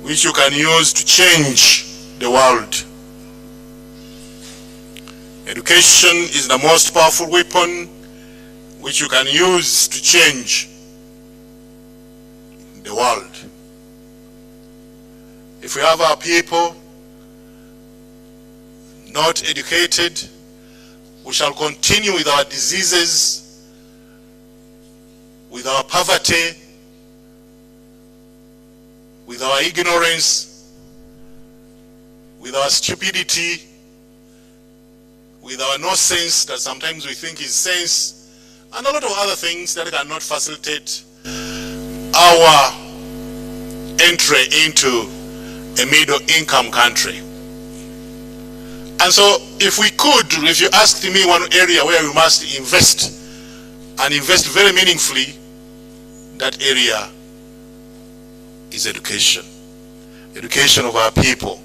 which you can use to change the world. Education is the most powerful weapon which you can use to change the world. If we have our people not educated, we shall continue with our diseases, with our poverty, with our ignorance, with our stupidity, with our no sense that sometimes we think is sense, and a lot of other things that cannot facilitate our entry into a middle-income country. And so if you asked me one area where we must invest, and invest very meaningfully, that area is education. Education of our people.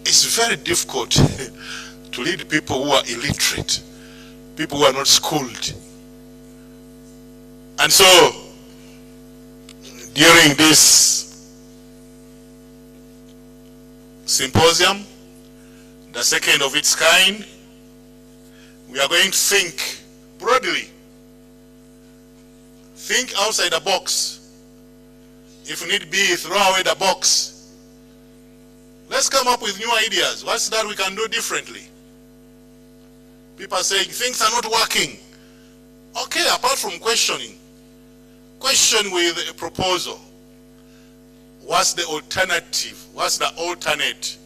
It's very difficult to lead people who are illiterate, people who are not schooled. And so, during this symposium, the second of its kind, we are going to think broadly. Think outside the box. If need be, throw away the box. Let's come up with new ideas. What's that we can do differently? People are saying things are not working. Okay, apart from questioning, question with a proposal. What's the alternative? What's the alternate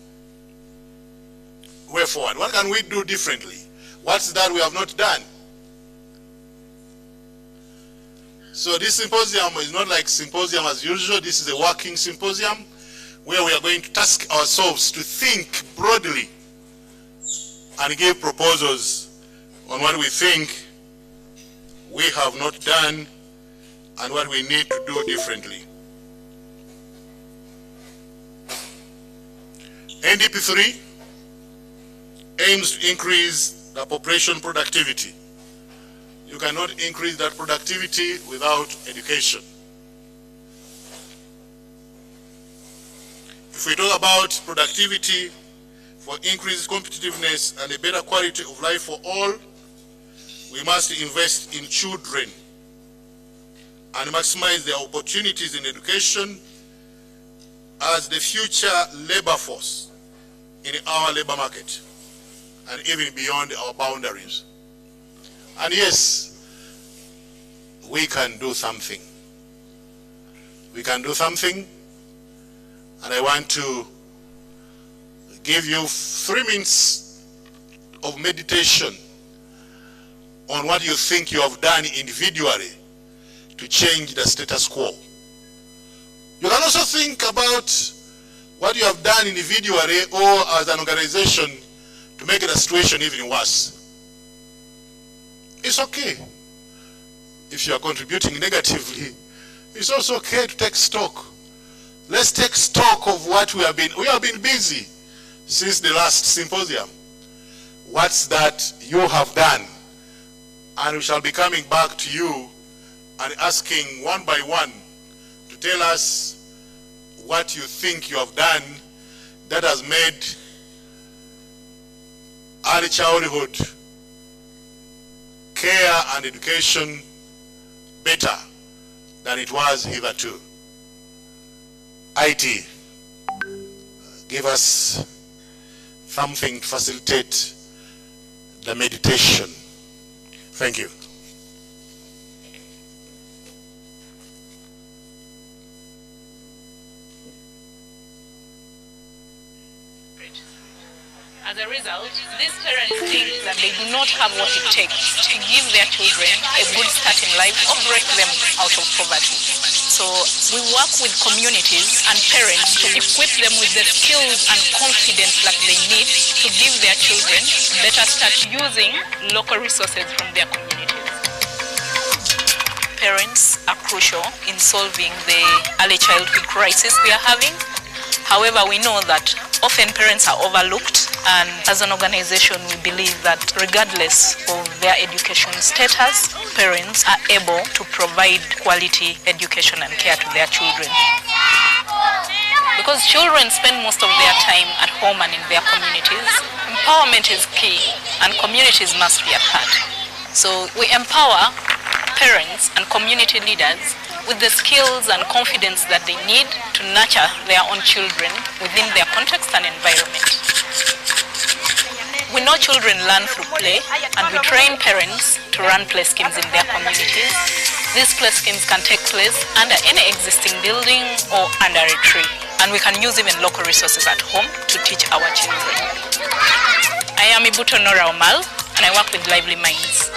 way forward? What can we do differently? What's that we have not done? So this symposium is not like symposium as usual. This is a working symposium where we are going to task ourselves to think broadly and give proposals on what we think we have not done and what we need to do differently. NDP3 aims to increase the population productivity. You cannot increase that productivity without education. If we talk about productivity for increased competitiveness and a better quality of life for all, we must invest in children and maximize their opportunities in education as the future labor force in our labor market and even beyond our boundaries. And yes, we can do something. We can do something, and I want to give you 3 minutes of meditation on what you think you have done individually to change the status quo. You can also think about what you have done individually or as an organization to make the situation even worse. It's okay. If you are contributing negatively, it's also okay to take stock. Let's take stock of what we have been busy since the last symposium. What's that you have done? And we shall be coming back to you and asking one by one to tell us what you think you have done that has made early childhood care and education better than it was hitherto. IT, give us something to facilitate the meditation. Thank you. As a result, these parents think that they do not have what it takes to give their children a good start in life or break them out of poverty. So we work with communities and parents to equip them with the skills and confidence that they need to give their children a better start using local resources from their communities. Parents are crucial in solving the early childhood crisis we are having. However, we know that often parents are overlooked, and as an organization we believe that regardless of their education status, parents are able to provide quality education and care to their children. Because children spend most of their time at home and in their communities, empowerment is key and communities must be at heart. So we empower parents and community leaders with the skills and confidence that they need to nurture their own children within their context and environment. We know children learn through play, and we train parents to run play schemes in their communities. These play schemes can take place under any existing building or under a tree, and we can use even local resources at home to teach our children. I am Ibuto Nora Omal, and I work with Lively Minds.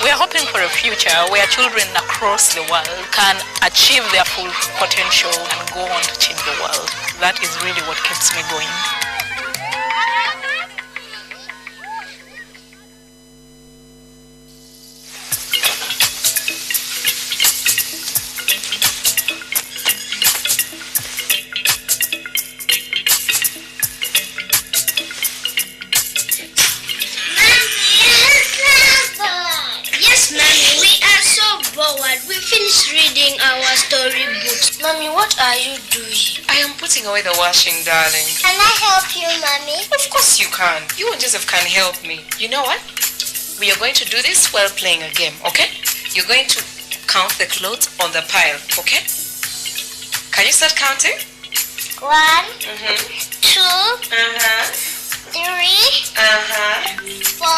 We are hoping for a future where children across the world can achieve their full potential and go on to change the world. That is really what keeps me going. We finished reading our storybooks. Mommy, what are you doing? I am putting away the washing, darling. Can I help you, Mommy? Of course you can. You and Joseph can help me. You know what? We are going to do this while playing a game, okay? You're going to count the clothes on the pile, okay? Can you start counting? 1, 2, 3, 4,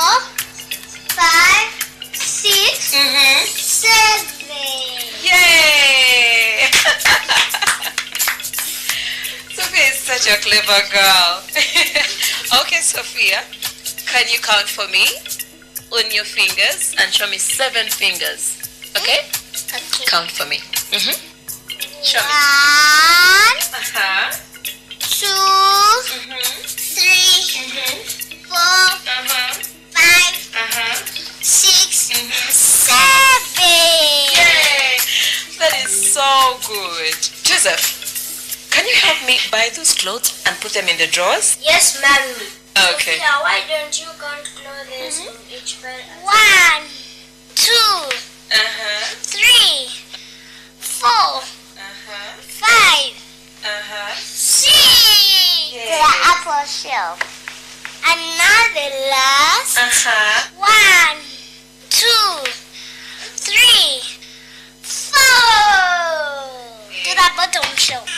5, 6, 7. Yay! Sophia is such a clever girl. Okay, Sophia, can you count for me on your fingers and show me 7 fingers? Okay? Okay. Count for me. Show me. 1, 2, 3, 4, 5, 6, 7. Yay! That is so good. Joseph, can you help me buy those clothes and put them in the drawers? Yes, Mommy. Okay. Sophia, why don't you count clothes on each pair? 1, 2, 3, 4, 5, 6. Yay. To the upper shelf. And now the last. 1, 2, 3, 4. To the bottom shelf.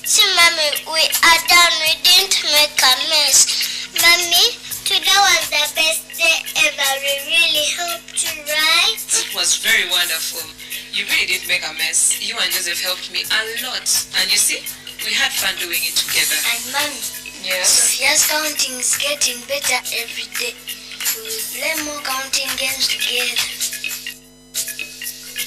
See, Mommy, we are done. We didn't make a mess. Mommy, today was the best day ever. We really helped you, right? It was very wonderful. You really did make a mess. You and Joseph helped me a lot. And you see, we had fun doing it together. And Mommy, Yes. Sophia's counting is getting better every day. We will play more counting games together.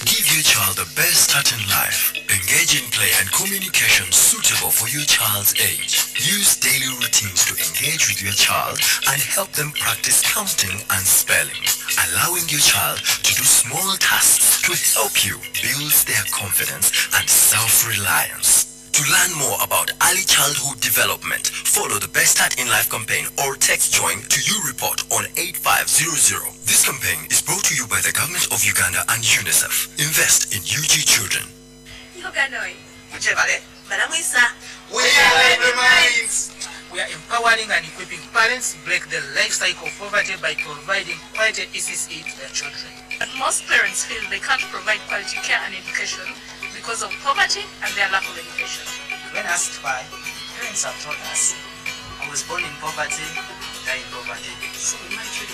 Give your child the best start in life. Engage in play and communication suitable for your child's age. Use daily routines to engage with your child and help them practice counting and spelling. Allowing your child to do small tasks to help you build their confidence and self-reliance. To learn more about early childhood development, follow the Best Start in Life campaign or text JOIN to YouReport on 8500. This campaign is brought to you by the government of Uganda and UNICEF. Invest in UG children. We are Lively Minds. We are empowering and equipping parents to break the life cycle of poverty by providing quality ECC to their children. Most parents feel they can't provide quality care and education because of poverty and their lack of education. When asked why, parents have told us, I was born in poverty, die in poverty. So imagine.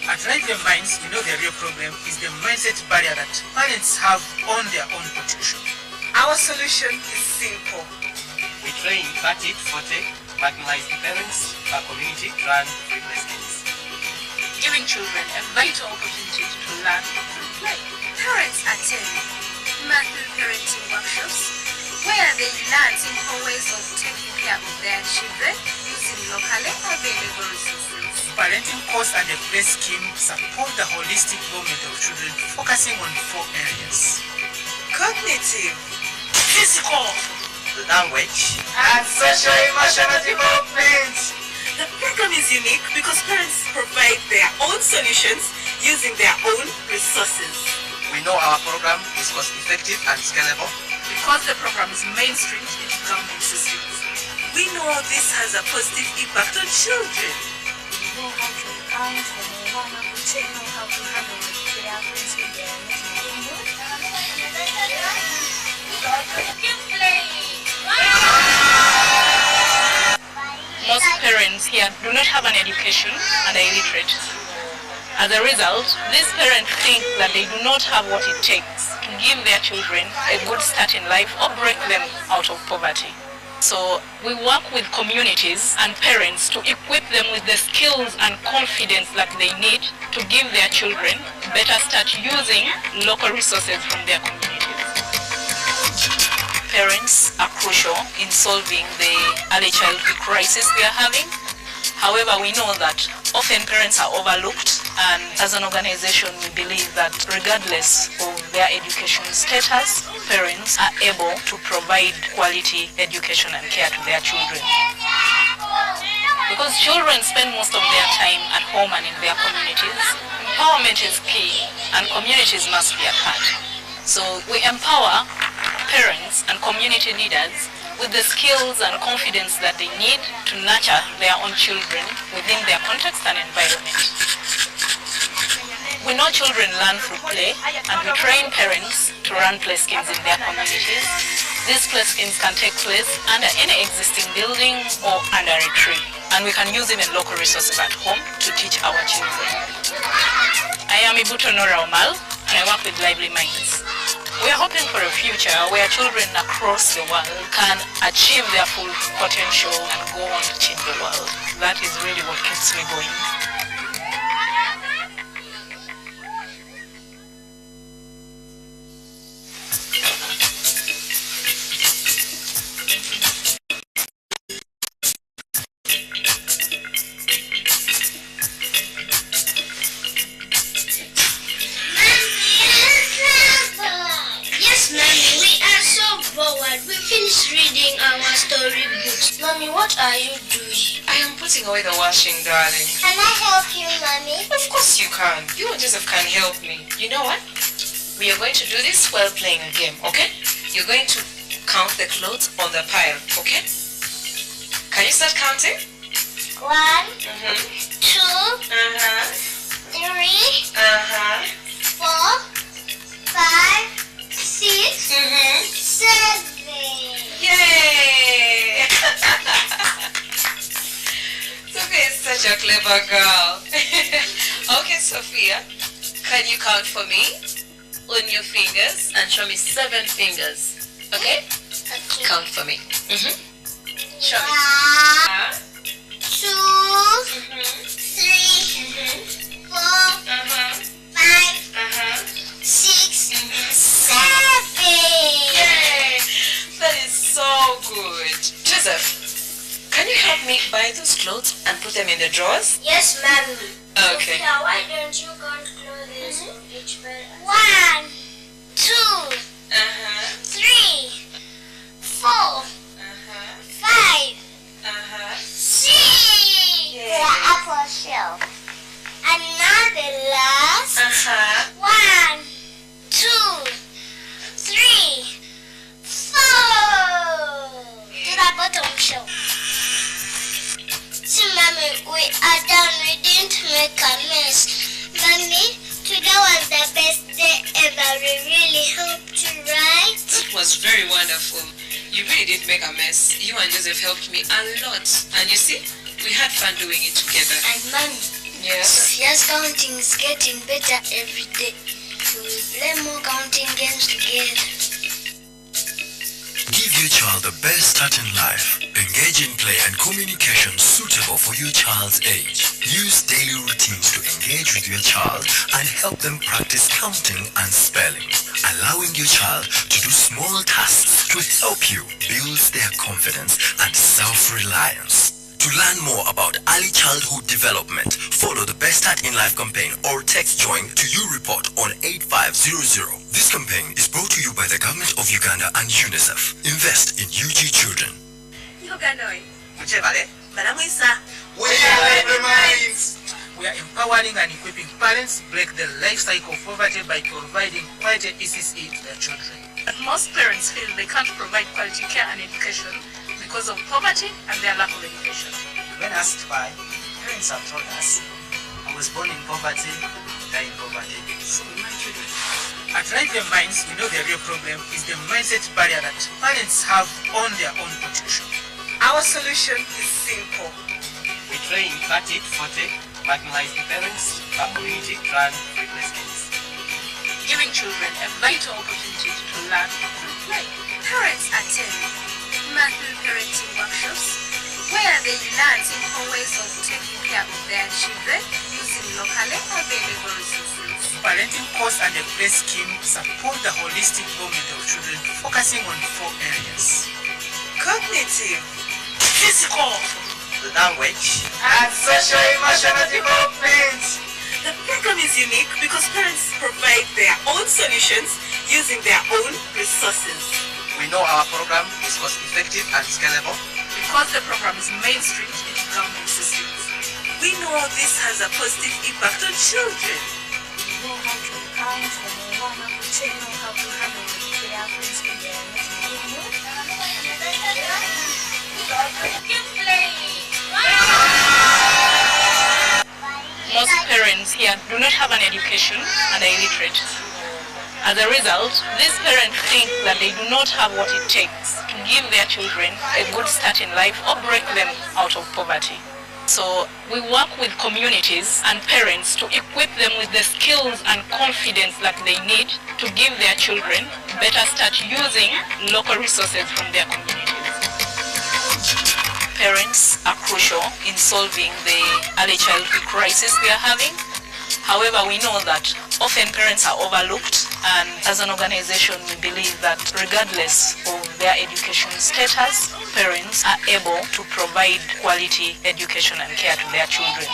At Lively Minds, we know the real problem is the mindset barrier that parents have on their own potential. Our solution is simple. We train 30 to 40 marginalized parents, our community run free play schemes. Giving children a vital opportunity to learn through play. Parents attend monthly parenting workshops where they learn simple ways of taking care of their children using locally available resources. Parenting course and the play scheme support the holistic development of children, focusing on 4 areas: Cognitive, physical, language, and social emotional development. The program is unique because parents provide their own solutions using their own resources. We know our program is cost effective and scalable. Because the program is mainstreamed into government systems, we know this has a positive impact on children. We know how to count, we know how to check, how to handle their friends with their Most parents here do not have an education and are illiterate. As a result, these parents think that they do not have what it takes to give their children a good start in life or break them out of poverty. So we work with communities and parents to equip them with the skills and confidence that they need to give their children a better start using local resources from their communities. Parents are crucial in solving the early childhood crisis we are having. However, we know that often parents are overlooked, and as an organization we believe that regardless of their education status, parents are able to provide quality education and care to their children. Because children spend most of their time at home and in their communities, empowerment is key and communities must be at heart. So we empower parents and community leaders with the skills and confidence that they need to nurture their own children within their context and environment. We know children learn through play, and we train parents to run play schemes in their communities. These play schemes can take place under any existing building or under a tree, and we can use even local resources at home to teach our children. I am Ibuto Nora Omal, and I work with Lively Minds. We are hoping for a future where children across the world can achieve their full potential and go on to change the world. That is really what keeps me going. We finished reading our storybooks. Mommy, what are you doing? I am putting away the washing, darling. Can I help you, Mommy? Of course you can. You and Joseph can help me. You know what? We are going to do this while playing a game, okay? You're going to count the clothes on the pile, okay? Can you start counting? 1, 2, 3, 4, 5, 6, 7. Yay! Sophia is such a clever girl. Okay, Sophia, can you count for me on your fingers and show me 7 fingers? Okay? Count for me. Show me. 1, 2, 3, 4, 5, 6, 7. Yay! That is so good. Joseph, can you help me buy those clothes and put them in the drawers? Yes, Mommy. Okay. Sophia, why don't you count clothes on each bed? 1, 2, 3, 4, 5, 6. Yay. The upper shelf. And now the last. 1, 2, 3, 4. To the bottom shelf. See, Mommy, we are done. We didn't make a mess. Mommy, today was the best day ever. We really helped you, right? That was very wonderful. You really did make a mess. You and Joseph helped me a lot. And you see, we had fun doing it together. And Mommy, Yes. Sophia's counting is getting better every day. We will play more counting games together. Give your child the best start in life. Engage in play and communication suitable for your child's age. Use daily routines to engage with your child and help them practice counting and spelling. Allowing your child to do small tasks to help you build their confidence and self-reliance. To learn more about early childhood development, follow the Best Start in Life campaign or text JOIN to U-Report on 8500. This campaign is brought to you by the government of Uganda and UNICEF. Invest in UG children. Yoganoi. Muchevale. We are the minds. We are empowering and equipping parents to break the life cycle of poverty by providing quality ECC to their children. Most parents feel they can't provide quality care and education because of poverty and their lack of education. When asked why, parents have told us, I was born in poverty, die in poverty, so will my children. At Right Their Minds, we know the real problem is the mindset barrier that parents have on their own potential. Our solution is simple. We train 30-40 marginalized parents, a community-run free schemes, Giving children a vital opportunity to learn through play. Parents attend monthly parenting workshops where they learn simple ways of taking care of their children using locally available resources. Parenting course and a play scheme support the holistic development of children, focusing on 4 areas: Cognitive, physical, language, and social-emotional development. The program is unique because parents provide their own solutions using their own resources. We know our program is cost-effective and scalable. Because the program is mainstreamed into government systems, we know this has a positive impact on children. We know how to count, we know how to train, how to handle their friends in their Most parents here do not have an education and are illiterate. As a result, these parents think that they do not have what it takes to give their children a good start in life or break them out of poverty. So we work with communities and parents to equip them with the skills and confidence that they need to give their children a better start using local resources from their communities. Parents are crucial in solving the early childhood crisis we are having. However, we know that often parents are overlooked, and as an organization we believe that regardless of their education status, parents are able to provide quality education and care to their children.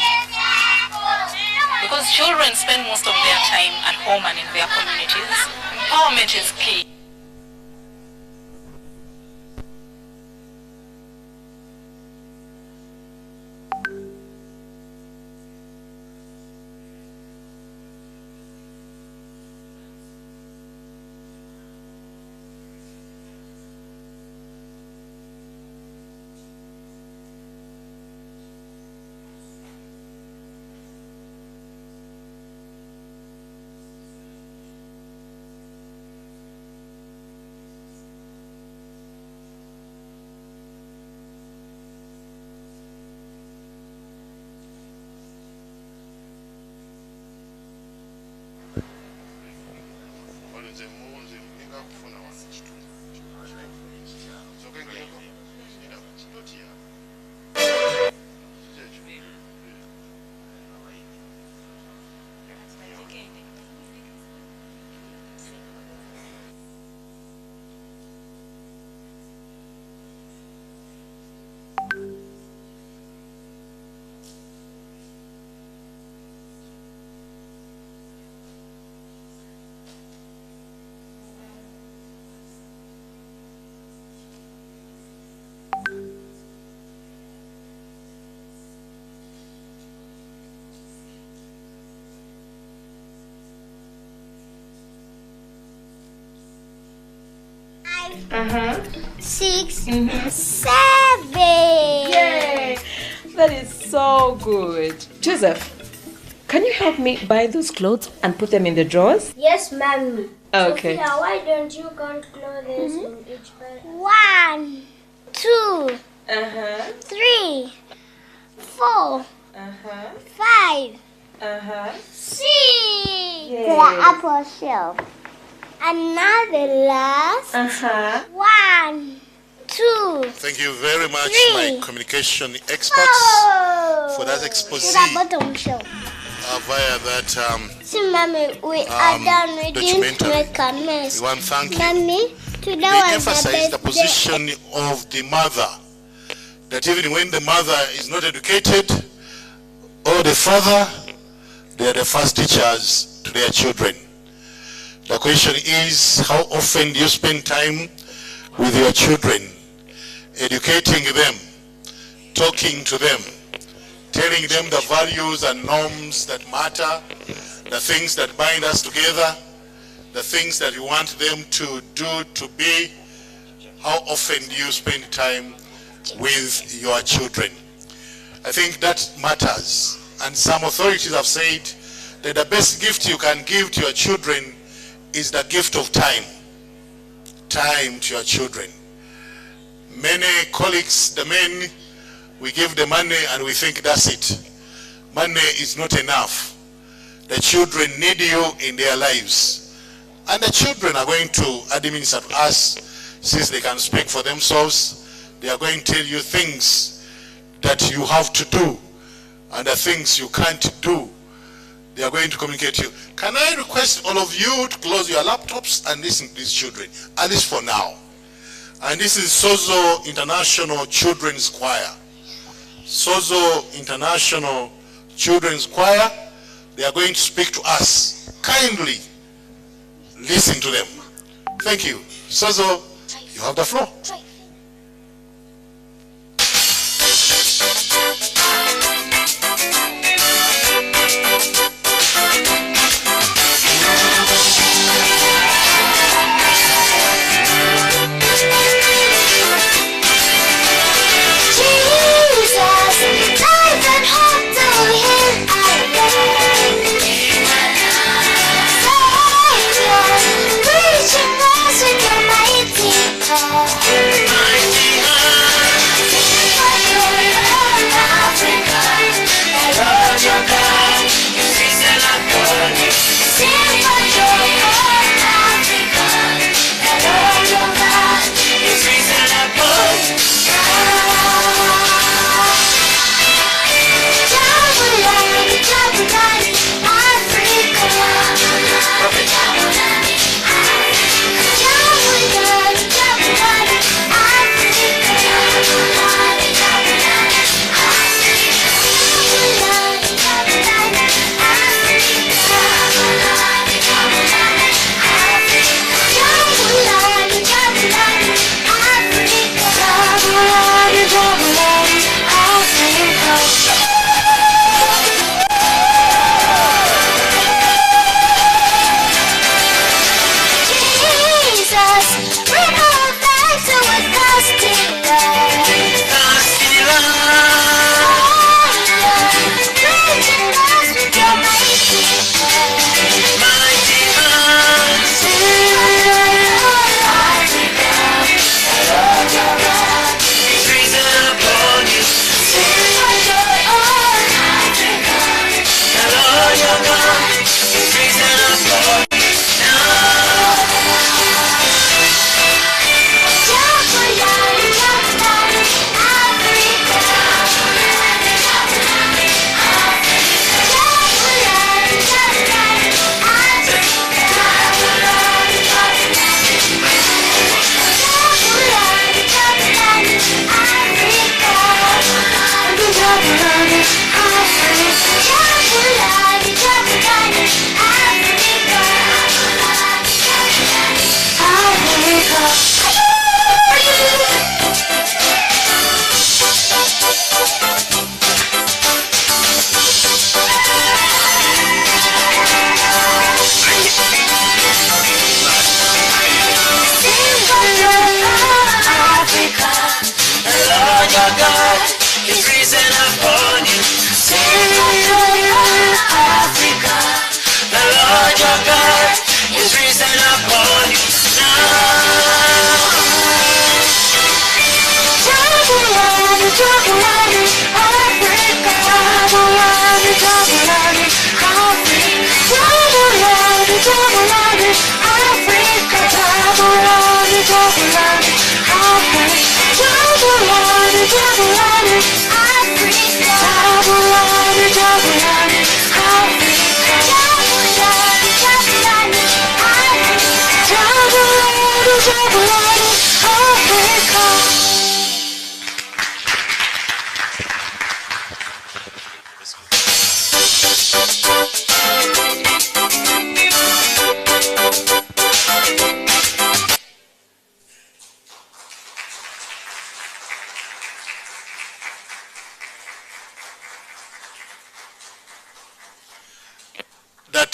Because children spend most of their time at home and in their communities, empowerment is key. Six, 7. Yay! That is so good. Joseph, can you help me buy those clothes and put them in the drawers? Yes, mommy. Okay. Sophia, why don't you count clothes in each pair? 1, 2, 3, 4, 5, 6. The upper shelf. Another last. 1, 2. Thank you very much, 3, my communication experts, 4. for that expose To the bottom shelf. via that See, mommy, we are done. We didn't documentary. make a mess. We want to thank you. Mommy, today They was emphasize the the best position of the mother, that even when the mother is not educated, or the father, they are the first teachers to their children. The question is, how often do you spend time with your children, educating them talking to them, telling them the values and norms that matter, the things that bind us together, the things that you want them to do, to be. How often do you spend time with your children? I think that matters. And some authorities have said that the best gift you can give to your children is the gift of time. Time to your children. Many colleagues, the men, we give the money and we think that's it. Money is not enough. The children need you in their lives. And the children are going to administer to us, since they can speak for themselves. They are going to tell you things that you have to do and the things you can't do. They are going to communicate to you. Can I request all of you to close your laptops and listen to these children, at least for now? And this is Sozo International Children's Choir. Sozo International Children's Choir. They are going to speak to us. Kindly listen to them. Thank you. Sozo, you have the floor.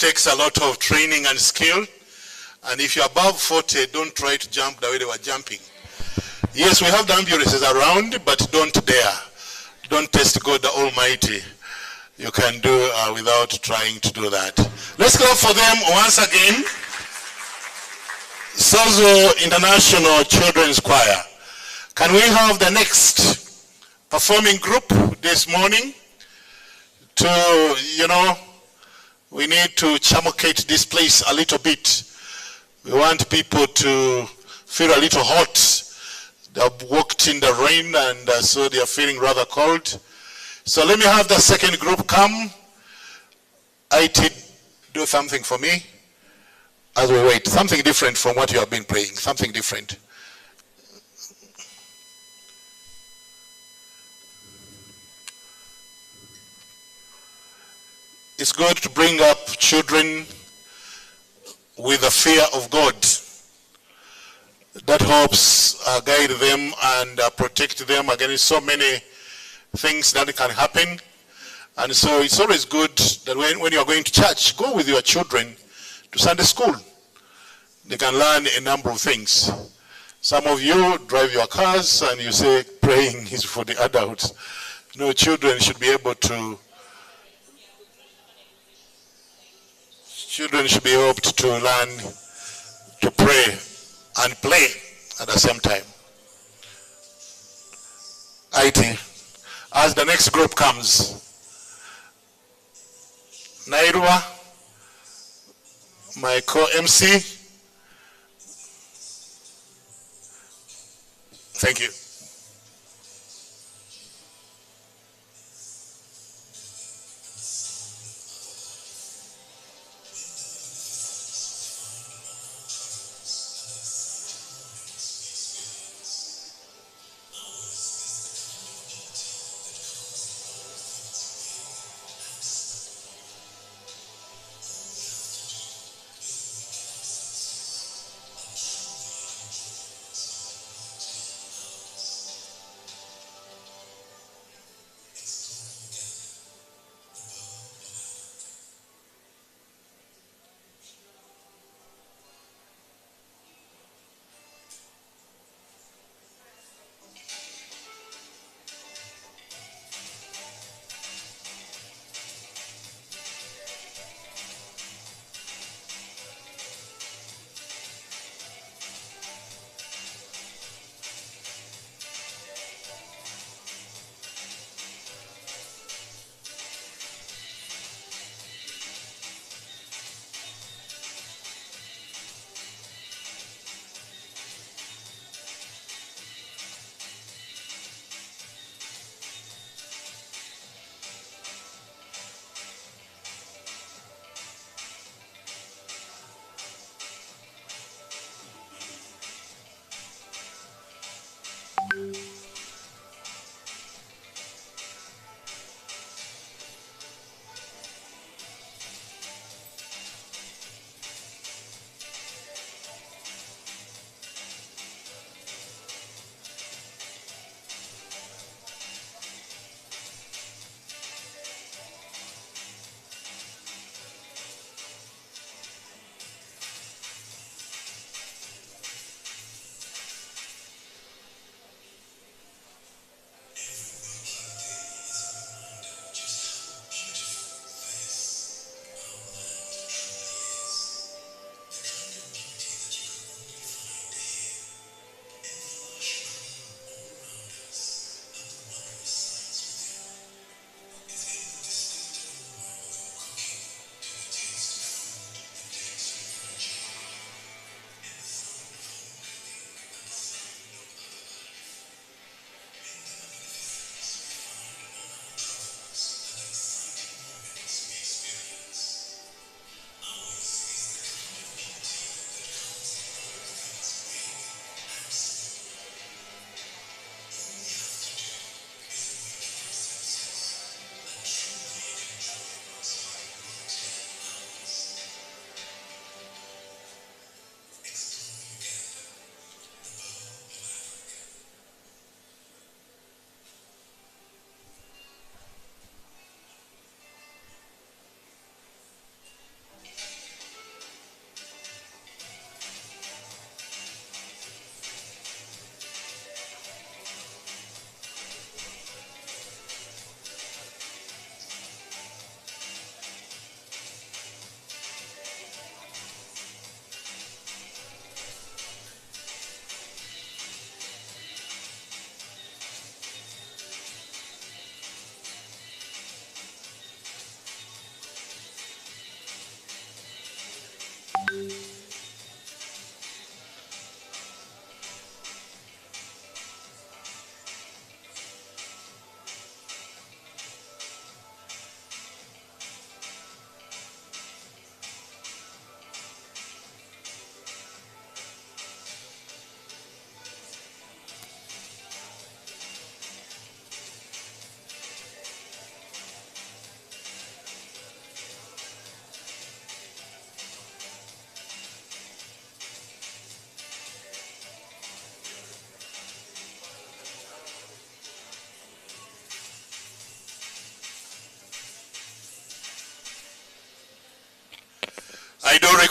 takes a lot of training and skill. And if you're above 40, don't try to jump the way they were jumping. Yes, we have the ambulances around, but don't dare. Don't test God the Almighty. You can do without trying to do that. Let's clap for them once again. Sozo International Children's Choir. Can we have the next performing group this morning? We need to chamocate this place a little bit. We want people to feel a little hot. They've walked in the rain and so they are feeling rather cold. So let me have the second group come. IT, do something for me as we wait. Something different from what you have been playing. Something different. It's good to bring up children with a fear of God. That helps guide them and protect them against so many things that can happen. And so it's always good that when you're going to church, go with your children to Sunday school. They can learn a number of things. Some of you drive your cars and you say praying is for the adults. No, children should be able to learn to pray and play at the same time. IT, as the next group comes, Nairua, my co-MC. Thank you.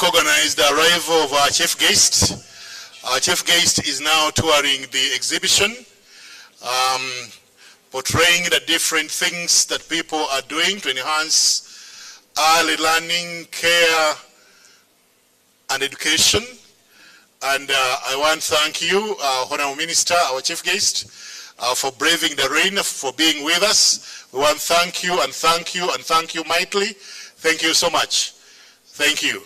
recognize the arrival of our chief guest. Our chief guest is now touring the exhibition, portraying the different things that people are doing to enhance early learning, care, and education. And I want to thank you, Honorable Minister, our chief guest, for braving the rain, for being with us. We want to thank you and thank you and thank you mightily. Thank you so much. Thank you.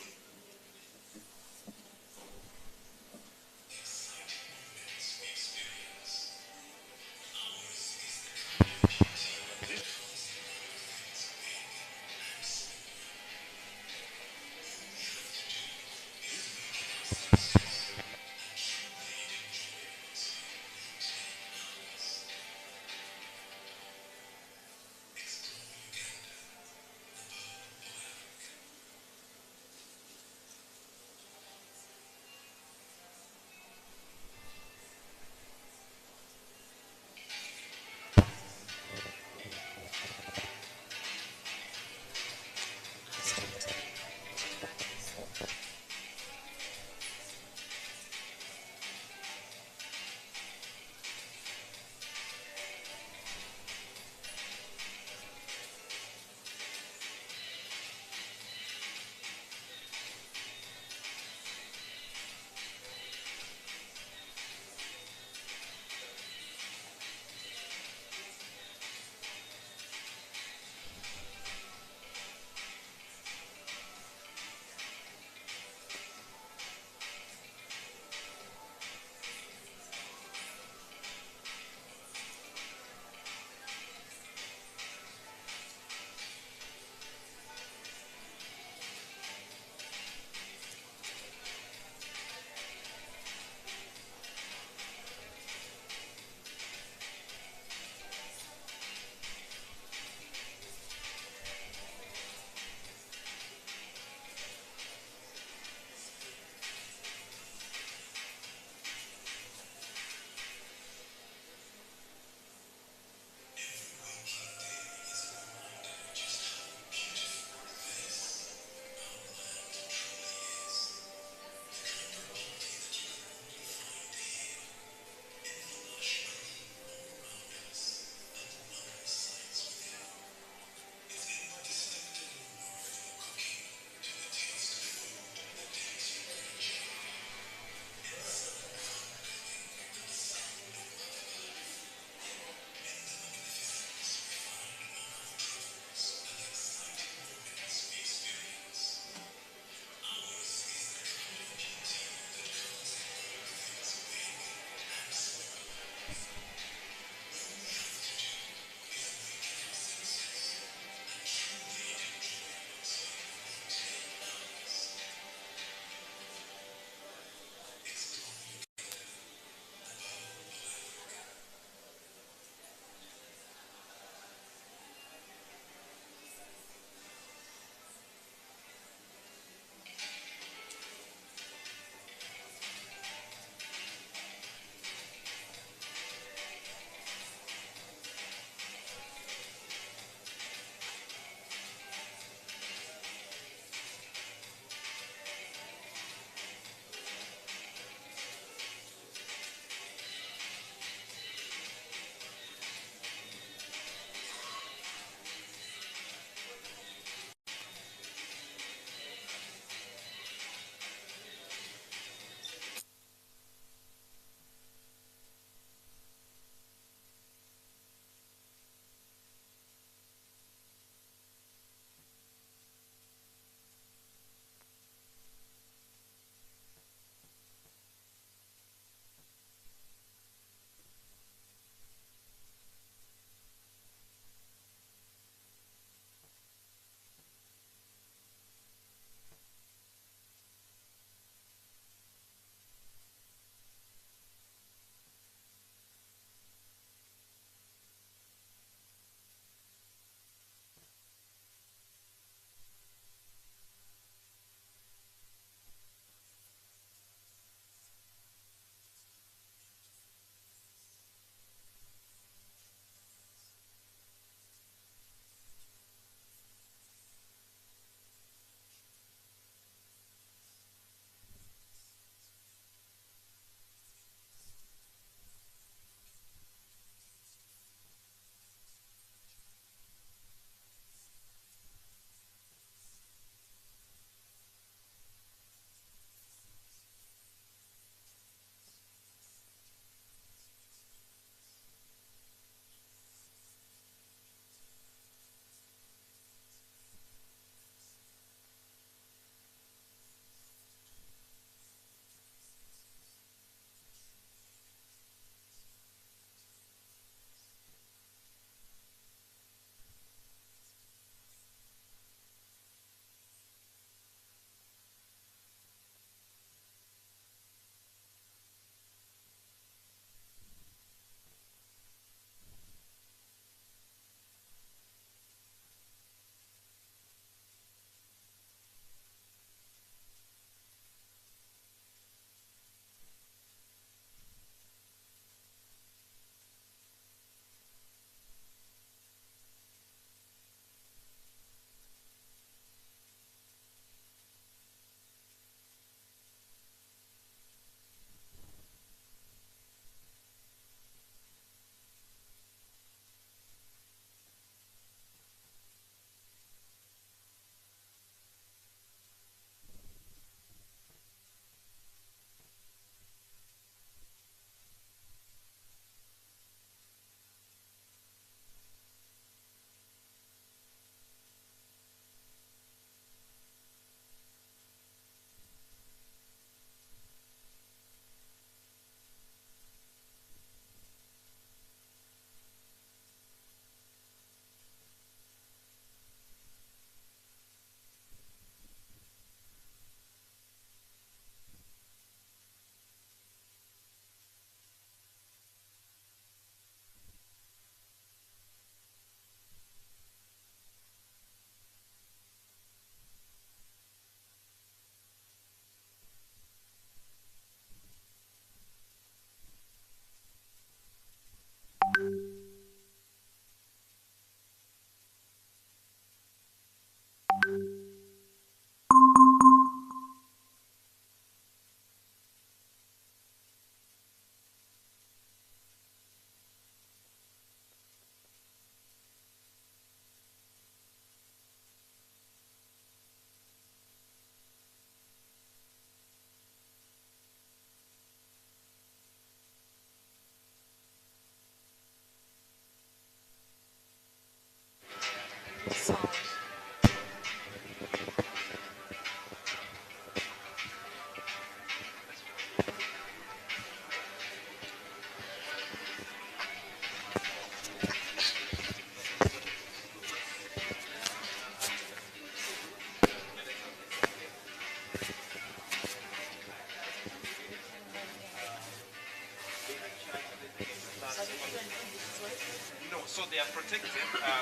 So they are protected.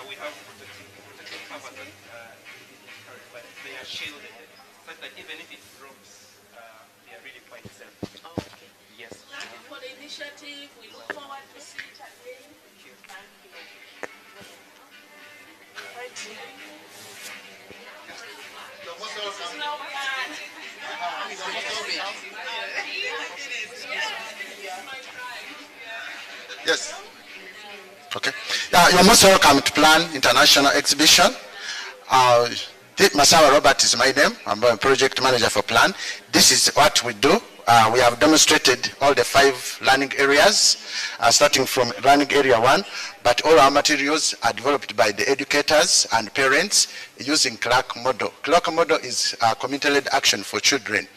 We have protective cover that but they are shielded. Such that even if it drops, they are really quite safe. Oh, okay. Yes. Thank you for the initiative. We look forward to see it again. Thank you. Yes. Okay. You're most welcome to Plan International Exhibition. Masawa Robert is my name. I'm a project manager for Plan. This is what we do. We have demonstrated all the 5 learning areas, starting from learning area 1, but all our materials are developed by the educators and parents using CLAC model. CLAC model is a community-led action for children.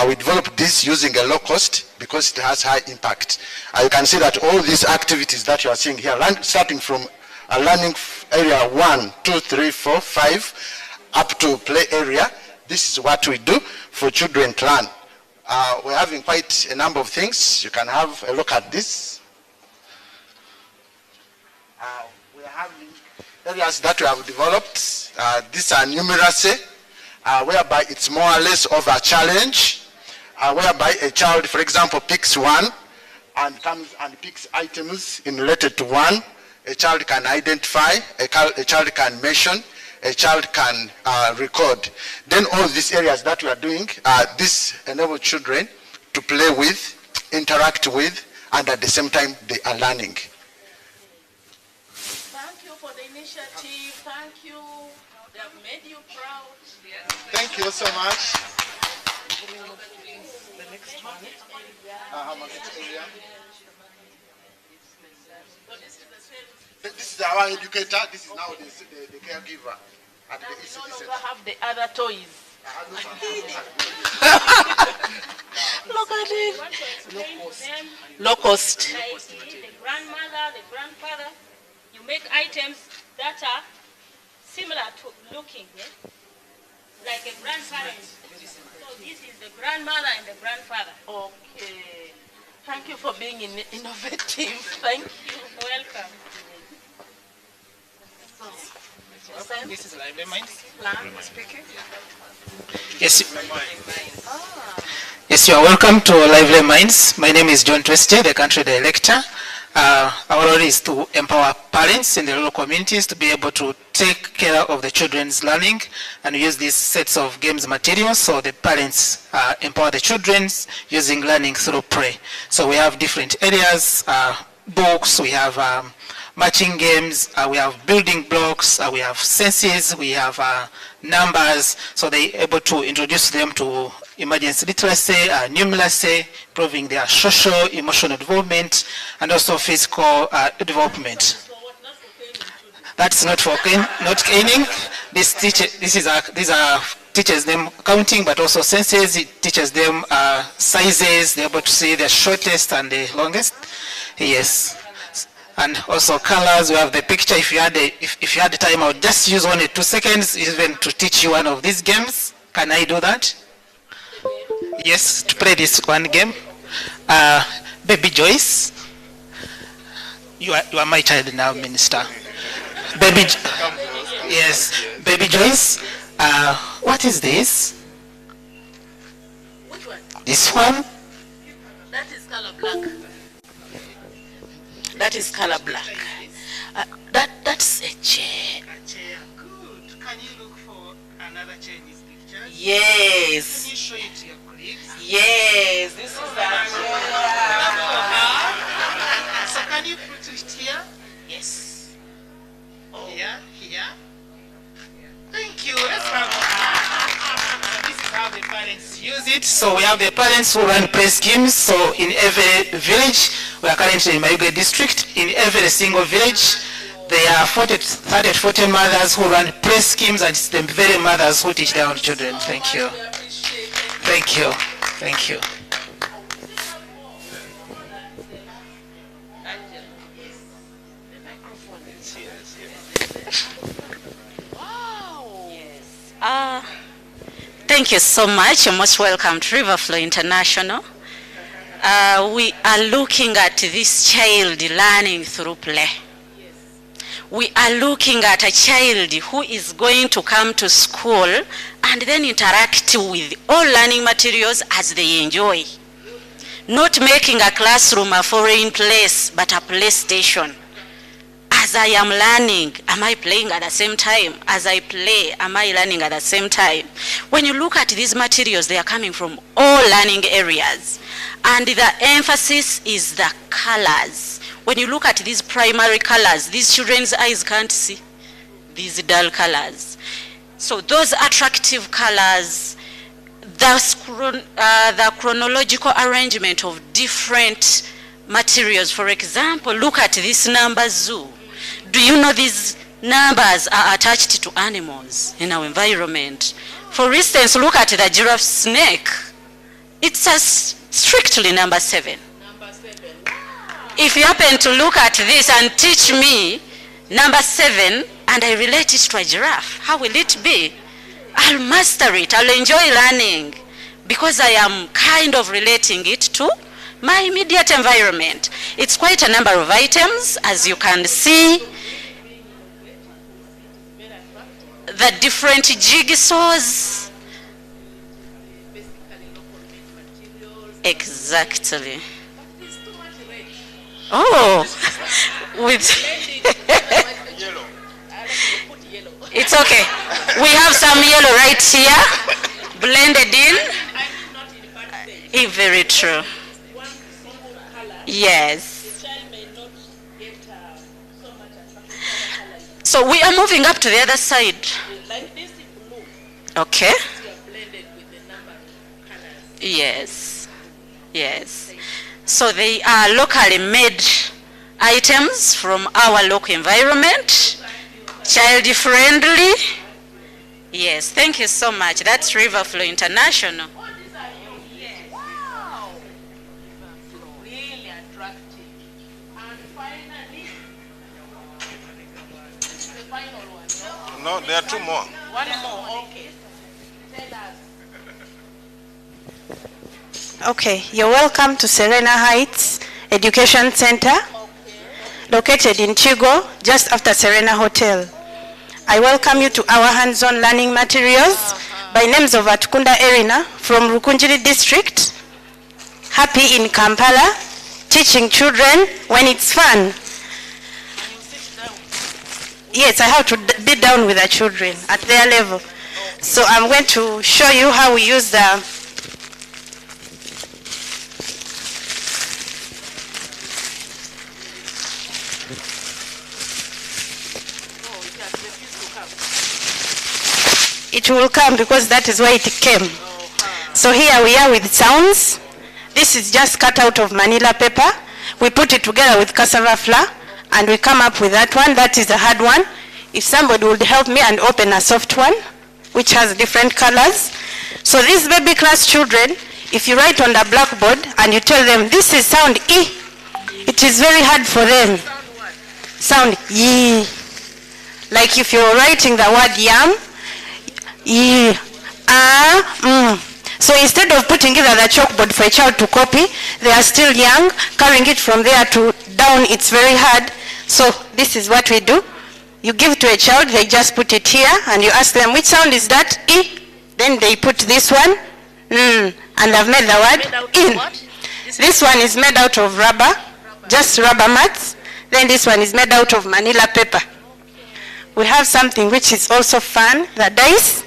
We developed this using a low cost because it has high impact. You can see that all these activities that you are seeing here, starting from learning area 1, 2, 3, 4, 5, up to play area, this is what we do for children to learn. We're having quite a number of things. You can have a look at this. We're having areas that we have developed. These are numeracy, whereby it's more or less of a challenge, whereby a child, for example, picks 1 and comes and picks items in related to 1. A child can identify, a child can mention, a child can record. Then all these areas that we are doing, this enable children to play with, interact with, and at the same time they are learning. Thank you for the initiative. Thank you. They have made you proud. Thank you so much. The next one. This is our educator. This is now the caregiver. And we no longer have the other toys. Look at it. Low cost. The grandmother, the grandfather, you make items that are similar to looking, like a grandparent. So this is the grandmother and the grandfather. Okay. Thank you for being innovative. Thank you. Welcome. This is Lively Minds. Plan speaking. Yes. Yes, you are welcome to Lively Minds. My name is John Tweste, the country director. Our role is to empower parents in the rural communities to be able to take care of the children's learning and use these sets of games materials so the parents empower the children using learning through play. So we have different areas, books, we have matching games, we have building blocks, we have senses, we have numbers, so they're able to introduce them to emergency literacy, numeracy, improving their social, emotional development, and also physical development. That's not for caning. These are teaches them counting, but also senses. It teaches them sizes. They're able to see the shortest and the longest. Yes. And also colors. We have the picture. If you had the time, I would just use only 2 seconds even to teach you one of these games. Can I do that? Yes, to play this one game. Baby Joyce, you are my child now, Minister. Yes, Baby Joyce. What is this? Which one? This one? That is color black. That is color black. That's a chair. A chair. Good. Can you look for another chair in this picture? Yes. Can you show it to your colleagues? Yes. This is a chair. So can you put it here? Yes. Here. Thank you. Let's have this is how the parents use it. So we have the parents who run play schemes. So in every village, we are currently in Mayuge district, in every single village, there are 40 mothers who run play schemes, and it's the very mothers who teach their own children. Thank you. Thank you. Thank you. Thank you so much. You're most welcome to Riverflow International. We are looking at this child learning through play. we are looking at a child who is going to come to school and then interact with all learning materials as they enjoy. Not making a classroom a foreign place, but a PlayStation. As I am learning, am I playing at the same time? As I play, am I learning at the same time? When you look at these materials, they are coming from all learning areas. And the emphasis is the colors. When you look at these primary colors, these children's eyes can't see these dull colors. So those attractive colors, the chronological arrangement of different materials. For example, look at this number zoo. Do you know these numbers are attached to animals in our environment? For instance, look at the giraffe snake. It's a strictly number 7. If you happen to look at this and teach me number 7 and I relate it to a giraffe, how will it be? I'll master it. I'll enjoy learning because I am kind of relating it to my immediate environment. It's quite a number of items, as you can see. The different jigsaws. Exactly. Oh, with it's okay. We have some yellow right here, blended in. Very true. Yes. So we are moving up to the other side. Okay. Yes. Yes. So they are locally made items from our local environment. Child friendly. Yes, thank you so much. That's Riverflow International. Really attractive. And finally, the final one. No, there are 2 more. One more, okay. Tell us. Okay, you're welcome to Serena Heights Education Center, located in Chigo, just after Serena Hotel. I welcome you to our hands-on learning materials by names of Atukunda Erina from Rukunjiri district. Happy in Kampala, teaching children when it's fun. Yes, I have to be down with the children at their level. So I'm going to show you how we use the it will come because that is why it came. So here we are with sounds. This is just cut out of manila paper. We put it together with cassava flour and we come up with that one. That is a hard one. If somebody would help me and open a soft one, which has different colors. So these baby class children, if you write on the blackboard and you tell them this is sound E, it is very hard for them. Sound E. Like if you're writing the word yam, E, So instead of putting it on the chalkboard for a child to copy, they are still young, carrying it from there to down, it's very hard. So this is what we do. You give to a child, they just put it here, and you ask them, which sound is that? E. Then they put this one, and I've made the word in. This one is made out of rubber, just rubber mats. Then this one is made out of manila paper. We have something which is also fun, the dice.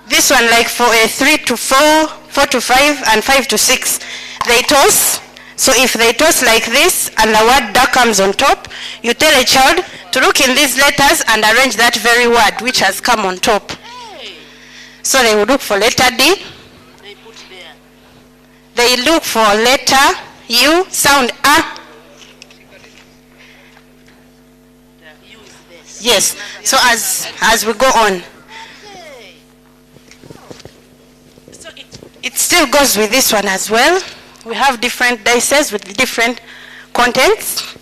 This one like for a 3 to 4, 4 to 5, and 5 to 6. They toss. So if they toss like this and the word da comes on top, you tell a child to look in these letters and arrange that very word which has come on top. So they will look for letter D. They look for letter U, sound A. Yes. So as we go on. It still goes with this one as well. We have different dices with different contents.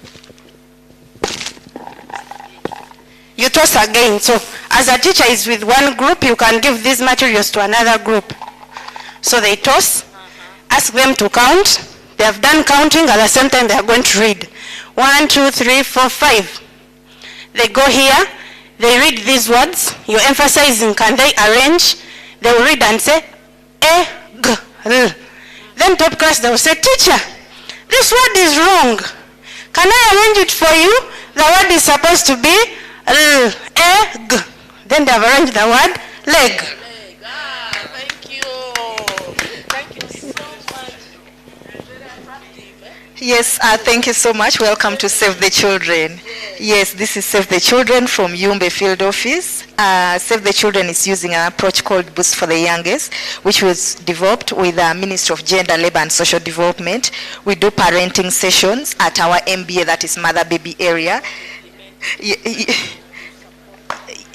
You toss again. So as a teacher is with one group, you can give these materials to another group. So they toss. ask them to count. They have done counting, at the same time they are going to read. 1, 2, 3, 4, 5. They go here, they read these words. You're emphasizing, can they arrange? They will read and say, egg. Then top class, they will say, teacher, this word is wrong. Can I arrange it for you? The word is supposed to be egg. Then they have arranged the word leg. Thank you. Thank you so much. Yes, thank you so much. Welcome to Save the Children. Yes, this is Save the Children from Yumbe Field Office. Save the Children is using an approach called Boost for the Youngest, which was developed with the Ministry of Gender, Labor and Social Development. We do parenting sessions at our MBA, that is Mother Baby area.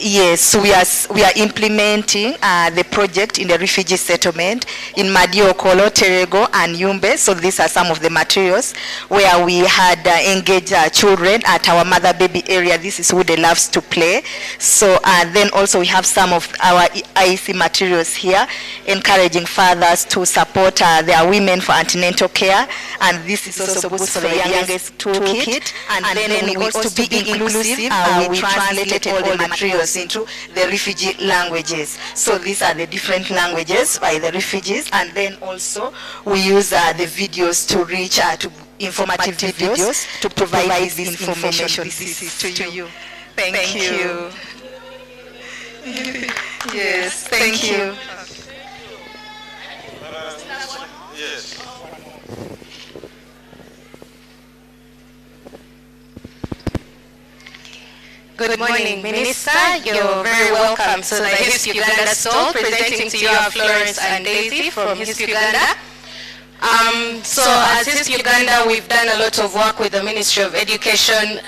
Yes, we are implementing the project in the refugee settlement in Madio, Kolo, Terego, and Yumbe. So these are some of the materials where we had engaged children at our Mother Baby area. This is who they loves to play. So then also we have some of our IEC materials here, encouraging fathers to support their women for antenatal care. And this is also Boost for the Youngest toolkit. And then we also to be inclusive, we translated all the materials into the refugee languages. So these are the different languages by the refugees, and then also we use the videos to reach to informative videos to provide this information. This is to you. Thank you. Yes, thank you. Yes. Good morning, Minister. You're very welcome to the HISP Uganda stall, presenting to you our Florence and Daisy from HISP Uganda. So as HISP Uganda, we've done a lot of work with the Ministry of Education,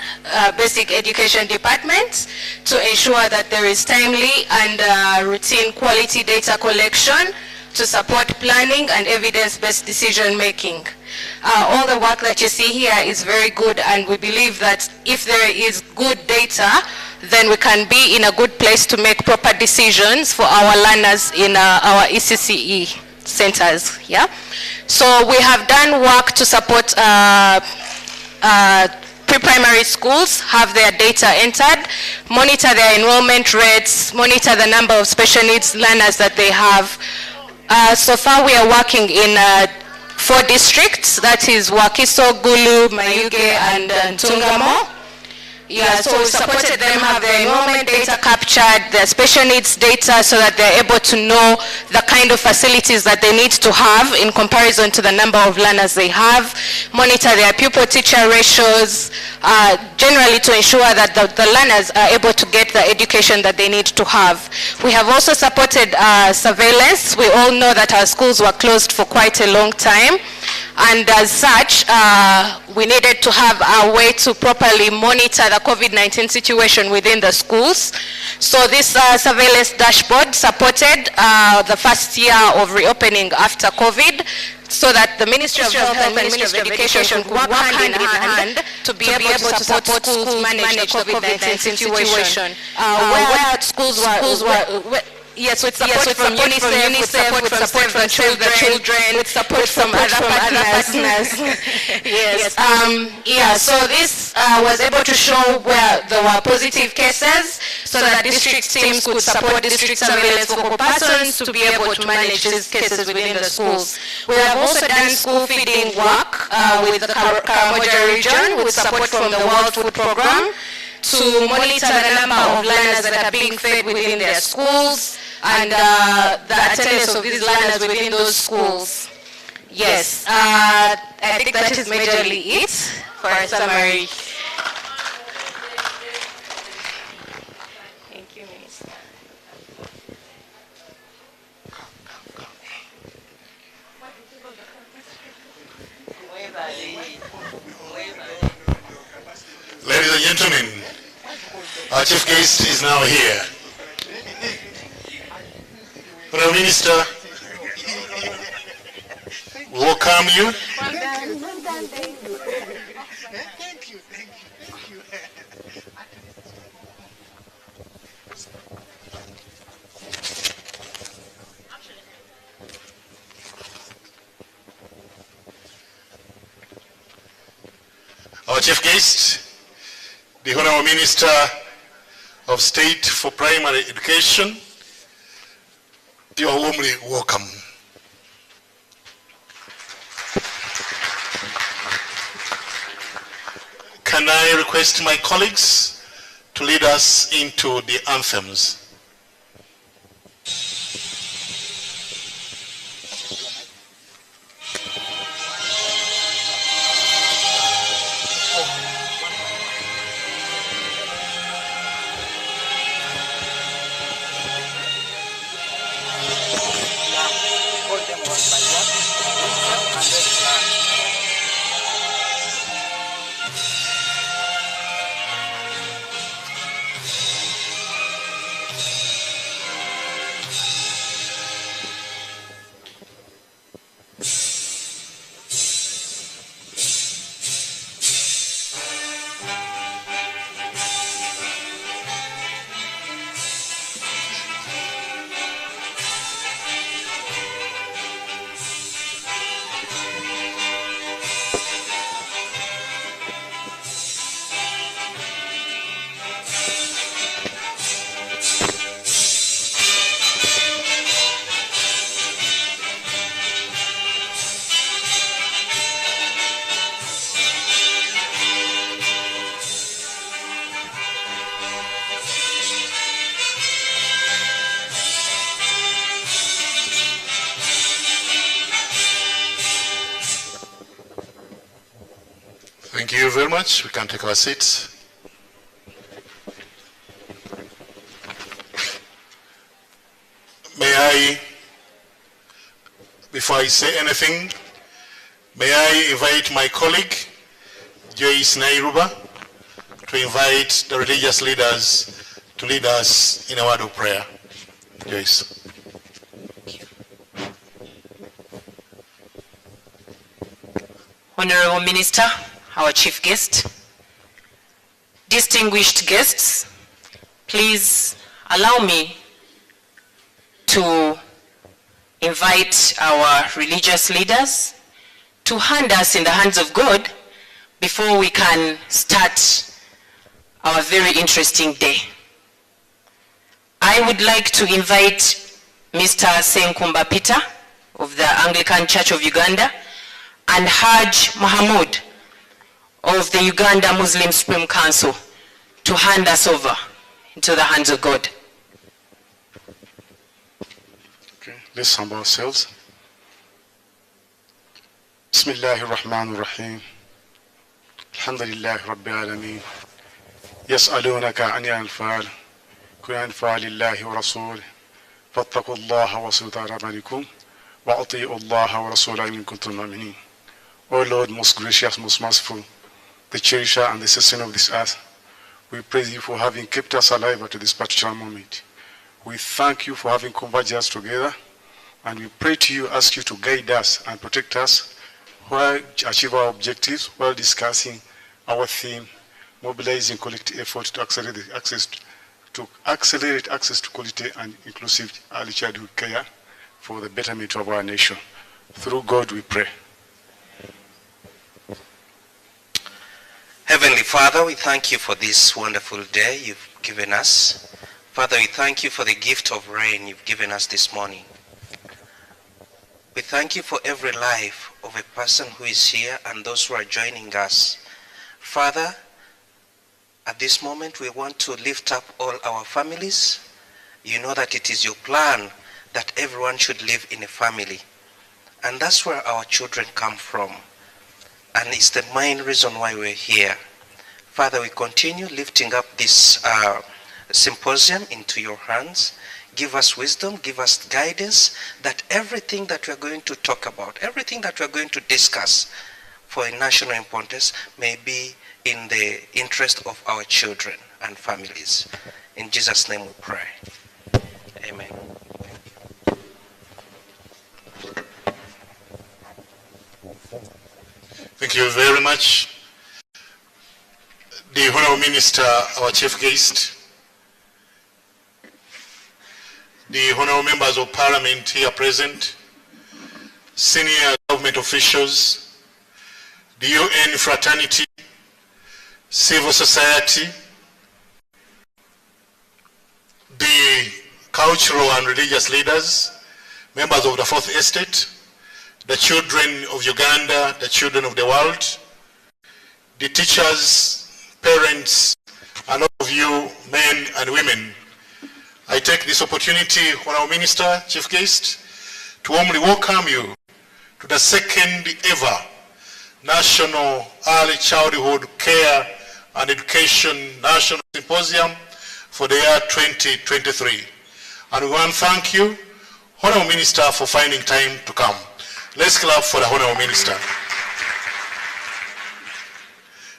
Basic Education Department, to ensure that there is timely and routine quality data collection to support planning and evidence-based decision-making. All the work that you see here is very good, and we believe that if there is good data, then we can be in a good place to make proper decisions for our learners in our ECCE centers. Yeah. So we have done work to support pre-primary schools, have their data entered, monitor their enrollment rates, monitor the number of special needs learners that they have. So far we are working in 4 districts, that is Wakiso, Gulu, Mayuge, and Tungamo. Yeah, so we supported them have their enrollment data captured, their special needs data, so that they're able to know the kind of facilities that they need to have in comparison to the number of learners they have, monitor their pupil-teacher ratios, generally to ensure that the learners are able to get the education that they need to have. We have also supported surveillance. We all know that our schools were closed for quite a long time, and as such, we needed to have a way to properly monitor the COVID-19 situation within the schools. So this surveillance dashboard supported the first year of reopening after COVID, so that the Ministry of Health and Ministry of Education could work hand in hand to be able to support schools manage the COVID-19 situation. Where schools were yes, with support from UNICEF, with support from Save the Children, with support from other partners. Yes. Yeah, so this was able to show where there were positive cases, so that district teams could support district surveillance focal persons to be able to manage these cases within the schools. We have also done school feeding work with the Karamoja region, with support from the World Food Program, to monitor the number of learners that are being fed within their schools, and the attendance of these learners within those schools. Yes, I think that is majorly it for a summary. Thank you, Minister. Ladies and gentlemen, our chief guest is now here. Prime Minister, we welcome you. our chief guest, the Honorable Minister of State for Primary Education, you are warmly welcome. Can I request my colleagues to lead us into the anthems? Thank you very much. We can take our seats. May I, before I say anything, may I invite my colleague, Joyce Nairuba, to invite the religious leaders to lead us in a word of prayer. Joyce. Honorable Minister, our chief guest, distinguished guests, please allow me to invite our religious leaders to hand us in the hands of God before we can start our very interesting day. I would like to invite Mr. Senkumba Peter of the Anglican Church of Uganda and Haj Mohamud of the Uganda Muslim Supreme Council to hand us over into the hands of God. Okay, let's humble ourselves. Bismillahir Rahmanir Rahim. Alhamdulillahi Rabbil Alameen. Yas'alunaka 'anil anfal. Qul anfal lillahi wa rasul. Fattaqullaha wa sultana rabbikum wa ati'u Allah wa rasulahu in kuntum mu'minin. O Lord, most gracious, most merciful, the cherisher and the sustainer of this earth, we praise you for having kept us alive at this particular moment. We thank you for having converged us together, and we pray to you, ask you to guide us and protect us while achieve our objectives, while discussing our theme, mobilizing collective effort to accelerate access to quality and inclusive early childhood care for the betterment of our nation. Through God we pray. Heavenly Father, we thank you for this wonderful day you've given us. Father, we thank you for the gift of rain you've given us this morning. We thank you for every life of a person who is here and those who are joining us. Father, at this moment we want to lift up all our families. You know that it is your plan that everyone should live in a family. And that's where our children come from. And it's the main reason why we're here. Father, we continue lifting up this symposium into your hands. Give us wisdom, give us guidance, that everything that we're going to talk about, everything that we're going to discuss for a national importance may be in the interest of our children and families. In Jesus' name we pray. Amen. Thank you very much. The Honorable Minister, our chief guest, the Honorable Members of Parliament here present, senior government officials, the UN fraternity, civil society, the cultural and religious leaders, members of the Fourth Estate, the children of Uganda, the children of the world, the teachers, parents, and all of you, men and women. I take this opportunity, Honorable Minister, Chief Guest, to warmly welcome you to the second ever National Early Childhood Care and Education National Symposium for the year 2023. And we want to thank you, Honorable Minister, for finding time to come. Let's clap for the Honorable Minister.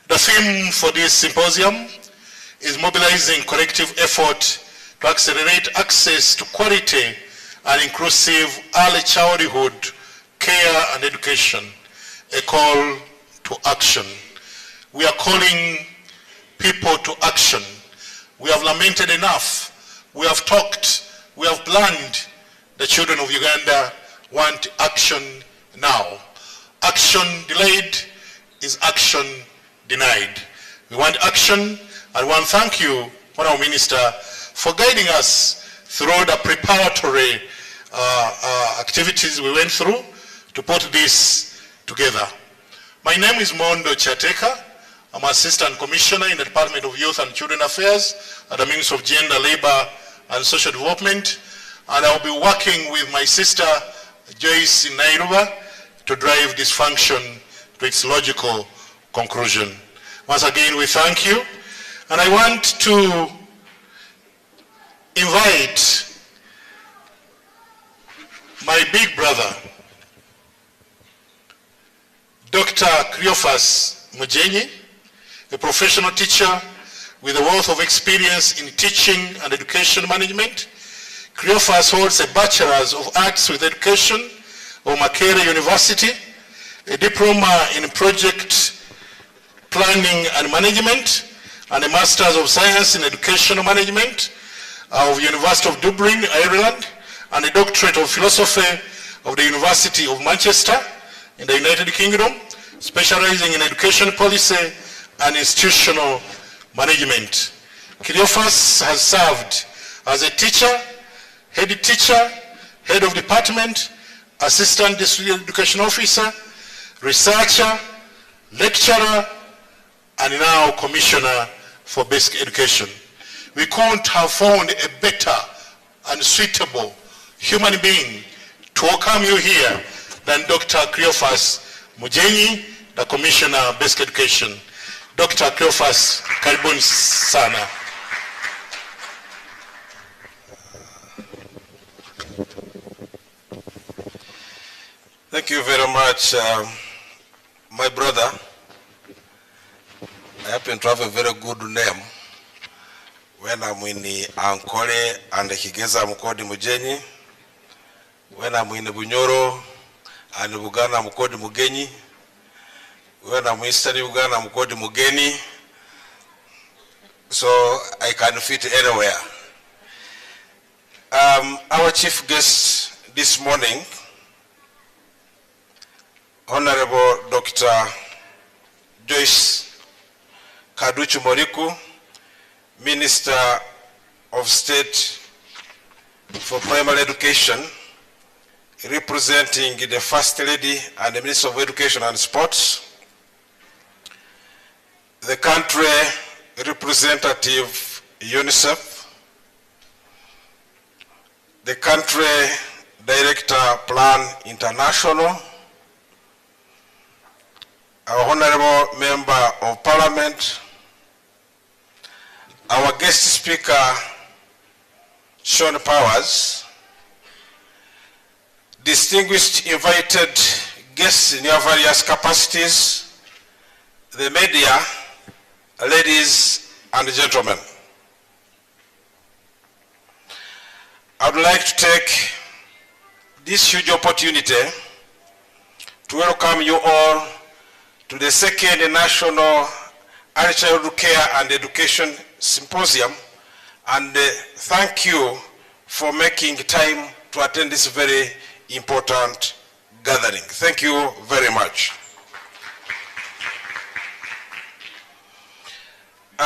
The theme for this symposium is mobilizing collective effort to accelerate access to quality and inclusive early childhood care and education, a call to action. We are calling people to action. We have lamented enough. We have talked. We have planned. The children of Uganda want action now. Action delayed is action denied. We want action, and we want to thank you, Honorable Minister, for guiding us through the preparatory activities we went through to put this together. My name is Mondo Chateka. I'm Assistant Commissioner in the Department of Youth and Children Affairs at the Ministry of Gender, Labor and Social Development, and I'll be working with my sister Joyce in Nairobi to drive this function to its logical conclusion. Once again, we thank you, and I want to invite my big brother, Dr. Cleophas Mujenyi, a professional teacher with a wealth of experience in teaching and education management. Cleophas holds a Bachelor's of Arts with Education of Makerere University, a diploma in project planning and management, and a Master's of Science in Educational Management of University of Dublin, Ireland, and a Doctorate of Philosophy of the University of Manchester in the United Kingdom, specializing in education policy and institutional management. Cleophas has served as a teacher, head of department, assistant district education officer, researcher, lecturer, and now commissioner for basic education. We couldn't have found a better and suitable human being to welcome you here than Dr. Cleophas Mujenyi, the Commissioner of Basic Education. Dr. Cleophas, karibuni sana. Thank you very much, my brother. I happen to have a very good name when I'm in the Ankole and the Higeza Mukodi Mujenyi, when I'm in the Bunyoro and the Buganda Mukodi Mugenyi, when I'm in Eastern Uganda Mukodi Mugeni, so I can fit anywhere. Our chief guest this morning, Honorable Dr. Joyce Kaduchu Moriku, Minister of State for Primary Education, representing the First Lady and the Minister of Education and Sports, the country representative UNICEF, the country director Plan International, our honorable member of parliament, our guest speaker, Sean Powers, distinguished invited guests in your various capacities, the media, ladies and gentlemen. I would like to take this huge opportunity to welcome you all to the second National Early Childhood Care and Education Symposium, and thank you for making time to attend this very important gathering. Thank you very much.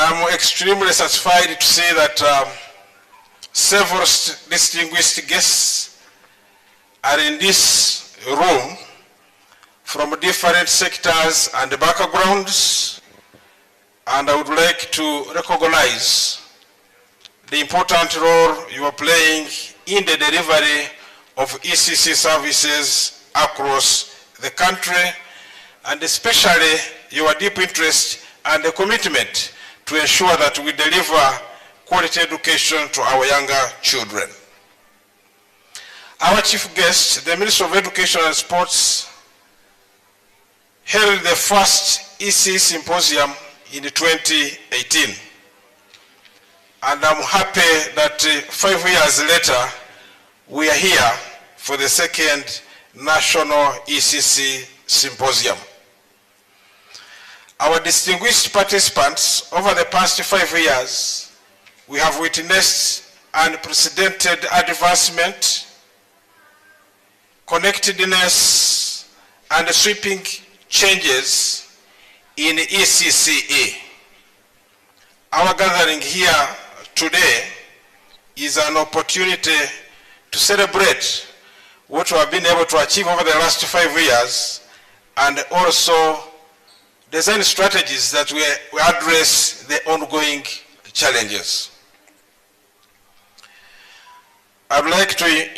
I'm extremely satisfied to say that several distinguished guests are in this room from different sectors and backgrounds, and I would like to recognize the important role you are playing in the delivery of ECC services across the country, and especially your deep interest and the commitment to ensure that we deliver quality education to our younger children. Our chief guest, the Minister of Education and Sports, held the first EC Symposium in 2018. And I'm happy that 5 years later, we are here for the second National ECC Symposium. Our distinguished participants, over the past 5 years, we have witnessed unprecedented advancement, connectedness, and sweeping changes in ECCE. Our gathering here today is an opportunity to celebrate what we have been able to achieve over the last 5 years, and also design strategies that we address the ongoing challenges. I'd like to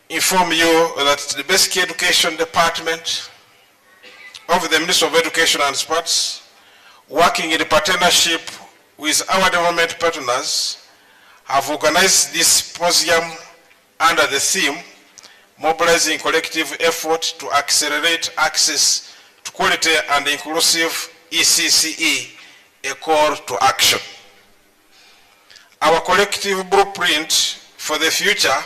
inform you that the Basic Education Department of the Ministry of Education and Sports, working in partnership with our development partners, have organized this symposium under the theme, mobilizing collective effort to accelerate access to quality and inclusive ECCE, a call to action. Our collective blueprint for the future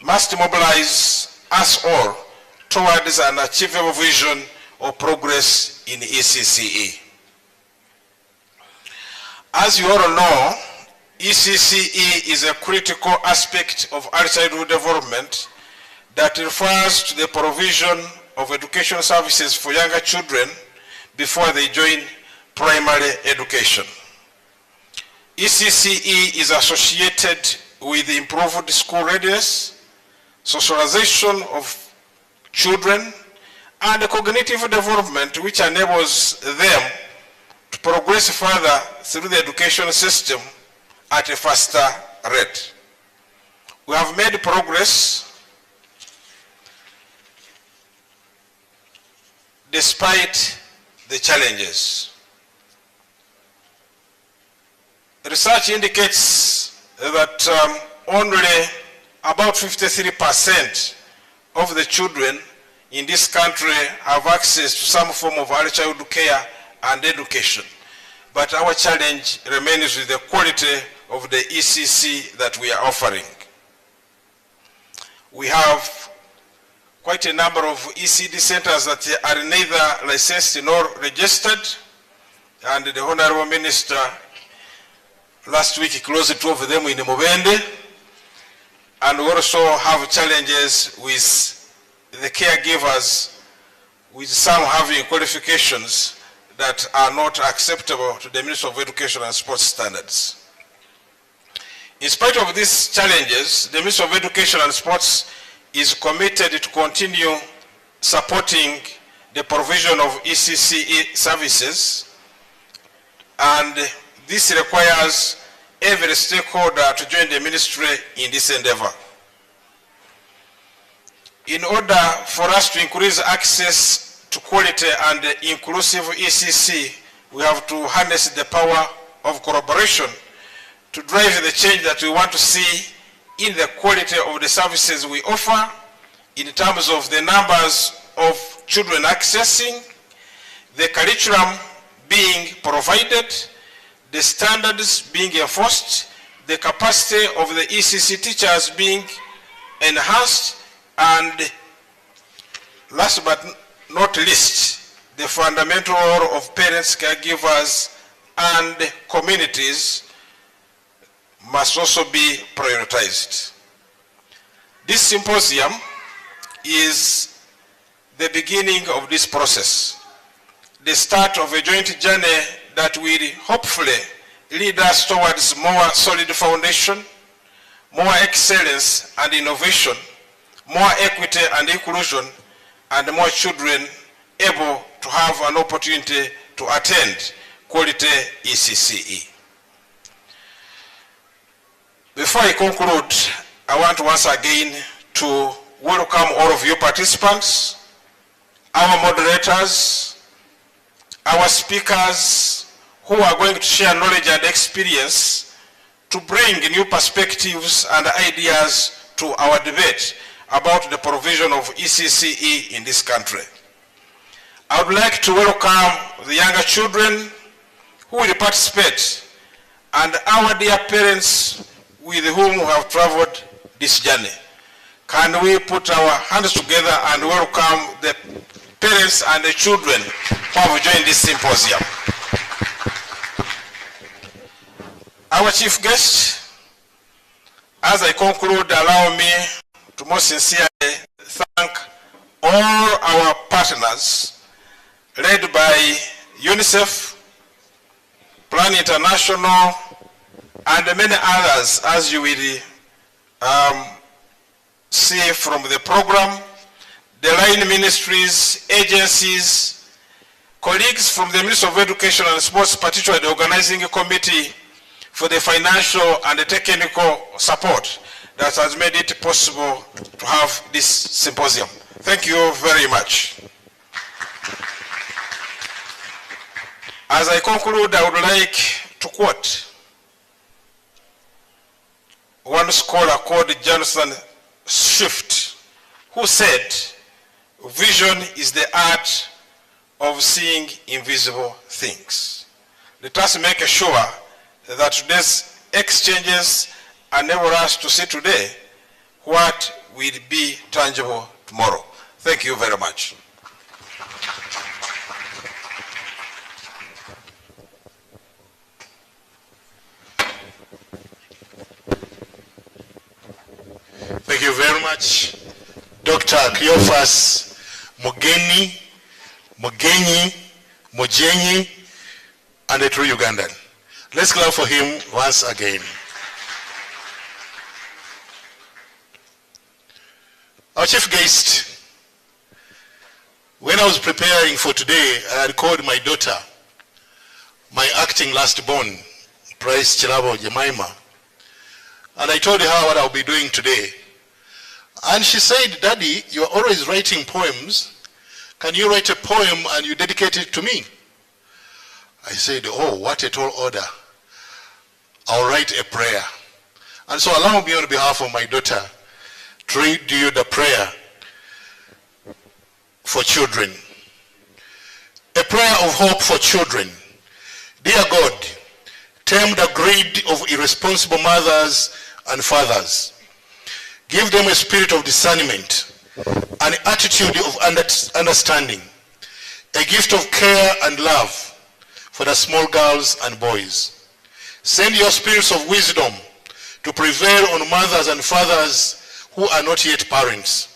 must mobilize us all towards an achievable vision of progress in ECCE. As you all know, ECCE is a critical aspect of early childhood development that refers to the provision of education services for younger children before they join primary education. ECCE is associated with improved school readiness, socialization of children, and cognitive development, which enables them to progress further through the education system at a faster rate. We have made progress despite the challenges. Research indicates that only about 53% of the children in this country have access to some form of early childhood care and education. But our challenge remains with the quality of the ECC that we are offering. We have quite a number of ECD centers that are neither licensed nor registered, and the Honorable Minister last week closed 2 of them in Mubende, and we also have challenges with the caregivers, with some having qualifications that are not acceptable to the Ministry of Education and Sports standards. In spite of these challenges, the Ministry of Education and Sports is committed to continue supporting the provision of ECCE services, and this requires every stakeholder to join the ministry in this endeavor. In order for us to increase access to quality and inclusive ECC, we have to harness the power of collaboration to drive the change that we want to see in the quality of the services we offer, in terms of the numbers of children accessing, the curriculum being provided, the standards being enforced, the capacity of the ECC teachers being enhanced, and last but not least, the fundamental role of parents, caregivers, and communities must also be prioritized. This symposium is the beginning of this process, the start of a joint journey that will hopefully lead us towards more solid foundation, more excellence and innovation, more equity and inclusion, and more children able to have an opportunity to attend quality ECCE. Before I conclude, I want once again to welcome all of you participants, our moderators, our speakers who are going to share knowledge and experience to bring new perspectives and ideas to our debate about the provision of ECCE in this country. I would like to welcome the younger children who will participate and our dear parents with whom we have traveled this journey. Can we put our hands together and welcome the parents and the children who have joined this symposium? Our chief guest, as I conclude, allow me to most sincerely thank all our partners led by UNICEF, Plan International, and many others, as you will see from the program, the line ministries, agencies, colleagues from the Ministry of Education and Sports, particularly the organizing committee, for the financial and the technical support that has made it possible to have this symposium. Thank you very much. As I conclude, I would like to quote one scholar called Jonathan Swift, who said, "Vision is the art of seeing invisible things." Let us make sure that today's exchanges enable us to see today what will be tangible tomorrow. Thank you very much. Thank you very much, Dr. Cleophas Mugenyi, and a true Ugandan. Let's clap for him once again. Our chief guest, when I was preparing for today, I had called my daughter, my acting last born, Price Chilabo Jemima, and I told her what I'll be doing today. And she said, "Daddy, you're always writing poems. Can you write a poem and you dedicate it to me?" I said, "Oh, what a tall order. I'll write a prayer." And so allow me on behalf of my daughter to read you the prayer for children. A prayer of hope for children. Dear God, tame the greed of irresponsible mothers and fathers. Give them a spirit of discernment, an attitude of understanding, a gift of care and love for the small girls and boys. Send your spirits of wisdom to prevail on mothers and fathers who are not yet parents.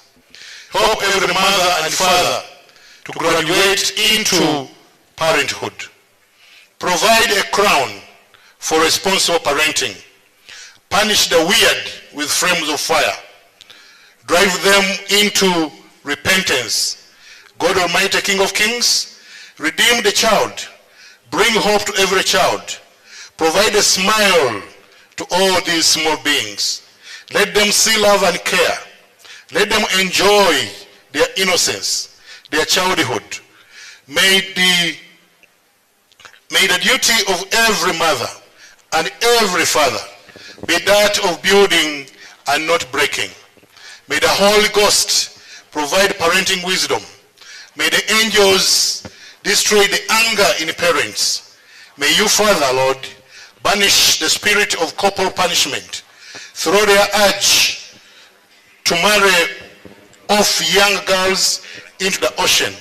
Help every mother and father to graduate into parenthood. Provide a crown for responsible parenting. Punish the weird with flames of fire. Drive them into repentance. God Almighty, King of Kings, redeem the child. Bring hope to every child. Provide a smile to all these small beings. Let them see love and care. Let them enjoy their innocence, their childhood. May the duty of every mother and every father be that of building and not breaking. May the Holy Ghost provide parenting wisdom. May the angels destroy the anger in parents. May you, Father, Lord, banish the spirit of corporal punishment. Throw their urge to marry off young girls into the ocean.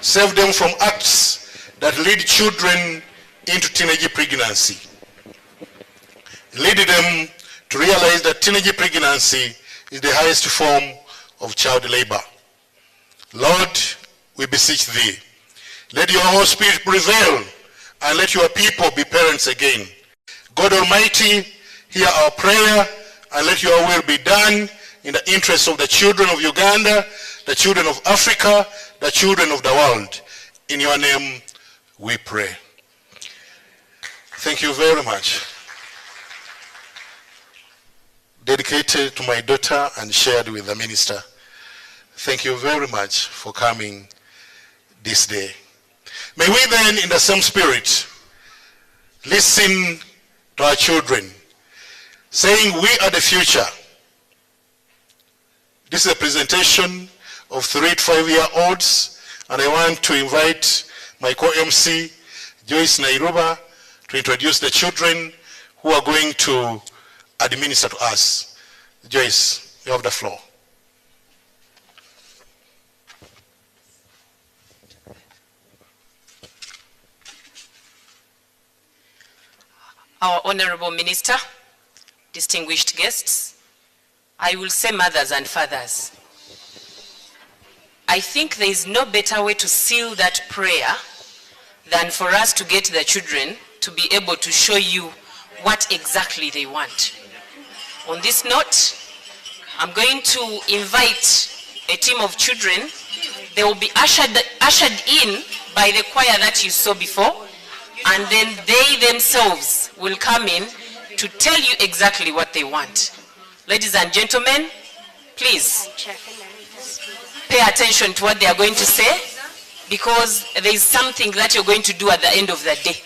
Save them from acts that lead children into teenage pregnancy. Lead them to realize that teenage pregnancy is the highest form of child labor. Lord, we beseech thee, let your Holy Spirit prevail and let your people be parents again. God Almighty, hear our prayer and let your will be done in the interest of the children of Uganda, the children of Africa, the children of the world. In your name we pray. Thank you very much. Dedicated to my daughter and shared with the minister. Thank you very much for coming this day. May we then, in the same spirit, listen to our children, saying we are the future. This is a presentation of 3 to 5-year-olds, and I want to invite my co-MC, Joyce Nairoba, to introduce the children who are going to administer to us. Joyce, you have the floor. Our Honorable Minister, distinguished guests, I will say mothers and fathers. I think there is no better way to seal that prayer than for us to get the children to be able to show you what exactly they want. On this note, I'm going to invite a team of children. They will be ushered in by the choir that you saw before, and then they themselves will come in to tell you exactly what they want. Ladies and gentlemen, please pay attention to what they are going to say, because there is something that you're going to do at the end of the day.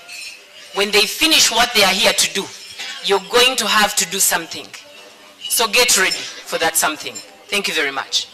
When they finish what they are here to do, you're going to have to do something. So get ready for that something. Thank you very much.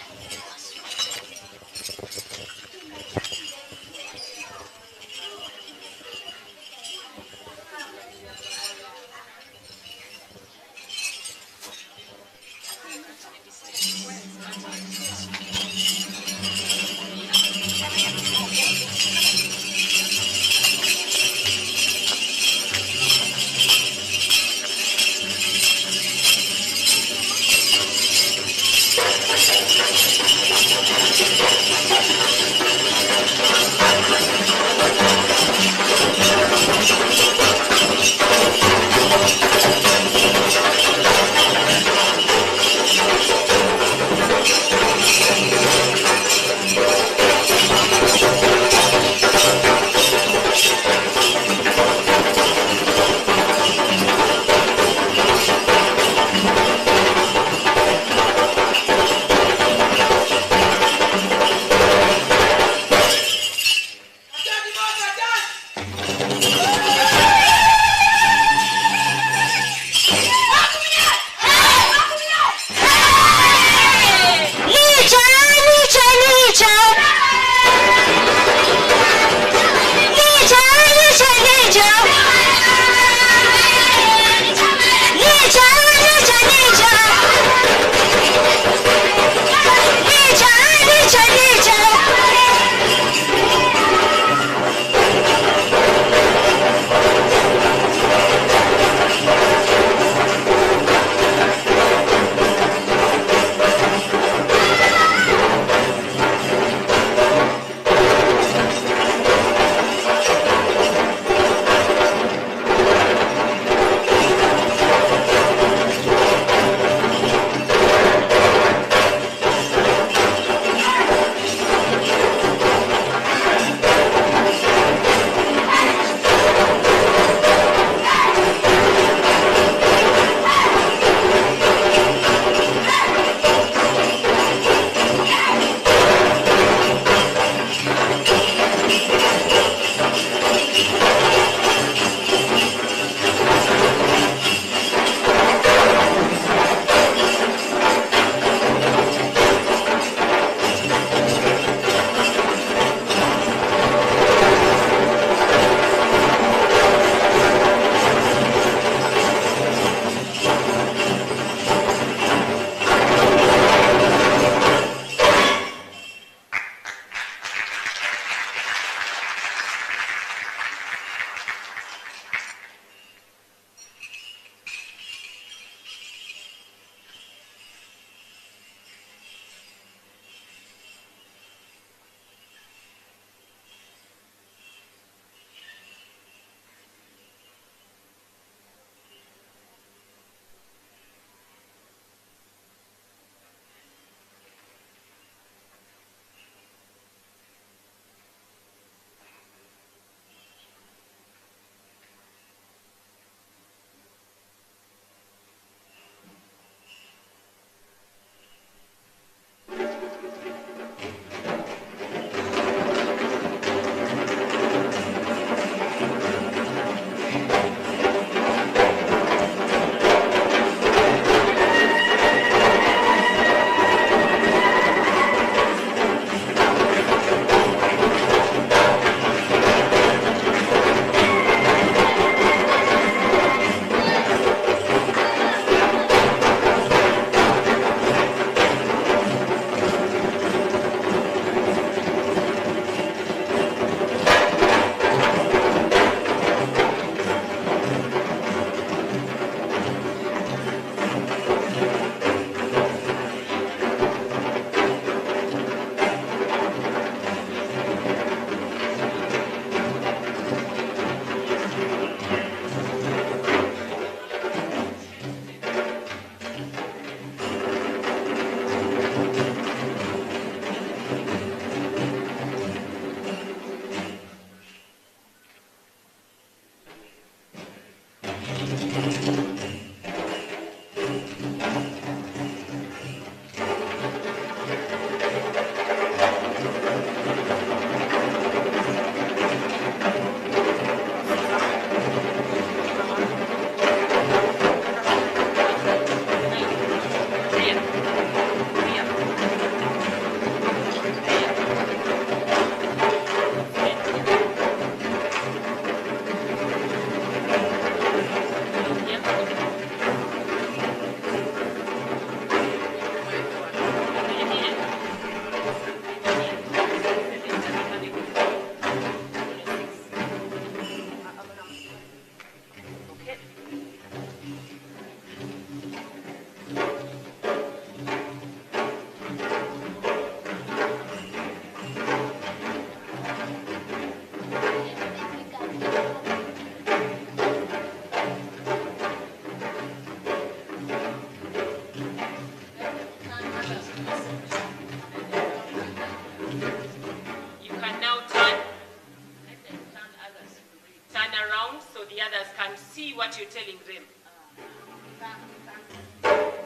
see what you're telling them.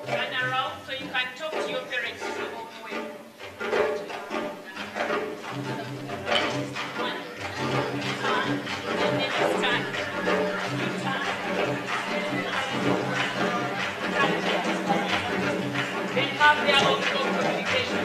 Turn around so you can talk to your parents in your own way. And then stand. They have their own communication.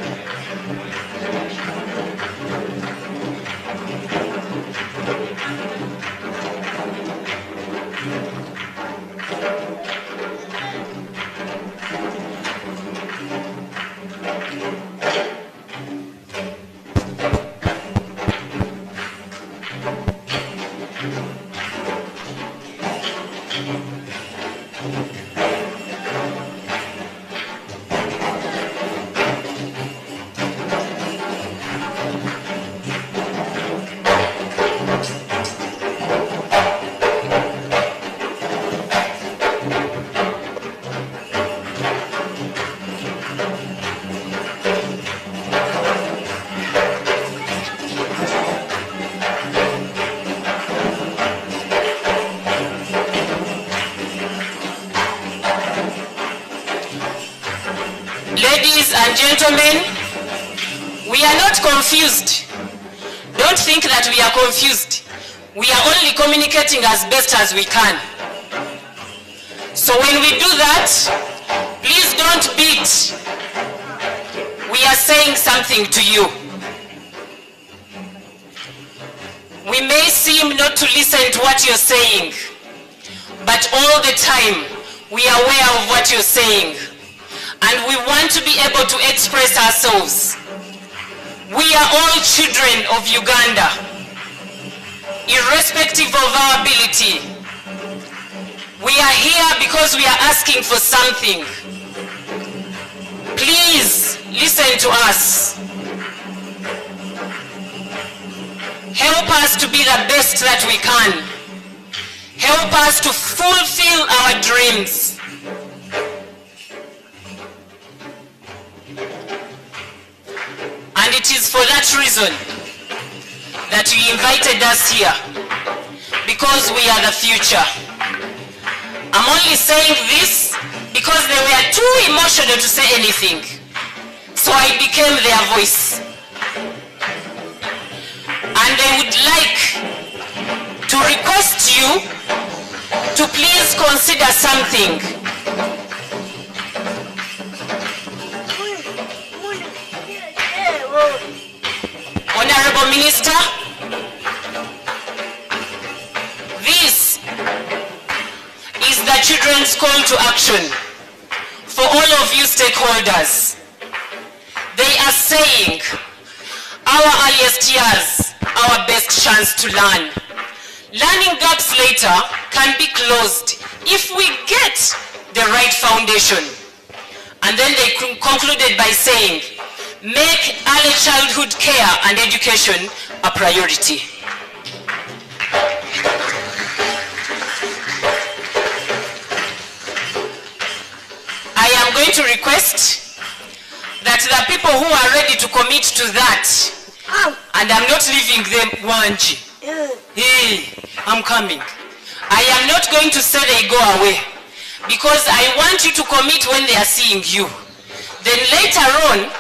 Ladies and gentlemen, we are not confused. Don't think that we are confused. We are only communicating as best as we can. So when we do that, please don't beat. We are saying something to you. We may seem not to listen to what you're saying, but all the time we are aware of what you're saying. And we want to be able to express ourselves. We are all children of Uganda, irrespective of our ability. We are here because we are asking for something. Please listen to us. Help us to be the best that we can. Help us to fulfill our dreams. And it is for that reason that you invited us here, because we are the future. I'm only saying this because they were too emotional to say anything. So I became their voice. And I would like to request you to please consider something. Honorable Minister, this is the children's call to action for all of you stakeholders. They are saying our earliest years, our best chance to learn. Learning gaps later can be closed if we get the right foundation. And then they concluded by saying, make early childhood care and education a priority. I am going to request that the people who are ready to commit to that, and I'm not leaving them Wanji. Hey, I'm coming. I am not going to say they go away, because I want you to commit when they are seeing you. Then later on,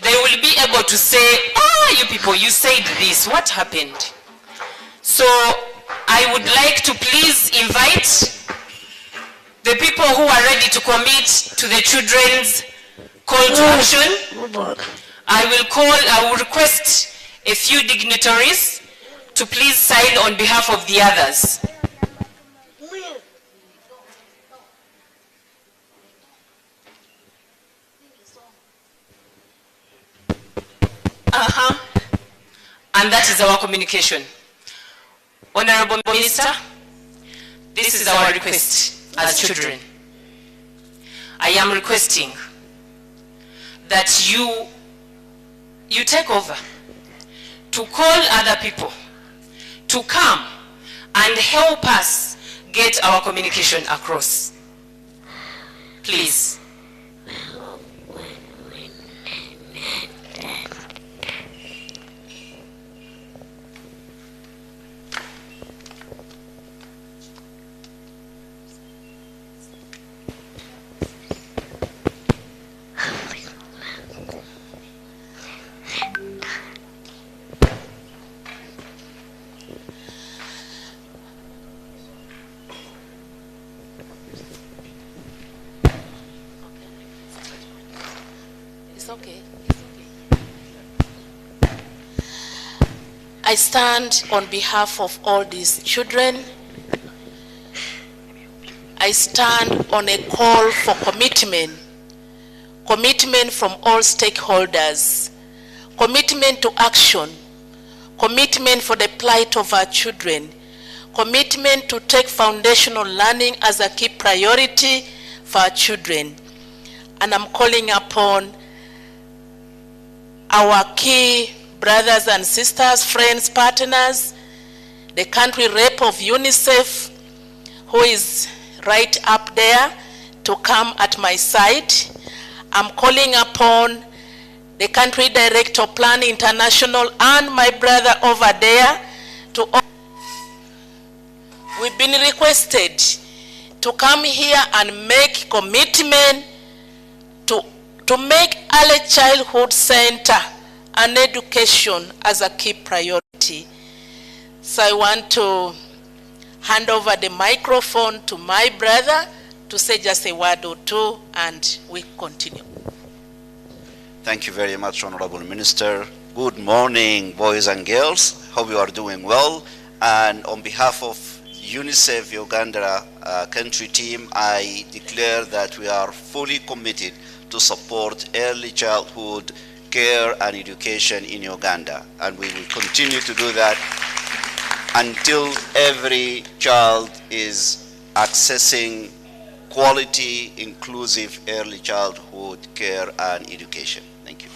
they will be able to say, you people, you said this, what happened? So I would like to please invite the people who are ready to commit to the children's call to action. I will request a few dignitaries to please sign on behalf of the others. And that is our communication. Honorable Minister, this is our request as children. I am requesting that you take over to call other people to come and help us get our communication across. Please. I stand on behalf of all these children. I stand on a call for commitment from all stakeholders, commitment to action, commitment for the plight of our children, commitment to take foundational learning as a key priority for our children. And I'm calling upon our key brothers and sisters, friends, partners, the country rep of UNICEF, who is right up there, to come at my side. I'm calling upon the country director of Plan International and my brother over there to. We've been requested to come here and make commitment to make early childhood center and education as a key priority. So I want to hand over the microphone to my brother to say just a word or two, and we continue. Thank you very much, Honorable Minister. Good morning, boys and girls. Hope you are doing well. And on behalf of UNICEF Uganda country team, I declare that we are fully committed to support early childhood care and education in Uganda. And we will continue to do that until every child is accessing quality, inclusive early childhood care and education. Thank you.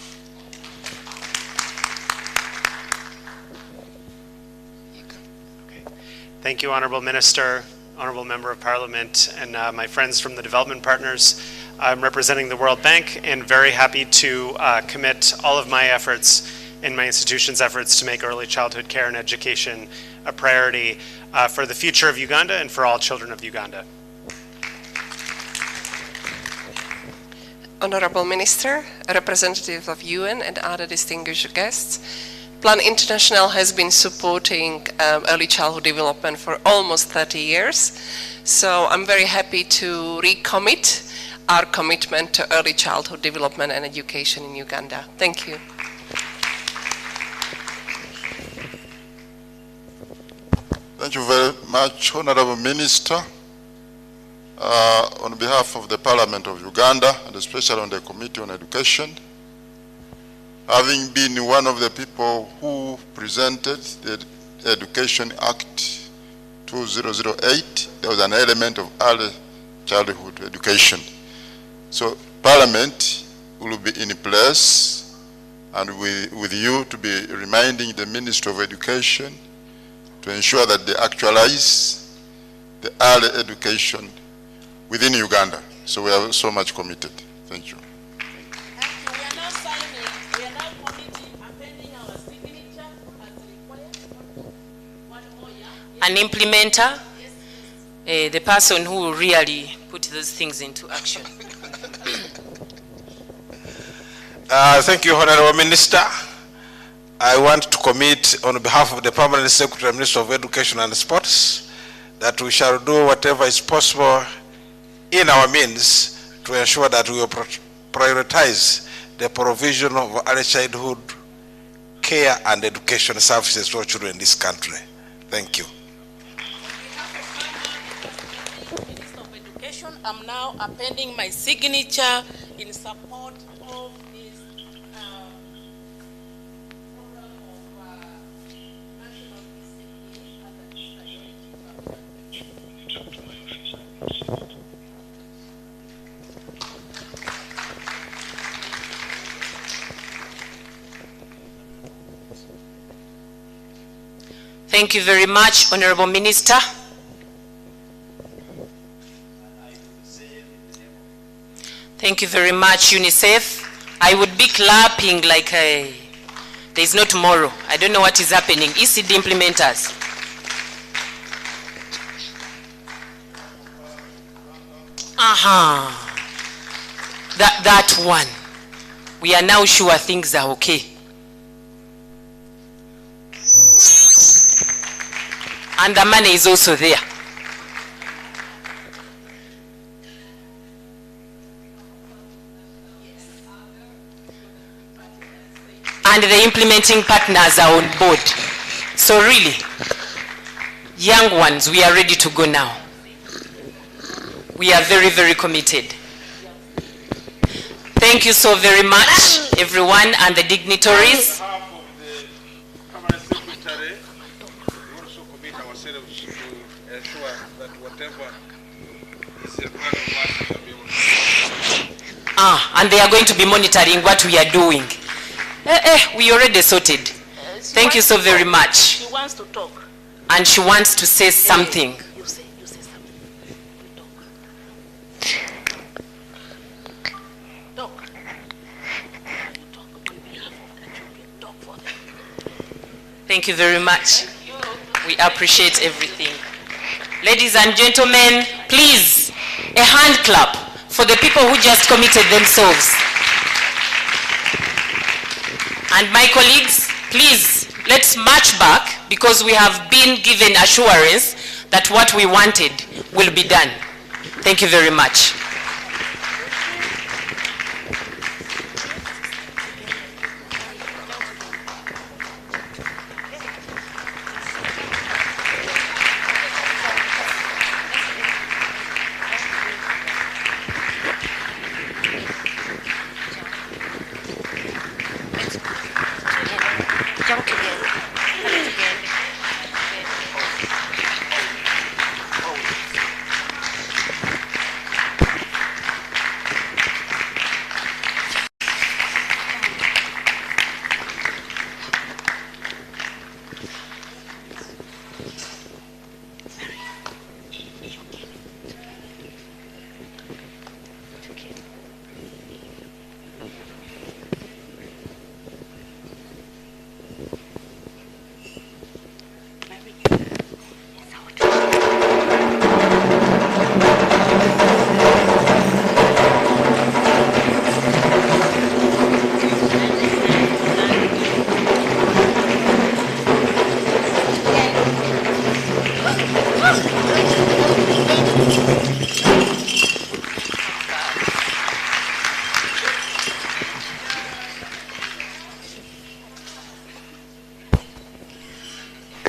Thank you, Honorable Minister, Honorable Member of Parliament, and my friends from the development partners. I'm representing the World Bank and very happy to commit all of my efforts and my institution's efforts to make early childhood care and education a priority for the future of Uganda and for all children of Uganda. Honorable Minister, representatives of UN and other distinguished guests, Plan International has been supporting early childhood development for almost 30 years. So I'm very happy to recommit our commitment to early childhood development and education in Uganda. Thank you. Thank you very much, Honorable Minister. On behalf of the Parliament of Uganda, and especially on the Committee on Education, having been one of the people who presented the Education Act 2008, there was an element of early childhood education. So Parliament will be in place, and with you to be reminding the Ministry of Education to ensure that they actualize the early education within Uganda. So we are so much committed. Thank you. An implementer, the person who will really put those things into action. Thank you, Honorable Minister. I want to commit on behalf of the Permanent Secretary, Minister of Education and Sports, that we shall do whatever is possible in our means to ensure that we will prioritize the provision of early childhood care and education services to children in this country. Thank you. Minister of Education, I'm now appending my signature in support of this program of national discipline as a priority. Thank you very much, Honorable Minister. Thank you very much, UNICEF. I would be clapping like there's no tomorrow. I don't know what is happening. ECD implementers. That one. We are now sure things are okay. And the money is also there. and the implementing partners are on board. So really, young ones, we are ready to go now. We are very, very committed. Thank you so very much, everyone, and the dignitaries. And they are going to be monitoring what we are doing. We already sorted. Thank you so very much. She wants to talk. And she wants to say something. You say something. Talk. Thank you very much. We appreciate everything. Ladies and gentlemen, please, a hand clap for the people who just committed themselves. And my colleagues, please, let's march back because we have been given assurance that what we wanted will be done. Thank you very much.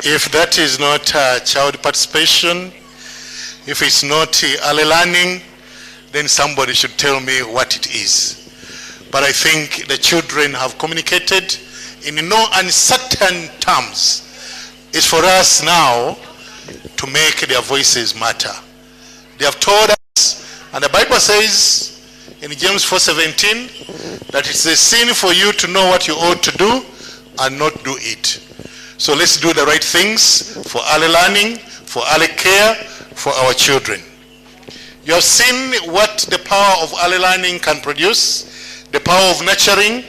If that is not child participation, if it's not early learning, then somebody should tell me what it is. But I think the children have communicated in no uncertain terms. It's for us now to make their voices matter. They have told us, and the Bible says in James 4:17, that it's a sin for you to know what you ought to do and not do it. So let's do the right things for early learning, for early care, for our children. You have seen what the power of early learning can produce, the power of nurturing,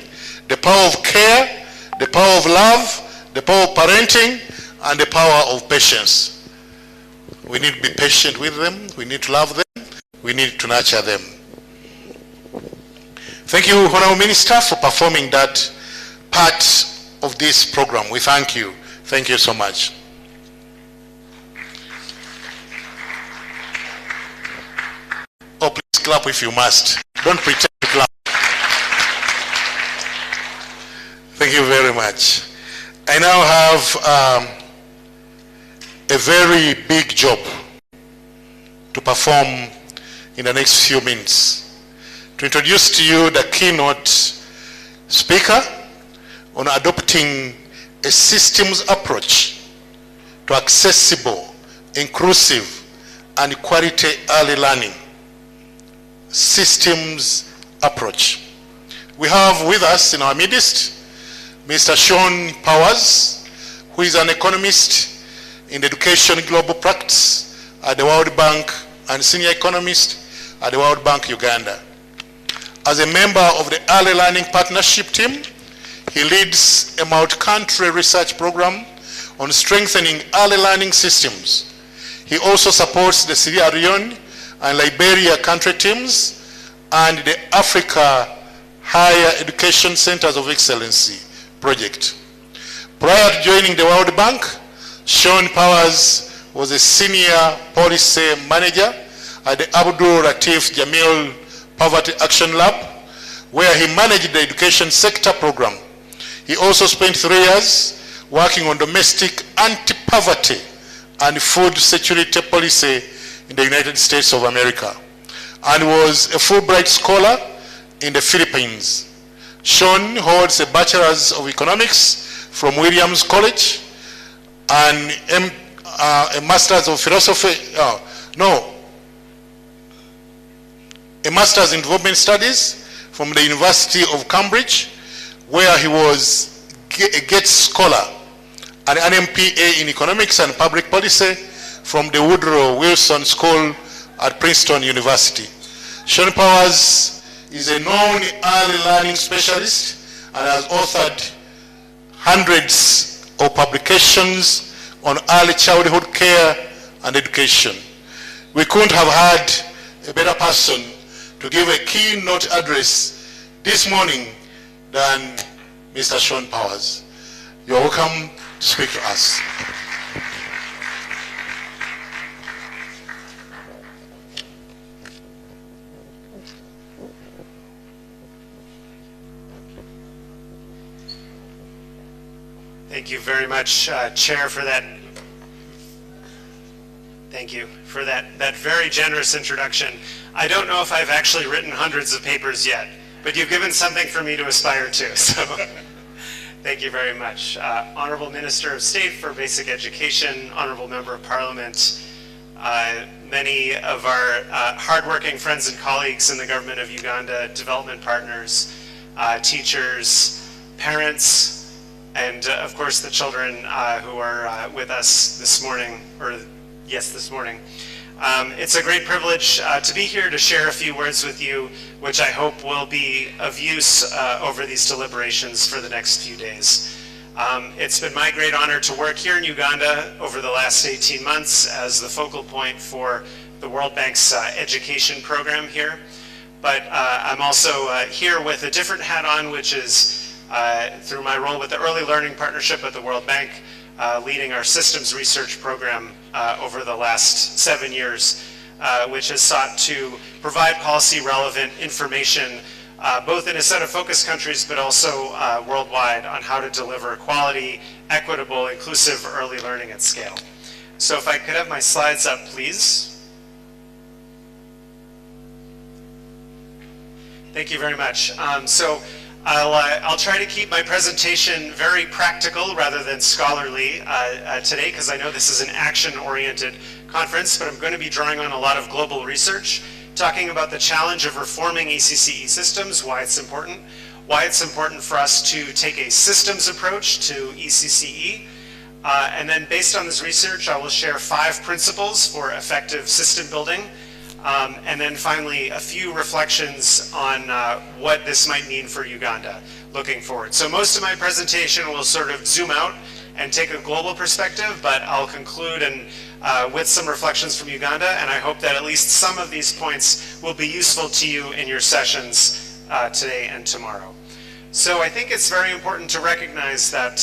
the power of care, the power of love, the power of parenting, and the power of patience. We need to be patient with them, we need to love them, we need to nurture them. Thank you, Honorable Minister, for performing that part of this program. We thank you. Thank you so much. Oh, please clap if you must. Don't pretend to clap. Thank you very much. I now have a very big job to perform in the next few minutes. To introduce to you the keynote speaker on adopting a systems approach to accessible, inclusive, and quality early learning. Systems approach. We have with us in our midst Mr. Sean Powers, who is an economist in education global practice at the World Bank and senior economist at the World Bank Uganda. As a member of the Early Learning Partnership team, he leads a multi-country research program on strengthening early learning systems. He also supports the Sierra Leone and Liberia country teams and the Africa Higher Education Centers of Excellency project. Prior to joining the World Bank, Sean Powers was a senior policy manager at the Abdul Latif Jamil Poverty Action Lab, where he managed the education sector program. He also spent 3 years working on domestic anti-poverty and food security policy in the United States of America, and was a Fulbright scholar in the Philippines. Sean holds a Bachelor's of Economics from Williams College and a Master's of Philosophy, a Master's in Development Studies from the University of Cambridge, where he was a Gates Scholar, and an MPA in Economics and Public Policy from the Woodrow Wilson School at Princeton University. Sean Powers is a known early learning specialist and has authored hundreds of publications on early childhood care and education. We couldn't have had a better person to give a keynote address this morning than Mr. Sean Powers. You're welcome to speak to us. Thank you very much, Chair, for that. Thank you for that very generous introduction. I don't know if I've actually written hundreds of papers yet, but you've given something for me to aspire to, so thank you very much. Honorable Minister of State for Basic Education, Honorable Member of Parliament, many of our hardworking friends and colleagues in the government of Uganda, development partners, teachers, parents, and of course the children who are with us this morning, this morning. It's a great privilege to be here to share a few words with you, which I hope will be of use over these deliberations for the next few days. It's been my great honor to work here in Uganda over the last 18 months as the focal point for the World Bank's education program here. But I'm also here with a different hat on, which is through my role with the Early Learning Partnership at the World Bank, leading our systems research program over the last 7 years, which has sought to provide policy relevant information both in a set of focus countries but also worldwide on how to deliver quality, equitable, inclusive early learning at scale. So if I could have my slides up, please. Thank you very much. I'll try to keep my presentation very practical rather than scholarly today, because I know this is an action-oriented conference, but I'm going to be drawing on a lot of global research, talking about the challenge of reforming ECCE systems, why it's important for us to take a systems approach to ECCE, and then based on this research, I will share 5 principles for effective system building. And then finally, a few reflections on what this might mean for Uganda looking forward. So most of my presentation will sort of zoom out and take a global perspective, but I'll conclude with some reflections from Uganda, and I hope that at least some of these points will be useful to you in your sessions today and tomorrow. So I think it's very important to recognize that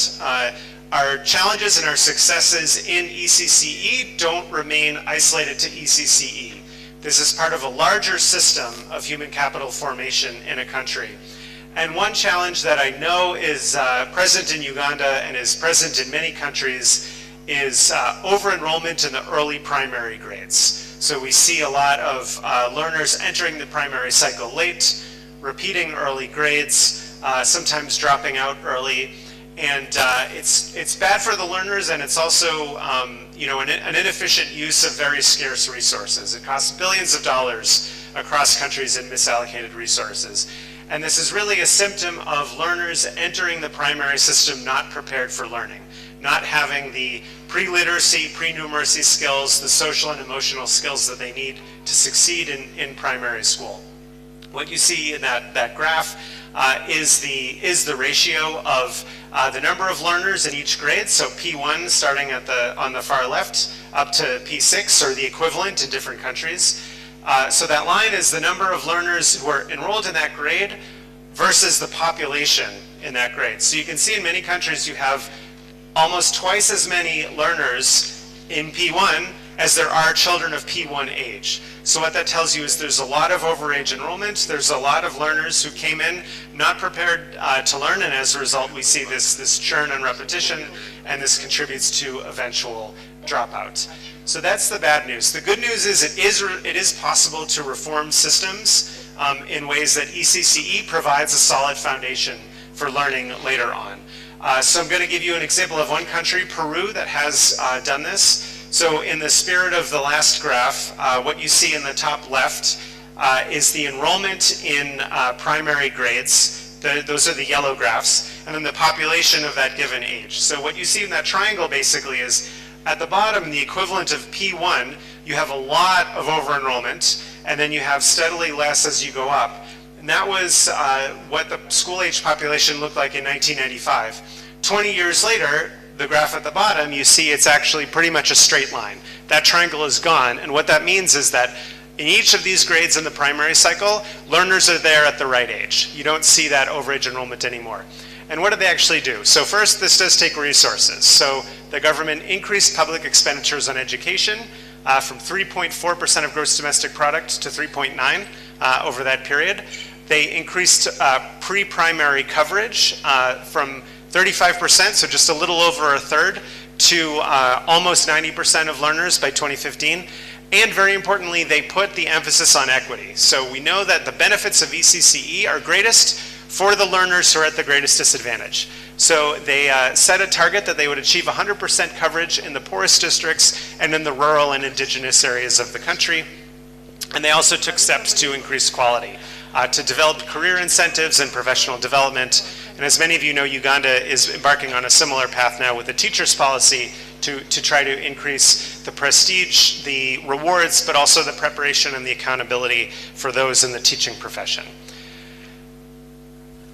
our challenges and our successes in ECCE don't remain isolated to ECCE. This is part of a larger system of human capital formation in a country. And one challenge that I know is present in Uganda and is present in many countries is over-enrollment in the early primary grades. So we see a lot of learners entering the primary cycle late, repeating early grades, sometimes dropping out early. And it's bad for the learners, and it's also an inefficient use of very scarce resources. It costs billions of dollars across countries in misallocated resources. And this is really a symptom of learners entering the primary system not prepared for learning, not having the pre-literacy, pre-numeracy skills, the social and emotional skills that they need to succeed in primary school. What you see in that graph is the ratio of the number of learners in each grade, so P1 starting on the far left up to P6, or the equivalent in different countries. So that line is the number of learners who are enrolled in that grade versus the population in that grade. So you can see in many countries you have almost twice as many learners in P1 as there are children of P1 age. So what that tells you is there's a lot of overage enrollment, there's a lot of learners who came in not prepared to learn, and as a result we see this churn and repetition, and this contributes to eventual dropout. So that's the bad news. The good news is it is possible to reform systems in ways that ECCE provides a solid foundation for learning later on. So I'm going to give you an example of one country, Peru, that has done this. So in the spirit of the last graph, what you see in the top left is the enrollment in primary grades. Those are the yellow graphs, and then the population of that given age. So what you see in that triangle basically is at the bottom, the equivalent of P1, you have a lot of over-enrollment, and then you have steadily less as you go up. And that was what the school-age population looked like in 1995. 20 years later, the graph at the bottom, you see it's actually pretty much a straight line. That triangle is gone, and what that means is that in each of these grades in the primary cycle, learners are there at the right age. You don't see that overage enrollment anymore. And what do they actually do? So first, this does take resources. So the government increased public expenditures on education from 3.4% of gross domestic product to 3.9 over that period. They increased pre-primary coverage from 35%, so just a little over a third, to almost 90% of learners by 2015. And very importantly, they put the emphasis on equity. So we know that the benefits of ECCE are greatest for the learners who are at the greatest disadvantage. So they set a target that they would achieve 100% coverage in the poorest districts and in the rural and indigenous areas of the country. And they also took steps to increase quality, to develop career incentives and professional development. And as many of you know, Uganda is embarking on a similar path now with the teachers policy to try to increase the prestige, the rewards, but also the preparation and the accountability for those in the teaching profession.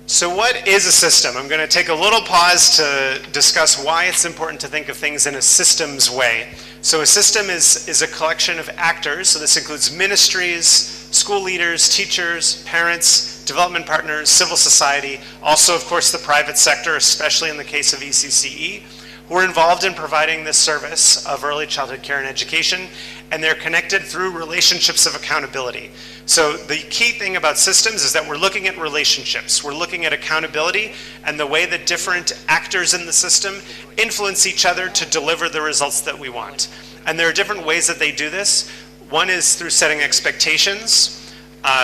So what is a system? I'm going to take a little pause to discuss why it's important to think of things in a systems way. So a system is a collection of actors. So this includes ministries, school leaders, teachers, parents, development partners, civil society, also of course the private sector, especially in the case of ECCE, who are involved in providing this service of early childhood care and education, and they're connected through relationships of accountability. So the key thing about systems is that we're looking at relationships. We're looking at accountability and the way that different actors in the system influence each other to deliver the results that we want. And there are different ways that they do this. One is through setting expectations.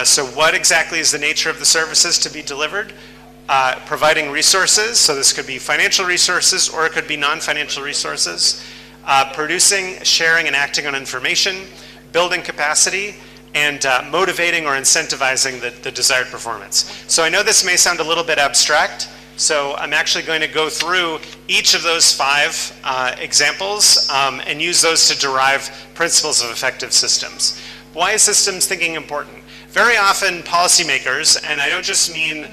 So what exactly is the nature of the services to be delivered? Providing resources, so this could be financial resources or it could be non-financial resources. Producing, sharing, and acting on information, building capacity, and motivating or incentivizing the desired performance. So I know this may sound a little bit abstract, so I'm actually going to go through each of those 5 examples and use those to derive principles of effective systems. Why is systems thinking important? Very often policymakers, and I don't just mean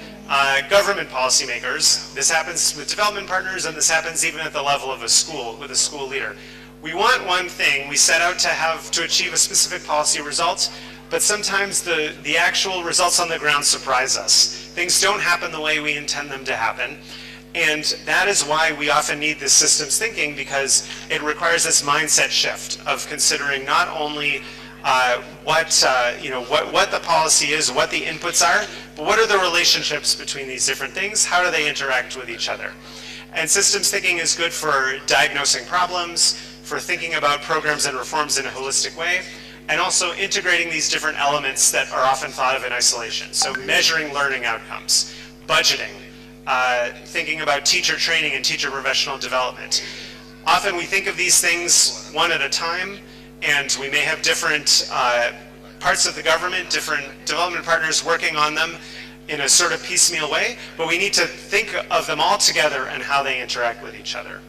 government policymakers, this happens with development partners and this happens even at the level of a school, with a school leader. We want one thing, we set out to achieve a specific policy result, but sometimes the actual results on the ground surprise us. Things don't happen the way we intend them to happen. And that is why we often need this systems thinking, because it requires this mindset shift of considering not only what the policy is, what the inputs are, but what are the relationships between these different things? How do they interact with each other? And systems thinking is good for diagnosing problems, for thinking about programs and reforms in a holistic way, and also integrating these different elements that are often thought of in isolation. So measuring learning outcomes, budgeting, thinking about teacher training and teacher professional development. Often we think of these things one at a time, and we may have different parts of the government, different development partners working on them in a sort of piecemeal way, but we need to think of them all together and how they interact with each other.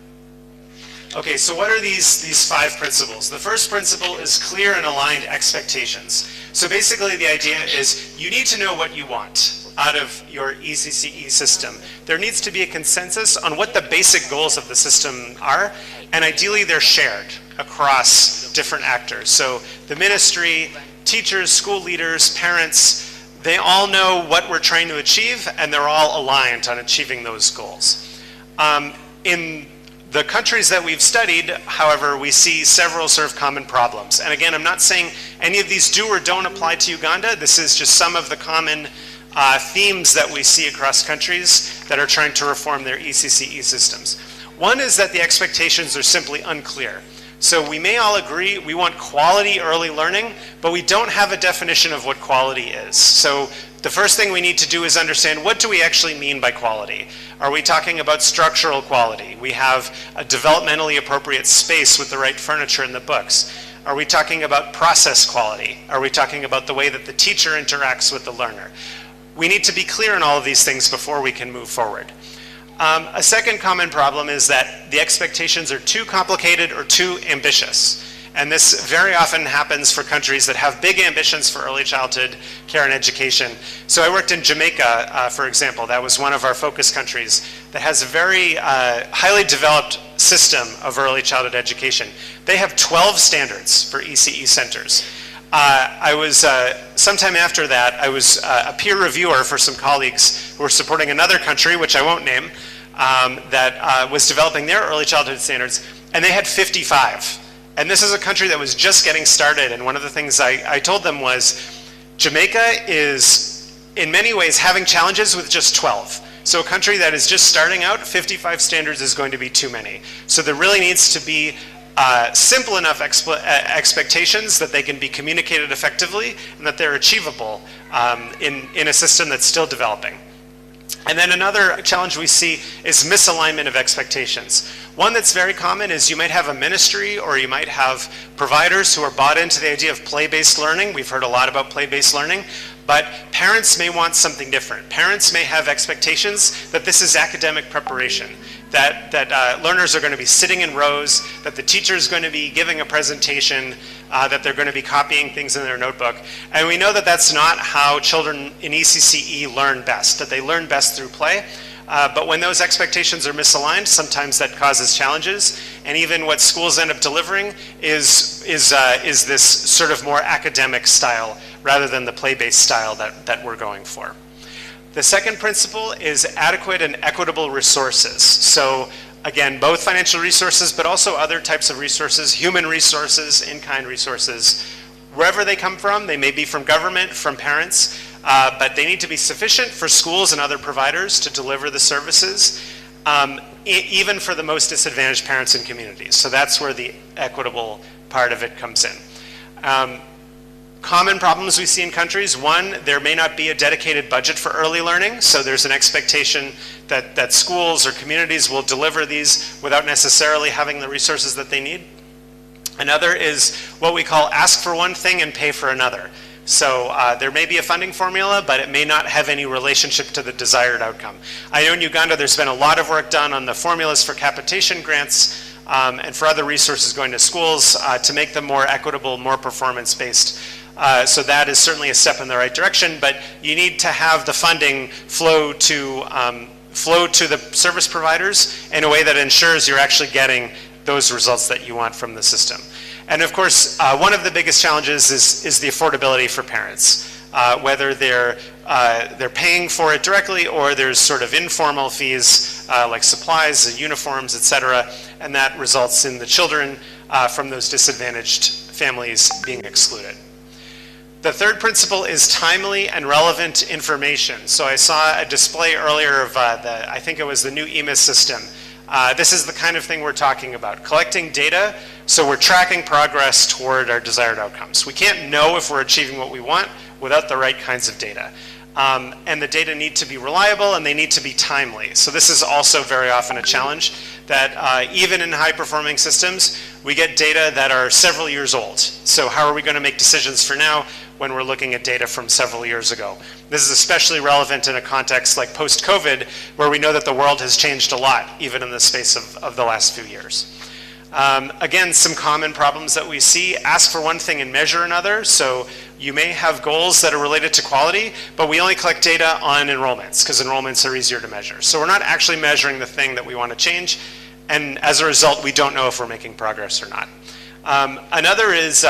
Okay, so what are these 5 principles? The first principle is clear and aligned expectations. So basically the idea is you need to know what you want out of your ECCE system. There needs to be a consensus on what the basic goals of the system are, and ideally they're shared across different actors. So the ministry, teachers, school leaders, parents, they all know what we're trying to achieve, and they're all aligned on achieving those goals. In the countries that we've studied, however, we see several sort of common problems. And again, I'm not saying any of these do or don't apply to Uganda. This is just some of the common themes that we see across countries that are trying to reform their ECCE systems. One is that the expectations are simply unclear. So we may all agree we want quality early learning, but we don't have a definition of what quality is. So the first thing we need to do is understand, what do we actually mean by quality? Are we talking about structural quality? We have a developmentally appropriate space with the right furniture in the books. Are we talking about process quality? Are we talking about the way that the teacher interacts with the learner? We need to be clear on all of these things before we can move forward. A second common problem is that the expectations are too complicated or too ambitious. And this very often happens for countries that have big ambitions for early childhood care and education. So I worked in Jamaica, for example. That was one of our focus countries that has a very highly developed system of early childhood education. They have 12 standards for ECE centers. I was, sometime after that, I was a peer reviewer for some colleagues who were supporting another country, which I won't name, that was developing their early childhood standards, and they had 55. And this is a country that was just getting started, and one of the things I told them was, Jamaica is, in many ways, having challenges with just 12. So a country that is just starting out, 55 standards is going to be too many. So there really needs to be simple enough expectations that they can be communicated effectively and that they're achievable in a system that's still developing. And then another challenge we see is misalignment of expectations. One that's very common is you might have a ministry or you might have providers who are bought into the idea of play-based learning. We've heard a lot about play-based learning, but parents may want something different. Parents may have expectations that this is academic preparation, that learners are going to be sitting in rows, that the teacher is going to be giving a presentation, that they're going to be copying things in their notebook. And we know that that's not how children in ECCE learn best, that they learn best through play. But when those expectations are misaligned, sometimes that causes challenges. And even what schools end up delivering is this sort of more academic style rather than the play-based style that we're going for. The second principle is adequate and equitable resources. So again, both financial resources, but also other types of resources, human resources, in-kind resources, wherever they come from. They may be from government, from parents, but they need to be sufficient for schools and other providers to deliver the services, even for the most disadvantaged parents and communities. So that's where the equitable part of it comes in. Common problems we see in countries: one, there may not be a dedicated budget for early learning, so there's an expectation that schools or communities will deliver these without necessarily having the resources that they need. Another is what we call ask for one thing and pay for another. So there may be a funding formula, but it may not have any relationship to the desired outcome. I know in Uganda there's been a lot of work done on the formulas for capitation grants and for other resources going to schools to make them more equitable, more performance-based. So that is certainly a step in the right direction, but you need to have the funding flow to the service providers in a way that ensures you're actually getting those results that you want from the system. And of course, one of the biggest challenges is the affordability for parents, whether they're paying for it directly or there's sort of informal fees like supplies, uniforms, etc., and that results in the children from those disadvantaged families being excluded. The third principle is timely and relevant information. So I saw a display earlier of I think it was the new EMIS system. This is the kind of thing we're talking about, collecting data so we're tracking progress toward our desired outcomes. We can't know if we're achieving what we want without the right kinds of data. And the data need to be reliable and they need to be timely. So this is also very often a challenge that even in high-performing systems, we get data that are several years old. So how are we going to make decisions for now when we're looking at data from several years ago? This is especially relevant in a context like post-COVID, where we know that the world has changed a lot, even in the space of the last few years. Again, some common problems that we see: ask for one thing and measure another. So you may have goals that are related to quality, but we only collect data on enrollments because enrollments are easier to measure. So we're not actually measuring the thing that we want to change, and as a result, we don't know if we're making progress or not. Another is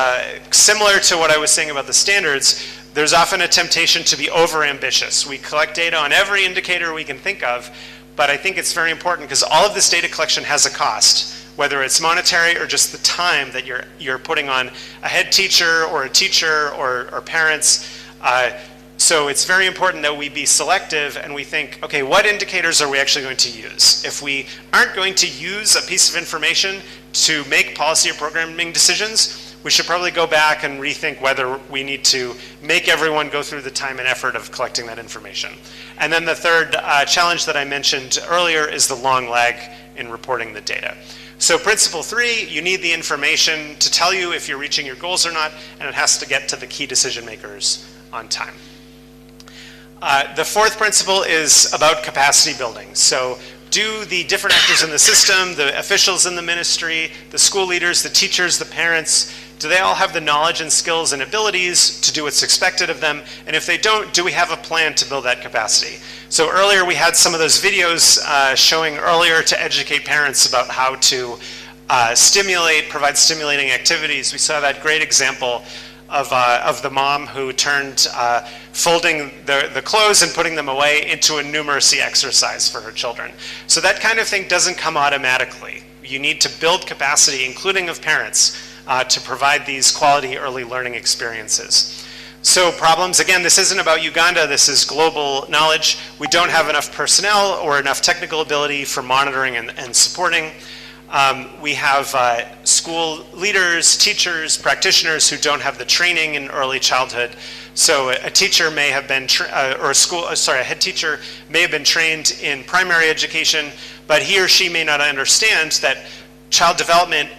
similar to what I was saying about the standards. There's often a temptation to be overambitious. We collect data on every indicator we can think of, but I think it's very important because all of this data collection has a cost, whether it's monetary or just the time that you're putting on a head teacher or a teacher or parents. So it's very important that we be selective and we think, okay, what indicators are we actually going to use? If we aren't going to use a piece of information to make policy or programming decisions, we should probably go back and rethink whether we need to make everyone go through the time and effort of collecting that information. And then the third challenge that I mentioned earlier is the long lag in reporting the data. So principle 3, you need the information to tell you if you're reaching your goals or not, and it has to get to the key decision makers on time. The fourth principle is about capacity building. So do the different actors in the system, the officials in the ministry, the school leaders, the teachers, the parents, do they all have the knowledge and skills and abilities to do what's expected of them? And if they don't, do we have a plan to build that capacity? So earlier we had some of those videos showing earlier to educate parents about how to provide stimulating activities. We saw that great example of the mom who turned folding the clothes and putting them away into a numeracy exercise for her children. So that kind of thing doesn't come automatically. You need to build capacity, including of parents, to provide these quality early learning experiences. So problems, again, this isn't about Uganda, this is global knowledge. We don't have enough personnel or enough technical ability for monitoring and supporting. We have school leaders, teachers, practitioners who don't have the training in early childhood. So a teacher may have been, a head teacher may have been trained in primary education, but he or she may not understand that child development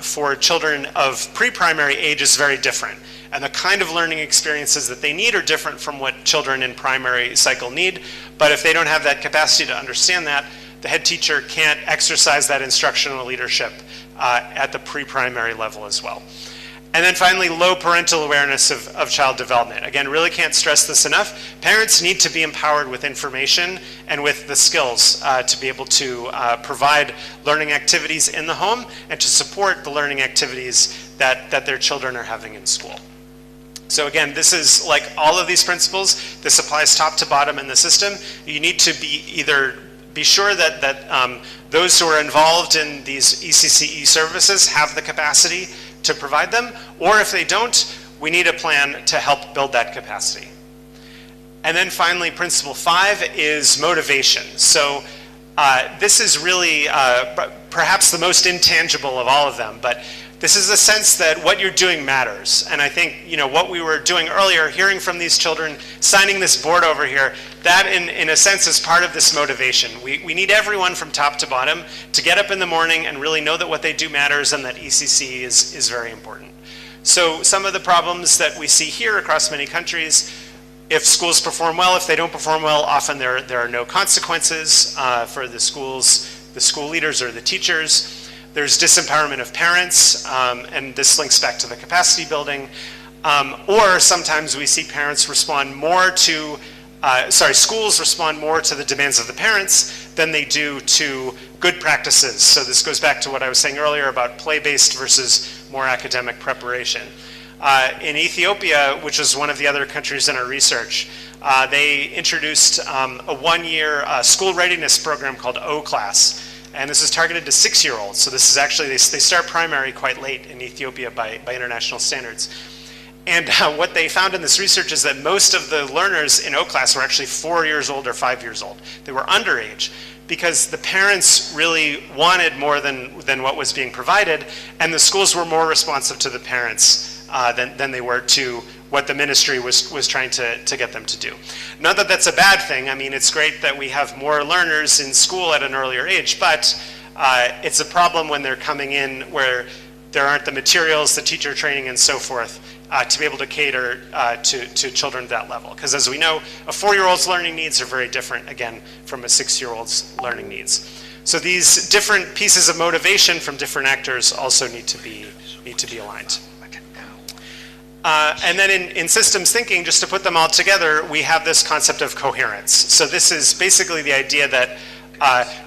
for children of pre-primary age is very different. And the kind of learning experiences that they need are different from what children in primary cycle need. But if they don't have that capacity to understand that, the head teacher can't exercise that instructional leadership at the pre-primary level as well. And then finally, low parental awareness of child development. Again, really can't stress this enough. Parents need to be empowered with information and with the skills to be able to provide learning activities in the home and to support the learning activities that their children are having in school. So again, this is like all of these principles. This applies top to bottom in the system. You need to be sure that those who are involved in these ECCE services have the capacity to provide them, or if they don't, we need a plan to help build that capacity. And then finally, principle 5 is motivation. So this is really perhaps the most intangible of all of them, but this is a sense that what you're doing matters. And I think, what we were doing earlier, hearing from these children, signing this board over here, that in a sense is part of this motivation. We need everyone from top to bottom to get up in the morning and really know that what they do matters and that ECC is very important. So some of the problems that we see here across many countries, if schools perform well, if they don't perform well, often there are no consequences for the school leaders or the teachers. There's disempowerment of parents, and this links back to the capacity building. Or sometimes we see parents respond more to, schools respond more to the demands of the parents than they do to good practices. So this goes back to what I was saying earlier about play-based versus more academic preparation. In Ethiopia, which is one of the other countries in our research, they introduced a one-year school readiness program called O-Class. And this is targeted to 6-year-olds. So this is actually, they start primary quite late in Ethiopia by international standards. And what they found in this research is that most of the learners in O-Class were actually 4 years old or 5 years old. They were underage because the parents really wanted more than what was being provided, and the schools were more responsive to the parents than they were to what the ministry was trying to get them to do. Not that that's a bad thing. I mean, it's great that we have more learners in school at an earlier age, but it's a problem when they're coming in where there aren't the materials, the teacher training, and so forth to be able to cater to children at that level. Because as we know, a 4-year-old's learning needs are very different, again, from a 6-year-old's learning needs. So these different pieces of motivation from different actors also need to be aligned. And then in systems thinking, just to put them all together, we have this concept of coherence. So this is basically the idea that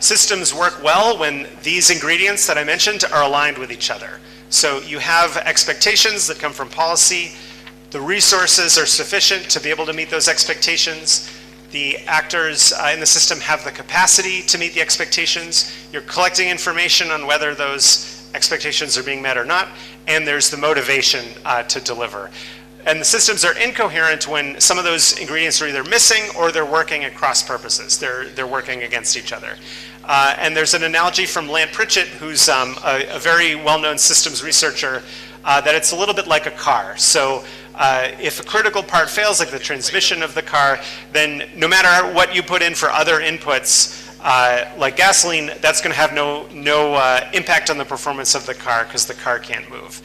systems work well when these ingredients that I mentioned are aligned with each other. So you have expectations that come from policy. The resources are sufficient to be able to meet those expectations. The actors in the system have the capacity to meet the expectations. You're collecting information on whether those expectations are being met or not, and there's the motivation to deliver. the systems are incoherent when some of those ingredients are either missing or they're working at cross purposes. They're working against each other. And there's an analogy from Lant Pritchett, who's a very well-known systems researcher, that it's a little bit like a car. So if a critical part fails, like the transmission of the car, then no matter what you put in for other inputs, like gasoline, that's going to have no impact on the performance of the car because the car can't move.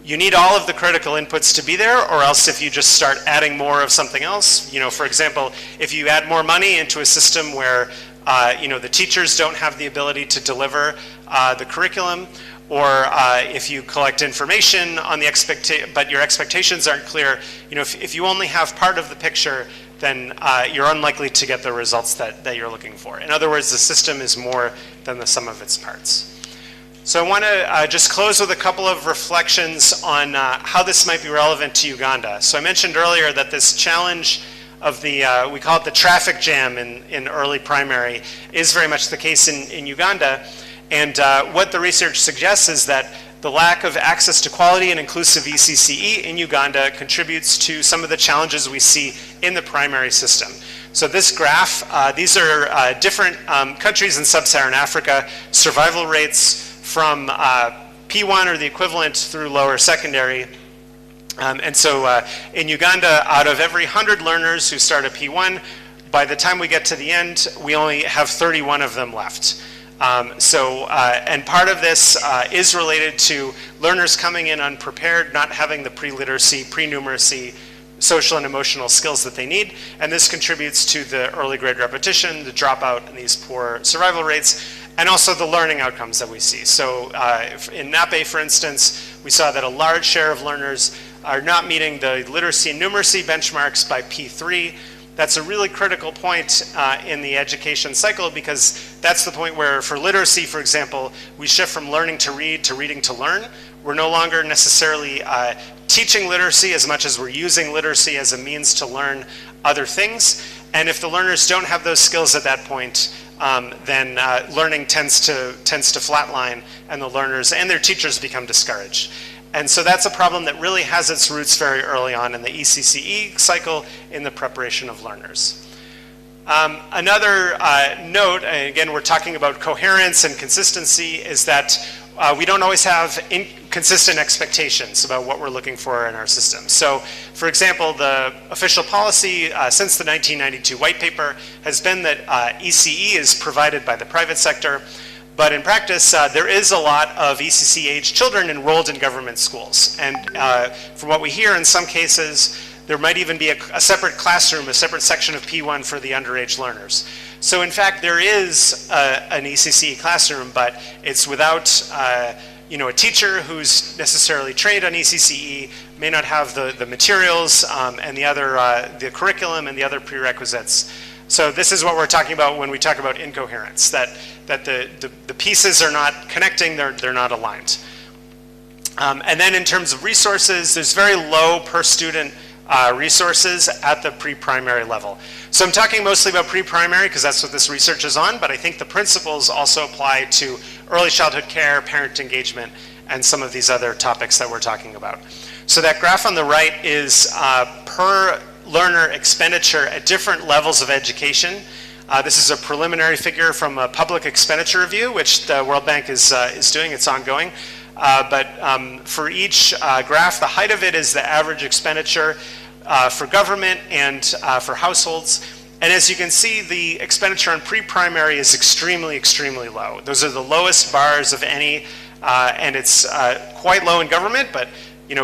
You need all of the critical inputs to be there, or else if you just start adding more of something else, for example, if you add more money into a system where the teachers don't have the ability to deliver the curriculum, or if you collect information on the but your expectations aren't clear, if you only have part of the picture, then you're unlikely to get the results that you're looking for. In other words, the system is more than the sum of its parts. So I want to just close with a couple of reflections on how this might be relevant to Uganda. So I mentioned earlier that this challenge of the, we call it the traffic jam in early primary, is very much the case in Uganda. And what the research suggests is that the lack of access to quality and inclusive ECCE in Uganda contributes to some of the challenges we see in the primary system. So this graph, these are different countries in sub-Saharan Africa, survival rates from P1 or the equivalent through lower secondary. And so in Uganda, out of every 100 learners who start at P1, by the time we get to the end, we only have 31 of them left. And part of this is related to learners coming in unprepared, not having the pre-literacy, pre-numeracy, social and emotional skills that they need, and this contributes to the early grade repetition, the dropout, and these poor survival rates, and also the learning outcomes that we see. So in NAPE, for instance, we saw that a large share of learners are not meeting the literacy and numeracy benchmarks by P3. That's a really critical point in the education cycle, because that's the point where, for literacy, for example, we shift from learning to read to reading to learn. We're no longer necessarily teaching literacy as much as we're using literacy as a means to learn other things. And if the learners don't have those skills at that point, then learning tends to flatline, and the learners and their teachers become discouraged. And so that's a problem that really has its roots very early on in the ECCE cycle in the preparation of learners. Another note, and again, we're talking about coherence and consistency, is that we don't always have consistent expectations about what we're looking for in our system. So, for example, the official policy since the 1992 white paper has been that ECE is provided by the private sector. But in practice, there is a lot of ECC-age children enrolled in government schools. And from what we hear, in some cases, there might even be a separate classroom, a separate section of P1 for the underage learners. So in fact, there is an ECC classroom, but it's without a teacher who's necessarily trained on ECCE, may not have the materials and the curriculum and the other prerequisites. So this is what we're talking about when we talk about incoherence, that the pieces are not connecting, they're not aligned. And then in terms of resources, there's very low per student resources at the pre-primary level. So I'm talking mostly about pre-primary because that's what this research is on, but I think the principles also apply to early childhood care, parent engagement, and some of these other topics that we're talking about. So that graph on the right is per learner expenditure at different levels of education. This is a preliminary figure from a public expenditure review, which the World Bank is doing. It's ongoing. But for each graph, the height of it is the average expenditure for government and for households. And as you can see, the expenditure on pre-primary is extremely, extremely low. Those are the lowest bars of any, and it's quite low in government, but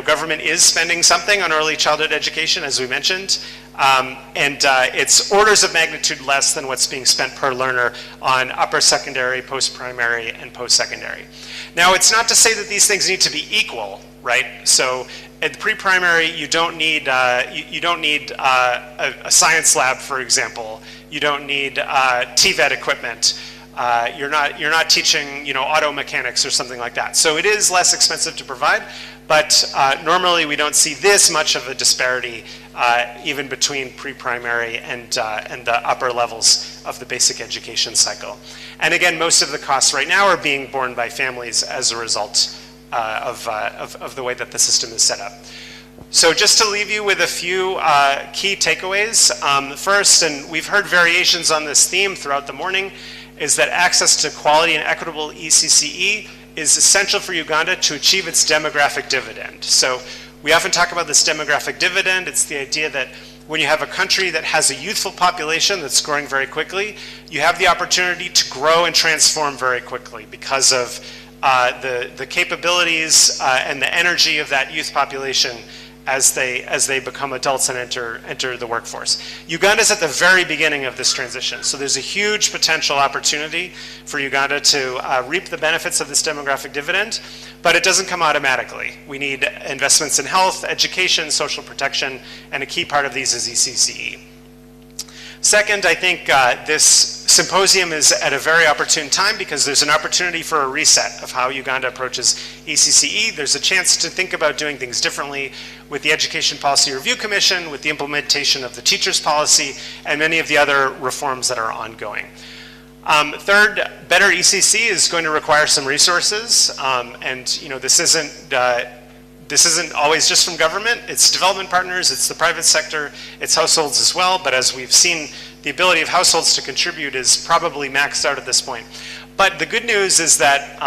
government is spending something on early childhood education, as we mentioned, and it's orders of magnitude less than what's being spent per learner on upper secondary, post-primary, and post-secondary. Now, it's not to say that these things need to be equal, right? So at pre-primary, you don't need a science lab, for example. You don't need TVET equipment. You're not teaching auto mechanics or something like that. So it is less expensive to provide, but normally we don't see this much of a disparity even between pre-primary and the upper levels of the basic education cycle. And again, most of the costs right now are being borne by families as a result of the way that the system is set up. So just to leave you with a few key takeaways. First, and we've heard variations on this theme throughout the morning, is that access to quality and equitable ECCE is essential for Uganda to achieve its demographic dividend. So we often talk about this demographic dividend. It's the idea that when you have a country that has a youthful population that's growing very quickly, you have the opportunity to grow and transform very quickly because of the capabilities and the energy of that youth population as they become adults and enter the workforce. Uganda's at the very beginning of this transition, so there's a huge potential opportunity for Uganda to reap the benefits of this demographic dividend, but it doesn't come automatically. We need investments in health, education, social protection, and a key part of these is ECCE. Second, I think this symposium is at a very opportune time because there's an opportunity for a reset of how Uganda approaches ECCE. There's a chance to think about doing things differently with the Education Policy Review Commission, with the implementation of the teachers policy, and many of the other reforms that are ongoing. Third, better ECC is going to require some resources, and this isn't always just from government. It's development partners, it's the private sector, it's households as well, but as we've seen, the ability of households to contribute is probably maxed out at this point. But the good news is that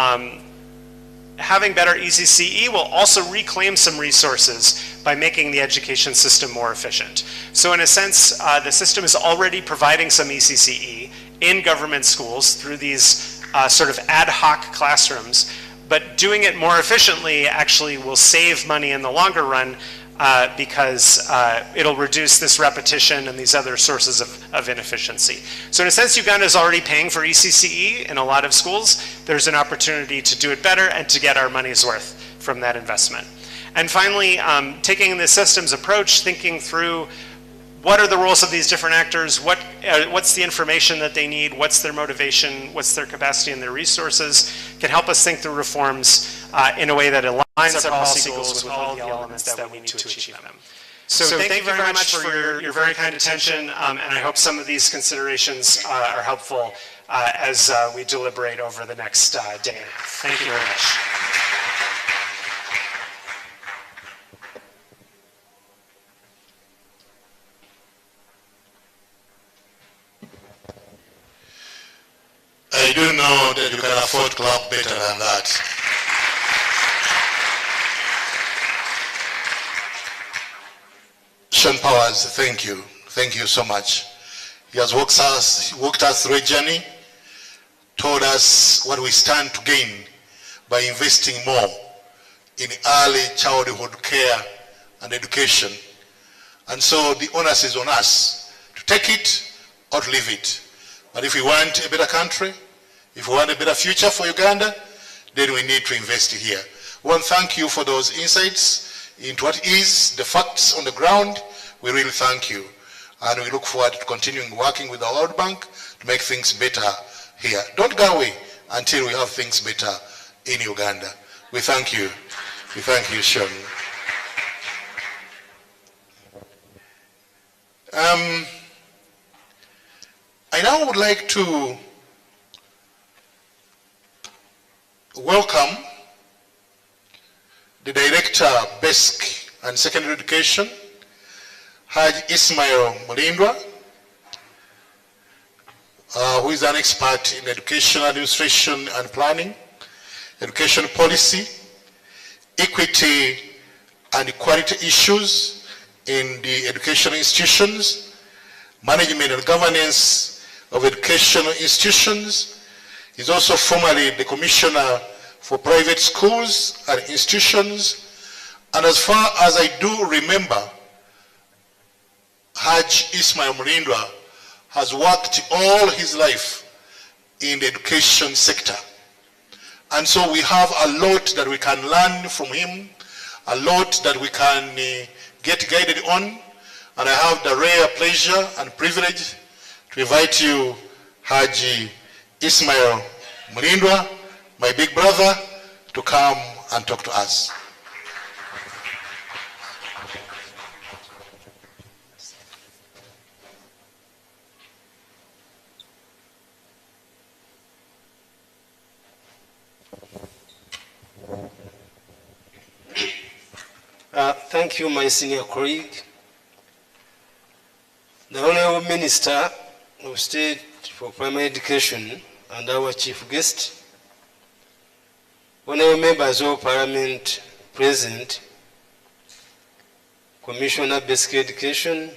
having better ECCE will also reclaim some resources by making the education system more efficient. So in a sense, the system is already providing some ECCE in government schools through these sort of ad hoc classrooms, but doing it more efficiently actually will save money in the longer run because it'll reduce this repetition and these other sources of inefficiency. So in a sense, Uganda is already paying for ECCE in a lot of schools. There's an opportunity to do it better and to get our money's worth from that investment. And finally, taking the systems approach, thinking through what are the roles of these different actors, what's the information that they need, what's their motivation, what's their capacity and their resources, can help us think through reforms in a way that aligns our policy goals with all the elements that we need to achieve them. So thank you very much for your very kind attention, and I hope some of these considerations are helpful as we deliberate over the next day. Thank you very much. I do know that you can afford to clap better than that. Sean Powers, thank you. Thank you so much. He has walked us through a journey, told us what we stand to gain by investing more in early childhood care and education. And so the onus is on us to take it or to leave it. But if we want a better country, if we want a better future for Uganda, then we need to invest here. I want to thank you for those insights into what is the facts on the ground. We really thank you. And we look forward to continuing working with the World Bank to make things better here. Don't go away until we have things better in Uganda. We thank you. We thank you, Sean. I now would like to welcome the Director, Basic and Secondary Education, Haji Ismail Mulindwa, who is an expert in education administration and planning, education policy, equity and equality issues in the educational institutions, management and governance of educational institutions. He's also formerly the Commissioner for Private Schools and Institutions. And as far as I do remember, Haj Ismail Mulindwa has worked all his life in the education sector. And so we have a lot that we can learn from him, a lot that we can get guided on. And I have the rare pleasure and privilege to invite you, Haji Ismail Mulindwa, my big brother, to come and talk to us. Thank you, my senior colleague. The Honorable Minister of State for Primary Education and our chief guest, honorable members of Parliament present, Commissioner Basic Education,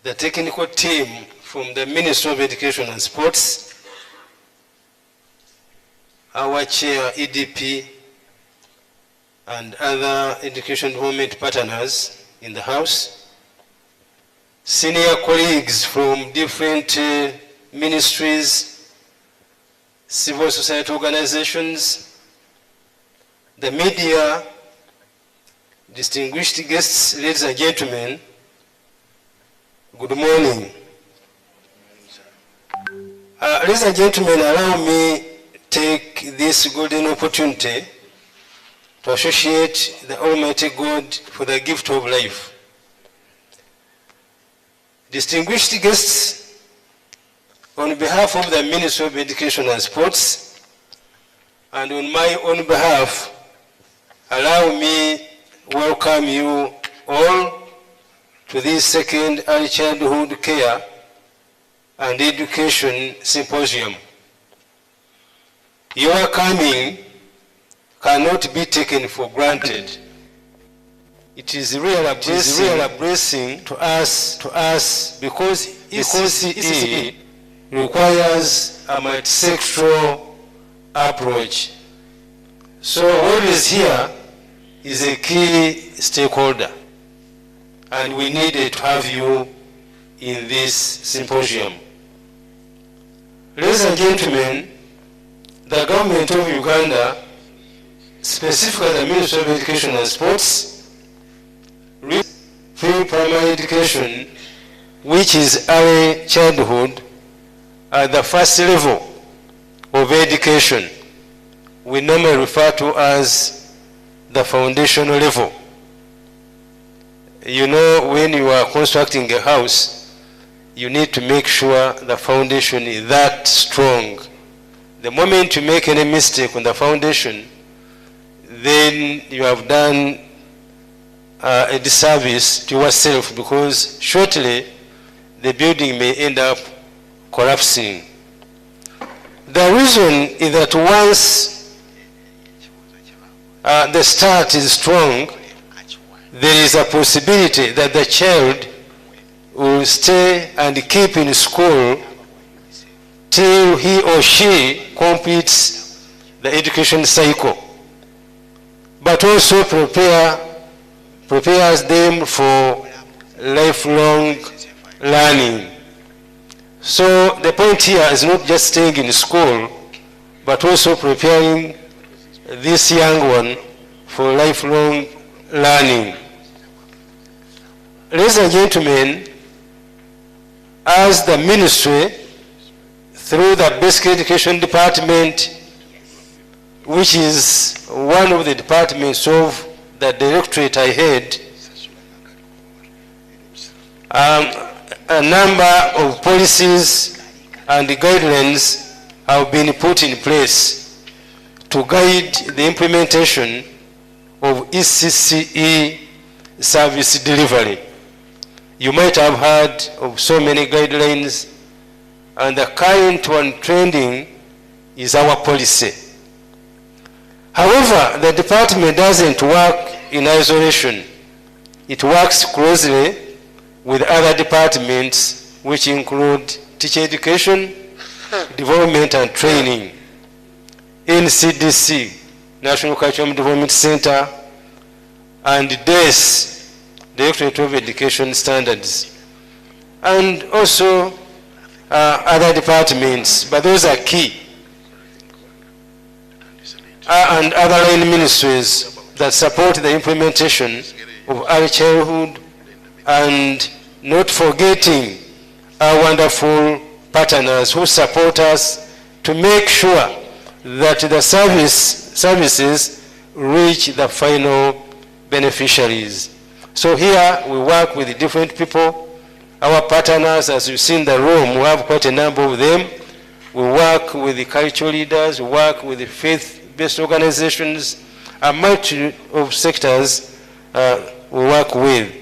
the technical team from the Ministry of Education and Sports, our chair EDP, and other education development partners in the House, senior colleagues from different ministries, civil society organizations, the media, distinguished guests, ladies and gentlemen, good morning. Ladies and gentlemen, allow me take this golden opportunity to associate the Almighty God for the gift of life. Distinguished guests, on behalf of the Ministry of Education and Sports, and on my own behalf, allow me welcome you all to this second Early Childhood Care and Education Symposium. Your coming cannot be taken for granted. It is really a blessing to us because ECCE requires a multisectoral approach. So what is here is a key stakeholder, and we needed to have you in this symposium. Ladies and gentlemen, the government of Uganda, specifically the Ministry of Education and Sports, pre-primary education, which is early childhood, at the first level of education, we normally refer to as the foundational level. You know, when you are constructing a house, you need to make sure the foundation is that strong. The moment you make any mistake on the foundation, then you have done a disservice to yourself, because shortly the building may end up collapsing. The reason is that once the start is strong, there is a possibility that the child will stay and keep in school till he or she completes the education cycle, but also prepares them for lifelong learning. So the point here is not just staying in school, but also preparing this young one for lifelong learning. Ladies and gentlemen, as the ministry, through the Basic Education Department, which is one of the departments of the directorate I head, a number of policies and guidelines have been put in place to guide the implementation of ECCE service delivery. You might have heard of so many guidelines, and the current one trending is our policy. However, the department doesn't work in isolation. It works closely with other departments, which include teacher education, development and training, NCDC, National Curriculum Development Center, and DES, Directorate of Education Standards, and also other departments, but those are key, and other line ministries that support the implementation of early childhood, and not forgetting our wonderful partners who support us to make sure that the services reach the final beneficiaries. So here we work with different people. Our partners, as you see in the room, we have quite a number of them. We work with the cultural leaders, we work with the faith-based organizations, a multitude of sectors we work with.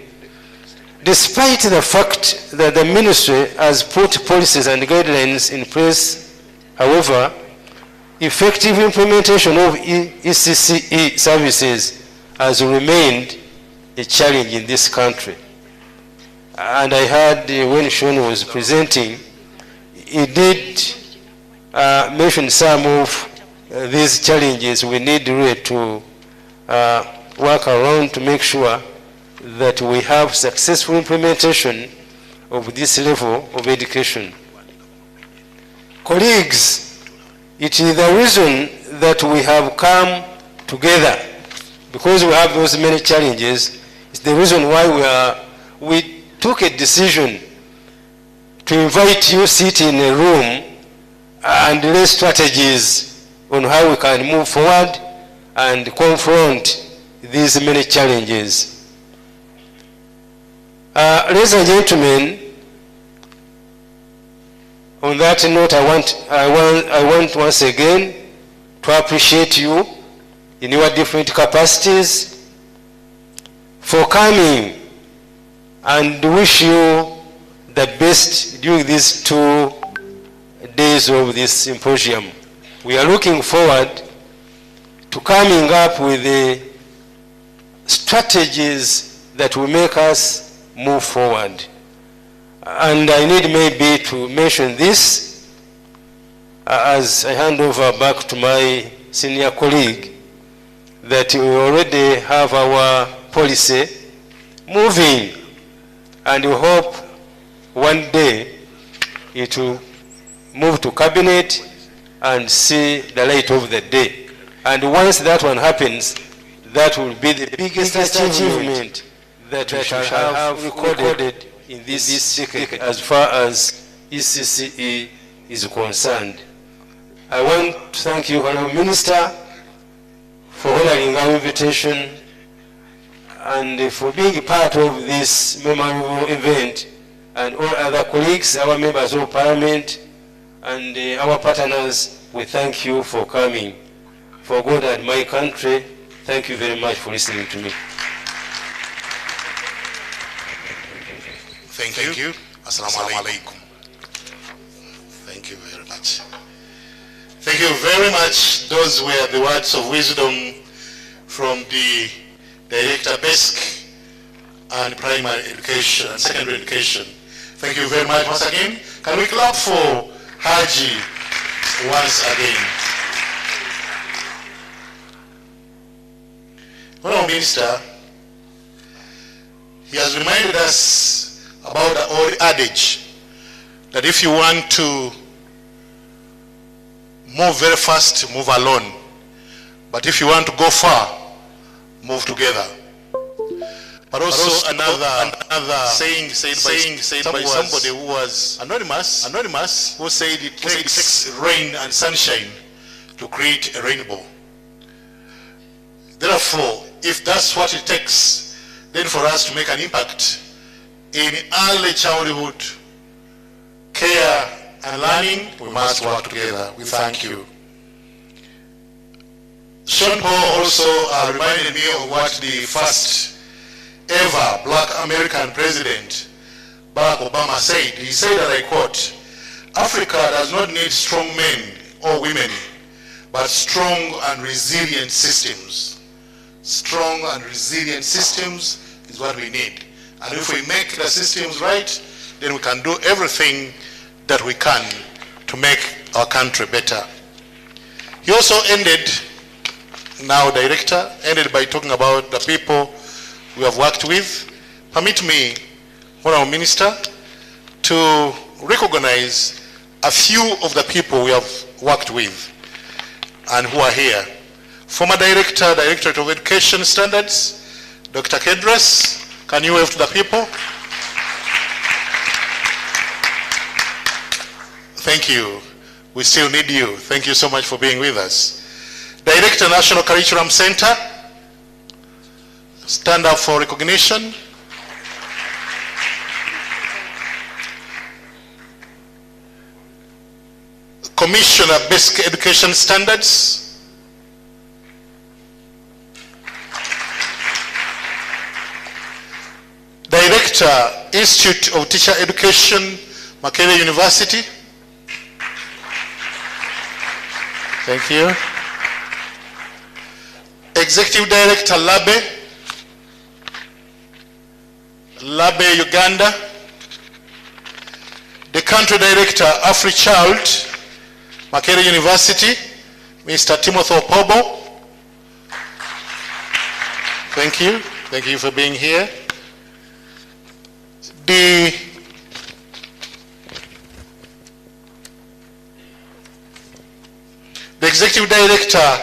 Despite the fact that the ministry has put policies and guidelines in place, however, effective implementation of ECCE services has remained a challenge in this country. And I heard when Sean was presenting, he did mention some of these challenges we need really to work around to make sure that we have successful implementation of this level of education. Colleagues, it is the reason that we have come together, because we have those many challenges. It's the reason why we took a decision to invite you sit in a room and lay strategies on how we can move forward and confront these many challenges. Ladies and gentlemen, on that note, I want once again to appreciate you in your different capacities for coming, and wish you the best during these 2 days of this symposium. We are looking forward to coming up with the strategies that will make us move forward. And I need maybe to mention this as I hand over back to my senior colleague, that we already have our policy moving, and we hope one day it will move to cabinet and see the light of the day. And once that one happens, that will be the biggest achievement that we shall have recorded in this decade as far as ECCE is concerned. I want to thank you, Honourable Minister, for honoring our invitation and for being part of this memorable event, and all other colleagues, our members of Parliament, and our partners. We thank you for coming. For God and my country, thank you very much for listening to me. Thank you. Assalamu alaikum. Thank you very much. Thank you very much. Those were the words of wisdom from the Director Basic and Primary Education and Secondary Education. Thank you very much once again. Can we clap for Haji once again? Honourable Minister, he has reminded us about the old adage that if you want to move very fast, move alone. But if you want to go far, move together. But also another saying said by somebody who was anonymous, who said it takes rain and sunshine to create a rainbow. Therefore, if that's what it takes, then for us to make an impact in early childhood care and learning, we must work together. We thank you. Sean Paul also reminded me of what the first ever black American president, Barack Obama, said. He said, and I quote, "Africa does not need strong men or women, but strong and resilient systems." Strong and resilient systems is what we need. And if we make the systems right, then we can do everything that we can to make our country better. He also ended, now Director, ended by talking about the people we have worked with. Permit me, Honourable Minister, to recognize a few of the people we have worked with and who are here. Former Director, Directorate of Education Standards, Dr. Kedras, can you wave to the people? Thank you. We still need you. Thank you so much for being with us. Director, National Curriculum Center, stand up for recognition. Commissioner, Basic Education Standards. Director, Institute of Teacher Education, Makerere University. Thank you. Executive Director, Labe, Uganda. The Country Director, AfriChild, Makerere University, Mr. Timothy Opobo. Thank you. Thank you for being here. The Executive Director,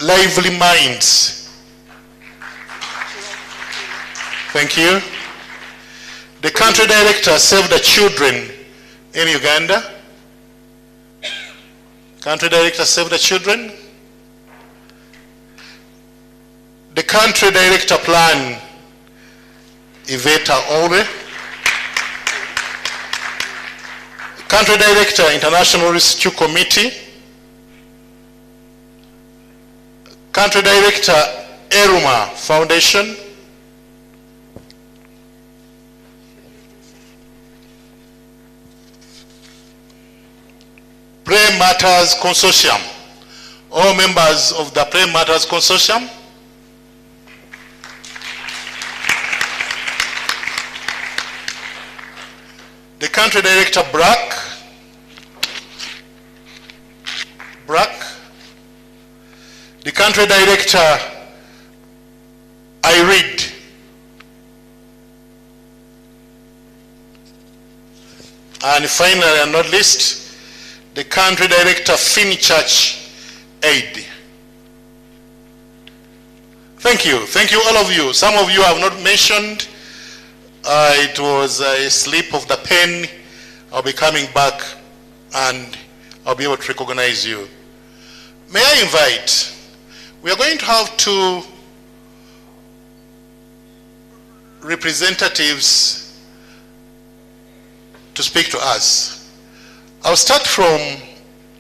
Lively Minds. Thank you. The Country Director, Save the Children in Uganda. Country Director, Save the Children. The Country Director, Plan, Iveta Ore. Country Director, International Rescue Committee. Country Director, Eruma Foundation. Pray Matters Consortium. All members of the Pray Matters Consortium. The Country Director, BRAC. The Country Director, IREAD. And finally, and not least, the Country Director, Church Aid. Thank you. Thank you, all of you. Some of you have not mentioned. It was a slip of the pen. I'll be coming back and I'll be able to recognize you. May I invite, we are going to have two representatives to speak to us. I'll start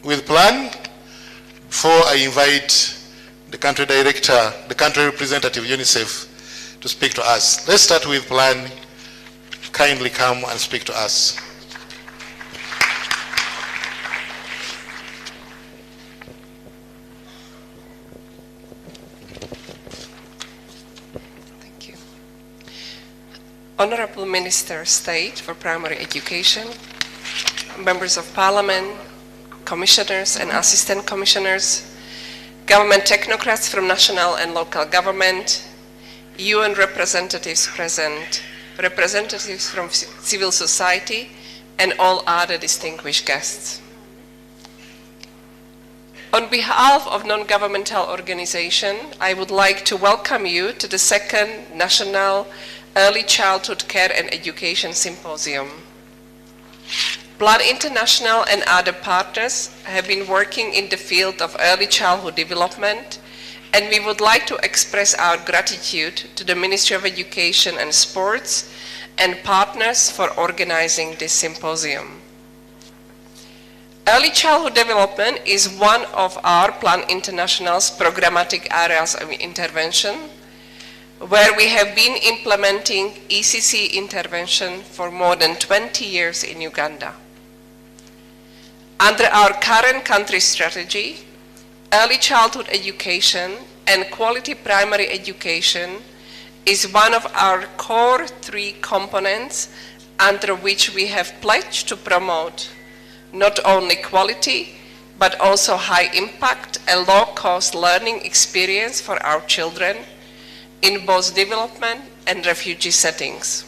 with Plan before I invite the Country Director, the Country Representative, UNICEF, to speak to us. Let's start with Plan. Kindly come and speak to us. Thank you. Honorable Minister of State for Primary Education, members of Parliament, commissioners and assistant commissioners, government technocrats from national and local government, UN representatives present, representatives from civil society, and all other distinguished guests. On behalf of non-governmental organization, I would like to welcome you to the second National Early Childhood Care and Education Symposium. Plan International and other partners have been working in the field of early childhood development, and we would like to express our gratitude to the Ministry of Education and Sports and partners for organizing this symposium. Early childhood development is one of our Plan International's programmatic areas of intervention, where we have been implementing ECC intervention for more than 20 years in Uganda. Under our current country strategy, early childhood education and quality primary education is one of our core 3 components under which we have pledged to promote not only quality, but also high impact and low cost learning experience for our children in both development and refugee settings.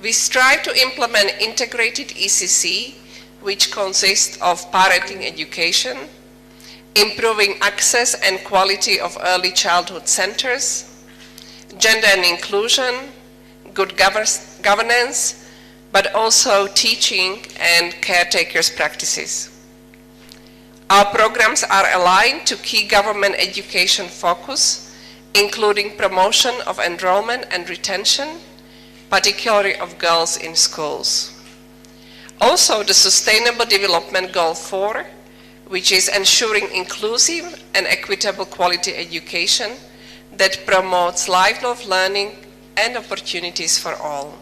We strive to implement integrated ECC, which consists of parenting education, improving access and quality of early childhood centers, gender and inclusion, good governance, but also teaching and caretakers practices. Our programs are aligned to key government education focus, including promotion of enrollment and retention, particularly of girls in schools. Also, the Sustainable Development Goal 4, which is ensuring inclusive and equitable quality education that promotes lifelong learning and opportunities for all.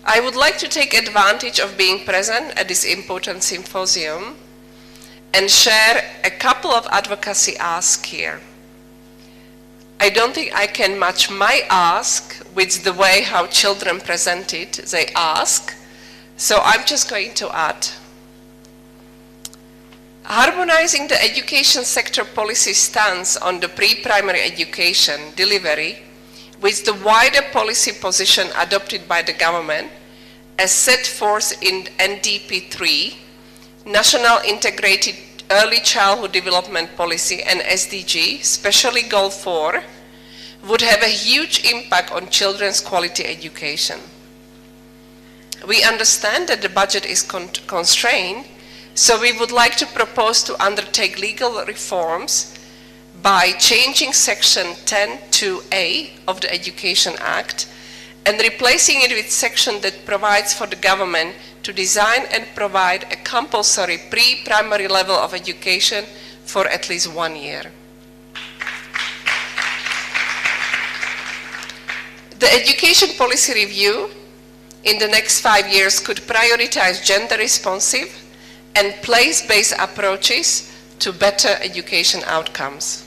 I would like to take advantage of being present at this important symposium and share a couple of advocacy asks here. I don't think I can match my ask with the way how children presented they ask, so I'm just going to add. Harmonizing the education sector policy stance on the pre-primary education delivery with the wider policy position adopted by the government as set forth in NDP 3, National Integrated Early Childhood Development Policy, and SDG, especially Goal 4, would have a huge impact on children's quality education. We understand that the budget is constrained, so we would like to propose to undertake legal reforms by changing Section 10(2)(a) of the Education Act and replacing it with section that provides for the government to design and provide a compulsory pre-primary level of education for at least 1 year. The education policy review in the next 5 years could prioritize gender-responsive and place-based approaches to better education outcomes.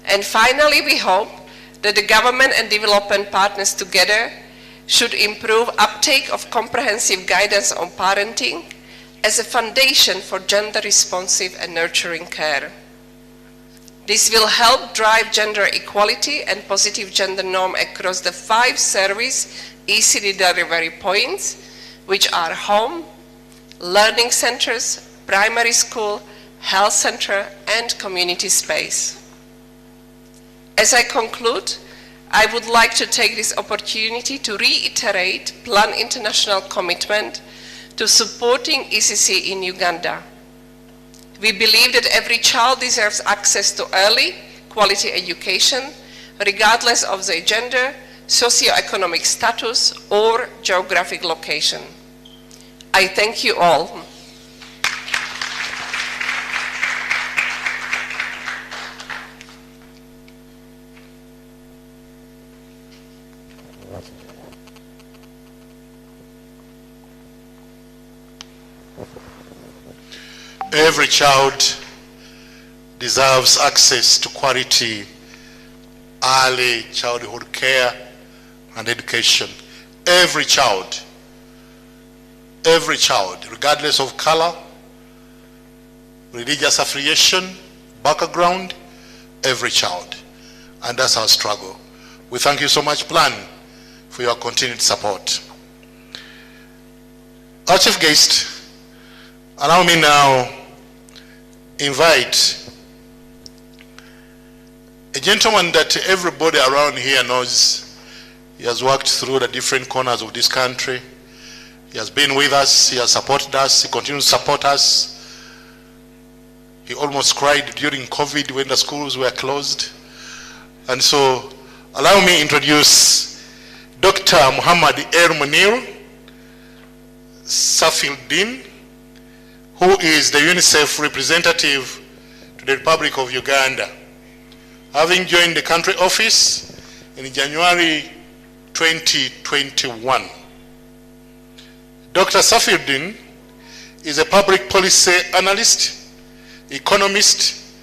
And finally, we hope that the government and development partners together should improve uptake of comprehensive guidance on parenting as a foundation for gender-responsive and nurturing care. This will help drive gender equality and positive gender norm across the 5 service ECD delivery points, which are home, learning centers, primary school, health center, and community space. As I conclude, I would like to take this opportunity to reiterate Plan International commitment to supporting ECC in Uganda. We believe that every child deserves access to early, quality education, regardless of their gender, socioeconomic status, or geographic location. I thank you all. Every child deserves access to quality early childhood care and education. Every child, regardless of color, religious affiliation, background, every child. And that's our struggle. We thank you so much, Plan, for your continued support. Our chief guest, allow me now invite a gentleman that everybody around here knows. He has worked through the different corners of this country. He has been with us, he has supported us, he continues to support us. He almost cried during COVID when the schools were closed. And so, allow me introduce Dr. Muhammad El Munir Safieddine, who is the UNICEF representative to the Republic of Uganda, having joined the country office in January 2021. Dr. Safieddine is a public policy analyst, economist,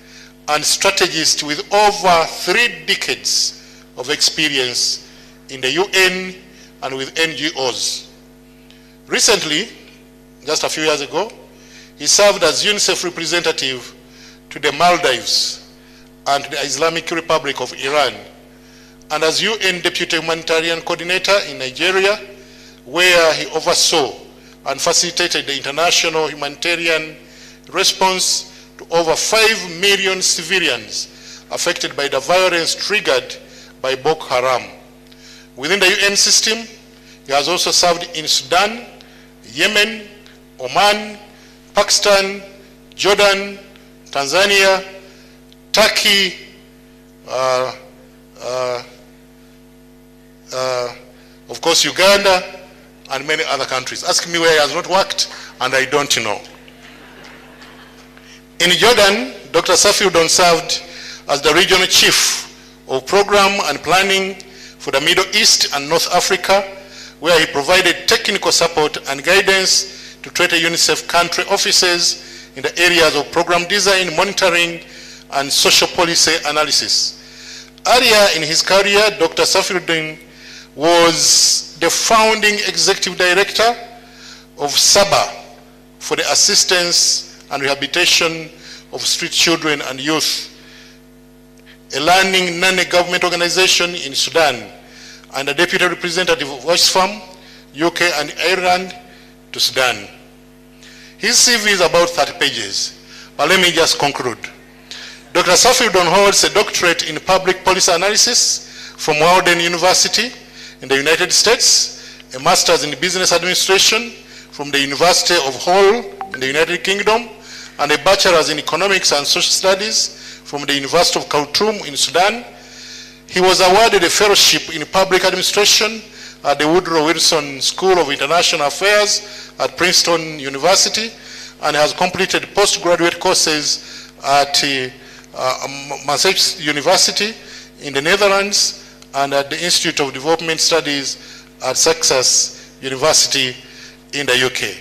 and strategist with over 3 decades of experience in the UN and with NGOs. Recently, just a few years ago, he served as UNICEF representative to the Maldives and the Islamic Republic of Iran, and as UN Deputy Humanitarian Coordinator in Nigeria, where he oversaw and facilitated the international humanitarian response to over 5 million civilians affected by the violence triggered by Boko Haram. Within the UN system, he has also served in Sudan, Yemen, Oman, Pakistan, Jordan, Tanzania, Turkey, of course Uganda, and many other countries. Ask me where he has not worked, and I don't know. In Jordan, Dr. Safieddine served as the regional chief of program and planning for the Middle East and North Africa, where he provided technical support and guidance to 20 UNICEF country offices in the areas of program design, monitoring, and social policy analysis. Earlier in his career, Dr. Safiuddin was the founding executive director of SABA for the assistance and rehabilitation of street children and youth, a learning non-government organization in Sudan, and a deputy representative of Oxfam, UK and Ireland to Sudan. His CV is about 30 pages, but let me just conclude. Dr. Safiuddin holds a doctorate in public policy analysis from Walden University in the United States, a master's in business administration from the University of Hull in the United Kingdom, and a bachelor's in economics and social studies from the University of Khartoum in Sudan. He was awarded a fellowship in public administration at the Woodrow Wilson School of International Affairs at Princeton University, and has completed postgraduate courses at Maastricht University in the Netherlands and at the Institute of Development Studies at Sussex University in the UK.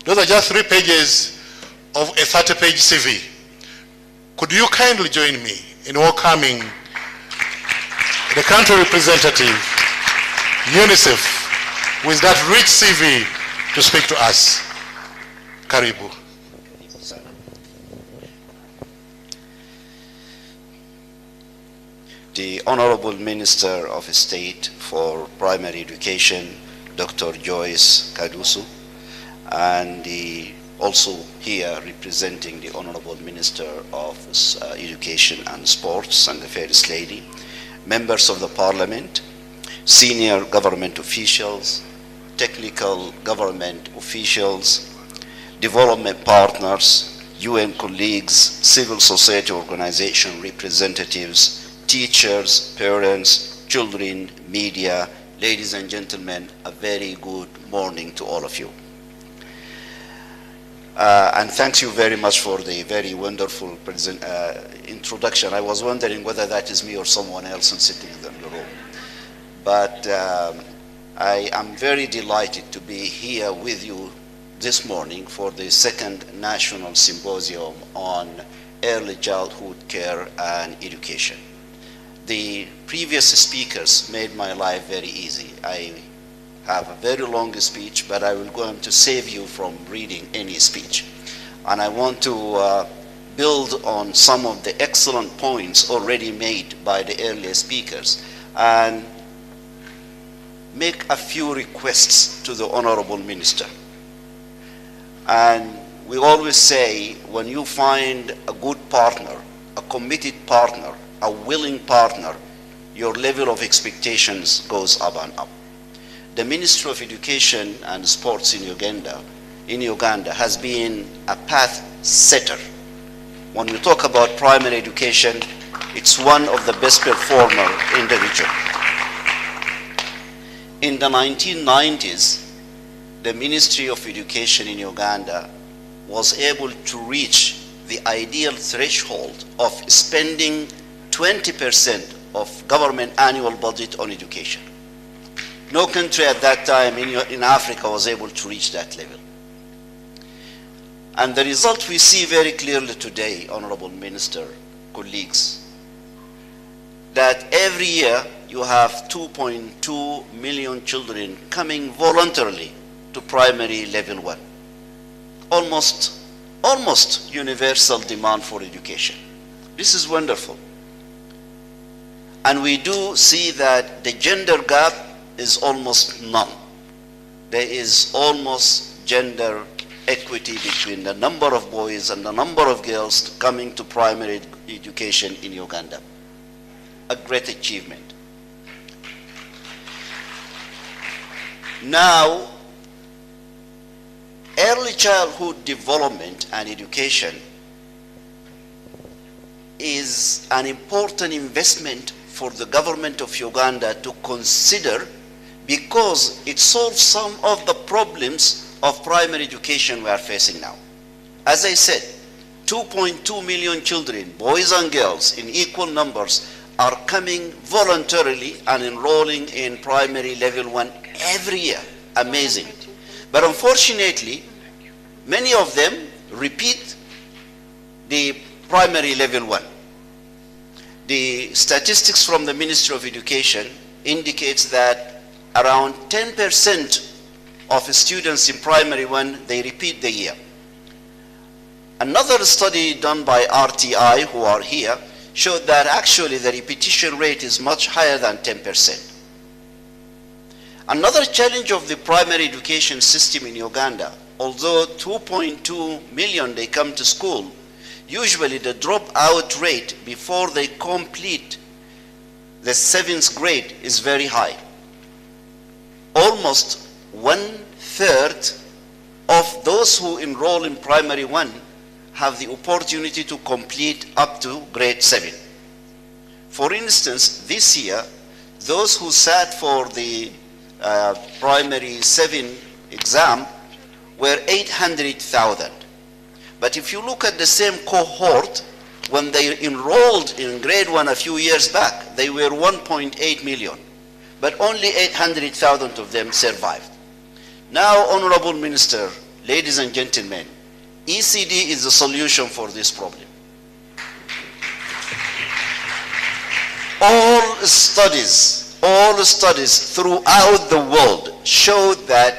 Those are just 3 pages of a 30-page CV. Could you kindly join me in welcoming the country representative, UNICEF, with that rich CV to speak to us? Karibu. The Honorable Minister of State for Primary Education, Dr. Joyce Kadusu, and also here representing the Honorable Minister of Education and Sports and the First Lady, members of the Parliament, senior government officials, technical government officials, development partners, UN colleagues, civil society organization representatives, teachers, parents, children, media, ladies and gentlemen, a very good morning to all of you. And thank you very much for the very wonderful introduction. I was wondering whether that is me or someone else sitting in the room. But I am very delighted to be here with you this morning for the second National Symposium on Early Childhood Care and Education. The previous speakers made my life very easy. I have a very long speech, but I will going to save you from reading any speech. And I want to build on some of the excellent points already made by the earlier speakers and make a few requests to the Honorable Minister. And we always say, when you find a good partner, a committed partner, a willing partner, your level of expectations goes up and up. The Ministry of Education and Sports in Uganda has been a path setter. When we talk about primary education, it's one of the best performers in the region. In the 1990s, the Ministry of Education in Uganda was able to reach the ideal threshold of spending 20% of government annual budget on education. No country at that time in Africa was able to reach that level. And the result we see very clearly today, Honorable Minister, colleagues, that every year you have 2.2 million children coming voluntarily to primary level 1. Almost universal demand for education. This is wonderful. And we do see that the gender gap is almost none. There is almost gender equity between the number of boys and the number of girls coming to primary education in Uganda. A great achievement. Now, early childhood development and education is an important investment for the government of Uganda to consider, because it solves some of the problems of primary education we are facing now. As I said, 2.2 million children, boys and girls in equal numbers, are coming voluntarily and enrolling in primary level 1 every year. Amazing. But unfortunately, many of them repeat the primary level 1. The statistics from the Ministry of Education indicates that around 10% of students in primary 1, they repeat the year. Another study done by RTI, who are here, showed that actually the repetition rate is much higher than 10%. Another challenge of the primary education system in Uganda, although 2.2 million they come to school, usually the dropout rate before they complete the 7th grade is very high. Almost 1/3 of those who enroll in primary 1 have the opportunity to complete up to grade 7. For instance, this year, those who sat for the primary 7 exam were 800,000. But if you look at the same cohort, when they enrolled in grade 1 a few years back, they were 1.8 million. But only 800,000 of them survived. Now, Honorable Minister, ladies and gentlemen, ECD is the solution for this problem. All studies throughout the world show that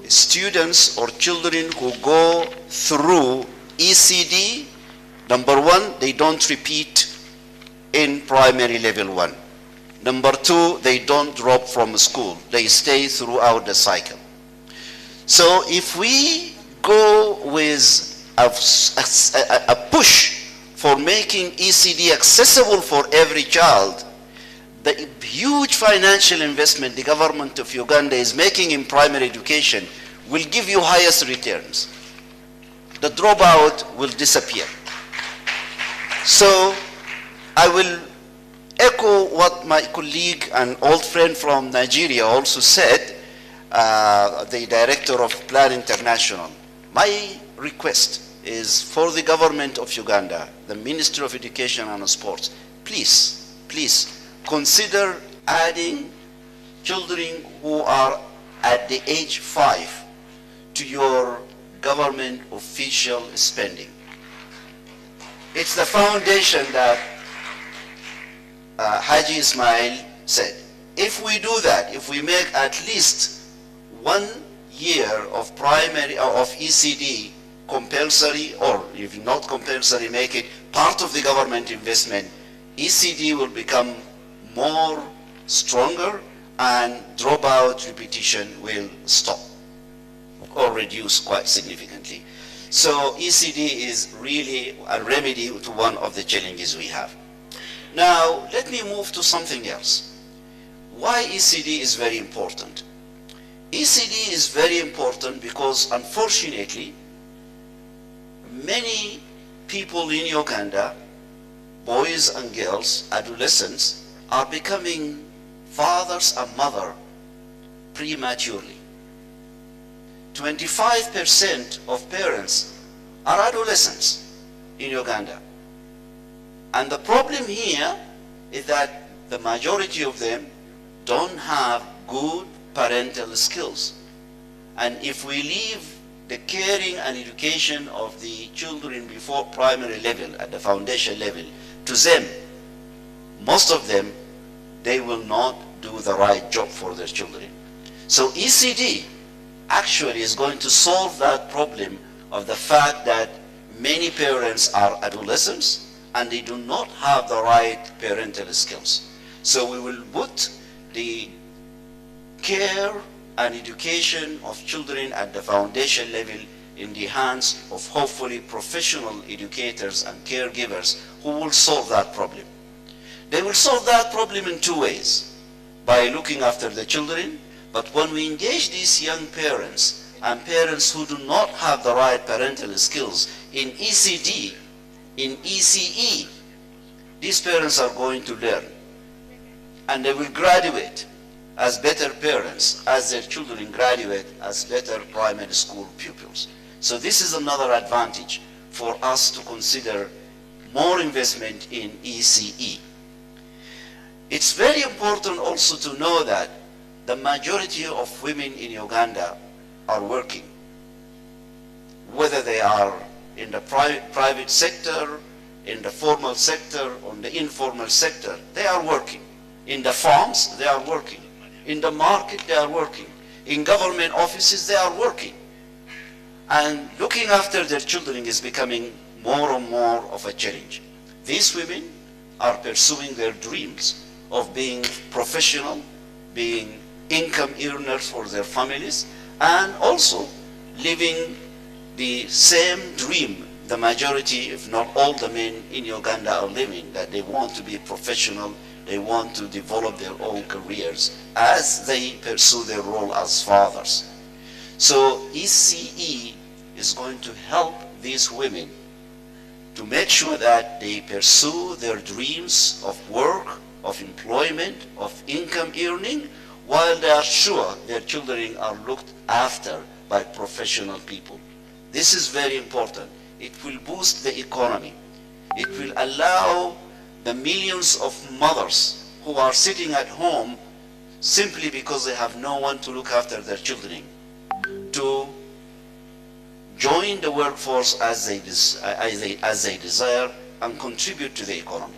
students or children who go through ECD, number 1, they don't repeat in primary level 1. Number 2, they don't drop from school. They stay throughout the cycle. So if we go with a push for making ECD accessible for every child, the huge financial investment the government of Uganda is making in primary education will give you highest returns. The dropout will disappear. So I will echo what my colleague and old friend from Nigeria also said, the director of Plan International. My request is for the government of Uganda, the Ministry of Education and Sports, please consider adding children who are at the age 5 to your government official spending. It's the foundation that Haji Ismail said. If we do that, if we make at least 1 year of primary or of ECD compulsory, or if not compulsory, make it part of the government investment, ECD will become more stronger and dropout repetition will stop or reduce quite significantly. So ECD is really a remedy to one of the challenges we have. Now, let me move to something else. Why ECD is very important? ECD is very important because, unfortunately, many people in Uganda, boys and girls, adolescents, are becoming fathers and mothers prematurely. 25% of parents are adolescents in Uganda. And the problem here is that the majority of them don't have good parental skills. And if we leave the caring and education of the children before primary level, at the foundation level, to them, most of them, they will not do the right job for their children. So ECD actually is going to solve that problem of the fact that many parents are adolescents and they do not have the right parental skills. So we will put the care and education of children at the foundation level in the hands of hopefully professional educators and caregivers who will solve that problem. They will solve that problem in 2 ways. By looking after the children, but when we engage these young parents and parents who do not have the right parental skills in ECD, in ECE, these parents are going to learn and they will graduate as better parents as their children graduate as better primary school pupils. So this is another advantage for us to consider more investment in ECE. It's very important also to know that the majority of women in Uganda are working, whether they are in the private sector, in the formal sector, or the informal sector, they are working. In the farms, they are working. In the market, they are working. In government offices, they are working. And looking after their children is becoming more and more of a challenge. These women are pursuing their dreams of being professional, being income earners for their families, and also living the same dream the majority, if not all the men in Uganda are living, that they want to be professional, they want to develop their own careers as they pursue their role as fathers. So ECE is going to help these women to make sure that they pursue their dreams of work, of employment, of income earning, while they are sure their children are looked after by professional people. This is very important. It will boost the economy. It will allow the millions of mothers who are sitting at home simply because they have no one to look after their children to join the workforce as they desire and contribute to the economy.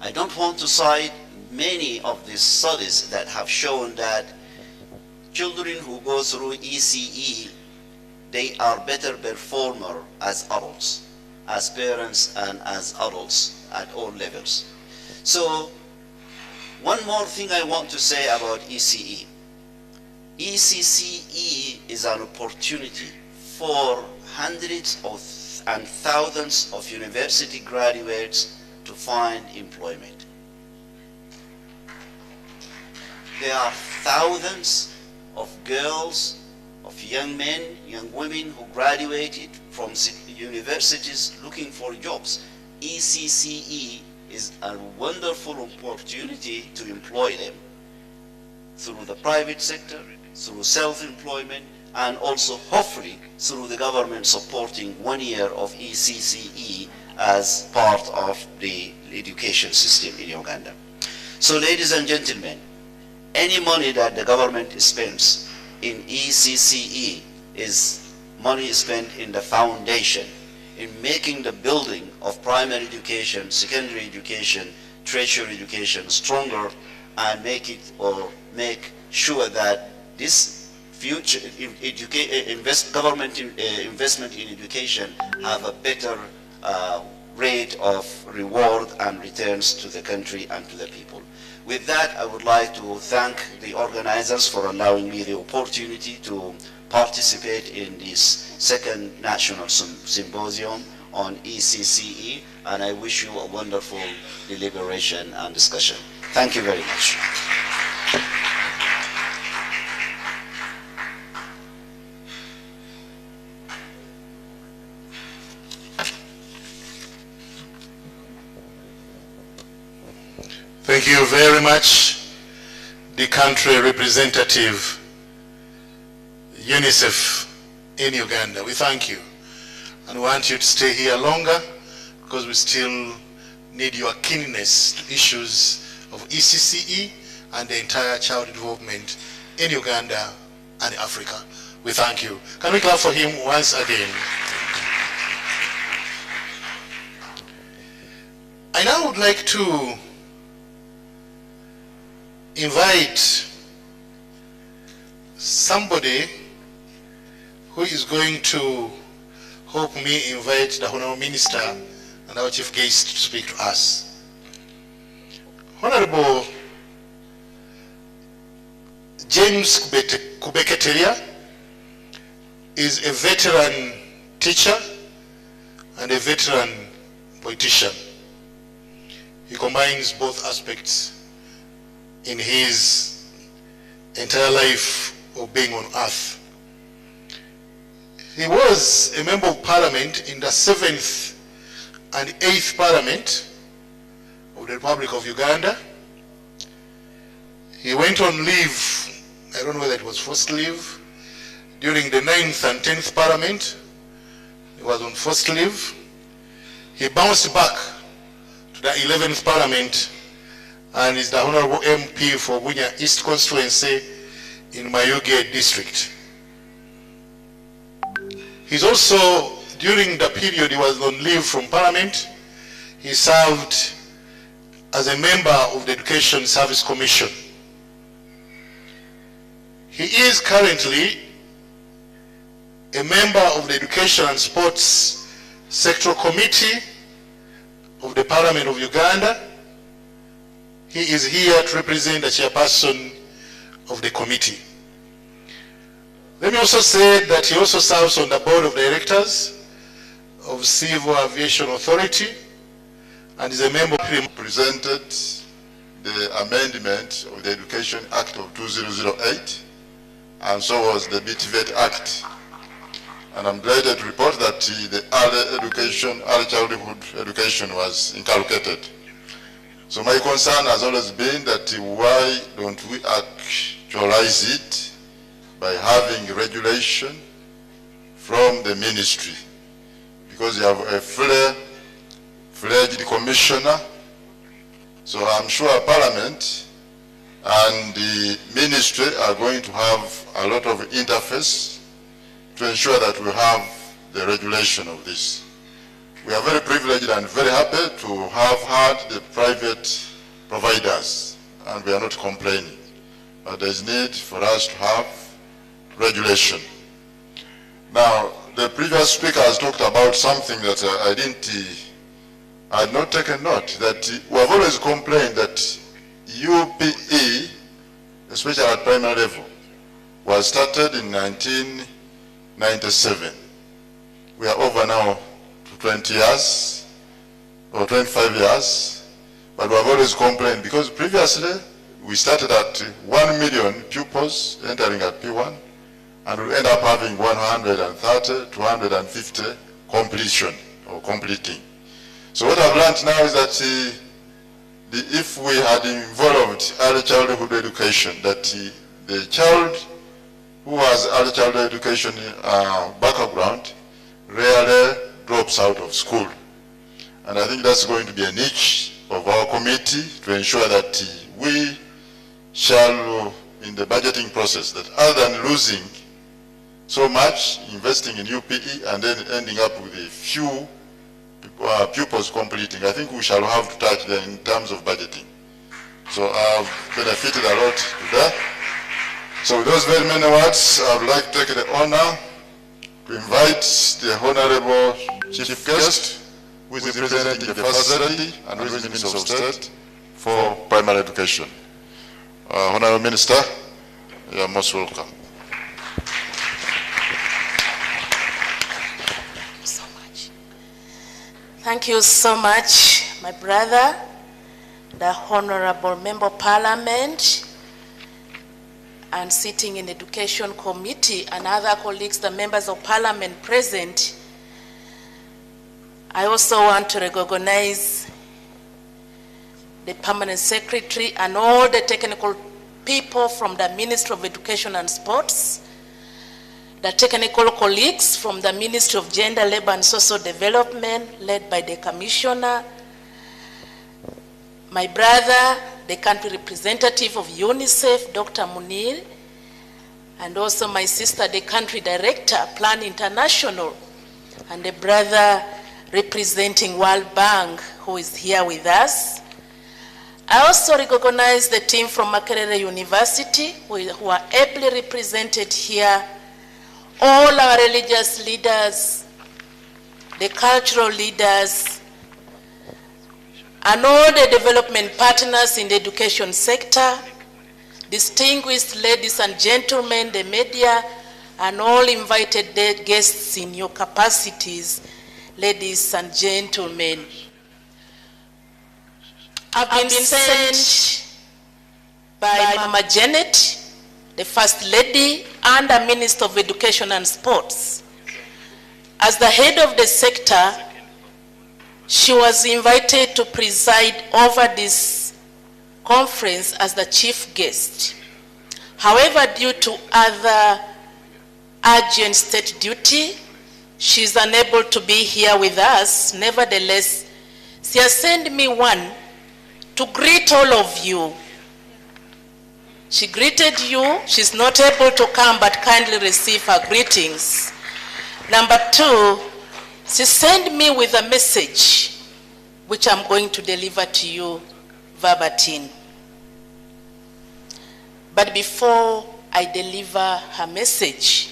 I don't want to cite many of these studies that have shown that children who go through ECE, they are better performers as adults, as parents and as adults at all levels. So one more thing I want to say about ECE. ECCE is an opportunity for hundreds and thousands of university graduates to find employment. There are thousands of girls, of young men, young women who graduated from universities looking for jobs. ECCE is a wonderful opportunity to employ them through the private sector, through self-employment, and also hopefully through the government supporting 1 year of ECCE as part of the education system in Uganda. So ladies and gentlemen, any money that the government spends in ECCE is money spent in the foundation, in making the building of primary education, secondary education, tertiary education stronger, and make sure that this future government investment in education have a better rate of reward and returns to the country and to the people. With that, I would like to thank the organizers for allowing me the opportunity to participate in this second national symposium on ECCE, and I wish you a wonderful deliberation and discussion. Thank you very much. Thank you very much, the country representative, UNICEF in Uganda. We thank you and want you to stay here longer because we still need your keenness to issues of ECCE and the entire child development in Uganda and Africa. We thank you. Can we clap for him once again? I now would like to invite somebody who is going to help me invite the Honorable Minister and our Chief Guest to speak to us. Honorable James Kubeketeria is a veteran teacher and a veteran politician. He combines both aspects in his entire life of being on earth. He was a member of parliament in the 7th and 8th parliament of the Republic of Uganda. He went on leave, I don't know whether it was forced leave, during the 9th and 10th parliament. He was on forced leave. He bounced back to the 11th parliament and is the Honorable MP for Bunya East Constituency in Mayuge District. He's also, during the period he was on leave from Parliament, he served as a member of the Education Service Commission. He is currently a member of the Education and Sports Sectoral Committee of the Parliament of Uganda. He is here to represent the chairperson of the committee. Let me also say that he also serves on the board of directors of Civil Aviation Authority and is a member presented the amendment of the Education Act of 2008, and so was the BTVET Act. And I'm delighted to report that the early childhood education was inculcated. So my concern has always been that why don't we actualize it by having regulation from the ministry? Because you have a fledged commissioner, so I'm sure Parliament and the ministry are going to have a lot of interface to ensure that we have the regulation of this. We are very privileged and very happy to have had the private providers, and we are not complaining. But there is need for us to have regulation. Now, the previous speaker has talked about something that I had not taken note, that we have always complained that UPE, especially at primary level, was started in 1997. We are over now to 20 years, or 25 years, but we have always complained because previously we started at 1 million pupils entering at P1, and we end up having 130, 250 completion or completing. So what I've learned now is that if we had involved early childhood education, that the child who has early childhood education background rarely drops out of school. And I think that's going to be a niche of our committee to ensure that we shall, in the budgeting process, that other than losing so much, investing in UPE and then ending up with a few pupils completing, I think we shall have to touch them in terms of budgeting. So I've benefited a lot today. So with those very many words, I would like to take the honor to invite the Honorable Chief Guest, who is representing the First Lady and who is Minister of State for Primary Education. Honorable Minister, you are most welcome. Thank you so much, my brother, the Honorable Member of Parliament, and sitting in Education Committee, and other colleagues, the members of Parliament present. I also want to recognize the Permanent Secretary and all the technical people from the Ministry of Education and Sports, the technical colleagues from the Ministry of Gender, Labor and Social Development, led by the Commissioner, my brother, the country representative of UNICEF, Dr. Munir, and also my sister, the country director, Plan International, and the brother representing World Bank, who is here with us. I also recognize the team from Makerere University, who are ably represented here, all our religious leaders, the cultural leaders, and all the development partners in the education sector, distinguished ladies and gentlemen, the media, and all invited guests in your capacities, ladies and gentlemen. I've been sent by Mama Janet, the First Lady and the Minister of Education and Sports. As the head of the sector, she was invited to preside over this conference as the chief guest. However, due to other urgent state duty, she is unable to be here with us. Nevertheless, she has sent me one to greet all of you. She greeted you. She's not able to come, but kindly receive her greetings. Number 2, she sent me with a message which I'm going to deliver to you verbatim. But before I deliver her message,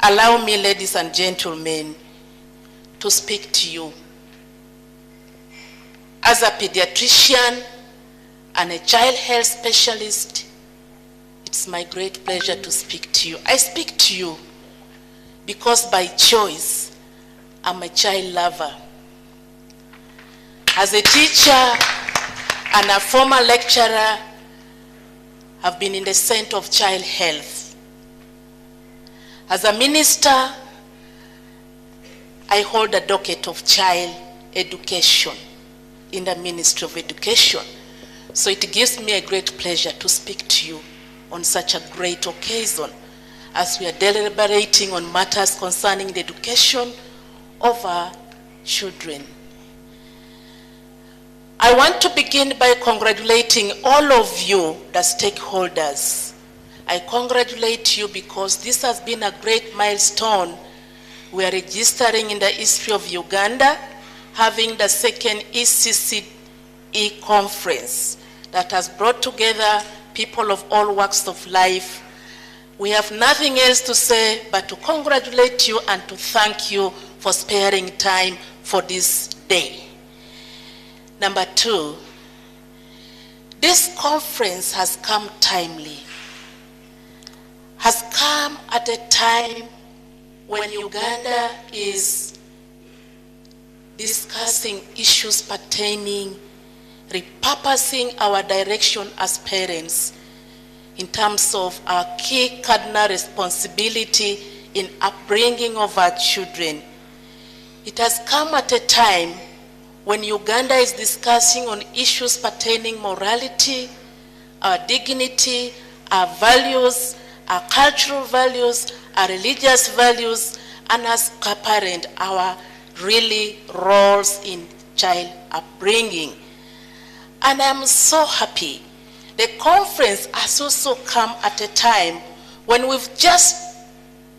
allow me, ladies and gentlemen, to speak to you. As a pediatrician and a child health specialist, it's my great pleasure to speak to you. I speak to you because by choice, I'm a child lover. As a teacher and a former lecturer, I've been in the center of child health. As a minister, I hold a docket of child education in the Ministry of Education. So it gives me a great pleasure to speak to you on such a great occasion as we are deliberating on matters concerning the education of our children. I want to begin by congratulating all of you, the stakeholders. I congratulate you because this has been a great milestone. We are registering in the history of Uganda, having the second ECCE conference that has brought together people of all walks of life. We have nothing else to say but to congratulate you and to thank you for sparing time for this day. Number 2, this conference has come timely, has come at a time when Uganda is discussing issues pertaining repurposing our direction as parents in terms of our key cardinal responsibility in upbringing of our children. It has come at a time when Uganda is discussing on issues pertaining morality, our dignity, our values, our cultural values, our religious values, and as a parent, our really roles in child upbringing. And I'm so happy. The conference has also come at a time when we've just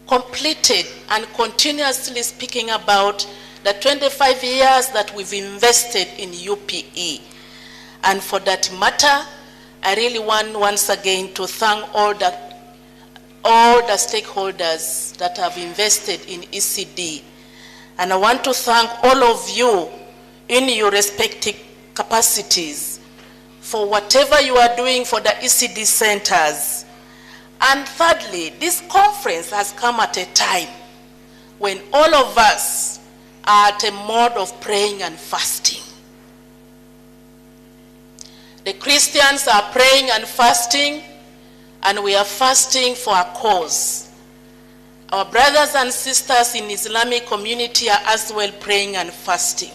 completed and continuously speaking about the 25 years that we've invested in UPE. And for that matter, I really want once again to thank all the stakeholders that have invested in ECD. And I want to thank all of you in your respective capacities for whatever you are doing for the ECD centers. And thirdly, this conference has come at a time when all of us are at a mode of praying and fasting. The Christians are praying and fasting, and we are fasting for a cause. Our brothers and sisters in Islamic community are as well praying and fasting.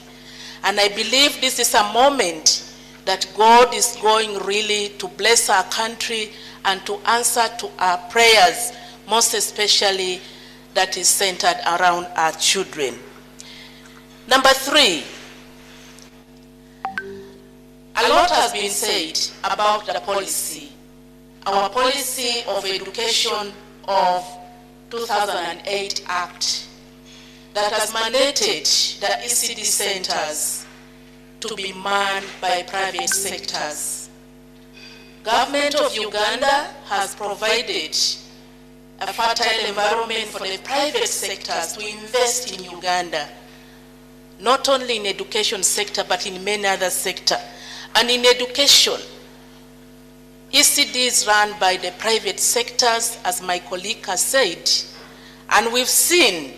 And I believe this is a moment that God is going really to bless our country and to answer to our prayers, most especially that is centered around our children. Number 3, a lot has been said about the policy, our policy of education of 2008 Act that has mandated the ECD centers to be manned by private sectors. Government of Uganda has provided a fertile environment for the private sectors to invest in Uganda, not only in education sector, but in many other sectors. And in education, ECD is run by the private sectors, as my colleague has said. And we've seen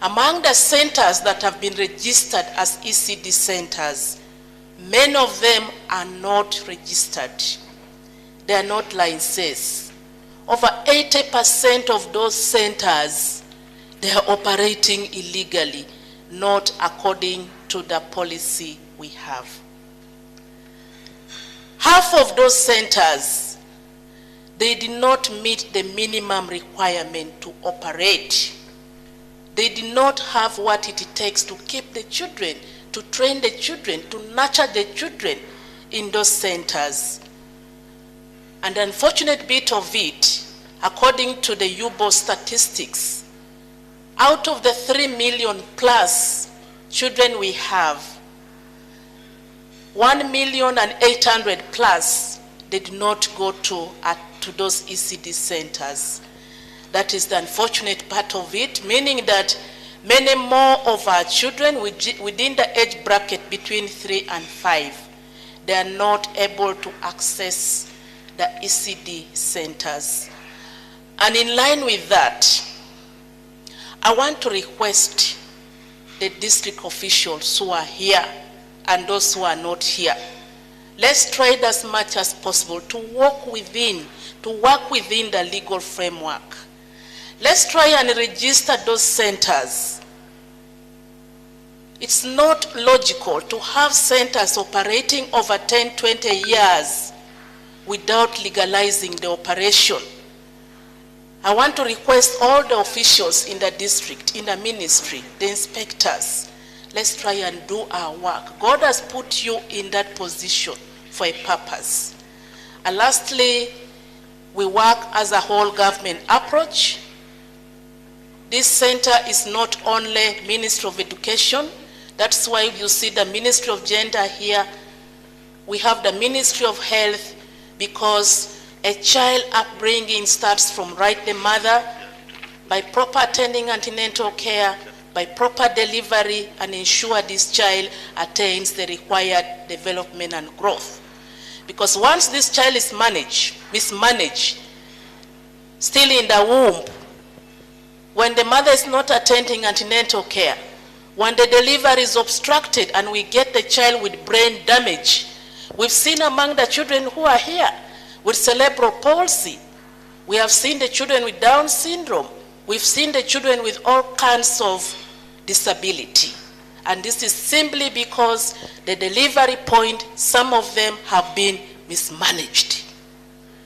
among the centers that have been registered as ECD centers, many of them are not registered. They are not licensed. Over 80% of those centers, they are operating illegally, not according to the policy we have. Half of those centers, they did not meet the minimum requirement to operate. They did not have what it takes to keep the children to train the children, to nurture the children in those centers. And the unfortunate bit of it, according to the UBO statistics, out of the 3 million plus children we have, 1,800,000 plus did not go to those ECD centers. That is the unfortunate part of it, meaning that many more of our children within the age bracket between 3 and 5, they are not able to access the ECD centers. And in line with that, I want to request the district officials who are here and those who are not here, let's try as much as possible to work within the legal framework. Let's try and register those centers. It's not logical to have centers operating over 10, 20 years without legalizing the operation. I want to request all the officials in the district, in the ministry, the inspectors, let's try and do our work. God has put you in that position for a purpose. And lastly, we work as a whole government approach. This center is not only Ministry of Education. That's why you see the Ministry of Gender here. We have the Ministry of Health, because a child upbringing starts from right the mother, by proper attending antenatal care, by proper delivery, and ensure this child attains the required development and growth. Because once this child is mismanaged, still in the womb, when the mother is not attending antenatal care, when the delivery is obstructed and we get the child with brain damage, we've seen among the children who are here with cerebral palsy, we have seen the children with Down syndrome, we've seen the children with all kinds of disability. And this is simply because the delivery point, some of them have been mismanaged.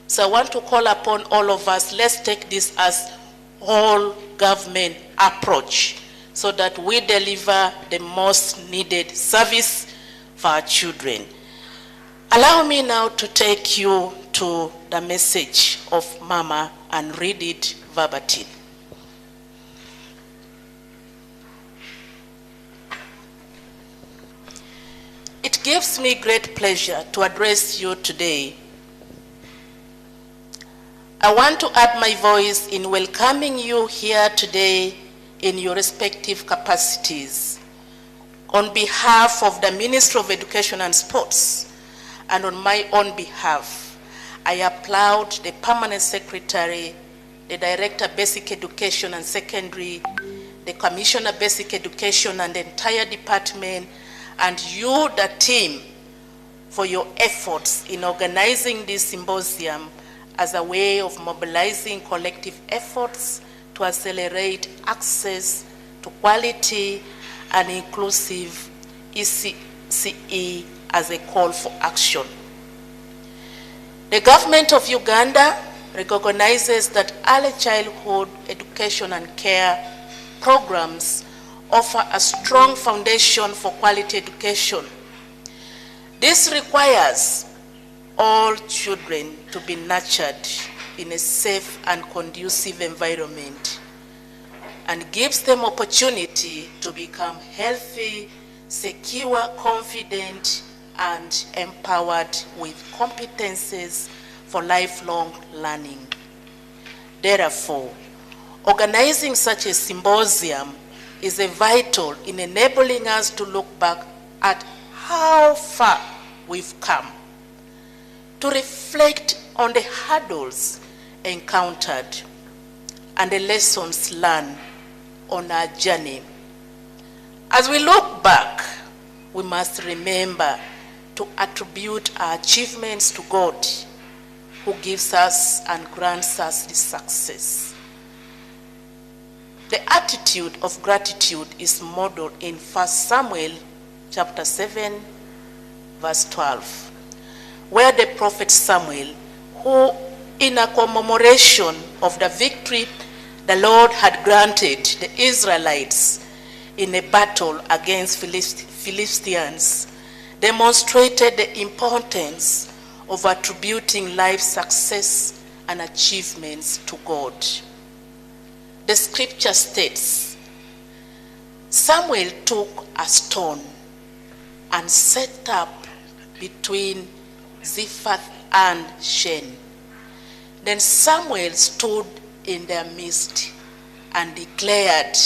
So I want to call upon all of us, let's take this as whole government approach so that we deliver the most needed service for our children. Allow me now to take you to the message of Mama and read it verbatim. It gives me great pleasure to address you today. I want to add my voice in welcoming you here today in your respective capacities. On behalf of the Ministry of Education and Sports, and on my own behalf, I applaud the Permanent Secretary, the Director of Basic Education and Secondary, the Commissioner of Basic Education and the entire department, and you, the team, for your efforts in organizing this symposium as a way of mobilizing collective efforts to accelerate access to quality and inclusive ECE as a call for action. The government of Uganda recognizes that early childhood education and care programs offer a strong foundation for quality education. This requires all children to be nurtured in a safe and conducive environment and gives them opportunity to become healthy, secure, confident, and empowered with competences for lifelong learning. Therefore, organizing such a symposium is vital in enabling us to look back at how far we've come, to reflect on the hurdles encountered and the lessons learned on our journey. As we look back, we must remember to attribute our achievements to God, who gives us and grants us the success. The attitude of gratitude is modeled in 1 Samuel chapter 7, verse 12, where the prophet Samuel, who in a commemoration of the victory the Lord had granted the Israelites in a battle against Philistines demonstrated the importance of attributing life success and achievements to God. The scripture states, Samuel took a stone and set up between Ziphath and Shen. Then Samuel stood in their midst and declared,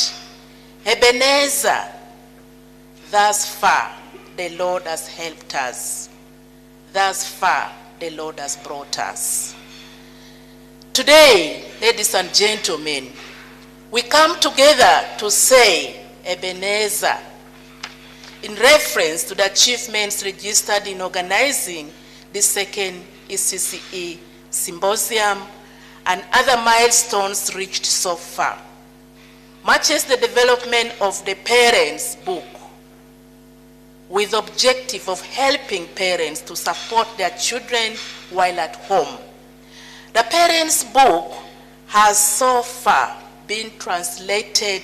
Ebenezer, thus far the Lord has helped us. Thus far the Lord has brought us. Today, ladies and gentlemen, we come together to say Ebenezer in reference to the achievements registered in organizing the second ECCE Symposium and other milestones reached so far, much as the development of the Parents' Book with the objective of helping parents to support their children while at home. The Parents' Book has so far been translated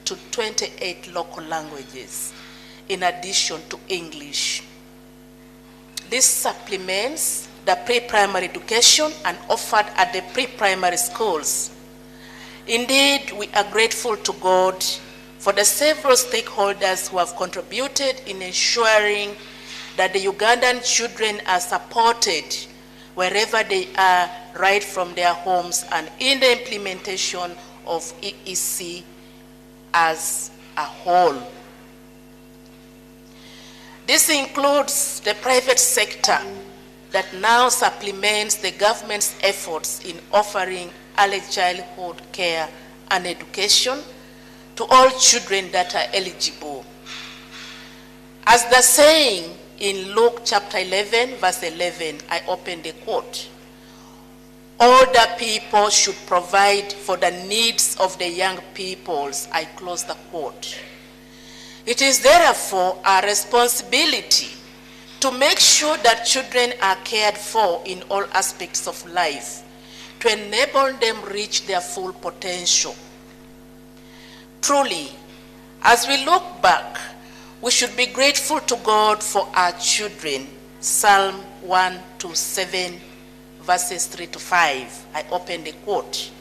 to 28 local languages, in addition to English. This supplements the pre-primary education and offered at the pre-primary schools. Indeed, we are grateful to God for the several stakeholders who have contributed in ensuring that the Ugandan children are supported wherever they are, right from their homes, and in the implementation of EEC as a whole. This includes the private sector that now supplements the government's efforts in offering early childhood care and education to all children that are eligible. As the saying in Luke chapter 11, verse 11, I open the quote, older people should provide for the needs of the young peoples, I close the quote. It is therefore our responsibility to make sure that children are cared for in all aspects of life, to enable them reach their full potential. Truly, as we look back, we should be grateful to God for our children. Psalm 127, verses 3 to 5. I open the quote.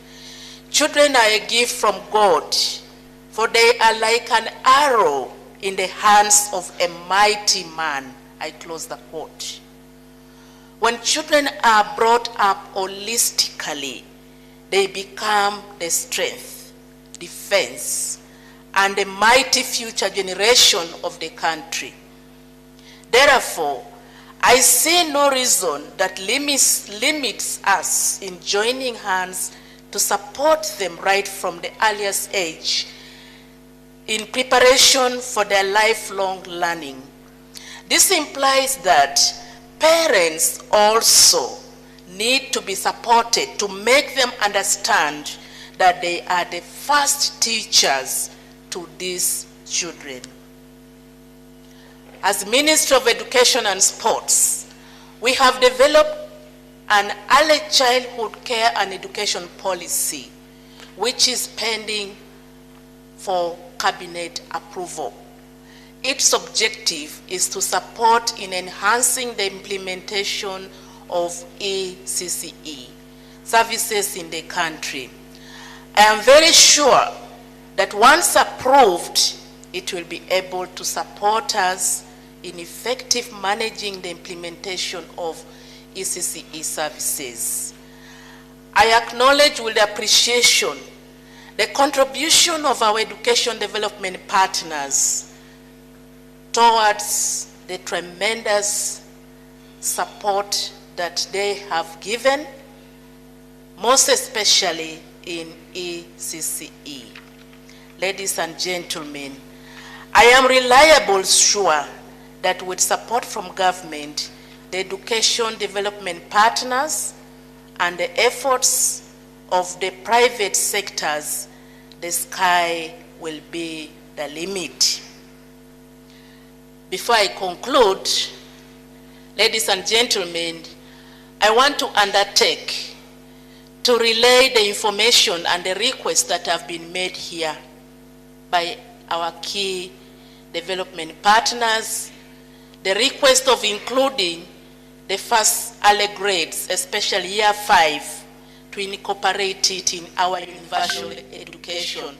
Children are a gift from God, for they are like an arrow in the hands of a mighty man. I close the quote. When children are brought up holistically, they become the strength, defense, and the mighty future generation of the country. Therefore, I see no reason that limits us in joining hands to support them right from the earliest age in preparation for their lifelong learning. This implies that parents also need to be supported to make them understand that they are the first teachers to these children. As Ministry of Education and Sports, we have developed an early childhood care and education policy, which is pending for cabinet approval. Its objective is to support in enhancing the implementation of ECCE services in the country. I am very sure that once approved, it will be able to support us in effective managing the implementation of ECCE services. I acknowledge with appreciation the contribution of our education development partners towards the tremendous support that they have given, most especially in ECCE. Ladies and gentlemen, I am reliably sure that with support from government, the education development partners, and the efforts of the private sectors, the sky will be the limit. Before I conclude, ladies and gentlemen, I want to undertake to relay the information and the requests that have been made here by our key development partners, the request of including the first early grades, especially year 5, to incorporate it in our universal education.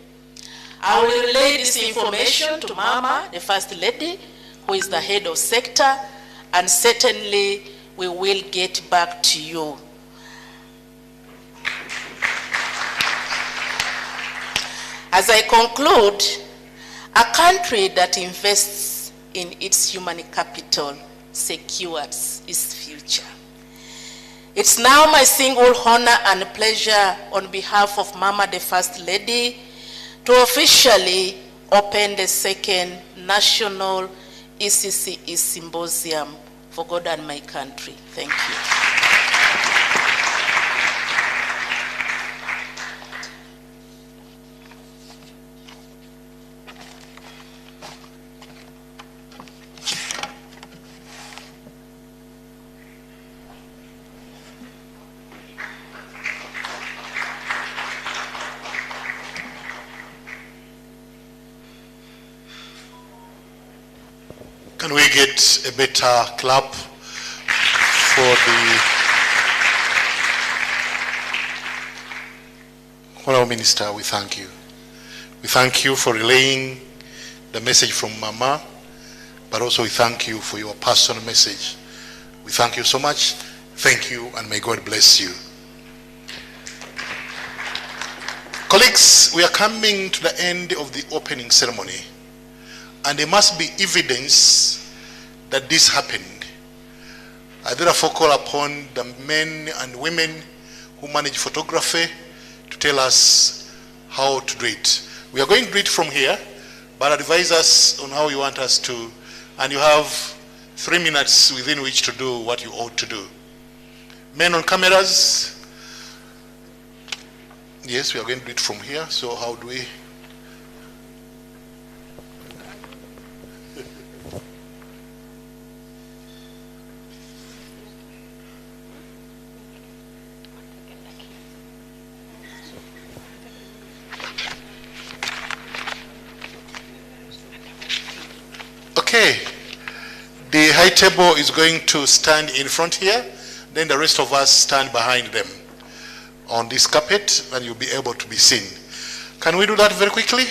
I will relay this information to Mama, the First Lady, who is the head of sector, and certainly we will get back to you. As I conclude, a country that invests in its human capital secures its future. It's now my single honor and pleasure on behalf of Mama, the First Lady, to officially open the second National ECCE Symposium for God and my country. Thank you. Can we get a better clap for the Honorable Minister? We thank you. We thank you for relaying the message from Mama, but also we thank you for your personal message. We thank you so much. Thank you, and may God bless you. Colleagues, we are coming to the end of the opening ceremony. And there must be evidence that this happened. I therefore call upon the men and women who manage photography to tell us how to do it. We are going to do it from here, but advise us on how you want us to, and you have 3 minutes within which to do what you ought to do. Men on cameras, yes, we are going to do it from here, so how do we? Okay, the high table is going to stand in front here, then the rest of us stand behind them on this carpet, and you'll be able to be seen. Can we do that very quickly?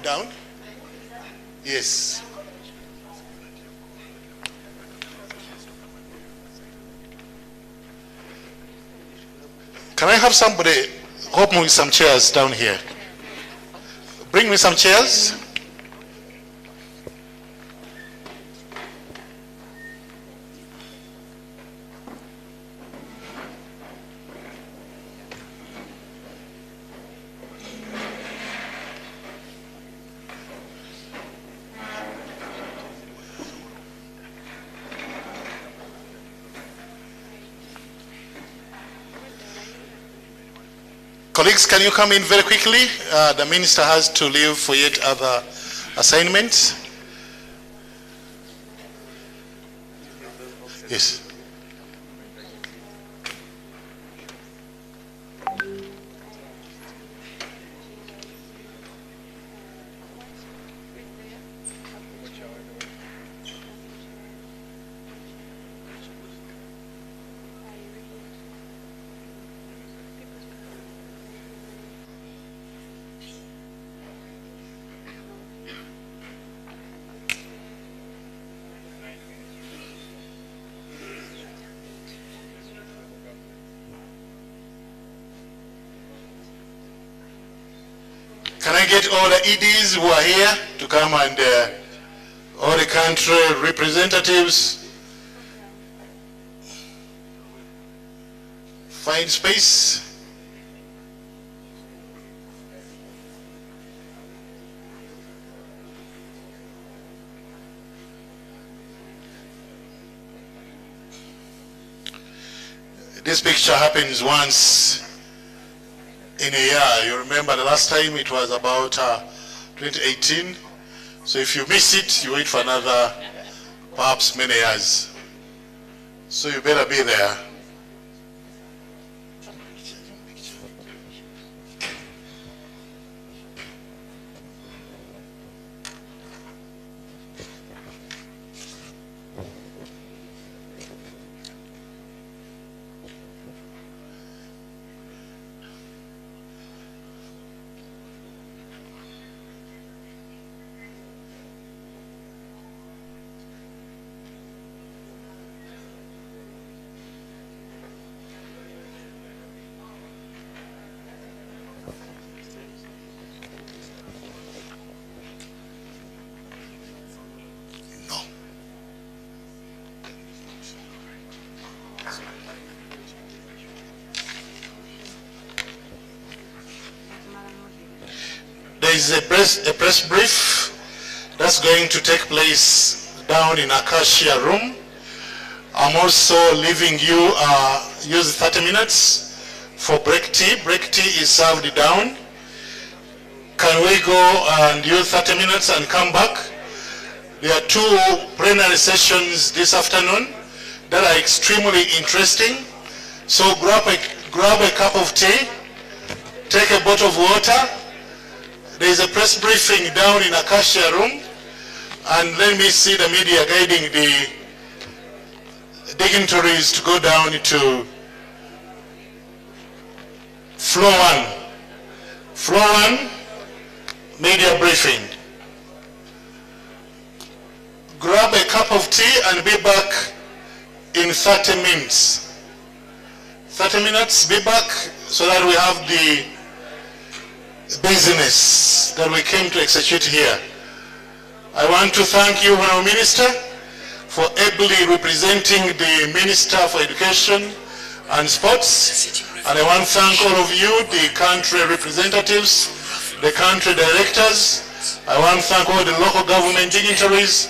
Down? Yes. Can I have somebody help me with some chairs down here? Bring me some chairs. Colleagues, can you come in very quickly? The minister has to leave for yet other assignments. Yes. Can I get all the EDs who are here to come, and all the country representatives? Find space. This picture happens once in a year. You remember the last time it was about 2018. So if you miss it, you wait for another, perhaps many years. So you better be there. There is a press brief that's going to take place down in Acacia room. I'm also leaving you use 30 minutes for break tea. Break tea is served down. Can we go and use 30 minutes and come back? There are 2 plenary sessions this afternoon that are extremely interesting. So grab a cup of tea, take a bottle of water. There is a press briefing down in Acacia room, and let me see the media guiding the dignitaries to go down to floor 1. Floor 1, media briefing. Grab a cup of tea and be back in 30 minutes. 30 minutes, be back so that we have the business that we came to execute here. I want to thank you, Honourable Minister, for ably representing the Minister for Education and Sports. And I want to thank all of you, the country representatives, the country directors. I want to thank all the local government dignitaries.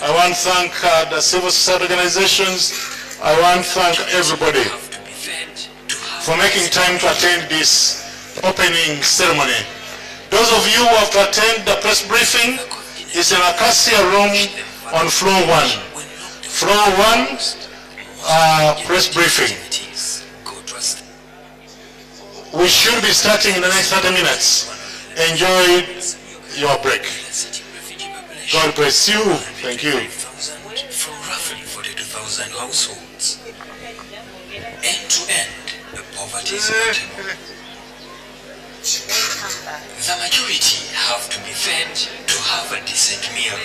I want to thank the civil society organizations. I want to thank everybody for making time to attend this opening ceremony. Those of you who have to attend the press briefing is in Acacia room on floor 1. Floor 1, press briefing. We should be starting in the next 30 minutes. Enjoy your break. God bless you. Thank you. From roughly 42,000 households. End to end, the poverty is manageable. The majority have to be fed to have a decent meal.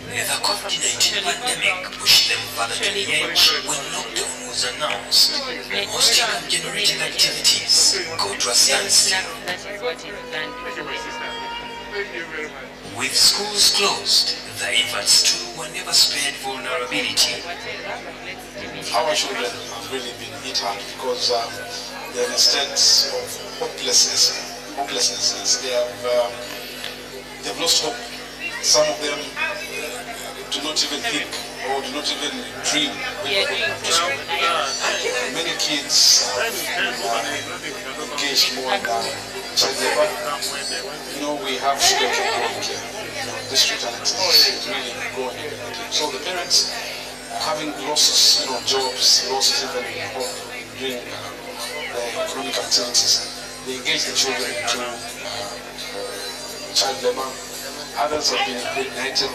The COVID-19 pandemic pushed them further to the edge when lockdown was announced. Most income-generating activities go to a standstill. With schools closed, the infants too were never spared vulnerability. Our children have really been hit hard because they're in a state of hopelessness. They've lost hope. Some of them do not even think or do not even dream. Many kids have engaged more in child labor. You know, we have sugarcane growing here. District and it's really growing. So the parents, having lost jobs, lost even hope doing the economic activities, they engage the children into child labor. Others have been impregnated.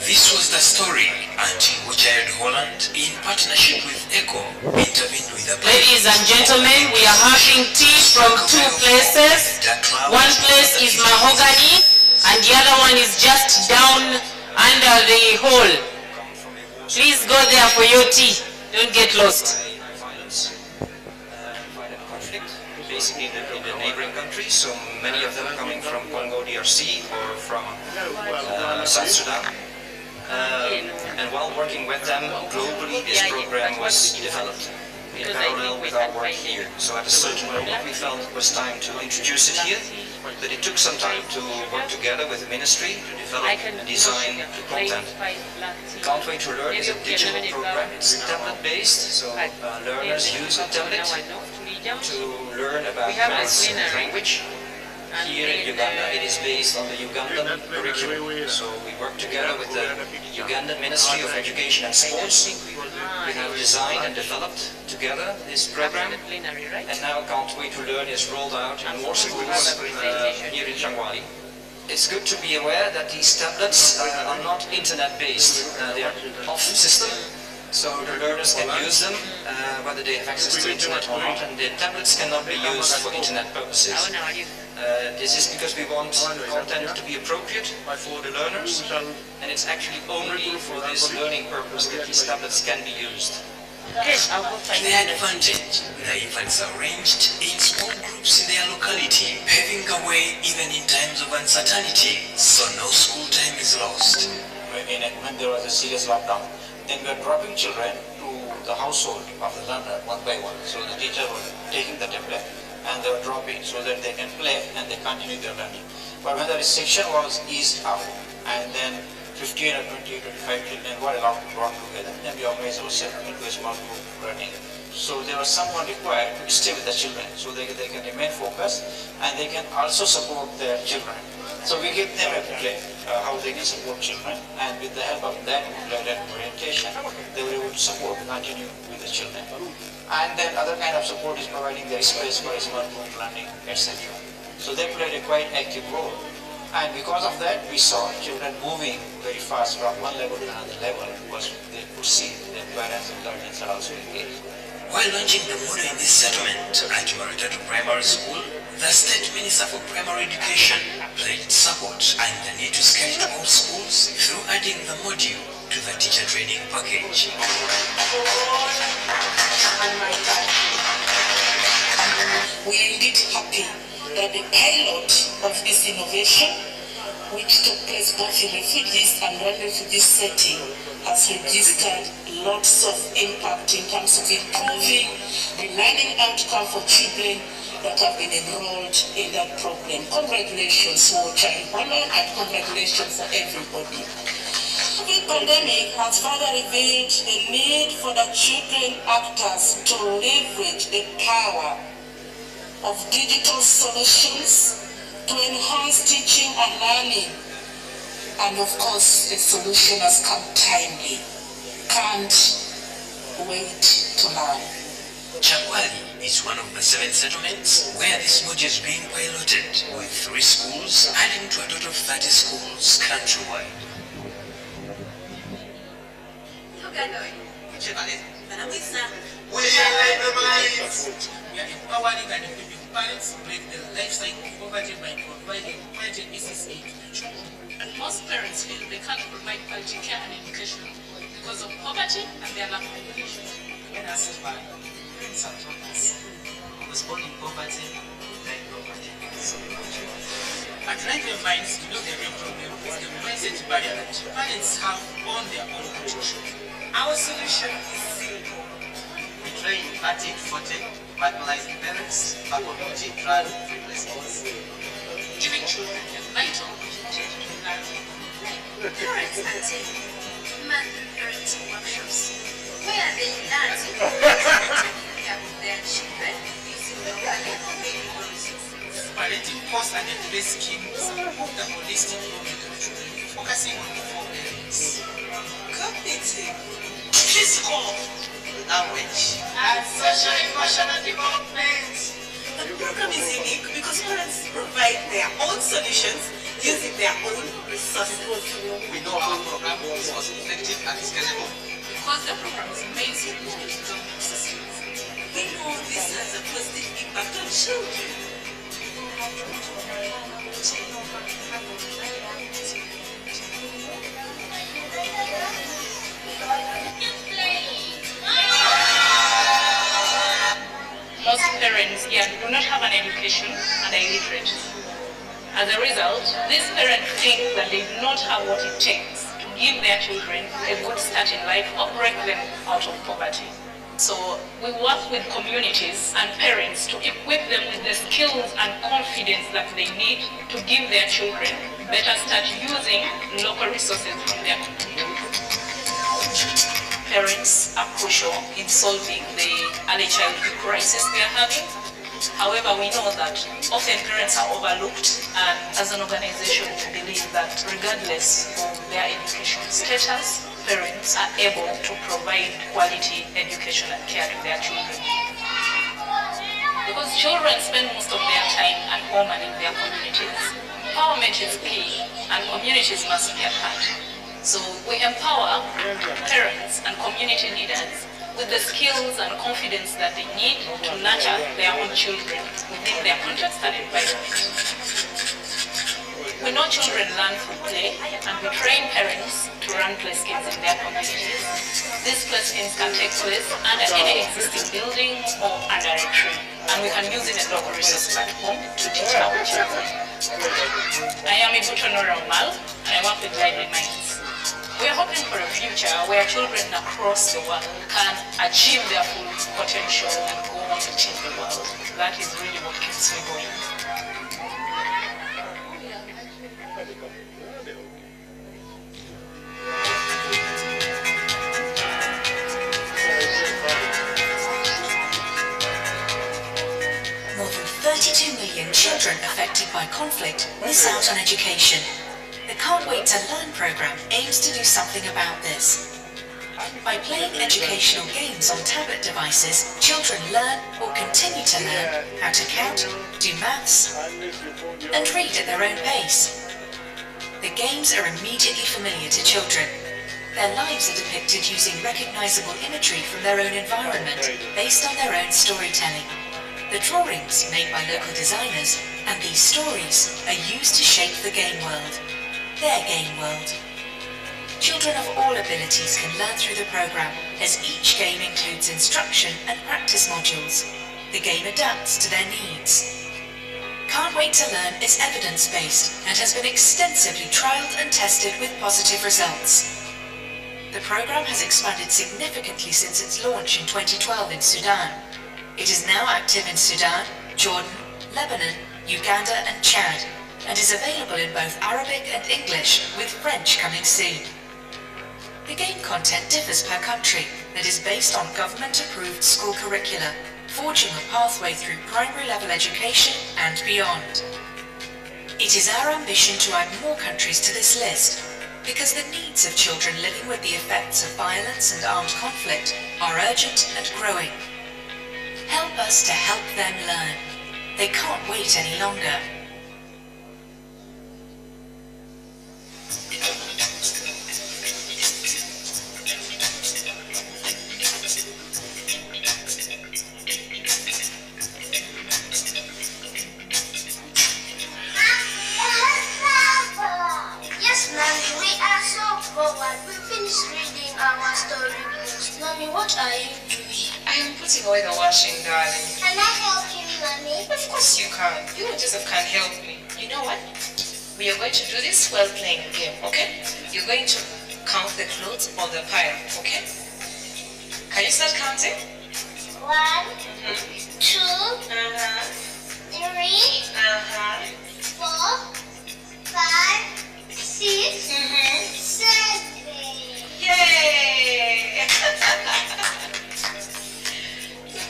This was the story until Child Holland, in partnership with ECHO, intervened with the... Ladies and gentlemen, we are having tea from 2 places. One place is mahogany, and the other one is just down under the hall. Please go there for your tea. Don't get lost. Basically in the neighboring countries, so many of them coming from Congo DRC or from South Sudan. And while working with them globally, this program was developed in parallel with our work here. So at a certain moment we felt it was time to introduce it here, but it took some time to work together with the ministry to develop and design the content. Can't Wait to Learn is a digital program. It's tablet based, so learners use a tablet to learn about maths and language. Here in Uganda, it is based on the Ugandan curriculum. So we work together with the Ugandan Ministry of Education and Sports. We have designed and developed together this program, and now Can't Wait to Learn is rolled out in more schools here in Changwali. It's good to be aware that these tablets are not internet-based. They are off-system, so the learners can use them whether they have access to internet or not, and the tablets cannot be used for internet purposes. This is because we want content to be appropriate for the learners, and it's actually only for this learning purpose that these tablets can be used. The advantage, the infants are arranged in small groups in their locality, paving the way even in times of uncertainty, so no school time is lost. When there was a serious lockdown, then we were dropping children to the household of the learner one by one. So the teacher was taking the tablet and they were dropping so that they can play and they continue their learning. But when the restriction was eased out and then 15 or 20, 25 children were allowed to work together, then we organized ourselves into a small group learning. So there was someone required to stay with the children so they can remain focused and they can also support their children. So we give them a booklet how they can support children, and with the help of that booklet and orientation, they were able to support, continue with the children. And then other kind of support is providing their space for a small group learning, etc. So they played a quite active role. And because of that, we saw children moving very fast from one level to another level because they could see their parents and guardians are also engaged. While launching the model in this settlement at Maritatu Primary School, the State Minister for Primary Education pledged support and the need to scale it to all schools through adding the module to the teacher training package. We are indeed happy that the pilot of this innovation, which took place both in refugees and non-refugee setting, has registered lots of impact in terms of improving the learning outcome for children that have been enrolled in that program. Congratulations for Child Women and congratulations for everybody. The pandemic has further revealed the need for the children actors to leverage the power of digital solutions to enhance teaching and learning. And of course, the solution has come timely. Can't wait to learn. Changwali is one of the 7 settlements where this module is being piloted, with 3 schools adding to a total of 30 schools countrywide. We are empowering and equipping parents to break the life cycle of poverty by providing quality business aid to children. And most parents feel they can't provide quality care and education because of poverty and their lack of education. That's why parents have told us responding poverty, like poverty. At Right Minds, we know the real problem is the mindset barrier that parents have on their own protection. Our solution is simple. We train 30, 40 marginalized parents, a community run replacements, giving children a vital opportunity to learn. Parents attend monthly parenting workshops where they learn to take care of their children using local available resources. Parenting course and address schemes support the holistic development of children, focusing on the 4 areas: cognitive, physical, language, and social-emotional development. The program is unique because parents provide their own solutions using their own resources. We know our program is also effective and scalable. Because the program is mainstream to the government systems, we know this has a positive impact on children. Most parents here do not have an education and are illiterate. As a result, these parents think that they do not have what it takes to give their children a good start in life or break them out of poverty. So we work with communities and parents to equip them with the skills and confidence that they need to give their children a better start using local resources from their community. Parents are crucial in solving the early childhood crisis we are having. However, we know that often parents are overlooked, and as an organization, we believe that regardless of their education status, parents are able to provide quality education and care to their children. Because children spend most of their time at home and in their communities. Empowerment is key, and communities must be at heart. So we empower parents and community leaders with the skills and confidence that they need to nurture their own children within their context and environment. We know children learn through play, and we train parents to run play schemes in their communities. These play schemes can take place under any existing building or under a tree, and we can use it in a local resource platform to teach our children. I am Ibuto Nora Umal, and I work with Guiding Minds. We are hoping for a future where children across the world can achieve their full potential and go on to change the world. That is really what keeps me going. More than 32 million children affected by conflict miss out on education. The Can't Wait to Learn program aims to do something about this. By playing educational games on tablet devices, children learn or continue to learn how to count, do maths, and read at their own pace. The games are immediately familiar to children. Their lives are depicted using recognizable imagery from their own environment, based on their own storytelling. The drawings, made by local designers, and these stories are used to shape the game world. Their game world. Children of all abilities can learn through the program, as each game includes instruction and practice modules. The game adapts to their needs. Can't Wait to Learn is evidence-based and has been extensively trialled and tested with positive results. The program has expanded significantly since its launch in 2012 in Sudan. It is now active in Sudan, Jordan, Lebanon, Uganda and Chad, and is available in both Arabic and English, with French coming soon. The game content differs per country, and is based on government-approved school curricula, forging a pathway through primary level education and beyond. It is our ambition to add more countries to this list, because the needs of children living with the effects of violence and armed conflict are urgent and growing. Help us to help them learn. They can't wait any longer. Yes, Mommy, we are so bored. We finished reading our story books. Mommy, what are you doing? I am putting away the washing, darling. Can I help you, Mommy? Of course you can. You and Joseph can help me. You know what? We are going to do this while playing a game, okay? You're going to count the clothes on the pile, okay? Can you start counting? 1, 2, 3, 4, 5, 6, 7. Yay!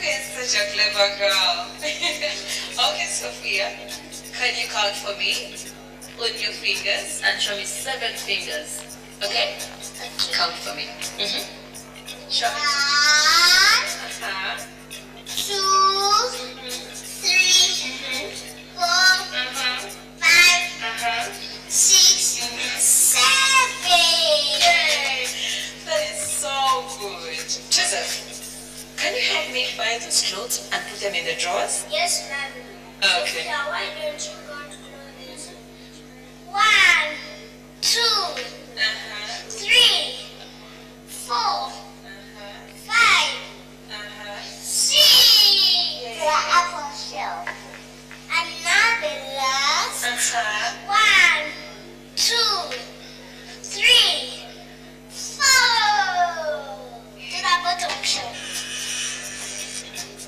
You're such a clever girl. Okay, Sophia, can you count for me on your fingers and show me 7 fingers? Okay? Count for me. Show me. 1, 2, 3, 4, 5, 6, 7. Yay! That is so good. Joseph, can you help me buy those clothes and put them in the drawers? Yes, Ma'am. Okay. Sophia, why don't you count clothes? 1, 2, 3, 4, 5, 6. The apple shell. Another last. 1, 2, 3, 4. To the bottom shell.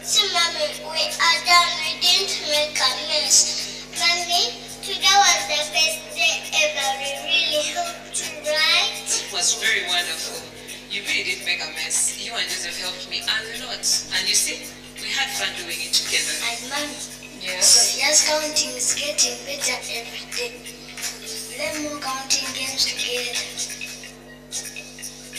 See, Mommy, we are done. We didn't make a mess. Mommy, today was the best day ever. We really helped you, right? It was very wonderful. You really did make a mess. You and Joseph helped me a lot. And you see, We had fun doing it together. And mommy. Yes. So just counting is getting better every day. Learn more counting games together.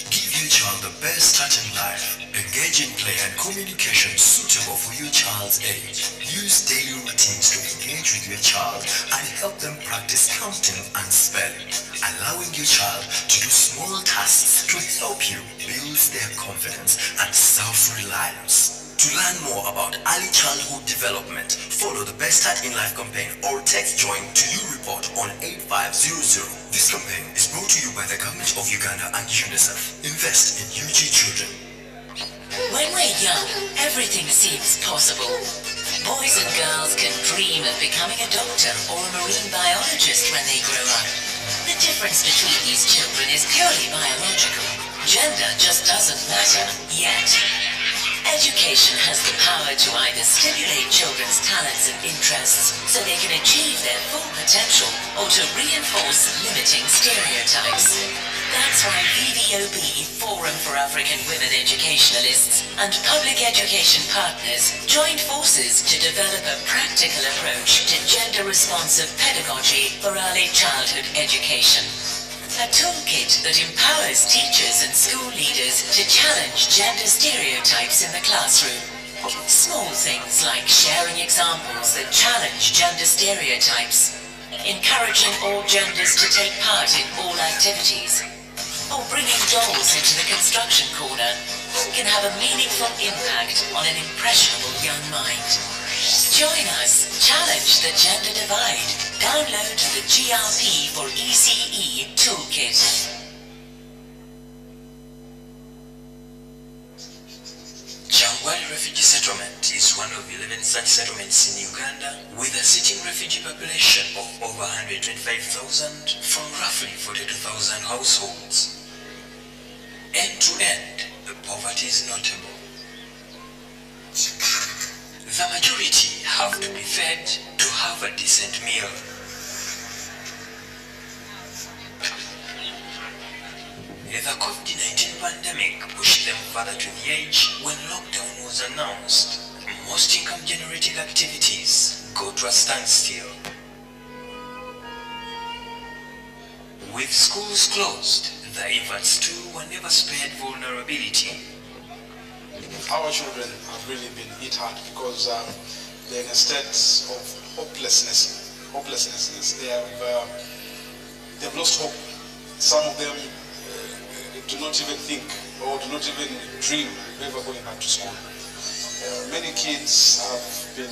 Give your child the best start in life. Engage in play and communication suitable for your child's age. Use daily routines to engage with your child and help them practice counting and spelling. Allowing your child to do small tasks to help you build their confidence and self-reliance. To learn more about early childhood development, follow the Best Start in Life campaign or text JOIN to you report on 8500. This campaign is brought to you by the Government of Uganda and UNICEF. Invest in UG children. When we're young, everything seems possible. Boys and girls can dream of becoming a doctor or a marine biologist when they grow up. The difference between these children is purely biological. Gender just doesn't matter yet. Education has the power to either stimulate children's talents and interests so they can achieve their full potential or to reinforce limiting stereotypes. That's why VVOB, Forum for African Women Educationalists, and public education partners joined forces to develop a practical approach to gender-responsive pedagogy for early childhood education. A toolkit that empowers teachers and school leaders to challenge gender stereotypes in the classroom. Small things like sharing examples that challenge gender stereotypes, encouraging all genders to take part in all activities, or bringing dolls into the construction corner can have a meaningful impact on an impressionable young mind. Join us, challenge the gender divide. Download the GRP for ECE Toolkit. Jangwali Refugee Settlement is one of 11 such settlements in Uganda with a sitting refugee population of over 125,000 from roughly 42,000 households. End to end, the poverty is notable. The majority have to be fed to have a decent meal. The COVID-19 pandemic pushed them further to the edge when lockdown was announced. Most income-generating activities go to a standstill. With schools closed, the infants too were never spared vulnerability. Our children have really been hit hard because they're in a state of hopelessness. They've lost hope. Some of them do not even think or do not even dream of ever going back to school. Many kids have been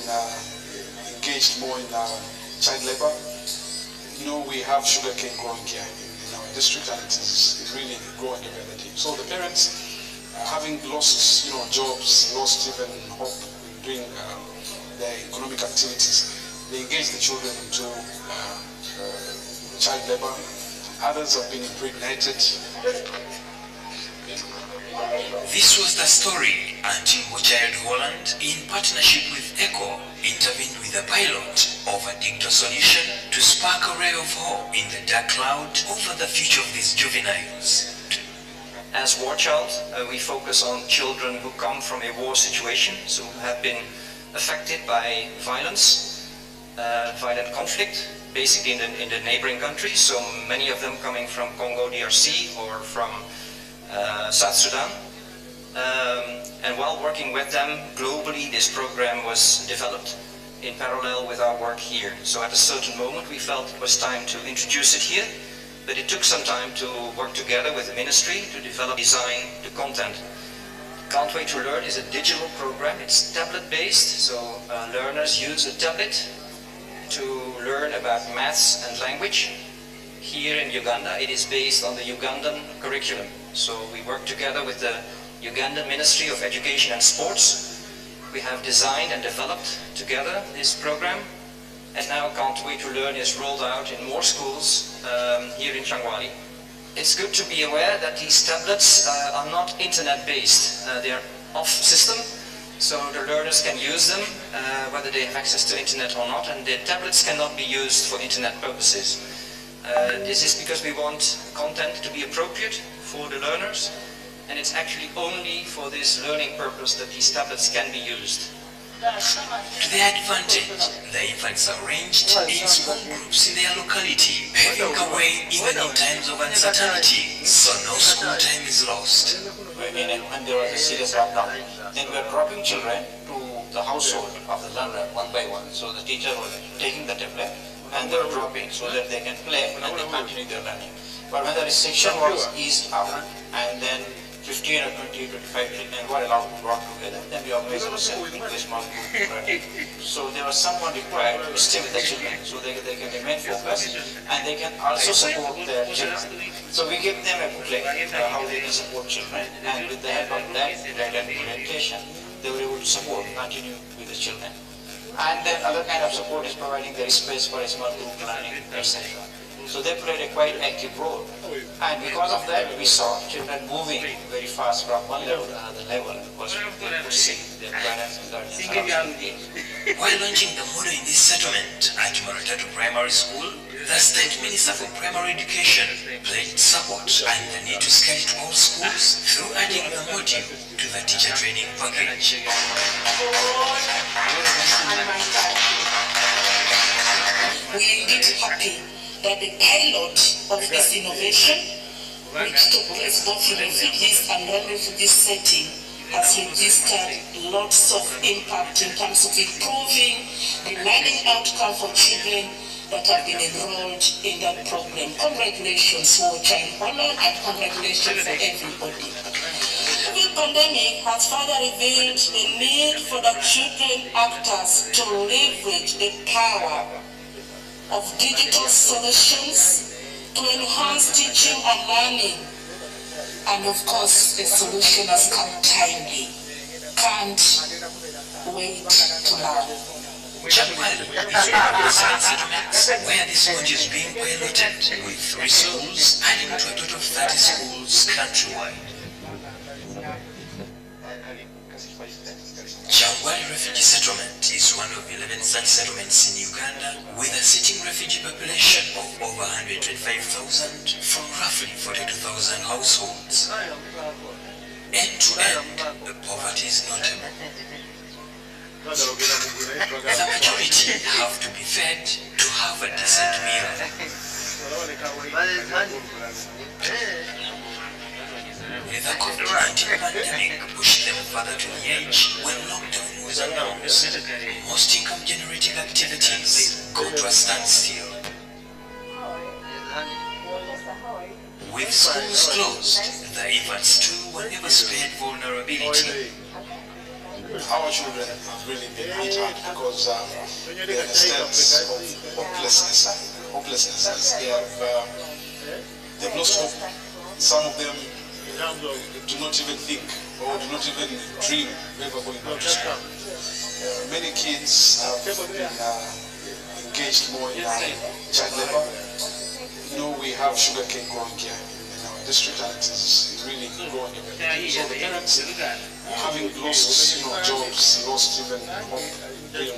engaged more in child labor. You know, we have sugarcane growing here in our district, and it is really growing every other day. So the parents, having lost, jobs, lost even hope in doing their economic activities, they engage the children into child labor. Others have been impregnated. This was the story until Child Holland, in partnership with ECHO, intervened with a pilot of a digital solution to spark a ray of hope in the dark cloud over the future of these juveniles. As War Child, we focus on children who come from a war situation, so who have been affected by violence, violent conflict, basically in the neighboring countries, so many of them coming from Congo DRC or from South Sudan. And while working with them globally, this program was developed in parallel with our work here. So at a certain moment we felt it was time to introduce it here, but it took some time to work together with the ministry to develop, design the content. Can't Wait to Learn is a digital program. It's tablet based, so learners use a tablet to learn about maths and language. Here in Uganda, it is based on the Ugandan curriculum. So we work together with the Ugandan Ministry of Education and Sports. We have designed and developed together this program, and now Can't Wait to Learn is rolled out in more schools here in Jangwali. It's good to be aware that these tablets are not internet-based. They are off-system, so the learners can use them whether they have access to internet or not, and the tablets cannot be used for internet purposes. This is because we want content to be appropriate for the learners, and it's actually only for this learning purpose that these tablets can be used. To their advantage, the infants are arranged in small groups in their locality, paving the way even in times of uncertainty, so no school time is lost. When there was a serious lockdown, then we were dropping children to the household of the learner one by one. So the teacher was taking the tablet and they were dropping so that they can play and they continue their learning. But when the restriction was eased out and then 15 or 20, 25 children were allowed to work together, then we organized ourselves into a small group learning. So there was someone required to stay with the children so they can remain focused and they can also support their children. So we give them a booklet how they can support children, and with the help of that guided orientation, they were able to continue with the children. And then other kind of support is providing their space for a small group learning, etc. So they played a quite active role. And because of that, we saw children moving very fast from one level to another level because they could see their parents and guardians. While launching the model in this settlement at Maratatu Primary School, the State Minister for Primary Education pledged support and the need to scale it to all schools through adding the module to the teacher training package. We are indeed happy that the pilot of this innovation, which took place both in refugees and non-refugee setting, has registered lots of impact in terms of improving the learning outcome for children that have been enrolled in that program. Congratulations, War Child Honor, and congratulations for everybody. The pandemic has further revealed the need for the children actors to leverage the power of digital solutions to enhance teaching and learning. And of course, the solution has come timely. Can't wait to learn. January is one of the 7 settlements where this module is being piloted, with 3 schools adding to a total of 30 schools countrywide. Jangwali Refugee Settlement is one of 11 such settlements in Uganda with a sitting refugee population of over 125,000 from roughly 42,000 households. End to end, the poverty is notable. The majority have to be fed to have a decent meal. The COVID-19 pandemic pushed them further to the edge when lockdown was announced. Most income-generating activities go to a standstill. With schools closed, the efforts too were never spared vulnerability. Our children have really been hit hard because they're in a state of hopelessness. They've lost hope. Some of them do not even think or do not even dream of ever going back to school. Many kids have been engaged more in child labor. You know, we have sugarcane growing here in our district, and it is really growing everywhere. So the parents, having lost jobs, lost even hope in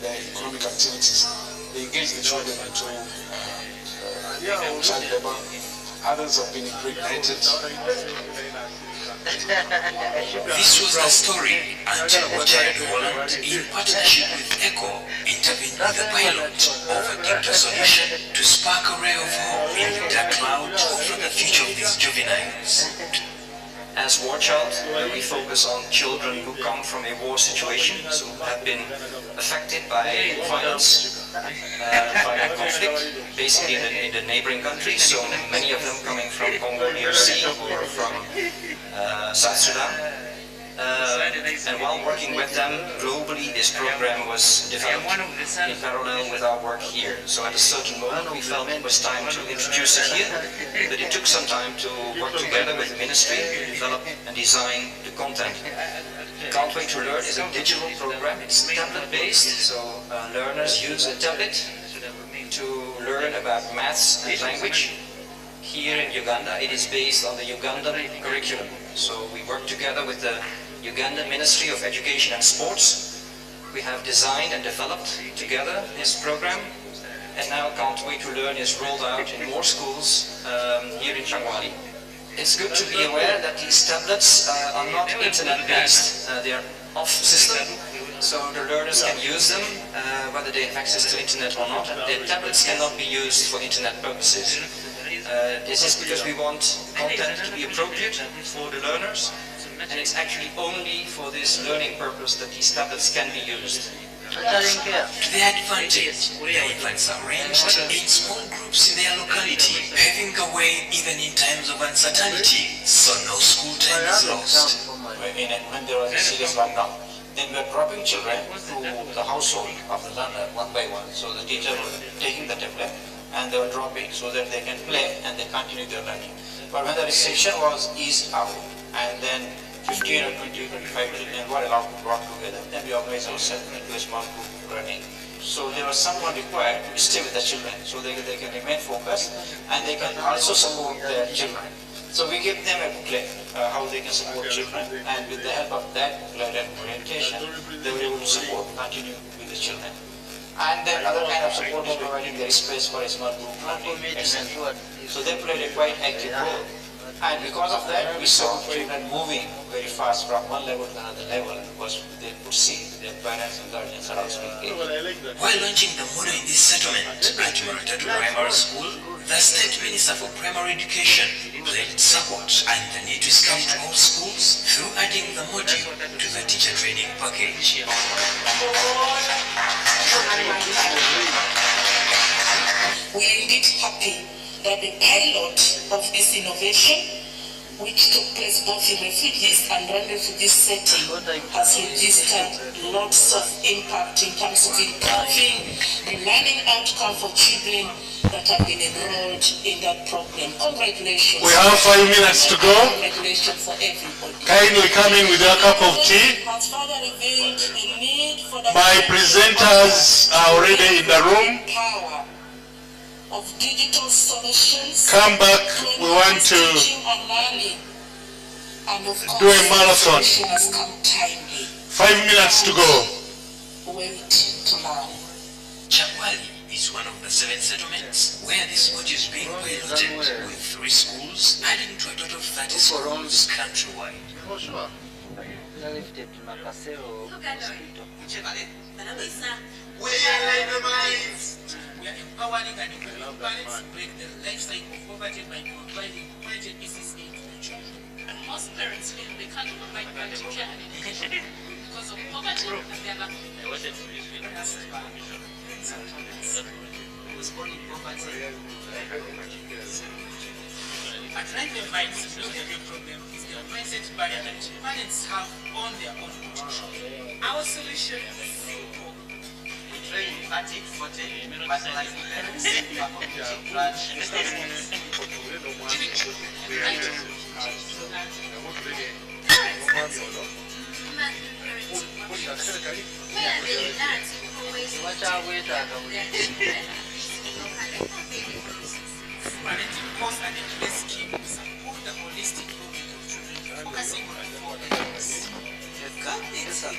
their economic activities, they engage the children into child labor. Others have been impregnated. This was the story until Jared Holland, in partnership with ECHO, intervened with a pilot of a digital solution to spark a ray of hope in the dark cloud over the future of these juveniles. As War Child, we focus on children who come from a war situation, so have been affected by violence, violent conflict, basically in the neighboring countries, so many of them coming from Congo DRC or from South Sudan. And while working with them globally, this program was developed in parallel with our work here. So at a certain moment we felt it was time to introduce it here, but it took some time to work together with the ministry to develop and design the content. Can't Wait to Learn is a digital program. It's tablet based, so learners use a tablet to learn about maths and language. Here in Uganda, it is based on the Ugandan curriculum. So we work together with the Ugandan Ministry of Education and Sports. We have designed and developed together this program, and now Can't Wait to Learn is rolled out in more schools here in Jangwali. It's good to be aware that these tablets are not internet-based. They are off-system, So the learners can use them, whether they have access to internet or not, and the tablets cannot be used for internet purposes. This is because we want content to be appropriate for the learners, and it's actually only for this learning purpose that these tablets can be used. To their advantage, their infants are arranged in small groups in their locality, paving the way even in times of uncertainty, so no school time is lost. When there was a serious lockdown, then we were dropping children to the household of the learner one by one. So the teacher was taking the tablet and they were dropping so that they can play and they continue their learning. But when the restriction was eased out and then 15 or 20, 25 children were allowed to work together, then we organized ourselves into a small group learning. So there was someone required to stay with the children so they can remain focused and they can also support their children. So we give them a booklet, how they can support children, and with the help of that booklet and orientation, they were able to support, continue with the children. And then other kind of support is providing their space for a small group learning, etc. So they played a quite active role. And because of that, we saw children moving very fast from one level to another level because they could see their parents and guardians are also engaged. While launching the model in this settlement at Maratatu Primary School, the State Minister for Primary Education pledged support and the need to scale to all schools through adding the module to the teacher training package. We are indeed happy that the pilot of this innovation, which took place both in refugees and non-refugee setting, has registered lots of impact in terms of improving the learning outcome for children that have been enrolled in that program. Congratulations. We have 5 minutes to go. Congratulations for everybody. Kindly come in with your cup of tea. Has further revealed the need for the My presenters are already in the room. power of digital solutions. Come back, we want to teaching and learning. And of course, do a marathon. solution has come timely. 5 minutes to go. Wait to learn. Changwali is one of the 7 settlements where this module is being piloted with 3 schools, adding to a total of 30 schools countrywide. We are empowering and equipping parents to break the life cycle of poverty by providing urgent SSA to the children. And most parents feel they can't provide quality care and education because of poverty and their lack of At Life and Minds, the real problem is the mindset barrier that parents have on their own potential. Our solution is simple. We train 30, 40, personalizing parents, parenting course and a play scheme to support the holistic movement of children, focusing on 4 areas: cognitive,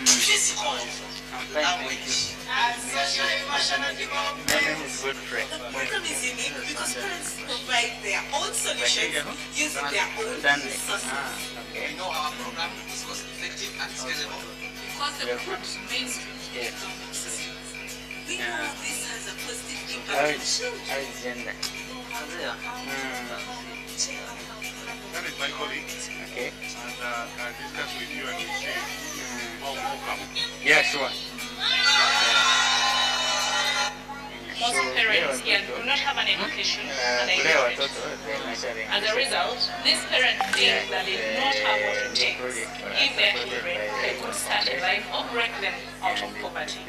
physical, language, and social-emotional development. The program is unique because parents provide their own solutions using their own resources. We know our program is cost effective and scalable because the program is mainstream. We know this has a positive impact on children. That is my colleague. Okay. And I'll discuss with you and we'll see how we come. Yeah, sure. Most parents here do not have an education and a as a result, these parents think that they do not have what it takes to give their children a good start in life or break them out of poverty.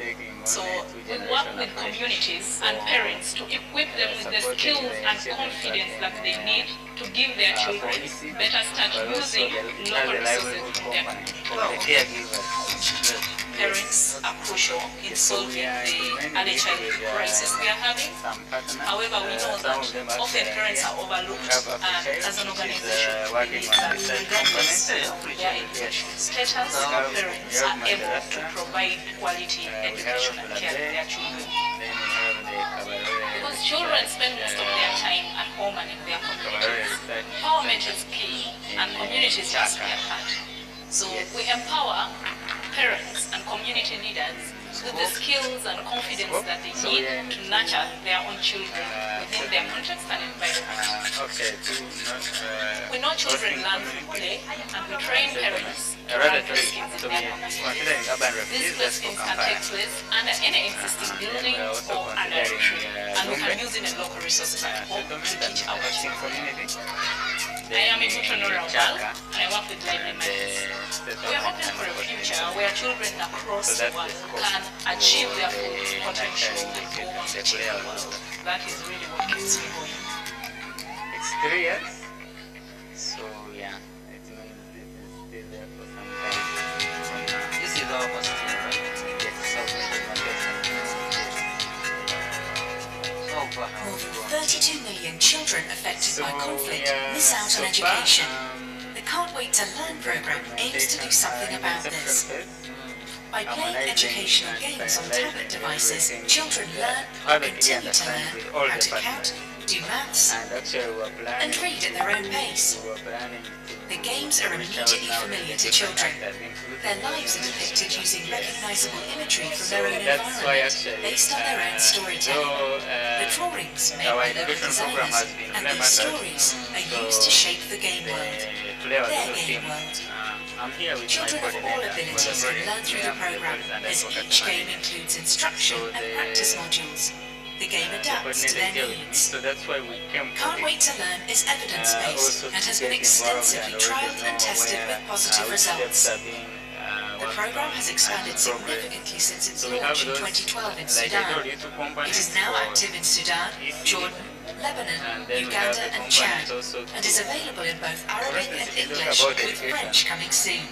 So we work with communities and parents to equip them with the skills and confidence that they need to give their children better start using local resources in their community. Parents are crucial in solving the early childhood crisis we are having. However, we know that often parents are overlooked, and as an organization, we believe that regardless of their education status, parents are able to provide quality education and care to their children. Because children spend most of their time at home and in their communities. Empowerment is key, and communities just their part. So we empower parents and community leaders with the skills and confidence that they need to nurture their own children within their context and environment. We know children learn through play, and we train parents to run play schemes in their homes. These play schemes can take place under any existing building or under a tree, and we can use even local resources at home to teach our children. I am Ibuto Nora Omal, and I work with Lively Minds. We are hoping for a future where children across the world can achieve their full potential and go on to change the world. That is really what keeps me going. It's 3 years, so yeah, it means it is still there for some time from now. This is our first year, right? Yes, More than 32 million children affected by conflict miss out on education. The Can't Wait to Learn program aims to do something about this. By playing educational games on tablet devices, children learn or continue to learn how to count, do maths, and read at their own pace. The games are immediately familiar to children. Their lives are depicted using recognizable imagery from their own environment, based on their own storytelling. The drawings made by local designers and these stories are used to shape the game world, their game world. Children of all abilities can learn through the program, as each game includes instruction and practice modules. The game adapts to their needs. Can't Wait to Learn is evidence-based and has been extensively trialled and tested with positive results. The program has expanded significantly since its launch in 2012 in Sudan. It is now active in Sudan, Jordan, Lebanon, Uganda and Chad, and is available in both Arabic and English, with French coming soon.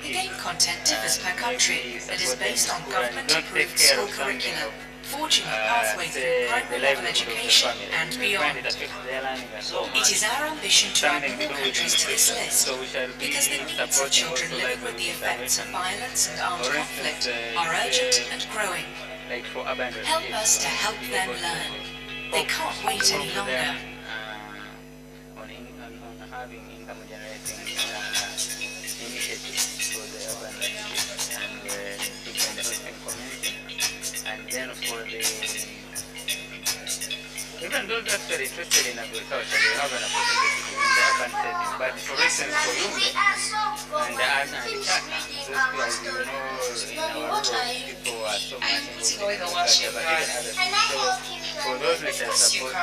The game content differs per country, but is based on government-approved school curricula, forging a pathway through primary level education and beyond. It is our ambition to add more countries to this list, because the needs of children living with the effects of violence and armed conflict are urgent and growing. Help us to help them learn. They can't wait any longer. On having income-generating initiatives for the urban landscape and people in the hosting community. And then for the, even those actually interested in agriculture, they have an opportunity in the urban setting. But for instance, for Lumbe and the Chaka, those guys, you know, in our road, people are so much involved in agriculture, but even others. So for those with the support,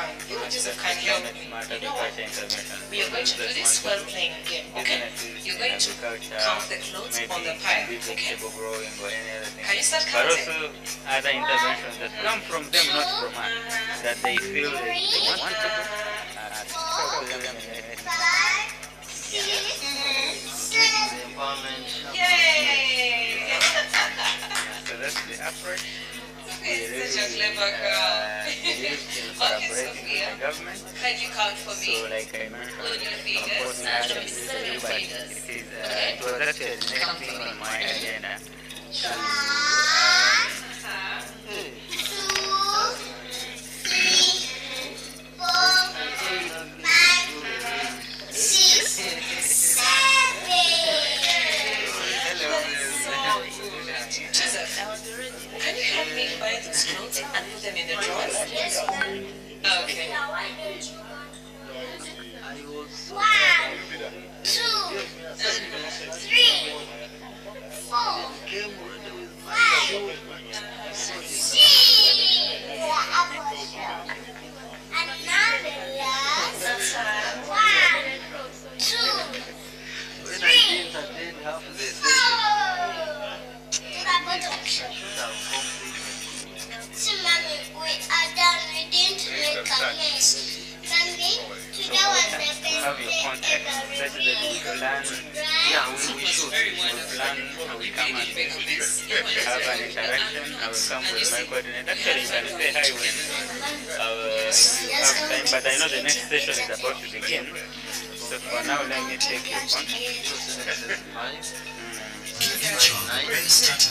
we are going to do this while playing a game, okay? You're going to count the clothes on the pile, okay? Can you start but counting? also other interventions that come from them, not from us, that they feel they want to do. Yay! So that's the approach. Such a clever girl. Okay, Sophia, can you count for me? So like I mentioned, Include your of fingers, course, not not your necessarily, silly but fingers. it was actually the next thing on my agenda. Joseph, can you help me buy those clothes and put them in the drawers? Okay. 1, 2, 3, 4, 5, 6. Another last. 1, 2, 3, 4. Mommy, we are done. We didn't make a mess. Mommy, today was the best day Have your contact such that we plan, we should plan, we come and have an interaction. I will come with my coordinator. Actually, you can say hi when you have time, but I know the next session is about to begin. So for now, let me take your contact.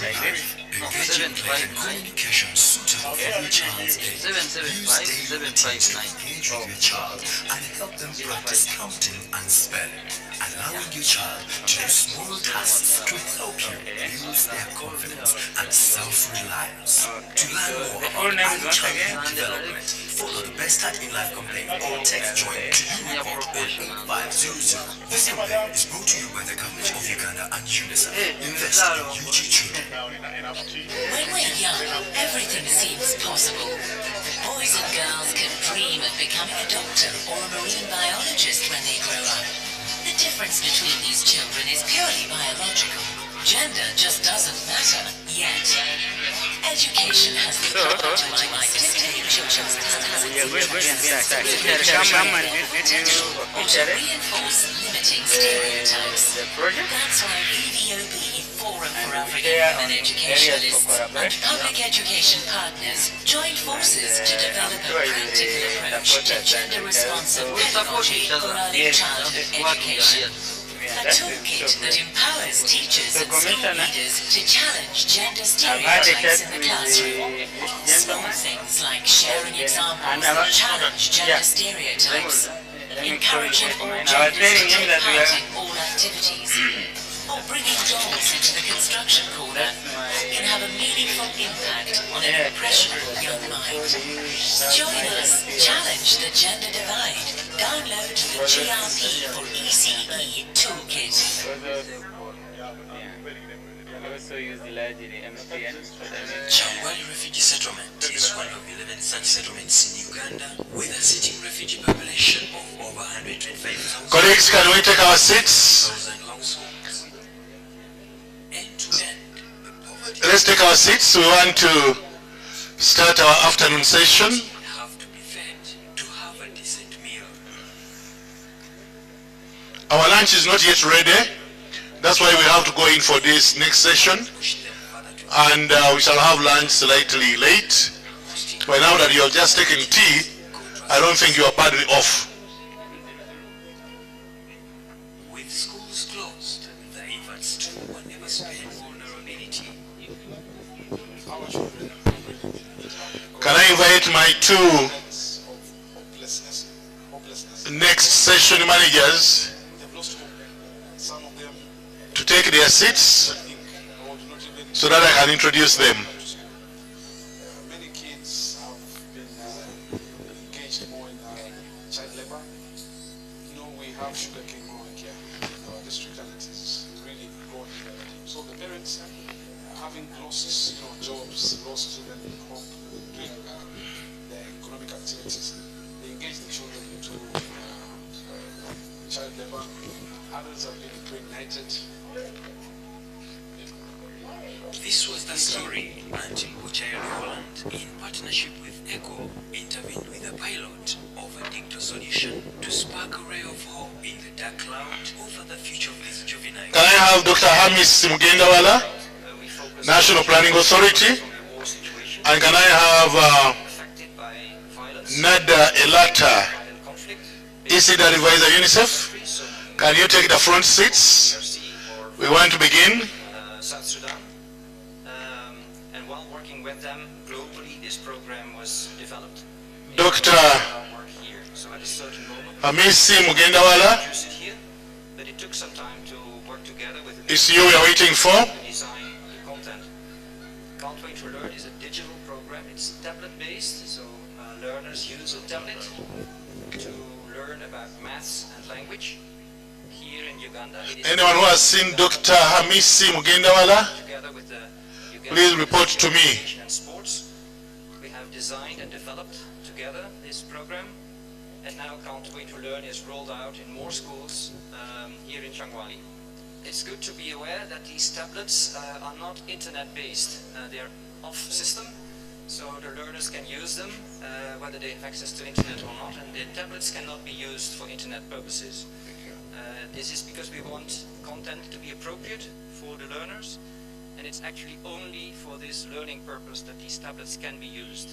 Like this. Engaging play and communication suitable for your child's age. Use daily routines to engage with your child and help them practice counting and spelling. Allowing your child to do small tasks to help you build their confidence and self-reliance. To learn more about early childhood development, follow the Best Start in Life campaign or text join to Uniport on 8500. This campaign is brought to you by the Government of Uganda and UNICEF. Invest in UG children. When we're young, everything seems possible. Boys and girls can dream of becoming a doctor or a marine biologist when they grow up. The difference between these children is purely biological. Gender just doesn't matter yet. Education has the power to dictate your child's talents and reinforce limiting stereotypes. That's why EVOB, Forum for African Women Educationists, and public education partners joined forces to develop a practical approach to gender-responsive pedagogy for early childhood education. A toolkit that empowers teachers and school leaders to challenge gender stereotypes in the classroom. Small things like sharing examples that challenge gender stereotypes, encouraging all genders to take part in all activities, or bringing dolls into the construction corner can have a meaningful impact on an impressionable young mind. Join us, challenge the gender divide. Download the GRP for ECE Toolkit. Changwali Refugee Settlement is one of 11 such settlements in Uganda with a sitting refugee population of over 125,000. Colleagues, can we take our seats? Let's take our seats. We want to start our afternoon session. Our lunch is not yet ready. That's why we have to go in for this next session. And we shall have lunch slightly late. But now that you have just taken tea, I don't think you are badly off. With schools closed, the infants too were never spared vulnerability. Can I invite my two next session managers to take their seats so that I can introduce them? Many kids have been engaged more in child labor. You know, we have sugarcane growing here in our district, and it is really growing very deep. So the parents having losses, you know, jobs, losses in hope doing their economic activities, they engage the children into child labor. Others have been impregnated. This was the story until Child Holland, in partnership with ECHO, intervened with a pilot of a digital solution to spark a ray of hope in the dark cloud over the future of these juveniles. Can I have Dr. Hamis Mugendawala, National Planning Authority? And can I have Nada Elata, ECD Advisor UNICEF? Can you take the front seats? We want to begin. South Sudan. And while working with them globally, this program was developed. Dr. So at a certain moment, Hamisi Mugendawala, but it took some time to work together with it's you we are waiting for. design the content. Pathway to Learn is a digital program. It's tablet-based, so learners use a tablet to learn about maths and language. Here in Uganda, it is Anyone who has seen Dr. Hamisi Mugendawala, please report to me. and sports. We have designed and developed together this program, and now Pathway to Learn is rolled out in more schools here in Changwali. It's good to be aware that these tablets are not internet-based. They are off-system, so the learners can use them whether they have access to internet or not, and the tablets cannot be used for internet purposes. This is because we want content to be appropriate for the learners, and it's actually only for this learning purpose that these tablets can be used.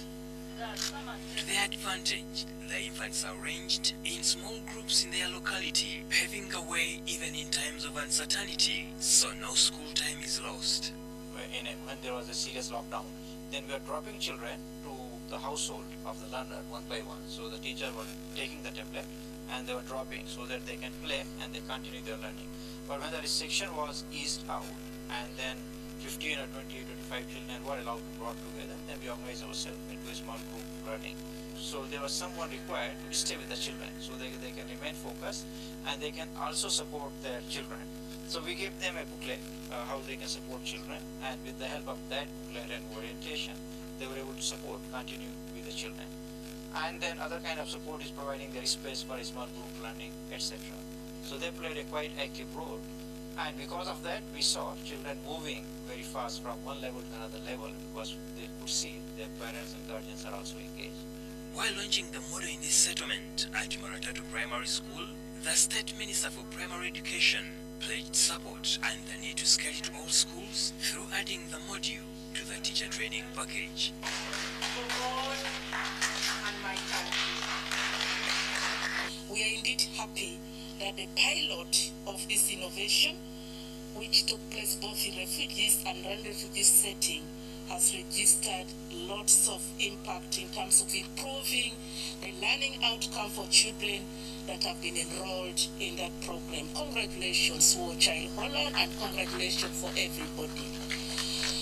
To their advantage, the infants are arranged in small groups in their locality, paving the way even in times of uncertainty, so no school time is lost. We're when there was a serious lockdown. Then we were dropping children to the household of the learner one by one. So the teacher was taking the tablet and they were dropping so that they can play and they continue their learning. But when the restriction was eased out and then 15 or 20 or 25 children were allowed to brought together, then we organized ourselves into a small group learning. So there was someone required to stay with the children so they can remain focused and they can also support their children. So we gave them a booklet, how they can support children, and with the help of that booklet and orientation, they were able to continue with the children. And then other kind of support is providing their space for a small group learning, etc. So they played a quite active role. And because of that, we saw children moving very fast from one level to another level because they could see their parents and guardians are also engaged. While launching the model in this settlement at Maratatu Primary School, the State Minister for Primary Education pledged support and the need to scale it to all schools through adding the module to the teacher training package. We are indeed happy that the pilot of this innovation, which took place both in refugees and non-refugee setting, has registered lots of impact in terms of improving the learning outcome for children that have been enrolled in that program. Congratulations, War Child Holland, and congratulations for everybody.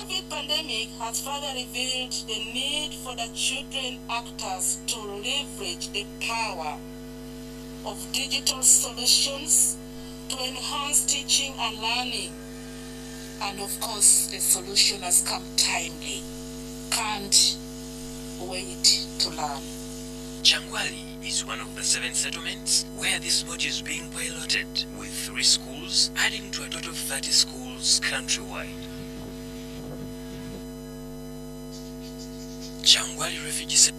The pandemic has further revealed the need for the children actors to leverage the power of digital solutions to enhance teaching and learning. And of course, the solution has come timely. Can't wait to learn. Changwali is one of the 7 settlements where this module is being piloted, with 3 schools adding to a total of 30 schools countrywide. Changwali Refugee Center.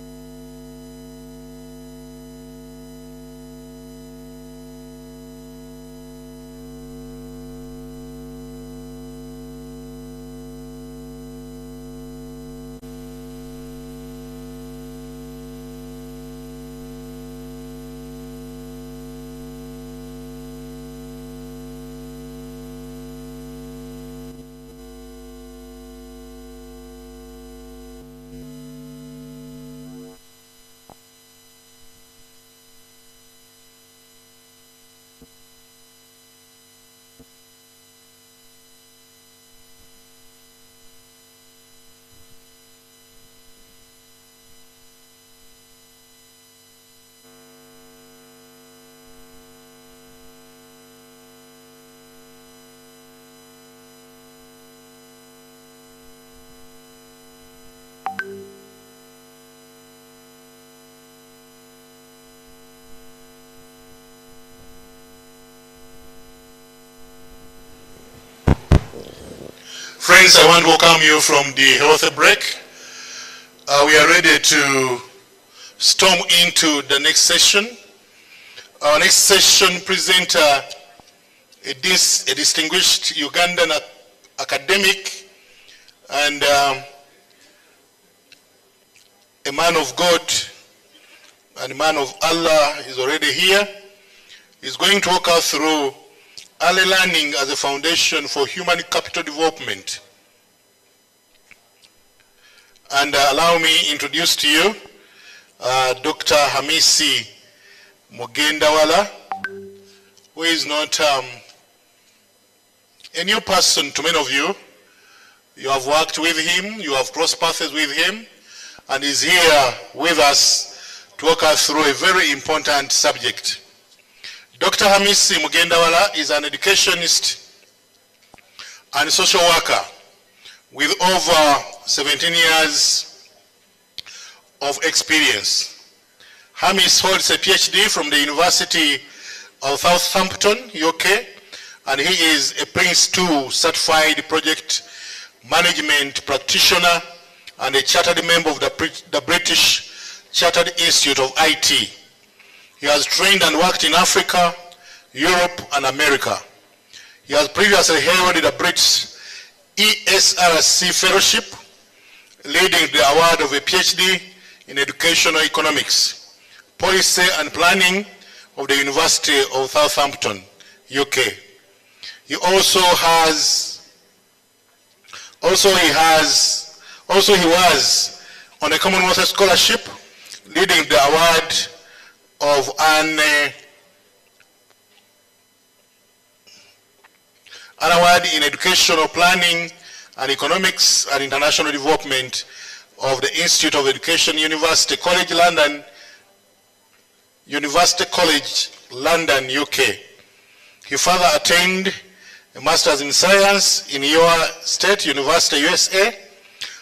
Friends, I want to welcome you from the health break. We are ready to storm into the next session. Our next session presenter, a distinguished Ugandan academic and a man of God and a man of Allah is already here. He's going to walk us through early learning as a foundation for human capital development. And allow me introduce to you Dr. Hamisi Mugendawala, who is not a new person to many of you. You have worked with him, you have crossed paths with him, and is here with us to walk us through a very important subject. Dr. Hamisi Mugendawala is an educationist and social worker with over 17 years of experience. Hamis holds a PhD from the University of Southampton, UK, and he is a Prince 2 certified project management practitioner and a chartered member of the British Chartered Institute of IT. He has trained and worked in Africa, Europe, and America. He has previously held the British ESRC Fellowship, leading the award of a PhD in Educational Economics, Policy and Planning of the University of Southampton, UK. He also has Also he was on a Commonwealth Scholarship, leading the award of an award in educational planning and economics and international development of the Institute of Education, University College London, UK. He further attained a Master's in Science in Iowa State University, USA.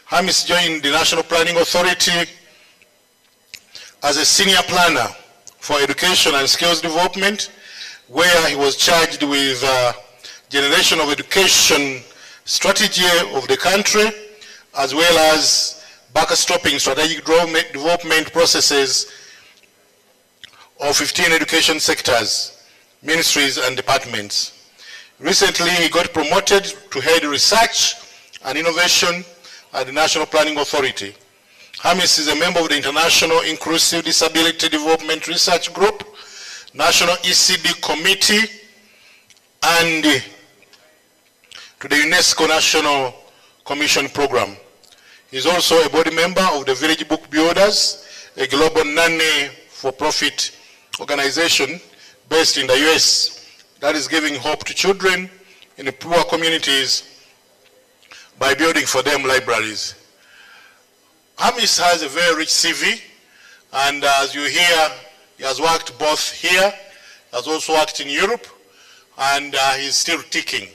Hamis joined the National Planning Authority as a senior planner for education and skills development, where he was charged with generation of education strategy of the country, as well as backstopping strategic development processes of 15 education sectors, ministries and departments. Recently, he got promoted to head research and innovation at the National Planning Authority. Hamis is a member of the International Inclusive Disability Development Research Group, National ECD Committee, and to the UNESCO National Commission Program. He is also a board member of the Village Book Builders, a global non-for-profit organization based in the US that is giving hope to children in the poor communities by building for them libraries. Hamis has a very rich CV, and as you hear, he has worked both here, has also worked in Europe, and he's still ticking.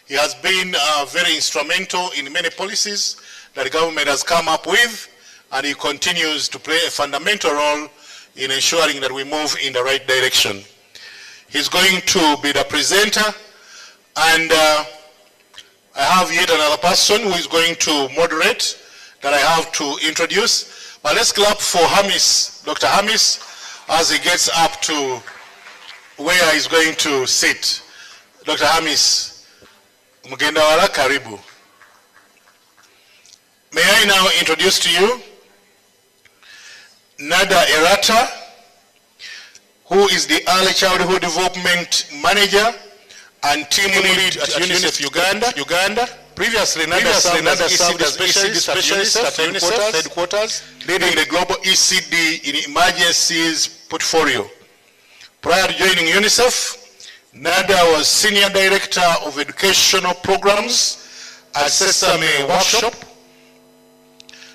He has been very instrumental in many policies that the government has come up with, and he continues to play a fundamental role in ensuring that we move in the right direction. He's going to be the presenter, and I have yet another person who is going to moderate that I have to introduce. But let's clap for Hamis, Dr. Hamis, as he gets up to where he's going to sit. Dr. Hamis, Mugenda wala karibu. May I now introduce to you Nada Erata, who is the Early Childhood Development Manager and Team Lead at UNICEF Uganda. Previously, Nada served as ECD Specialist at UNICEF headquarters, leading the Global ECD in Emergencies portfolio. Prior to joining UNICEF, Nada was Senior Director of Educational Programs at Sesame Workshop.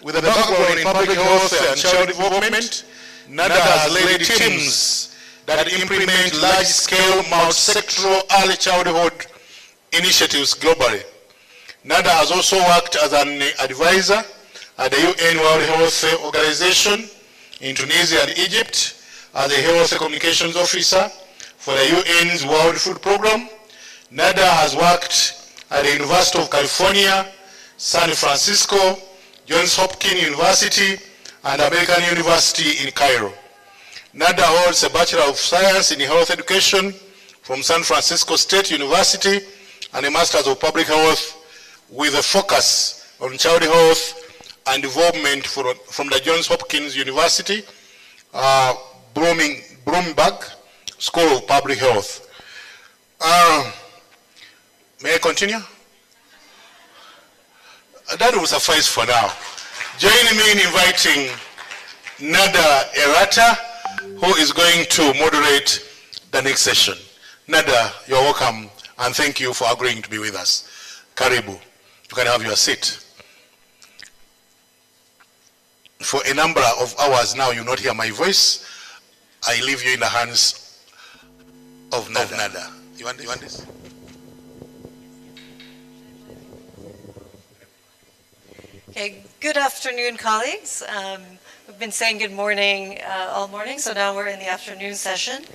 With a background in public health and child development, Nada has led teams that implement large-scale multi-sectoral early childhood initiatives globally. Nada has also worked as an advisor at the UN World Health Organization in Tunisia and Egypt, as a health communications officer for the UN's World Food Program. Nada has worked at the University of California, San Francisco, Johns Hopkins University, and American University in Cairo. Nada holds a Bachelor of Science in Health Education from San Francisco State University and a Master's of Public Health with a focus on child health and development from the Johns Hopkins University, Bloomberg School of Public Health. May I continue? That will suffice for now. Join me in inviting Nada Erata, who is going to moderate the next session. Nada, you're welcome, and thank you for agreeing to be with us. Karibu, you can have your seat. For a number of hours now, you not hear my voice. I leave you in the hands of Nada. You want this? Okay, good afternoon, colleagues. We've been saying good morning all morning, so now we're in the afternoon session.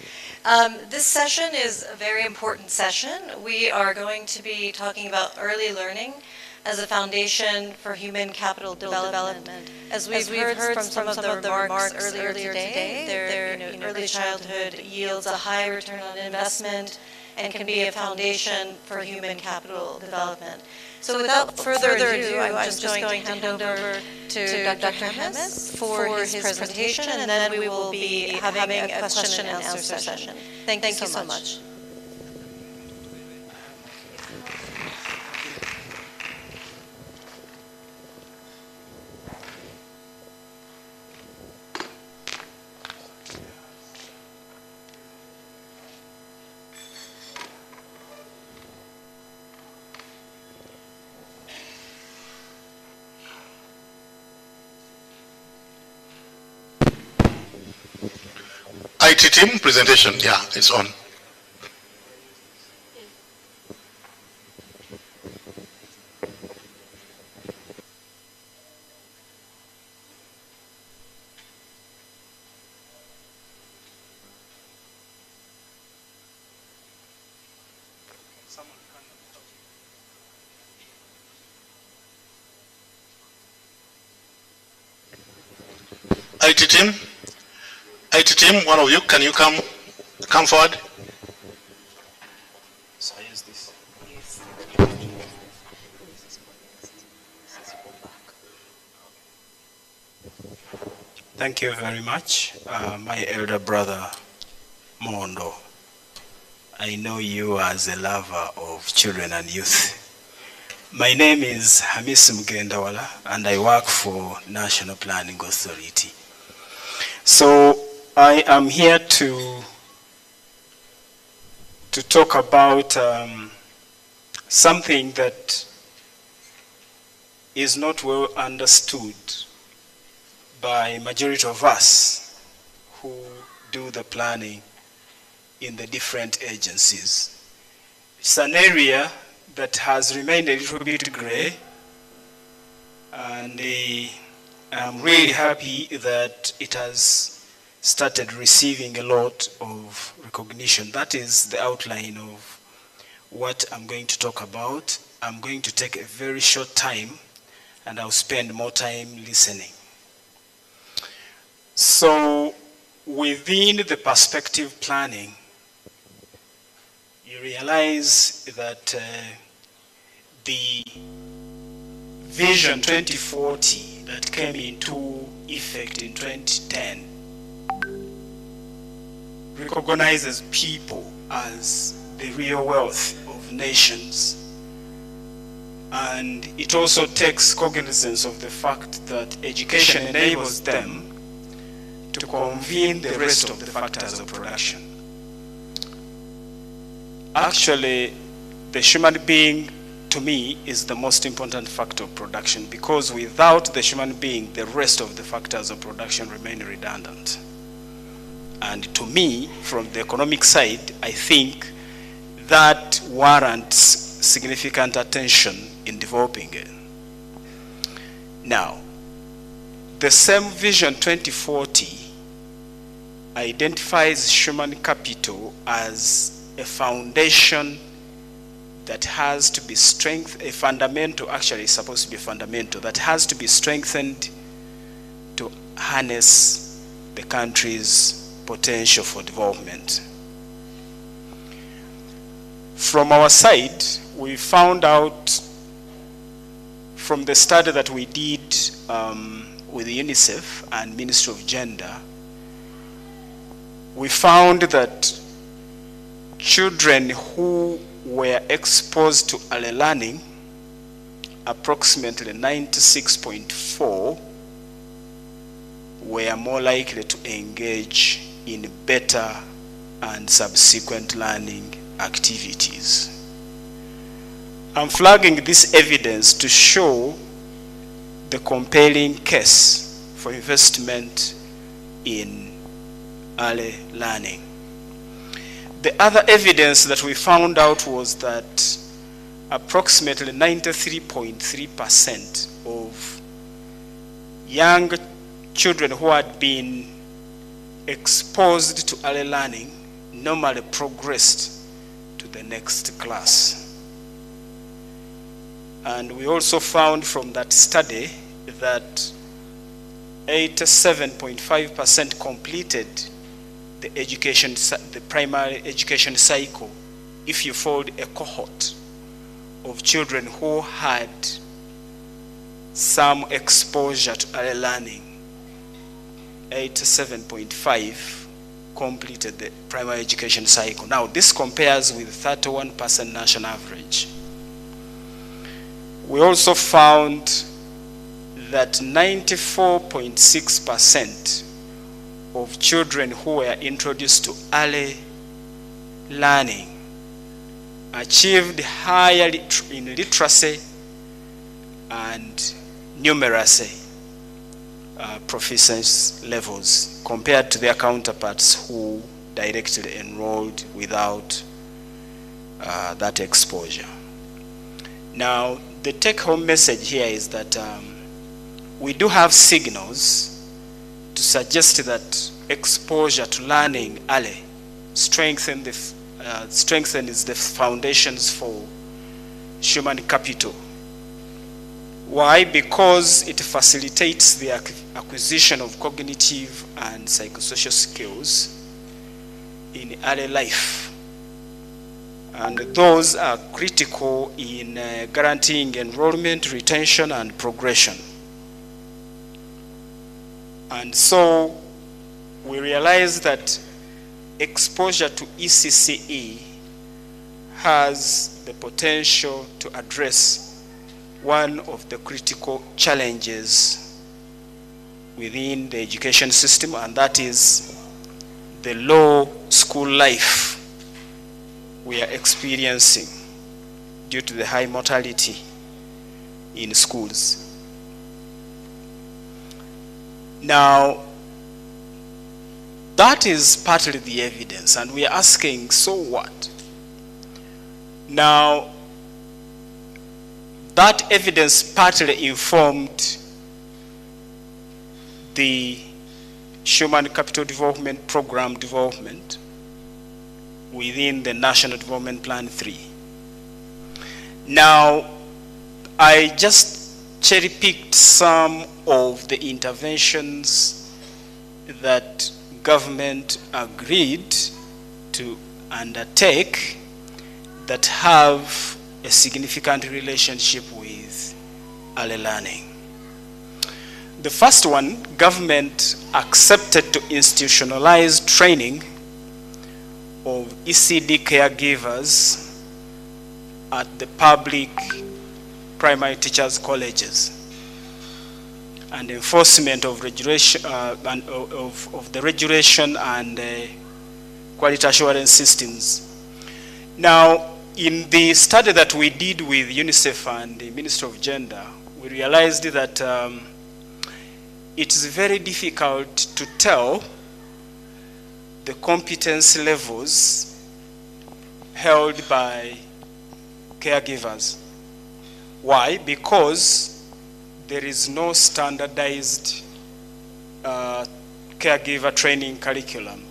This session is a very important session. We are going to be talking about early learning as a foundation for human capital development. As we've heard from some of the remarks earlier today, early childhood yields a high return on investment and can be a foundation for human capital development. So without further ado, I'm just going to hand over to Dr. Hamis for his presentation, and then we will be having a question and answer session. Thank you so much. IT team presentation. Yeah, it's on. IT team, one of you, can you come forward? So I use this. Yes. Thank you very much, my elder brother Mondo. I know you as a lover of children and youth. My name is Hamis Mgendawala, and I work for National Planning Authority. So I am here to talk about something that is not well understood by majority of us who do the planning in the different agencies. It's an area that has remained a little bit gray, and I'm really happy that it has started receiving a lot of recognition. That is the outline of what I'm going to talk about. I'm going to take a very short time, and I'll spend more time listening. So within the perspective planning, you realize that the Vision 2040 that came into effect in 2010 recognizes people as the real wealth of nations. And it also takes cognizance of the fact that education enables them to convene the rest of the factors of production. Actually, the human being, to me, is the most important factor of production, because without the human being, the rest of the factors of production remain redundant. And to me, from the economic side, I think that warrants significant attention in developing it. Now, the same Vision 2040 identifies human capital as a foundation that has to be strengthened, a fundamental, actually it's supposed to be a fundamental, that has to be strengthened to harness the country's potential for development. From our side, we found out from the study that we did with UNICEF and Ministry of Gender, we found that children who were exposed to early learning, approximately 96.4, were more likely to engage in better and subsequent learning activities. I'm flagging this evidence to show the compelling case for investment in early learning. The other evidence that we found out was that approximately 93.3% of young children who had been exposed to early learning normally progressed to the next class. And we also found from that study that 87.5% completed the primary education cycle if you followed a cohort of children who had some exposure to early learning. 87.5 completed the primary education cycle. Now this compares with 31% national average. We also found that 94.6% of children who were introduced to early learning achieved higher in literacy and numeracy proficiency levels compared to their counterparts who directly enrolled without that exposure. Now, the take-home message here is that we do have signals to suggest that exposure to learning early strengthens the foundations for human capital. Why? Because it facilitates the acquisition of cognitive and psychosocial skills in early life. And those are critical in guaranteeing enrollment, retention, and progression. And so we realize that exposure to ECCE has the potential to address one of the critical challenges within the education system, and that is the low school life we are experiencing due to the high mortality in schools. Now, that is partly the evidence, and we are asking, so what? Now, that evidence partly informed the Human Capital Development Program development within the National Development Plan 3. Now, I just cherry-picked some of the interventions that government agreed to undertake that have a significant relationship with early learning. The first one, government accepted to institutionalize training of ECD caregivers at the public primary teachers' colleges and enforcement of regulation of the regulation and quality assurance systems. Now, in the study that we did with UNICEF and the Ministry of Gender, we realized that it is very difficult to tell the competence levels held by caregivers. Why? Because there is no standardized caregiver training curriculum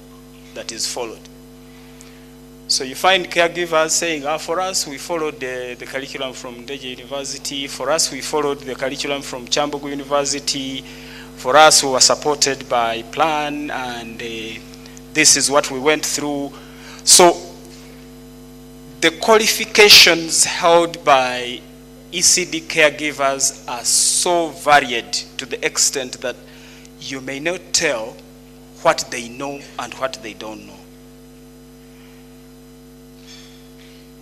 that is followed. So you find caregivers saying, for us, we followed the curriculum from Deje University. For us, we followed the curriculum from Chambogo University. For us, we were supported by Plan, and this is what we went through. So the qualifications held by ECD caregivers are so varied to the extent that you may not tell what they know and what they don't know.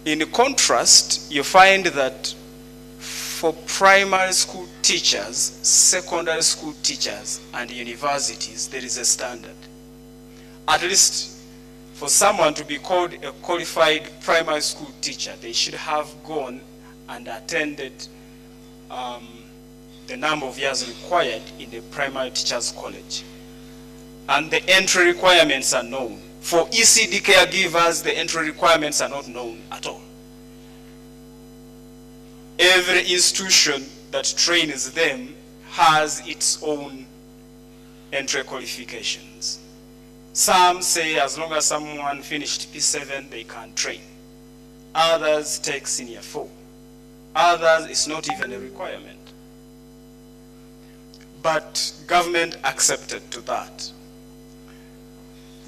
In contrast, you find that for primary school teachers, secondary school teachers, and universities, there is a standard. At least for someone to be called a qualified primary school teacher, they should have gone and attended the number of years required in the primary teachers' college. And the entry requirements are known. For ECD caregivers, the entry requirements are not known at all. Every institution that trains them has its own entry qualifications. Some say as long as someone finished P7, they can train. Others take senior 4. Others, it's not even a requirement. But government accepted to that.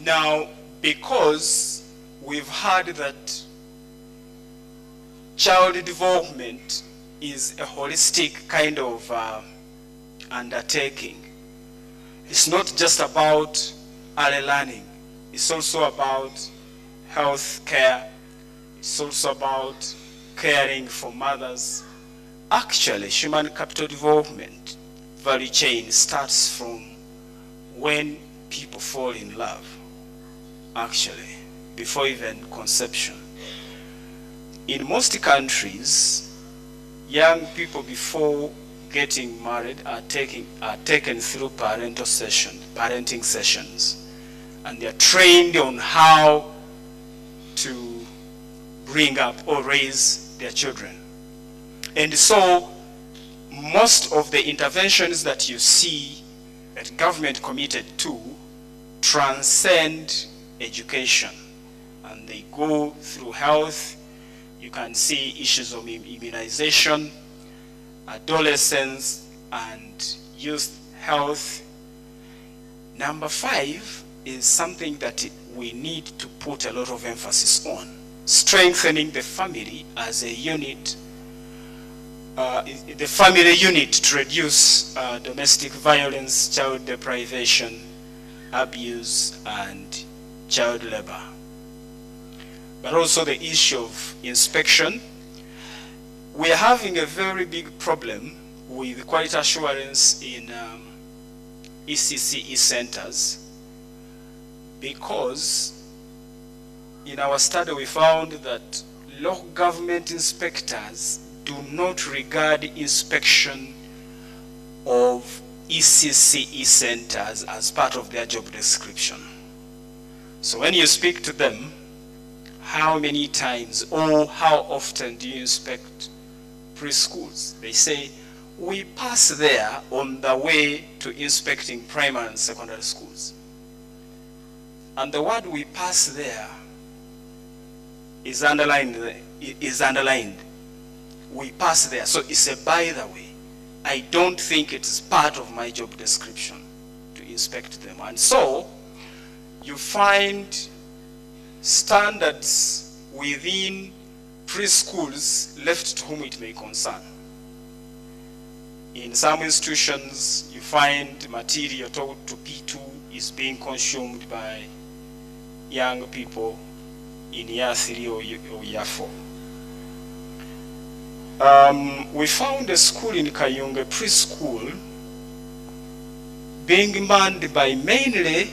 Now, because we've heard that child development is a holistic kind of undertaking, it's not just about early learning. It's also about health care. It's also about caring for mothers. Actually, human capital development value chain starts from when people fall in love, actually, before even conception. In most countries, young people, before getting married are taken through parenting sessions, and they are trained on how to bring up or raise their children. And so most of the interventions that you see that government committed to transcend education, and they go through health. You can see issues of immunization, adolescence and youth health. Number 5 is something that we need to put a lot of emphasis on: strengthening the family as a unit, the family unit to reduce domestic violence, child deprivation, abuse, and child labor. But also the issue of inspection. We are having a very big problem with quality assurance in ECCE centers, because in our study we found that local government inspectors do not regard inspection of ECCE centers as part of their job description. So when you speak to them, how many times or how often do you inspect preschools? They say, we pass there on the way to inspecting primary and secondary schools. And the word "we pass there" is underlined. We pass there. So it's a by the way. I don't think it's part of my job description to inspect them. And so you find standards within preschools left to whom it may concern. In some institutions, you find material taught to P2 is being consumed by young people in year 3 or year 4. We found a school in Kayunga, preschool, being manned by mainly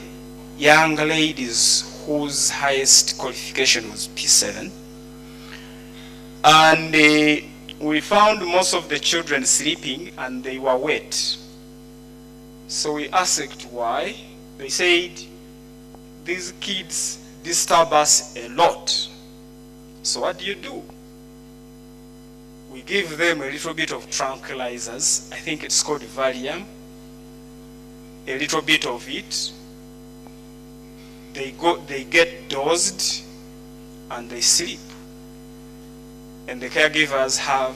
young ladies whose highest qualification was P7. And we found most of the children sleeping and they were wet. So we asked why. They said, these kids disturb us a lot. So what do? We give them a little bit of tranquilizers. I think it's called Valium. A little bit of it. They get dosed and they sleep. And the caregivers have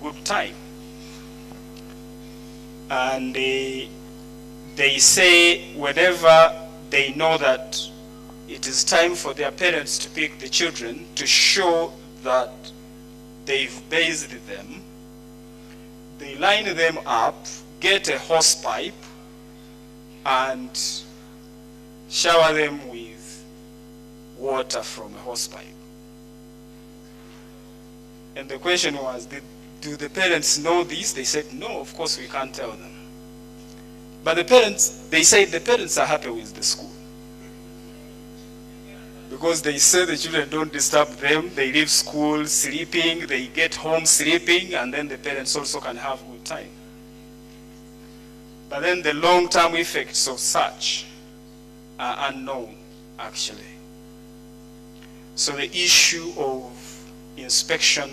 good time. And they say whenever they know that it is time for their parents to pick the children, to show that they've bathed them, they line them up, get a hose pipe, and shower them with water from a hose pipe. And the question was, do the parents know this? They said, no, of course we can't tell them. But the parents, they said the parents are happy with the school. Because they say the children don't disturb them, they leave school sleeping, they get home sleeping, and then the parents also can have good time. But then the long-term effects of such are unknown, actually. So the issue of inspection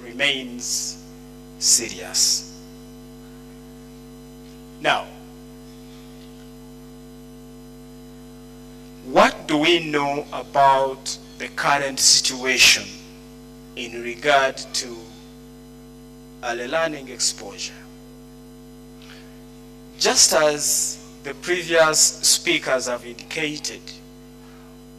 remains serious. Now, what do we know about the current situation in regard to early learning exposure? Just as the previous speakers have indicated,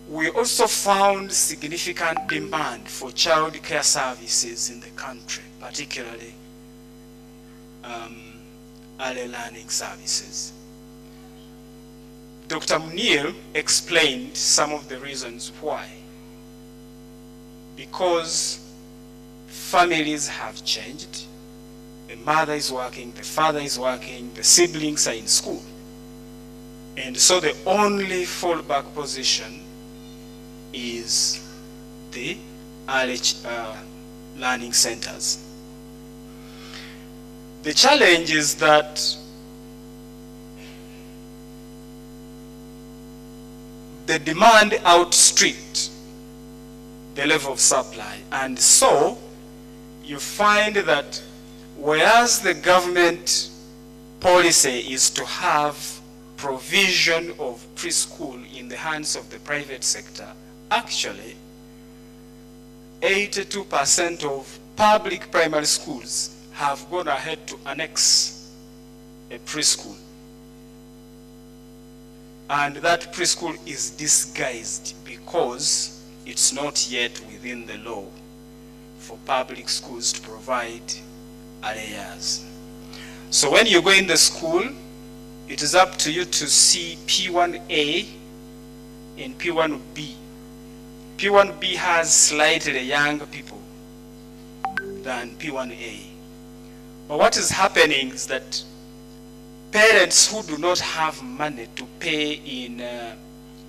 we also found significant demand for child care services in the country, particularly early learning services. Dr. Munir explained some of the reasons why. Because families have changed. The mother is working, the father is working, the siblings are in school. And so the only fallback position is the early learning centers. The challenge is that the demand outstripped the level of supply, and so you find that whereas the government policy is to have provision of preschool in the hands of the private sector, actually 82% of public primary schools have gone ahead to annex a preschool. And that preschool is disguised because it's not yet within the law for public schools to provide arrears. So when you go in the school, it is up to you to see P1A and P1B. P1B has slightly younger people than P1A. But what is happening is that parents who do not have money to pay in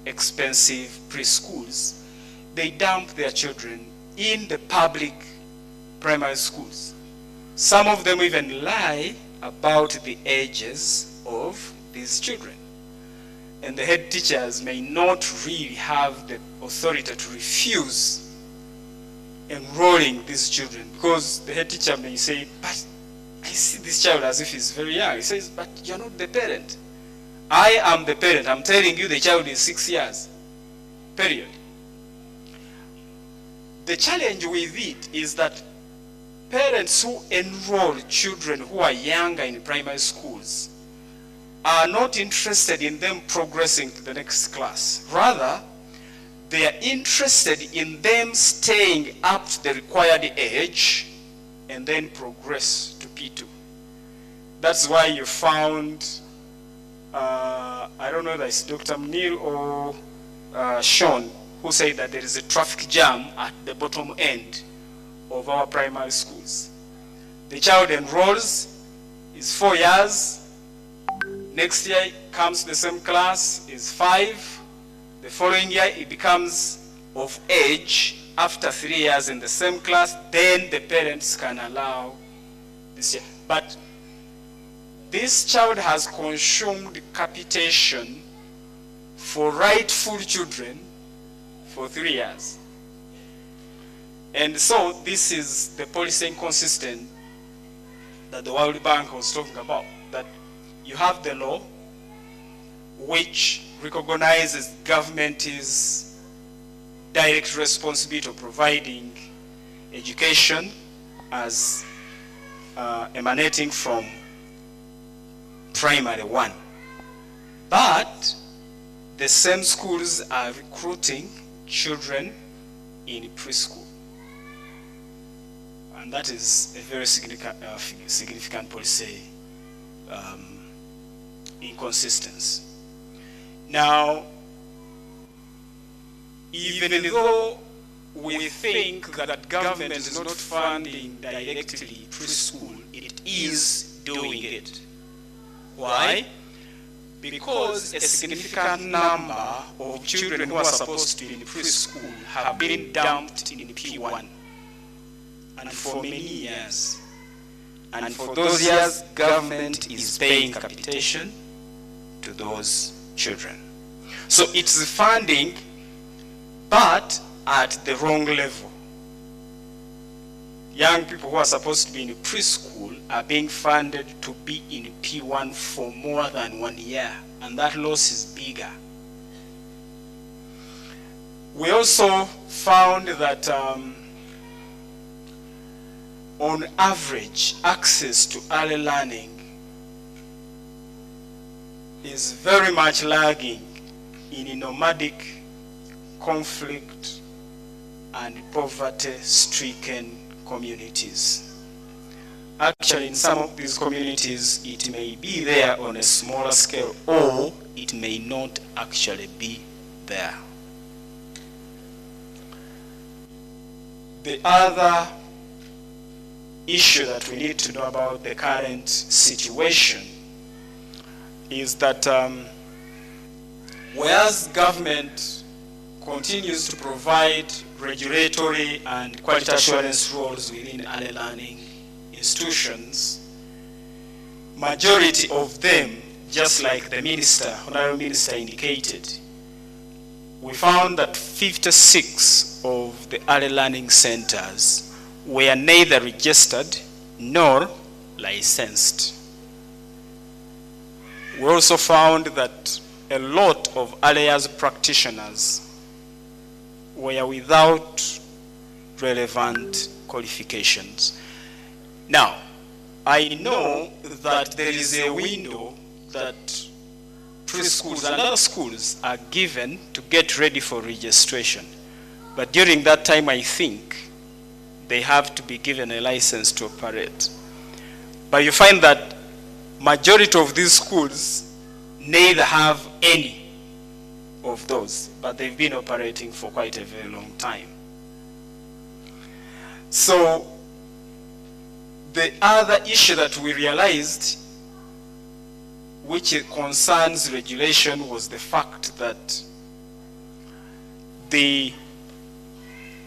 expensive preschools, they dump their children in the public primary schools. Some of them even lie about the ages of these children. And the head teachers may not really have the authority to refuse enrolling these children, because the head teacher may say, but I see this child as if he's very young. He says, but you're not the parent. I am the parent. I'm telling you the child is 6 years, period. The challenge with it is that parents who enroll children who are younger in primary schools are not interested in them progressing to the next class. Rather, they are interested in them staying up to the required age and then progress to P2. That's why you found, I don't know whether it's Dr. Neil or Sean, who said that there is a traffic jam at the bottom end of our primary schools. The child enrolls, is 4 years, next year comes to the same class, is 5, the following year it becomes of age. After 3 years in the same class, then the parents can allow this year. But this child has consumed capitation for rightful children for 3 years. And so this is the policy inconsistent that the World Bank was talking about, that you have the law which recognizes government is direct responsibility of providing education as emanating from primary one. But the same schools are recruiting children in preschool. And that is a very significant policy inconsistency. Now, even though we think that government is not funding directly preschool, it is doing it. Why? Because a significant number of children who are supposed to be in preschool have been dumped in P1, and for many years. And for those years, government is paying capitation to those children. So it's funding, but at the wrong level. Young people who are supposed to be in preschool are being funded to be in P1 for more than 1 year, and that loss is bigger. We also found that on average, access to early learning is very much lagging in nomadic, conflict, and poverty-stricken communities. Actually, in some of these communities, it may be there on a smaller scale, or it may not actually be there. The other issue that we need to know about the current situation is that whereas government continues to provide regulatory and quality assurance roles within early learning institutions, majority of them, just like the minister, Honorable Minister indicated, we found that 56 of the early learning centers were neither registered nor licensed. We also found that a lot of early years practitioners were without relevant qualifications. Now, I know that there is a window that preschools and other schools are given to get ready for registration. But during that time, I think they have to be given a license to operate. But you find that majority of these schools neither have any of those, but they've been operating for quite a very long time. So the other issue that we realized, which concerns regulation, was the fact that the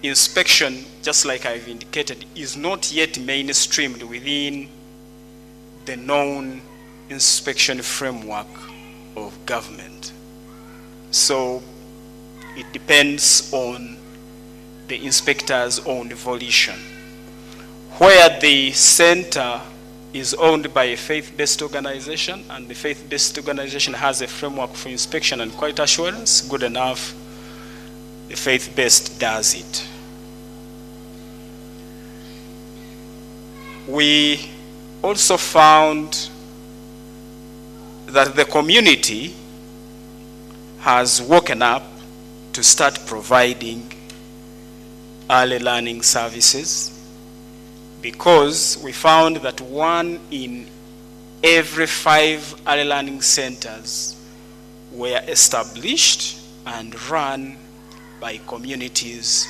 inspection, just like I've indicated, is not yet mainstreamed within the known inspection framework of government. So it depends on the inspector's own volition. Where the center is owned by a faith-based organization, and the faith-based organization has a framework for inspection and quality assurance, good enough, the faith-based does it. We also found that the community has woken up to start providing early learning services, because we found that 1 in every 5 early learning centers were established and run by communities,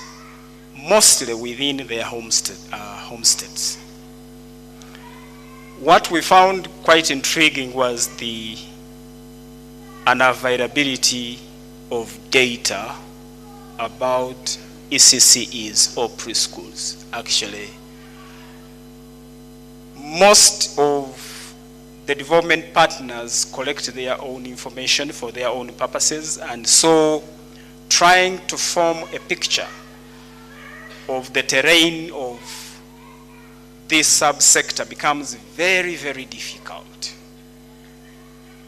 mostly within their homesteads. What we found quite intriguing was the unavailability of data about ECCEs or preschools. Actually, most of the development partners collect their own information for their own purposes, and so trying to form a picture of the terrain of this subsector becomes very, very difficult.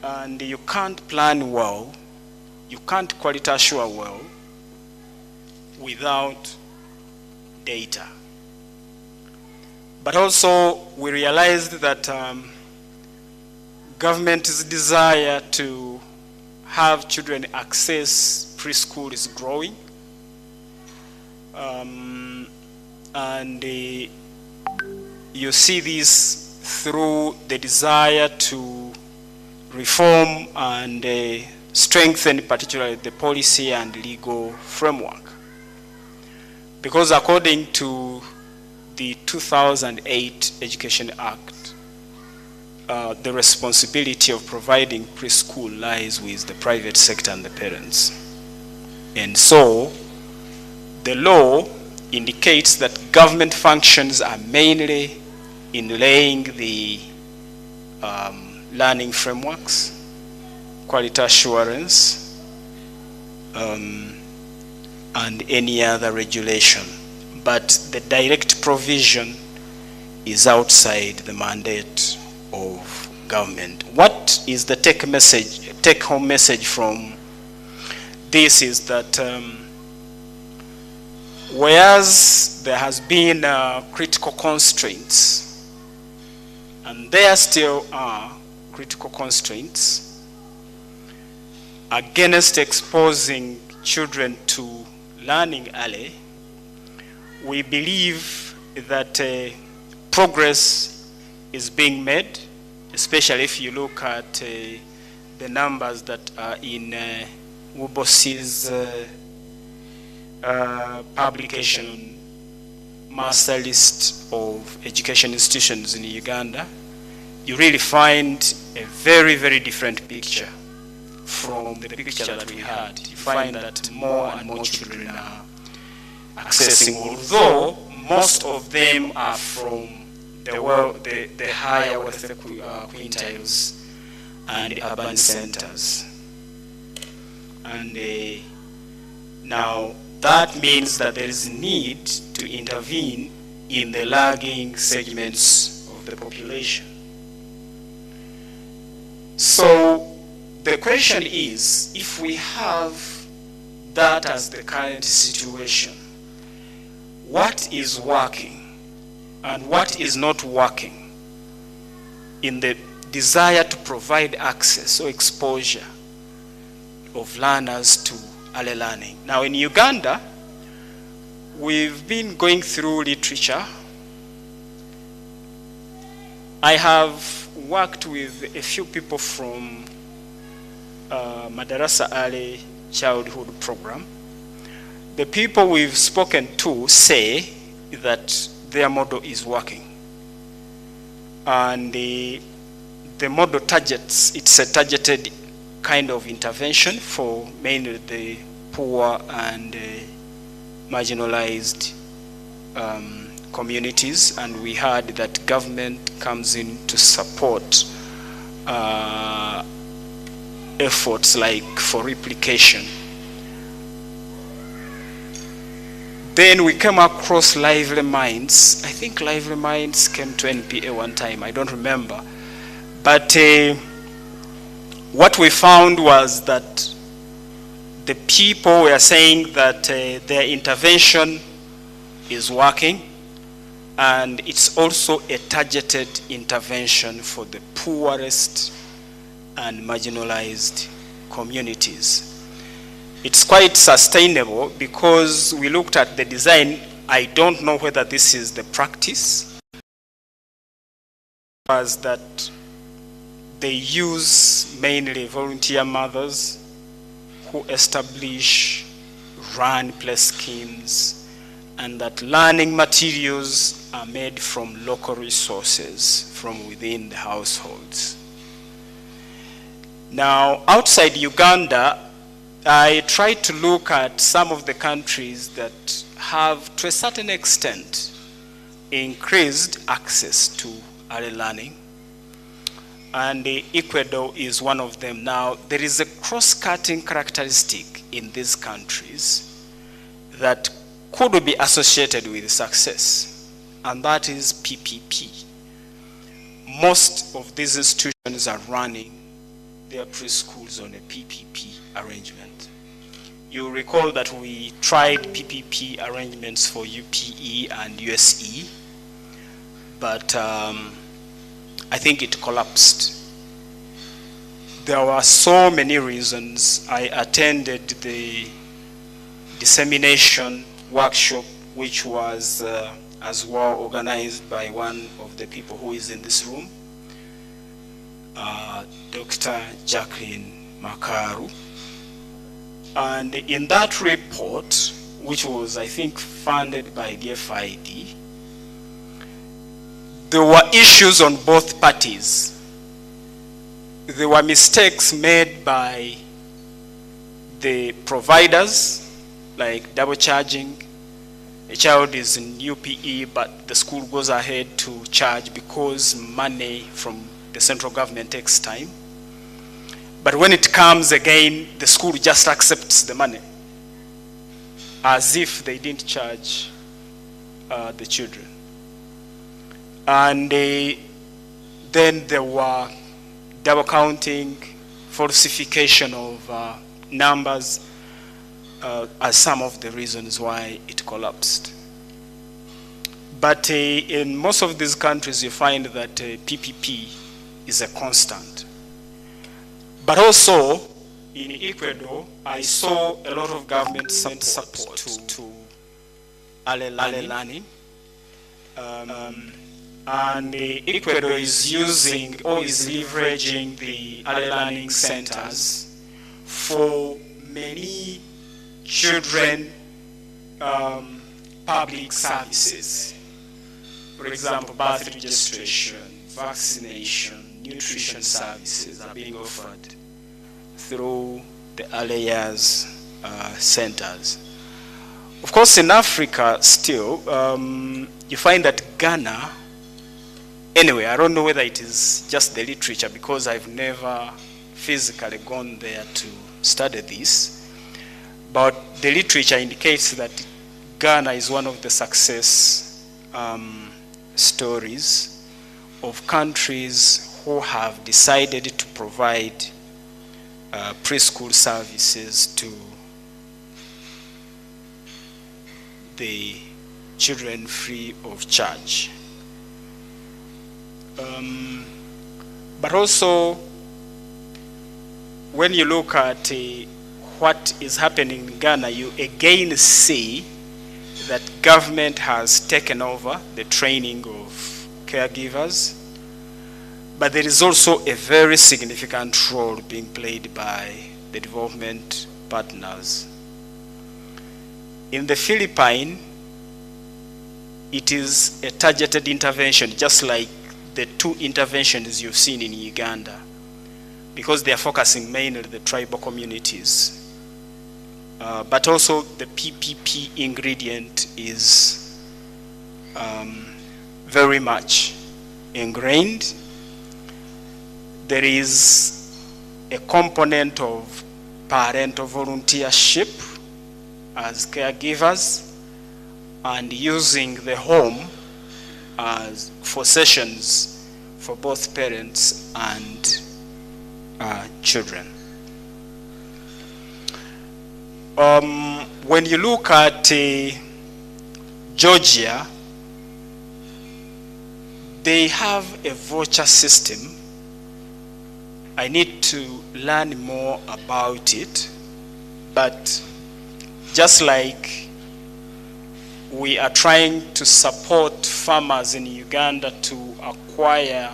And you can't plan well, you can't quality assure well without data. But also we realized that government's desire to have children access preschool is growing. And you see this through the desire to reform and strengthen particularly the policy and legal framework. Because according to the 2008 Education Act, the responsibility of providing preschool lies with the private sector and the parents. And so the law indicates that government functions are mainly in laying the learning frameworks, quality assurance, and any other regulation. But the direct provision is outside the mandate of government. What is the take-home message from this is that whereas there has been critical constraints, and there still are critical constraints against exposing children to learning early, we believe that progress is being made, especially if you look at the numbers that are in WUBOS's publication, master list of education institutions in Uganda. You really find a very, very different picture from the picture that we had. You find that more and more children are accessing, although most of them are from the higher wealth quintiles and urban centers. And now that means that there is need to intervene in the lagging segments of the population. So the question is, if we have that as the current situation, what is working and what is not working in the desire to provide access or exposure of learners to early learning? Now in Uganda, we've been going through literature. I have worked with a few people from Madarasa Early Childhood Program. The people we've spoken to say that their model is working. And the model targets, it's a targeted kind of intervention for mainly the poor and marginalized communities, and we heard that government comes in to support efforts like for replication. Then we came across Lively Minds. I think Lively Minds came to NPA one time, I don't remember. But what we found was that the people were saying that their intervention is working, and it's also a targeted intervention for the poorest and marginalized communities. It's quite sustainable because we looked at the design. I don't know whether this is the practice, was that they use mainly volunteer mothers who establish run play schemes, and that learning materials are made from local resources from within the households. Now, outside Uganda, I tried to look at some of the countries that have, to a certain extent, increased access to early learning. And Ecuador is one of them. Now, there is a cross-cutting characteristic in these countries that could be associated with success, and that is PPP. Most of these institutions are running their preschools on a PPP arrangement. You recall that we tried PPP arrangements for UPE and USE, but I think it collapsed. There were so many reasons. I attended the dissemination workshop, which was as well organized by one of the people who is in this room, Dr. Jacqueline Makaru. And in that report, which was, I think, funded by DFID, there were issues on both parties. There were mistakes made by the providers, like double charging. A child is in UPE, but the school goes ahead to charge because money from the central government takes time. But when it comes again, the school just accepts the money as if they didn't charge the children. And then there were double counting, falsification of numbers as some of the reasons why it collapsed. But in most of these countries, you find that PPP is a constant. But also, in Ecuador, I saw a lot of government support to early learning. And Ecuador is using or is leveraging the early learning centers for many children public services. For example, birth registration, vaccination, nutrition services are being offered through the early years centers. Of course, in Africa still, you find that Ghana Anyway, I don't know whether it is just the literature because I've never physically gone there to study this, but the literature indicates that Ghana is one of the success stories of countries who have decided to provide preschool services to the children free of charge. But also, when you look at what is happening in Ghana, you again see that government has taken over the training of caregivers, but there is also a very significant role being played by the development partners. In the Philippines, it is a targeted intervention, just like the two interventions you've seen in Uganda, because they are focusing mainly on the tribal communities. But also the PPP ingredient is very much ingrained. There is a component of parental volunteership as caregivers and using the home as for sessions for both parents and children. When you look at Georgia, they have a voucher system. I need to learn more about it, but just like we are trying to support farmers in Uganda to acquire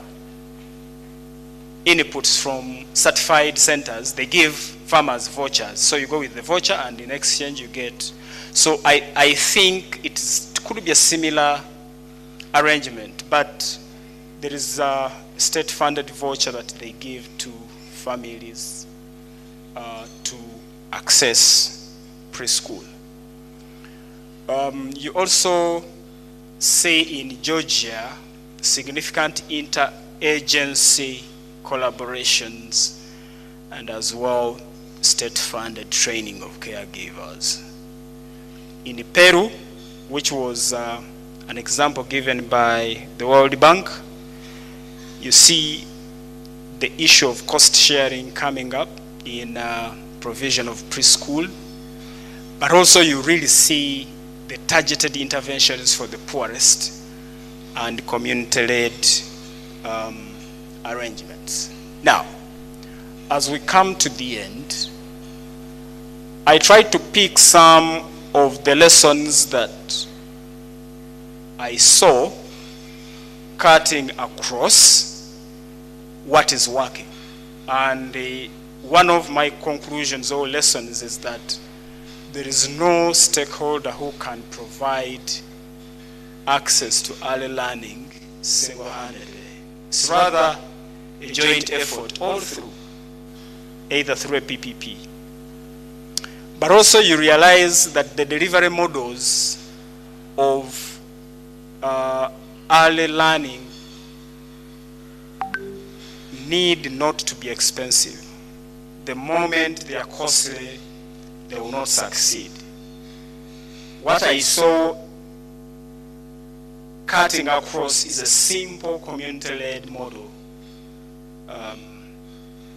inputs from certified centers, they give farmers vouchers. So you go with the voucher and in exchange you get. So I think it could be a similar arrangement, but there is a state-funded voucher that they give to families to access preschool. You also see in Georgia significant interagency collaborations and as well state-funded training of caregivers. In Peru, which was an example given by the World Bank, you see the issue of cost sharing coming up in provision of preschool, but also you really see the targeted interventions for the poorest and community-led arrangements. Now, as we come to the end, I tried to pick some of the lessons that I saw cutting across what is working. And one of my conclusions or lessons is that there is no stakeholder who can provide access to early learning single-handedly. It's rather a joint effort all through, either through a PPP. But also you realize that the delivery models of early learning need not to be expensive. The moment they are costly, they will not succeed. What I saw cutting across is a simple community-led model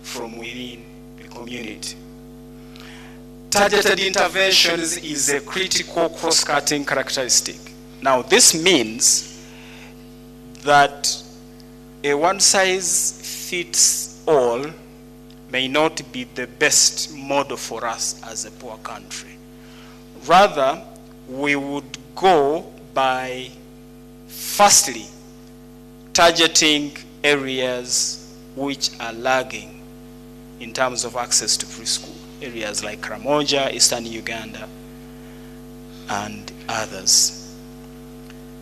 from within the community. Targeted interventions is a critical cross-cutting characteristic. Now, this means that a one-size-fits-all may not be the best model for us as a poor country. Rather, we would go by firstly targeting areas which are lagging in terms of access to preschool. Areas like Karamoja, Eastern Uganda, and others.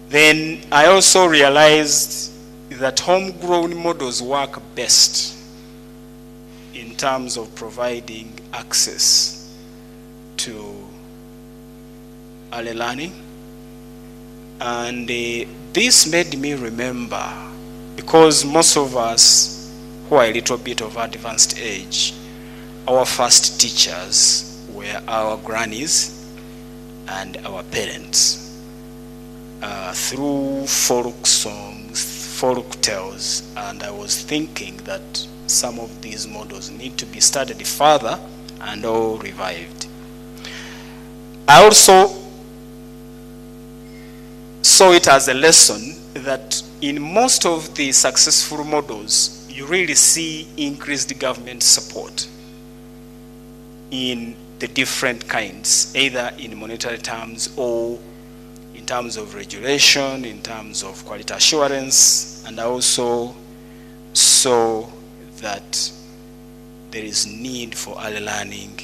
Then I also realized that homegrown models work best in terms of providing access to early learning. And this made me remember because most of us who are a little bit of advanced age, our first teachers were our grannies and our parents. Through folk songs, folk tales, and I was thinking that some of these models need to be studied further and all revived. I also saw it as a lesson that in most of the successful models, you really see increased government support in the different kinds, either in monetary terms or in terms of regulation, in terms of quality assurance, and I also saw that there is need for early learning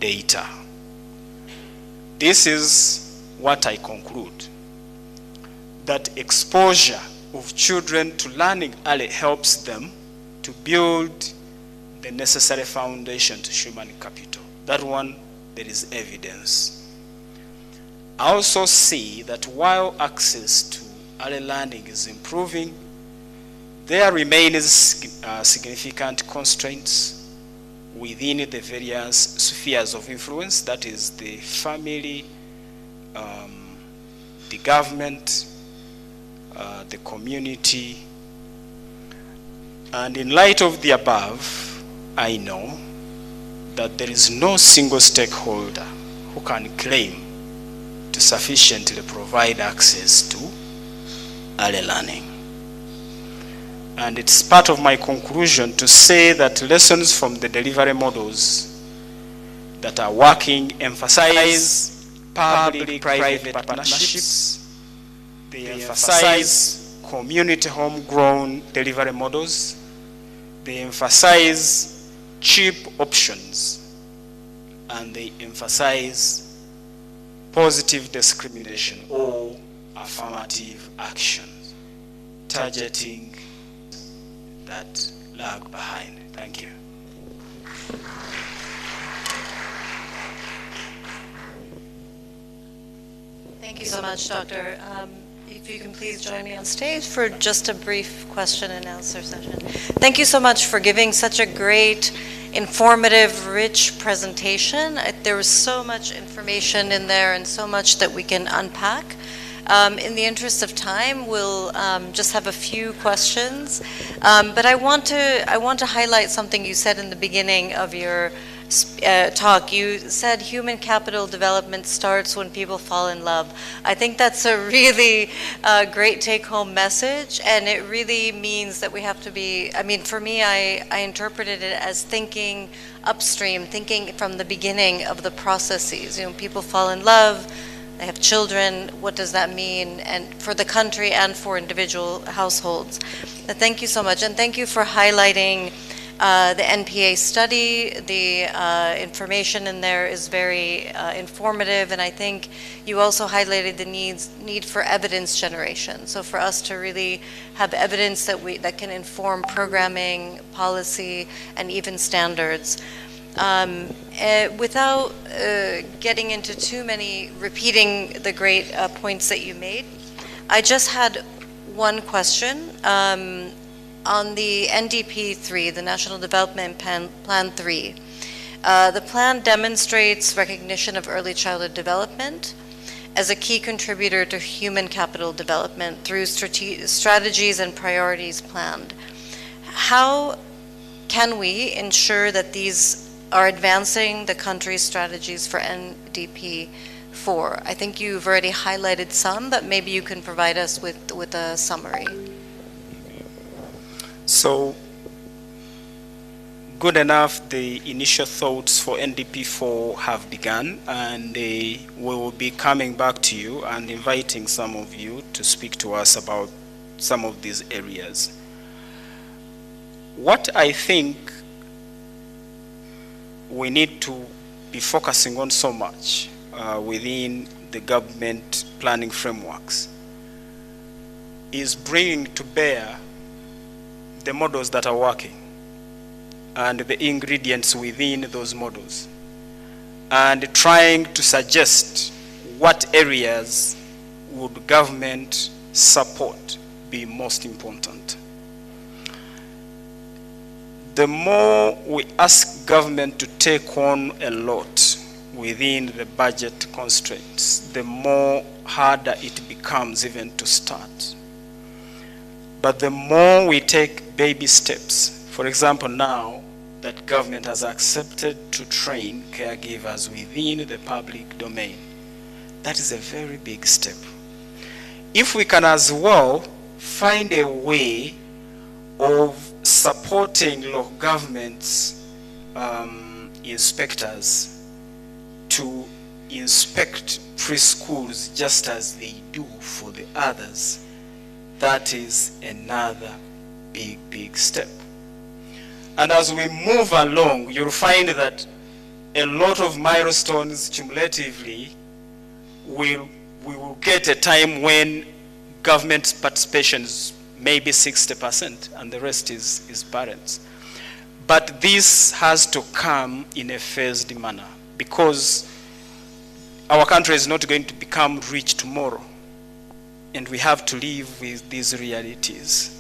data. This is what I conclude, that exposure of children to learning early helps them to build the necessary foundation to human capital. That one, there is evidence. I also see that while access to early learning is improving, there remains significant constraints within the various spheres of influence, that is the family, the government, the community. And in light of the above, I know that there is no single stakeholder who can claim to sufficiently provide access to early learning. And it's part of my conclusion to say that lessons from the delivery models that are working emphasize public-private partnerships. They emphasize community homegrown delivery models. They emphasize cheap options. And they emphasize positive discrimination or affirmative actions, targeting that lag behind. Thank you. Thank you so much, Doctor. If you can please join me on stage for just a brief question and answer session. Thank you so much for giving such a great, informative, rich presentation. There was so much information in there and so much that we can unpack. In the interest of time, we'll just have a few questions. But I want to highlight something you said in the beginning of your talk. You said human capital development starts when people fall in love. I think that's a really great take-home message, and it really means that we have to be, I mean, for me, I interpreted it as thinking upstream, thinking from the beginning of the processes. You know, people fall in love, they have children, what does that mean, and for the country and for individual households. But thank you so much, and thank you for highlighting the NPA study. The information in there is very informative, and I think you also highlighted the need for evidence generation. So for us to really have evidence that can inform programming, policy, and even standards. Without getting into too many, repeating the great points that you made, I just had one question. On the NDP 3, the National Development Plan 3, the plan demonstrates recognition of early childhood development as a key contributor to human capital development through strategies and priorities planned. How can we ensure that these are advancing the country's strategies for NDP 4? I think you've already highlighted some, but maybe you can provide us with a summary. So, good enough, the initial thoughts for NDP4 have begun, and we will be coming back to you and inviting some of you to speak to us about some of these areas. What I think we need to be focusing on so much within the government planning frameworks is bringing to bear the models that are working and the ingredients within those models, and trying to suggest what areas would government support be most important. the more we ask government to take on a lot within the budget constraints, the more harder it becomes even to start. But the more we take baby steps, for example, now that government has accepted to train caregivers within the public domain, that is a very big step. If we can as well find a way of supporting local governments inspectors to inspect preschools just as they do for the others, that is another big step. And as we move along, you'll find that a lot of milestones cumulatively we will get a time when government participation is maybe 60% and the rest is parents. But this has to come in a phased manner because our country is not going to become rich tomorrow and we have to live with these realities.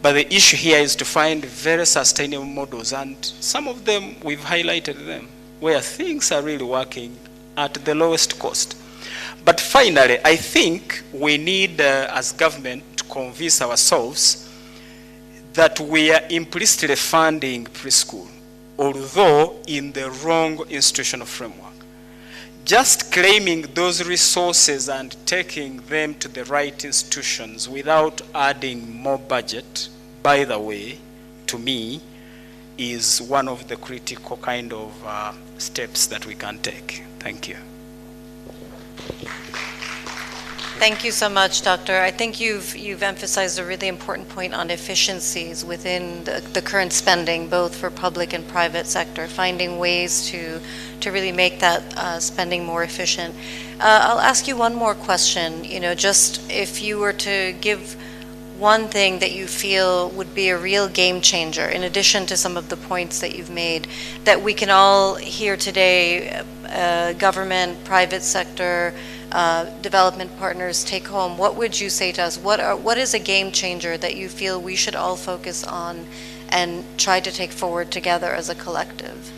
But the issue here is to find very sustainable models, and some of them, we've highlighted them, where things are really working at the lowest cost. But finally, I think we need, as government, to convince ourselves that we are implicitly funding preschool, although in the wrong institutional framework. Just claiming those resources and taking them to the right institutions without adding more budget, by the way, to me, is one of the critical kind of steps that we can take. Thank you. Thank you so much, Doctor. I think you've emphasized a really important point on efficiencies within the current spending, both for public and private sector, finding ways to really make that spending more efficient. I'll ask you one more question. You know, just if you were to give one thing that you feel would be a real game changer, in addition to some of the points that you've made, that we can all hear today, government, private sector, development partners take home, what would you say to us? What is a game changer that you feel we should all focus on and try to take forward together as a collective?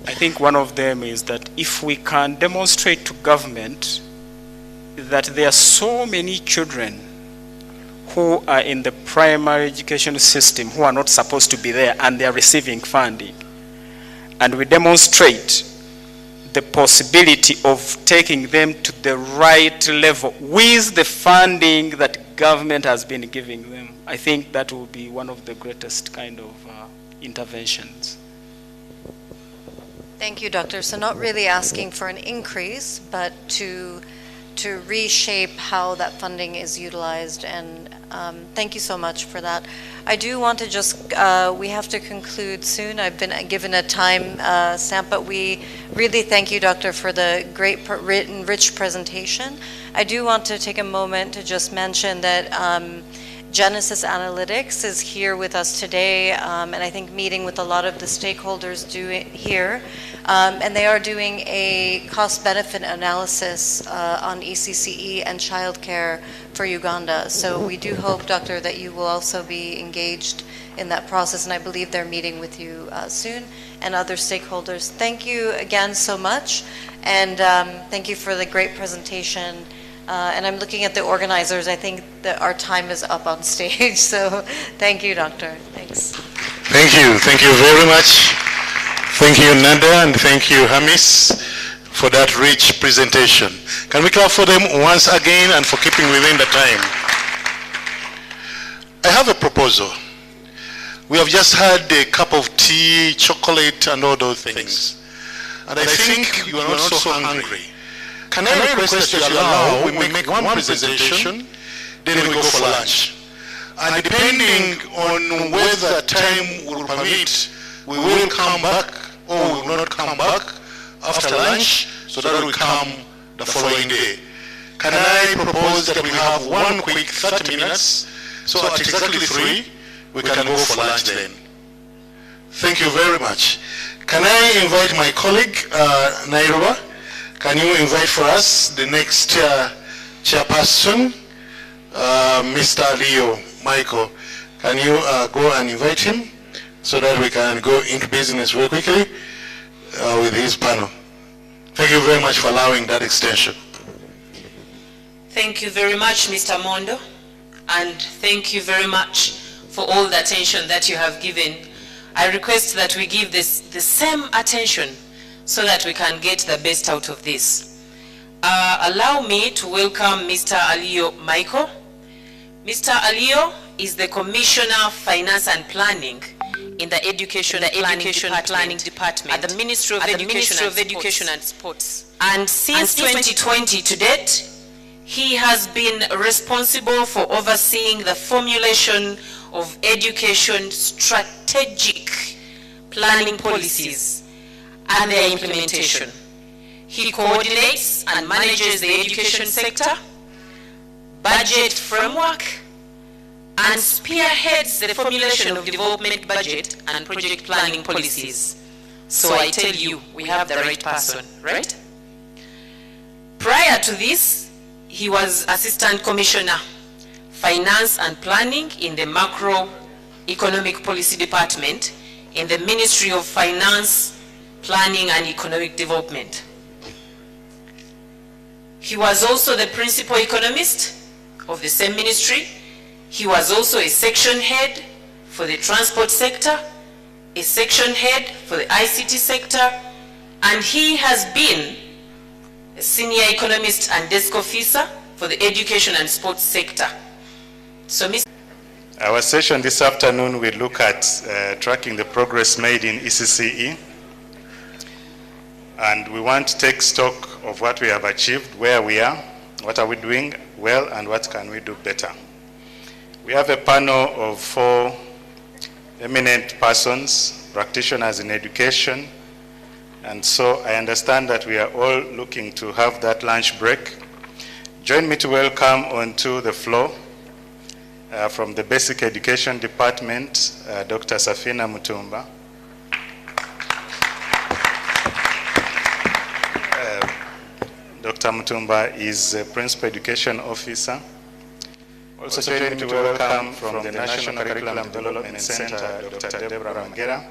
I think one of them is that if we can demonstrate to government that there are so many children who are in the primary education system who are not supposed to be there and they are receiving funding, and we demonstrate the possibility of taking them to the right level with the funding that government has been giving them, I think that will be one of the greatest kind of interventions. Thank you, Doctor. So not really asking for an increase, but to reshape how that funding is utilized, and thank you so much for that. I do want to just, we have to conclude soon. I've been given a time stamp, but we really thank you, Doctor, for the great written, rich presentation. I do want to take a moment to just mention that Genesis Analytics is here with us today, and I think meeting with a lot of the stakeholders here. And they are doing a cost-benefit analysis on ECCE and childcare for Uganda. So we do hope, Doctor, that you will also be engaged in that process, and I believe they're meeting with you soon, and other stakeholders. Thank you again so much, and thank you for the great presentation. And I'm looking at the organizers. I think that our time is up on stage, so thank you, Doctor. Thanks. Thank you very much. Thank you, Nada, and thank you, Hamis, for that rich presentation. Can we clap for them once again and for keeping within the time? I have a proposal. We have just had a cup of tea, chocolate, and all those things. And I think you are not so hungry. Can I request that you allow we make one presentation, then we go for lunch. And depending on whether time will permit, we will come back or we will not come back after lunch, so that will come the following day. Can I propose that we have one quick 30 minutes, so at exactly 3, we can go for lunch then. Thank you very much. Can I invite my colleague, Nairobi? Can you invite for us the next chairperson, Mr. Leo Michael? Can you go and invite him so that we can go into business very quickly with his panel? Thank you very much for allowing that extension. Thank you very much, Mr. Mondo, and thank you very much for all the attention that you have given. I request that we give this the same attention so that we can get the best out of this. Allow me to welcome Mr. Alio Michael. Mr. Alio is the Commissioner of Finance and Planning in the Education Planning Department at the Ministry of Education and Sports. And since 2020 to date, he has been responsible for overseeing the formulation of education strategic planning policies and their implementation. He coordinates and manages the education sector, budget framework, and spearheads the formulation of development budget and project planning policies. So I tell you, we have the right person, right? Prior to this, he was Assistant Commissioner, Finance and Planning in the Macroeconomic Policy Department in the Ministry of Finance, Planning and Economic Development. He was also the Principal Economist of the same ministry. He was also a section head for the transport sector, a section head for the ICT sector, and he has been a senior economist and desk officer for the education and sports sector. So, our session this afternoon will look at tracking the progress made in ECCE, and we want to take stock of what we have achieved, where we are, what are we doing well, and what can we do better. We have a panel of 4 eminent persons, practitioners in education, and so I understand that we are all looking to have that lunch break. Join me to welcome onto the floor from the Basic Education Department, Dr. Safina Mutumba. Dr. Mutumba is a Principal Education Officer. Also join me to welcome from the National Curriculum Development Center, Dr. Deborah Rangera.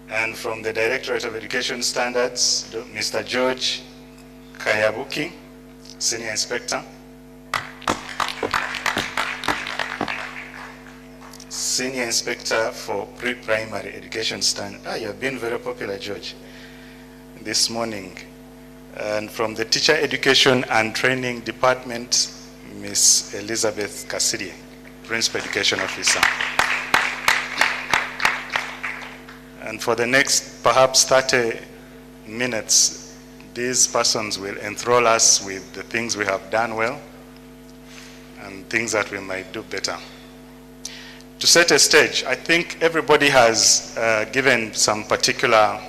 And from the Directorate of Education Standards, Mr. George Kayabuki, Senior Inspector. Senior Inspector for Pre-Primary Education Standards. You have been very popular, George, this morning. And from the Teacher Education and Training Department, Ms. Elizabeth Kasiri, Principal Education Officer. And for the next perhaps 30 minutes, these persons will enthrall us with the things we have done well and things that we might do better. To set a stage, I think everybody has given some particular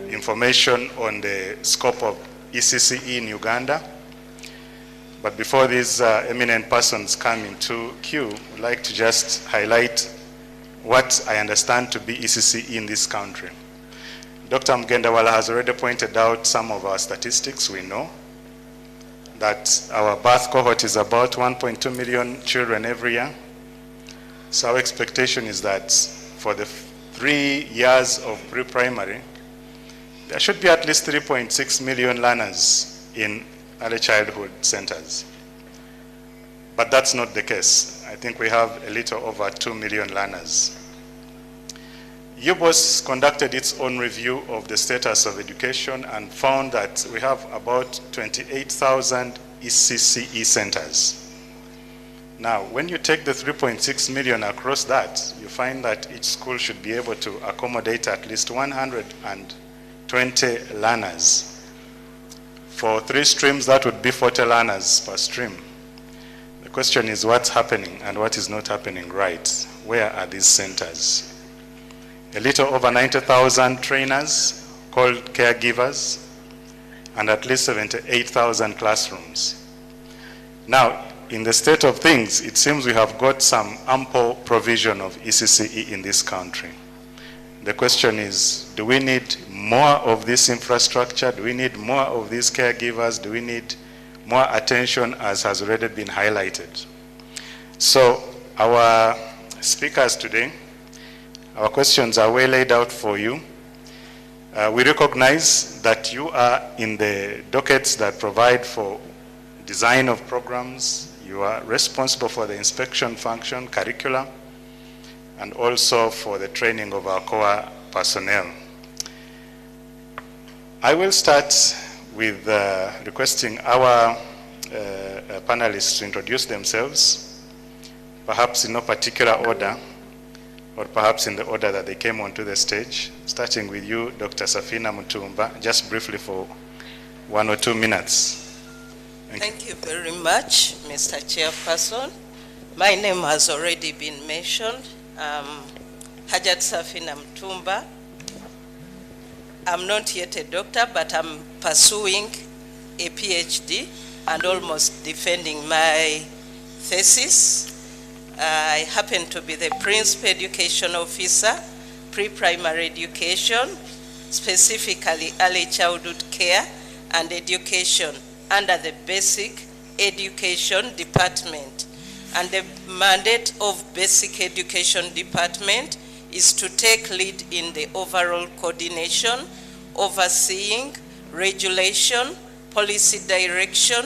information on the scope of ECCE in Uganda. But before these eminent persons come into queue, I'd like to just highlight what I understand to be ECCE in this country. Dr. Mgendawala has already pointed out some of our statistics. We know that our birth cohort is about 1.2 million children every year. So our expectation is that for the 3 years of pre-primary, there should be at least 3.6 million learners in early childhood centers. But that's not the case. I think we have a little over 2 million learners. UBOS conducted its own review of the status of education and found that we have about 28,000 ECCE centers. Now, when you take the 3.6 million across that, you find that each school should be able to accommodate at least 120 learners. For 3 streams, that would be 40 learners per stream. The question is what's happening and what is not happening right? Where are these centers? A little over 90,000 trainers called caregivers and at least 78,000 classrooms. Now, in the state of things, it seems we have got some ample provision of ECCE in this country. The question is, do we need more of this infrastructure? Do we need more of these caregivers? Do we need more attention, as has already been highlighted? So our speakers today, our questions are well laid out for you. We recognize that you are in the dockets that provide for design of programs. You are responsible for the inspection function, curricula, and also for the training of our core personnel. I will start with requesting our panelists to introduce themselves, perhaps in no particular order, or perhaps in the order that they came onto the stage, starting with you, Dr. Safina Mutumba, just briefly for 1 or 2 minutes. Thank you very much, Mr. Chairperson. My name has already been mentioned. Hajat Safina Mutumba. I'm not yet a doctor, but I'm pursuing a PhD and almost defending my thesis. I happen to be the Principal Education Officer, Pre-Primary Education, specifically Early Childhood Care and Education under the Basic Education Department. And the mandate of Basic Education Department is to take lead in the overall coordination, overseeing, regulation, policy direction,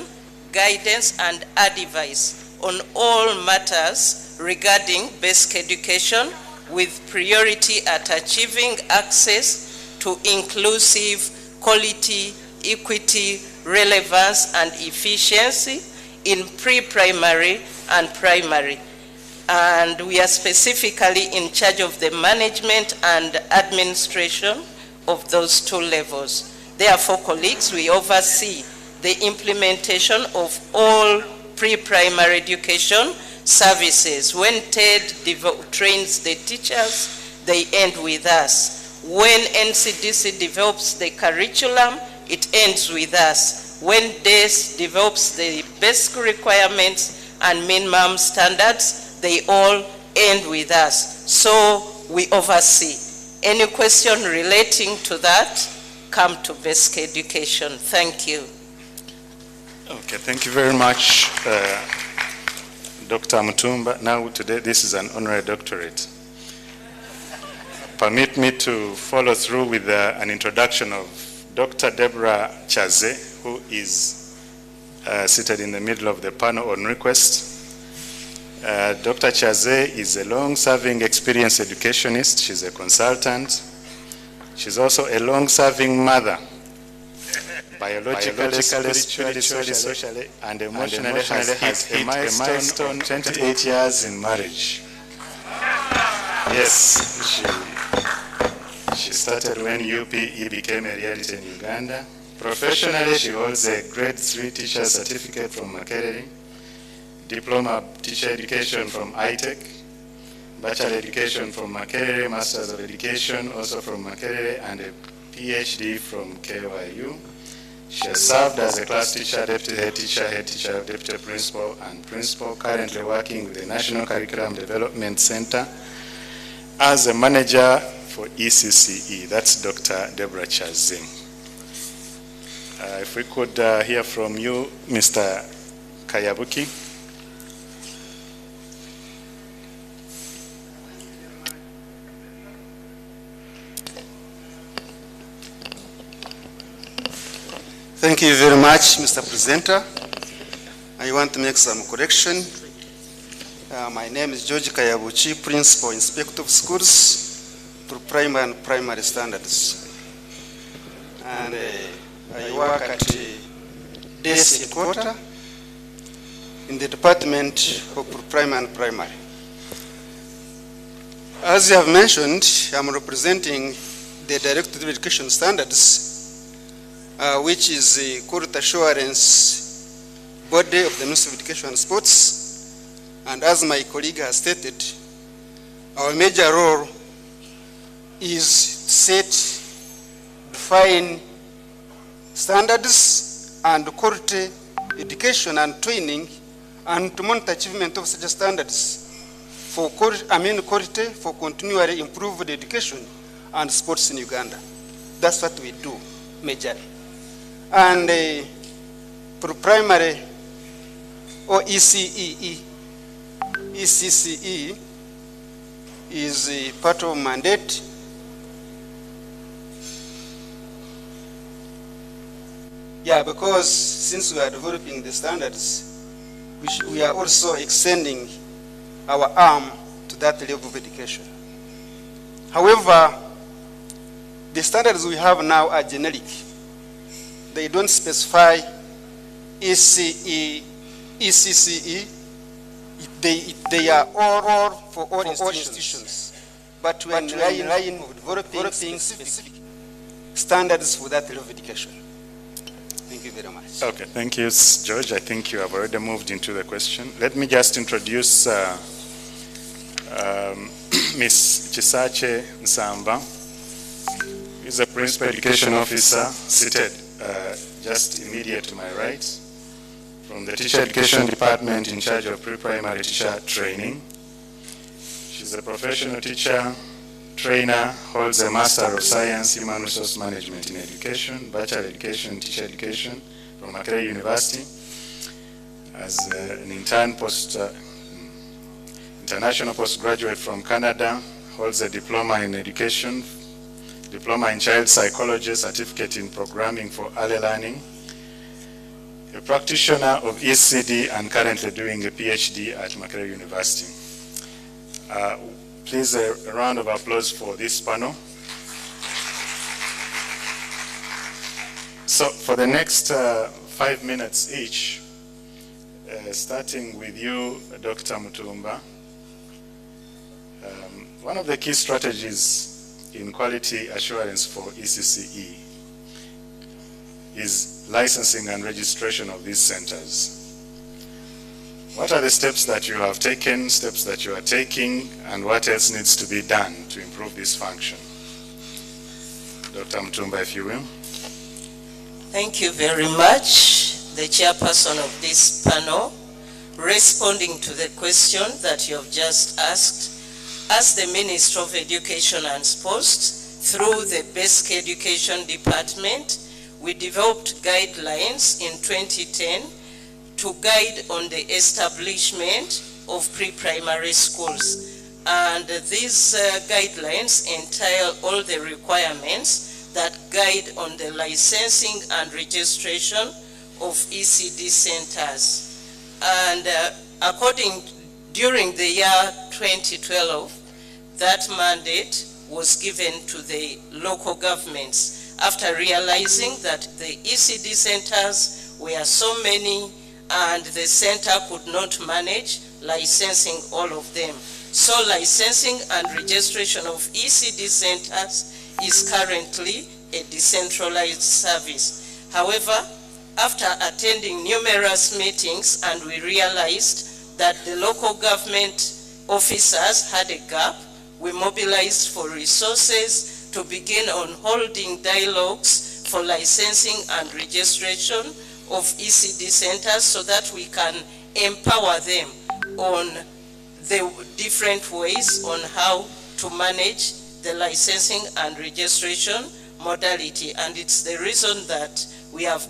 guidance, and advice on all matters regarding basic education, with priority at achieving access to inclusive, quality, equity, relevance, and efficiency in pre-primary and primary. And we are specifically in charge of the management and administration of those 2 levels. Therefore, colleagues, we oversee the implementation of all pre-primary education services. When TED trains the teachers, they end with us. When NCDC develops the curriculum, it ends with us. When DES develops the basic requirements and minimum standards, they all end with us. So we oversee. Any question relating to that, come to basic education. Thank you. Okay, thank you very much, Dr. Mutumba. Now today, this is an honorary doctorate. Permit me to follow through with an introduction of Dr. Deborah Chaze, who is seated in the middle of the panel on request. Dr. Chaze is a long-serving experienced educationist. She's a consultant. She's also a long-serving mother, biologically, spiritually, socially, and emotionally has hit a milestone 28 years in marriage. Yes, she started when UPE became a reality in Uganda. Professionally, she holds a grade 3 teacher certificate from Makerere, diploma teacher education from ITEC, bachelor education from Makerere, masters of education also from Makerere, and a PhD from KYU. She has served as a class teacher, deputy head teacher, deputy principal, and principal, currently working with the National Curriculum Development Center as a manager for ECCE. That's Dr. Deborah Chaze. If we could hear from you, Mr. Kayabuki. Thank you very much, Mr. Presenter. I want to make some correction. My name is George Kayabuchi, Principal Inspector of Schools for Primary and Primary Standards. And I work at DES headquarters in the Department of Primary and Primary. As you have mentioned, I'm representing the Directorate of Education Standards, which is the quality assurance body of the Ministry of Education and Sports. And as my colleague has stated, our major role is to set, define standards and quality education and training, and to monitor achievement of such standards for quality for continually improved education and sports in Uganda. That's what we do majorly. And for primary or ECCE is part of mandate. Yeah, because since we are developing the standards, we are also extending our arm to that level of education. However, the standards we have now are generic. They don't specify ECCE. They are all for all institutions. But we are in line of developing specific standards for that level of education. Thank you very much. Okay, thank you, George. I think you have already moved into the question. Let me just introduce Ms. Chisache Nsamba, who is a Principal Education Officer seated just immediate to my right, from the Teacher Education Department in charge of pre-primary teacher training. She's a professional teacher, trainer, holds a Master of Science, Human Resource Management in Education, Bachelor Education, Teacher Education from Makerere University. As an international postgraduate from Canada, holds a Diploma in Education, Diploma in Child Psychology, Certificate in Programming for Early Learning, a practitioner of ECD and currently doing a PhD at Makerere University. Please, a round of applause for this panel. So for the next 5 minutes each, starting with you, Dr. Mutumba, one of the key strategies in quality assurance for ECCE is licensing and registration of these centers. What are the steps that you have taken, steps that you are taking, and what else needs to be done to improve this function? Dr. Mutumba, if you will. Thank you very much, the chairperson of this panel. Responding to the question that you have just asked, as the Minister of Education and Sports, through the Basic Education Department, we developed guidelines in 2010 to guide on the establishment of pre-primary schools. And these guidelines entail all the requirements that guide on the licensing and registration of ECD centers. And during the year 2012, that mandate was given to the local governments after realizing that the ECD centers were so many and the center could not manage licensing all of them. So licensing and registration of ECD centers is currently a decentralized service. However, after attending numerous meetings and we realized that the local government officers had a gap, we mobilized for resources to begin on holding dialogues for licensing and registration of ECD centers so that we can empower them on the different ways on how to manage the licensing and registration modality. And it's the reason that we have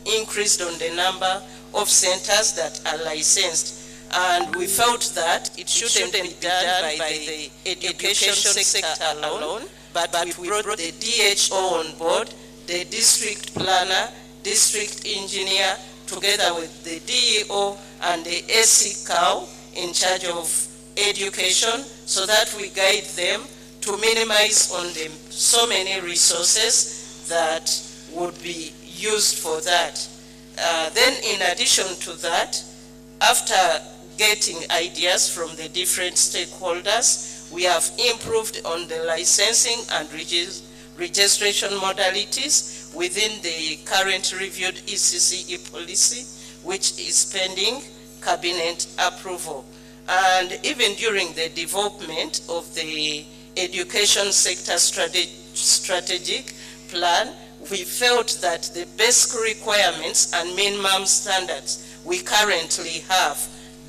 increased on the number of centers that are licensed. And we felt that it shouldn't be done by the education sector alone, but we brought the DHO on board, the district planner, district engineer, together with the DEO and the SCCAO in charge of education, so that we guide them to minimize on them so many resources that would be used for that. Then in addition to that, after getting ideas from the different stakeholders, we have improved on the licensing and registration modalities within the current reviewed ECCE policy, which is pending cabinet approval. And even during the development of the education sector strategic plan, we felt that the basic requirements and minimum standards we currently have,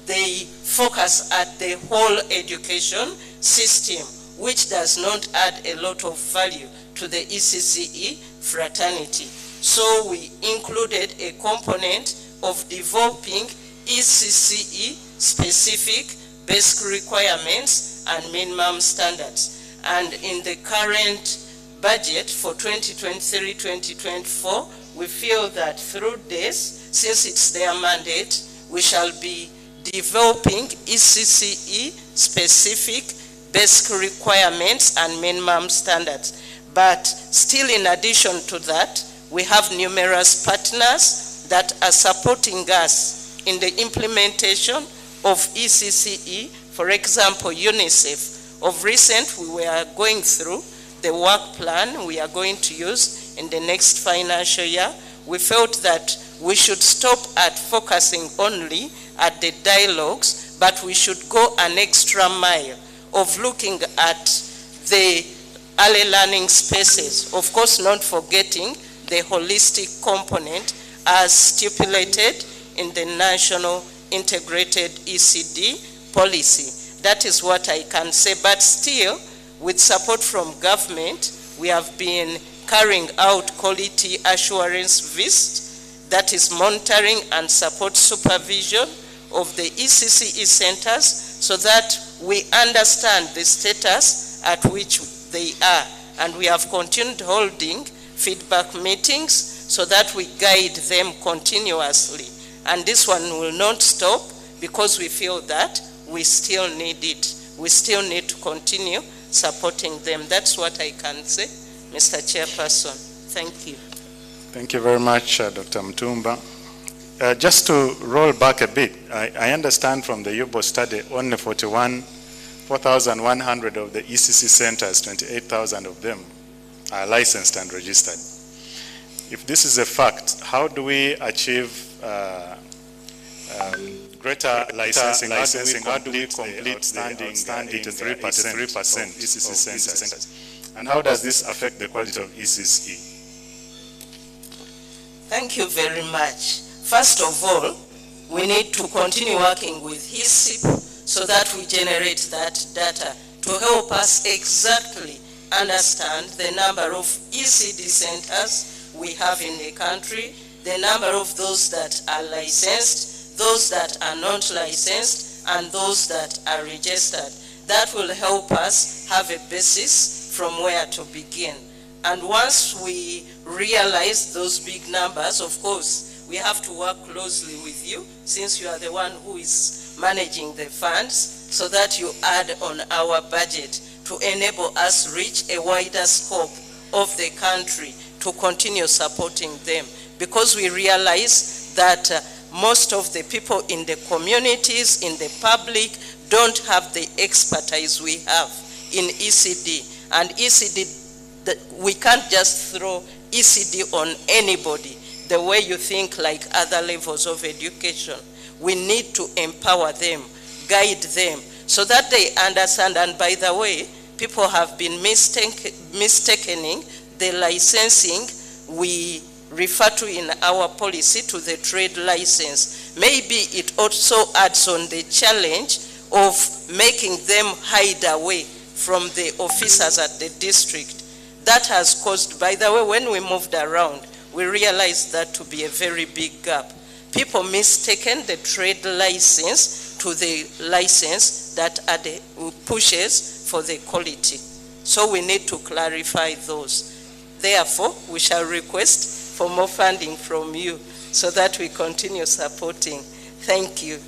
they focus at the whole education system, which does not add a lot of value to the ECCE fraternity. So we included a component of developing ECCE specific basic requirements and minimum standards. And in the current budget for 2023-2024, we feel that through this, since it's their mandate, we shall be developing ECCE specific basic requirements and minimum standards. But still, in addition to that, we have numerous partners that are supporting us in the implementation of ECCE. For example, UNICEF. Of recent, we were going through the work plan we are going to use in the next financial year. We felt that we should stop at focusing only at the dialogues, but we should go an extra mile of looking at the early learning spaces. Of course, not forgetting the holistic component as stipulated in the National Integrated ECD policy. That is what I can say, but still, with support from government, we have been carrying out quality assurance visits, that is monitoring and support supervision of the ECCE centers, so that we understand the status at which they are. And we have continued holding feedback meetings so that we guide them continuously. And this one will not stop because we feel that we still need it. We still need to continue supporting them. That's what I can say, Mr. Chairperson. Thank you. Thank you very much, Dr. Mtumba. Just to roll back a bit, I understand from the UBO study only 4,100 of the ECC centers, 28,000 of them are licensed and registered. If this is a fact, how do we achieve greater licensing? How do we complete the outstanding 83% of ECC centers? And how does this affect the quality of ECCE? Thank you very much. First of all, we need to continue working with HISIP so that we generate that data to help us exactly understand the number of ECD centers we have in the country, the number of those that are licensed, those that are not licensed, and those that are registered. That will help us have a basis from where to begin. And once we realize those big numbers, of course, we have to work closely with you, since you are the one who is managing the funds, so that you add on our budget to enable us reach a wider scope of the country to continue supporting them. Because we realize that most of the people in the communities, in the public, don't have the expertise we have in ECD. And ECD, we can't just throw ECD on anybody the way you think like other levels of education. We need to empower them, guide them, so that they understand. And by the way, people have been mistaking the licensing we refer to in our policy to the trade license. Maybe it also adds on the challenge of making them hide away from the officers at the district. That has caused, by the way, when we moved around, we realized that to be a very big gap. People mistaken the trade license to the license that pushes for the quality. So we need to clarify those. Therefore, we shall request for more funding from you so that we continue supporting. Thank you.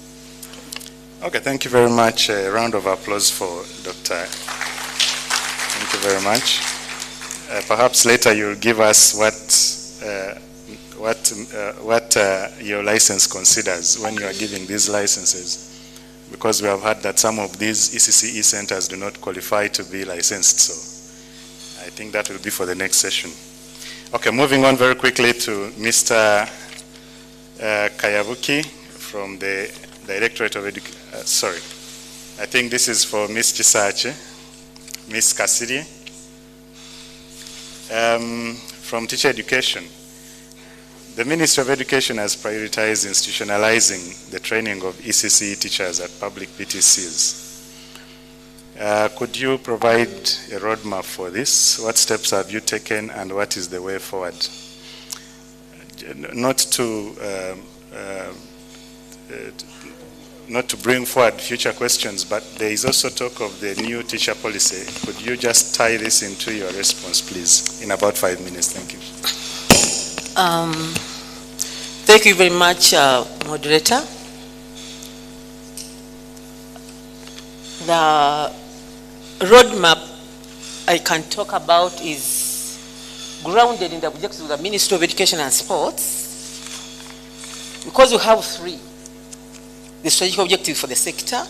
Okay, thank you very much. A round of applause for Dr. Thank you very much. Perhaps later you'll give us what your license considers when you are giving these licenses, because we have heard that some of these ECCE centers do not qualify to be licensed. So I think that will be for the next session. Okay, moving on very quickly to Mr. Kayabuki from the Directorate of Education. Sorry, I think this is for Ms. Chisache, Ms. Kasiri. From Teacher Education, the Ministry of Education has prioritized institutionalizing the training of ECCE teachers at public PTCs. Could you provide a roadmap for this? What steps have you taken and what is the way forward? Not to bring forward future questions, but there is also talk of the new teacher policy. Could you just tie this into your response, please, in about 5 minutes? Thank you. Thank you very much, moderator. The roadmap I can talk about is grounded in the objectives of the Ministry of Education and Sports, because we have 3. The strategic objectives for the sector.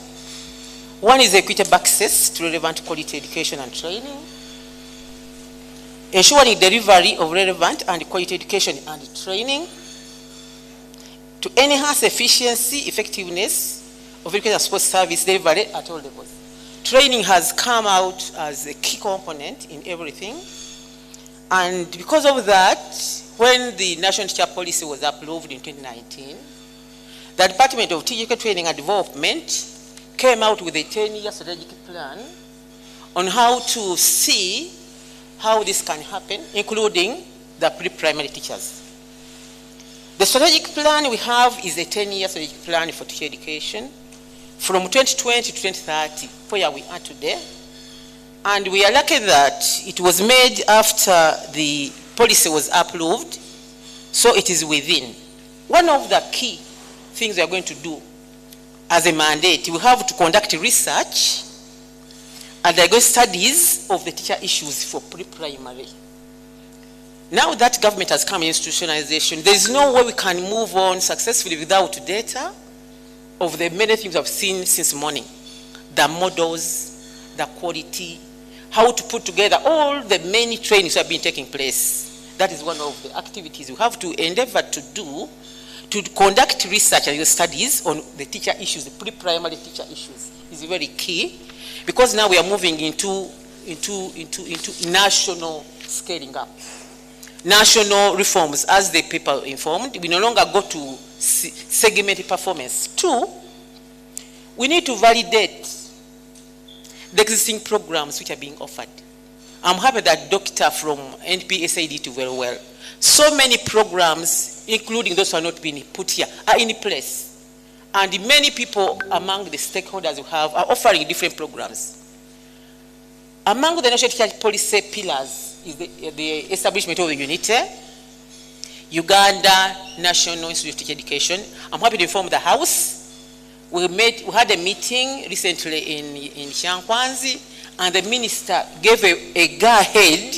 One is equitable access to relevant quality education and training, ensuring delivery of relevant and quality education and training, to enhance efficiency, effectiveness of education and sports service delivery at all levels. Training has come out as a key component in everything, and because of that, when the National Teacher Policy was approved in 2019, the Department of Teacher Training and Development came out with a 10-year strategic plan on how to see how this can happen, including the pre-primary teachers. The strategic plan we have is a 10-year strategic plan for teacher education from 2020 to 2030, where we are today. And we are lucky that it was made after the policy was approved, so it is within. One of the key things we are going to do as a mandate, we have to conduct research and diagnose studies of the teacher issues for pre-primary. Now that government has come in institutionalization, there is no way we can move on successfully without data of the many things I've seen since morning. The models, the quality, how to put together all the many trainings that have been taking place. That is one of the activities we have to endeavor to do, to conduct research and studies on the teacher issues, the pre-primary teacher issues is very key, because now we are moving into national scaling up. National reforms, as the people informed, we no longer go to segmented performance. 2, we need to validate the existing programs which are being offered. I'm happy that Dr. from NPSA did very well. So many programs, including those who are not being put here, are in place. And many people among the stakeholders we have are offering different programs. Among the national teacher policy pillars is the establishment of the UNITE, Uganda National Institute of Teacher Education. I'm happy to inform the House. We had a meeting recently in Shankwanzi, and the minister gave a go-ahead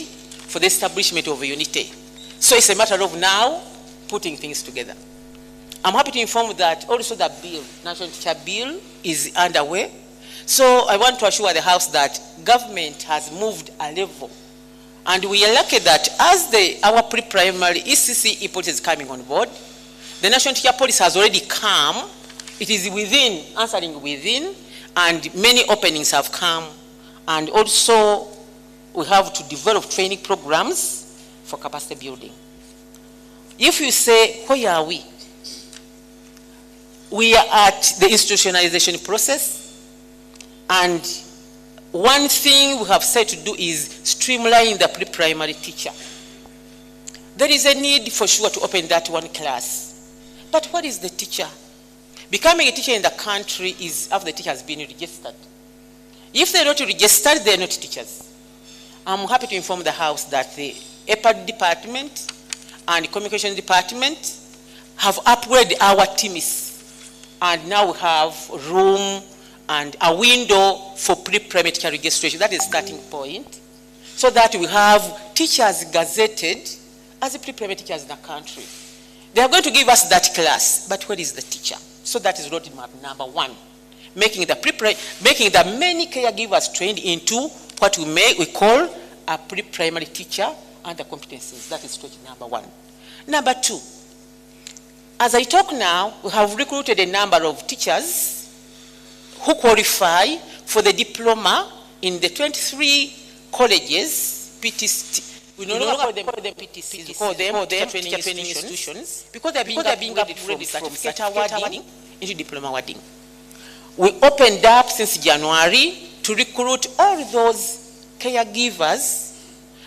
for the establishment of a UNITE. So it's a matter of now putting things together. I'm happy to inform that also the bill, National Teacher Bill, is underway. So I want to assure the House that government has moved a level. And we are lucky that as our pre-primary ECCE policy is coming on board, the National Teacher Policy has already come. It is within, answering within, and many openings have come. And also, we have to develop training programs for capacity building. If you say, where are we? We are at the institutionalization process, and one thing we have said to do is streamline the pre-primary teacher. There is a need for sure to open that one class. But what is the teacher? Becoming a teacher in the country is after the teacher has been registered. If they're not registered, they're not teachers. I'm happy to inform the House that the EPAD department and communication department have upgraded our teams. And now we have room and a window for pre-primary teacher registration. That is the starting point. So that we have teachers gazetted as the pre-primary teachers in the country. They are going to give us that class, but where is the teacher? So that is roadmap number 1. Making the many caregivers trained into what we call a pre-primary teacher and the competencies. That is strategy number 1. Number 2, as I talk now, we have recruited a number of teachers who qualify for the diploma in the 23 colleges, PTC. We no longer call them PTCs, we call them teacher training institutions, because they are being upgraded from certificate awarding into diploma awarding. We opened up since January to recruit all those caregivers,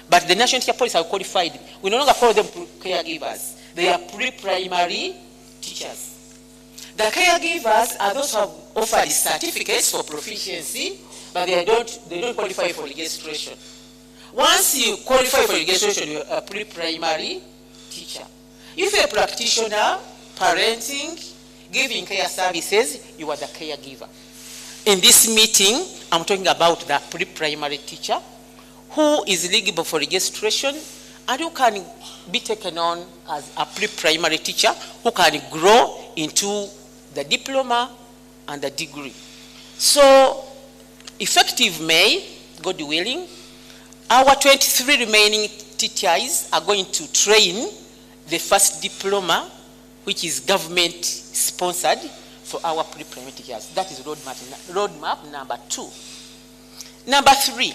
but the National Teacher Policy have qualified. We no longer call them caregivers. They are pre-primary teachers. The caregivers are those who have offered certificates for proficiency, but they don't qualify for registration. Once you qualify for registration, you're a pre-primary teacher. If you're a practitioner, parenting, giving care services, you are the caregiver. In this meeting, I'm talking about the pre-primary teacher who is eligible for registration and who can be taken on as a pre-primary teacher who can grow into the diploma and the degree. So, effective May, God willing, our 23 remaining teachers are going to train the first diploma, which is government sponsored for our pre-primary teachers. That is roadmap number 2. Number 3,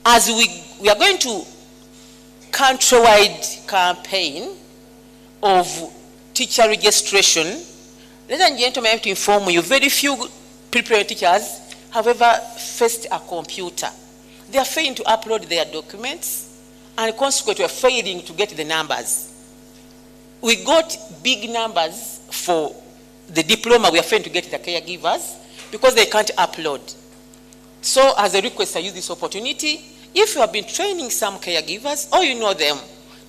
as we are going to countrywide campaign of teacher registration, ladies and gentlemen, I have to inform you, very few pre-primary teachers have ever faced a computer. They are failing to upload their documents, and consequently, we are failing to get the numbers. We got big numbers for the diploma, we are failing to get the caregivers because they can't upload. So, as a request, I use this opportunity. If you have been training some caregivers, or you know them,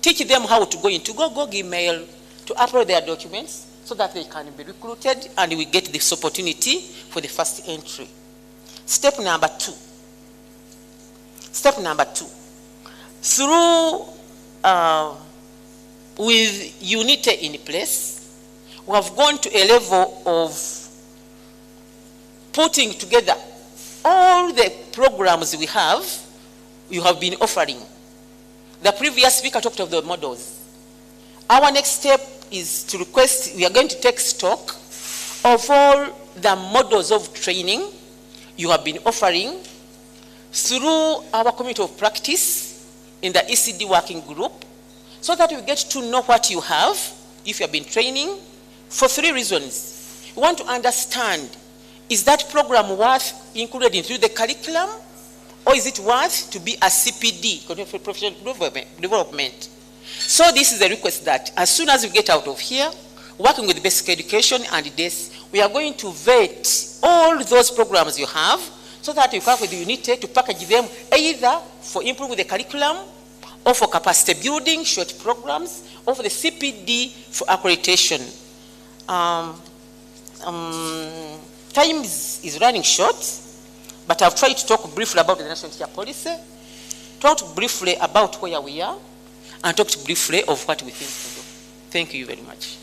teach them how to go into Google email to upload their documents so that they can be recruited and we get this opportunity for the first entry. Step number 2. Step number 2. Through, with unity in place, we have gone to a level of putting together all the programs we have, you have been offering. The previous speaker talked of the models. Our next step is to request, we are going to take stock of all the models of training you have been offering through our community of practice in the ECD working group, so that we get to know what you have, if you have been training, for 3 reasons. We want to understand, is that program worth included into the curriculum, or is it worth to be a CPD, professional development? So this is a request that as soon as we get out of here, working with basic education and this, we are going to vet all those programs you have so that you come with the unity to package them either for improving the curriculum or for capacity building, short programs, or for the CPD for accreditation. Time is running short, but I've tried to talk briefly about the National Teacher Policy, talk briefly about where we are, and talk briefly of what we think to do. Thank you very much.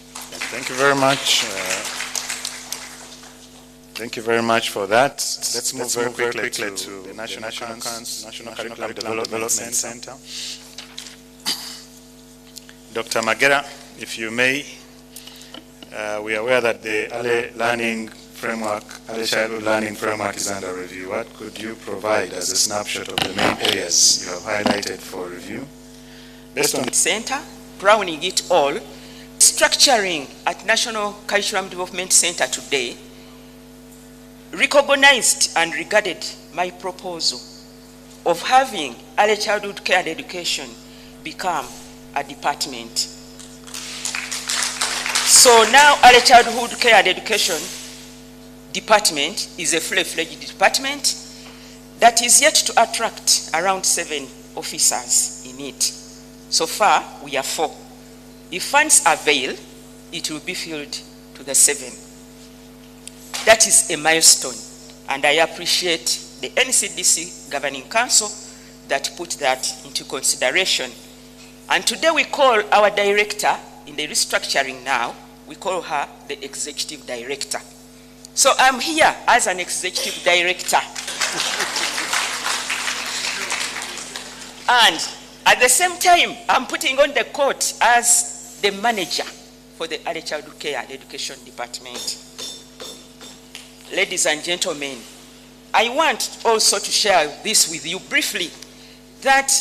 Thank you very much. Thank you very much for that. Let's move very quickly to the National Curriculum Development Center. Dr. Magera, if you may, we are aware that the early learning framework, early childhood learning framework is under review. What could you provide as a snapshot of the main areas you have highlighted for review? Based on center, browning it all, structuring at National Curriculum Development Center today, recognized and regarded my proposal of having early childhood care and education become a department. So now early childhood care and education department is a fully-fledged department that is yet to attract around 7 officers in it. So far, we are 4. If funds avail, it will be filled to the 7. That is a milestone, and I appreciate the NCDC Governing Council that put that into consideration. And today we call our director in the restructuring now, we call her the executive director. So I'm here as an executive director. And at the same time, I'm putting on the coat as the manager for the early childhood care and education department. Ladies and gentlemen, I want also to share this with you briefly, that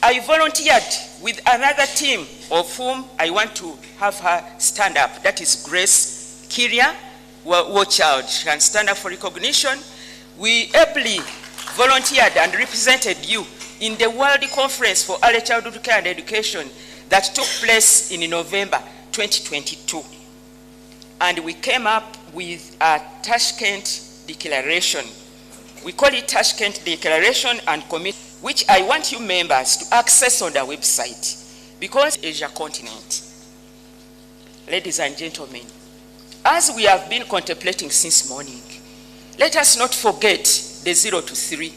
I volunteered with another team of whom I want to have her stand up. That is Grace Kiria Warchild. She can stand up for recognition. we ably volunteered and represented you in the World Conference for Early Childhood Care and Education that took place in November 2022. And we came up with a Tashkent Declaration. We call it Tashkent Declaration and Commit, which I want you members to access on the website, because Asia continent. Ladies and gentlemen, as we have been contemplating since morning, let us not forget the 0 to 3.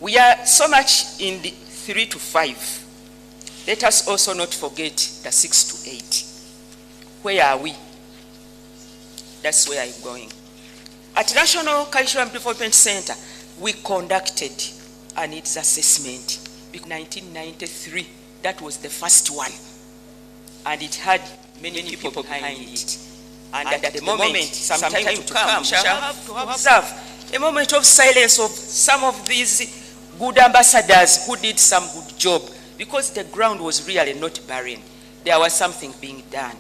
We are so much in the 3 to 5. Let us also not forget the 6 to 8. Where are we? That's where I'm going. At National Curriculum Development Center, we conducted a needs assessment. In 1993, that was the first one. And it had many people behind it. And at the moment, some time to come, we shall have to observe a moment of silence of some of these good ambassadors who did some good job, because the ground was really not barren. There was something being done.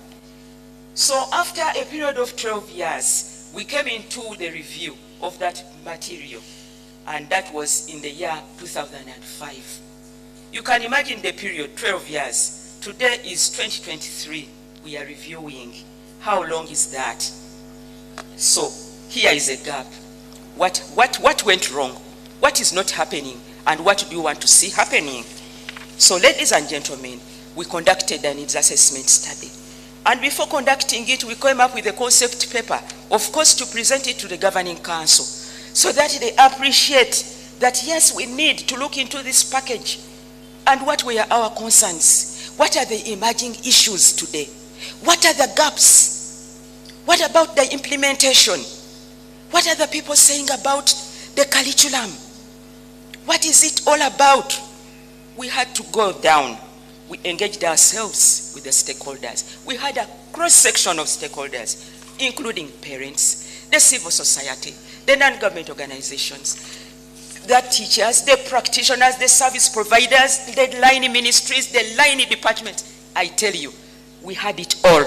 So after a period of 12 years, we came into the review of that material, and that was in the year 2005. You can imagine the period, 12 years. Today is 2023. We are reviewing. How long is that? So here is a gap. What went wrong? What is not happening? And what do you want to see happening? So ladies and gentlemen, we conducted a needs assessment study. And before conducting it, we came up with a concept paper, of course, to present it to the governing council, so that they appreciate that, yes, we need to look into this package. And what were our concerns? What are the emerging issues today? What are the gaps? What about the implementation? What are the people saying about the curriculum? What is it all about? We had to go down. We engaged ourselves with the stakeholders. We had a cross-section of stakeholders, including parents, the civil society, the non-government organizations, the teachers, the practitioners, the service providers, the line ministries, the line departments. I tell you, we had it all.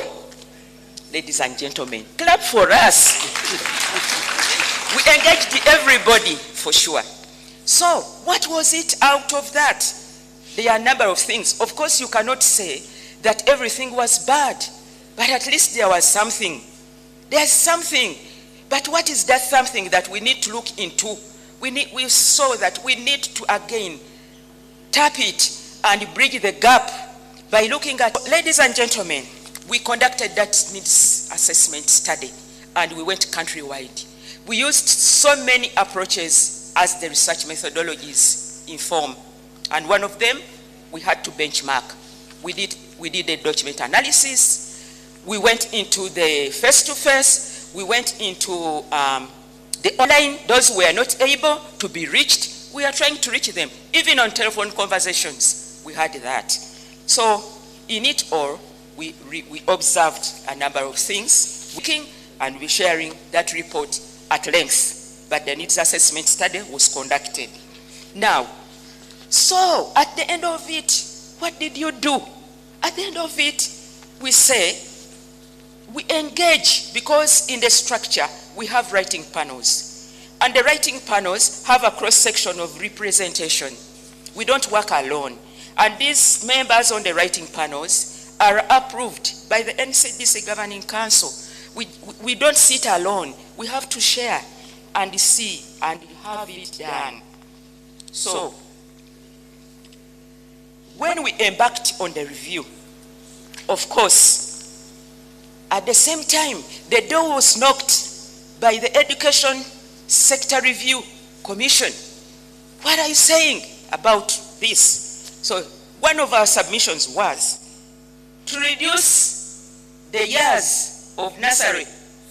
Ladies and gentlemen, clap for us. We engaged everybody, for sure. So, what was it out of that? There are a number of things. Of course, you cannot say that everything was bad, but at least there was something. There's something. But what is that something that we need to look into? We saw that we need to again tap it and bridge the gap by looking at, ladies and gentlemen, we conducted that needs assessment study and we went countrywide. We used so many approaches as the research methodologies inform. And one of them, we had to benchmark. We did a document analysis. We went into the face-to-face. We went into the online. Those who were not able to be reached, we are trying to reach them. Even on telephone conversations, we had that. So in it all, we observed a number of things, working, and we're sharing that report at length. But the needs assessment study was conducted. Now, so at the end of it, what did you do? At the end of it, we say, we engage, because in the structure, we have writing panels. And the writing panels have a cross-section of representation. We don't work alone. And these members on the writing panels are approved by the NCDC Governing Council. We don't sit alone. We have to share and see and have it done. So, when we embarked on the review, of course, at the same time, the door was knocked by the Education Sector Review Commission. What are you saying about this? So one of our submissions was to reduce the years of nursery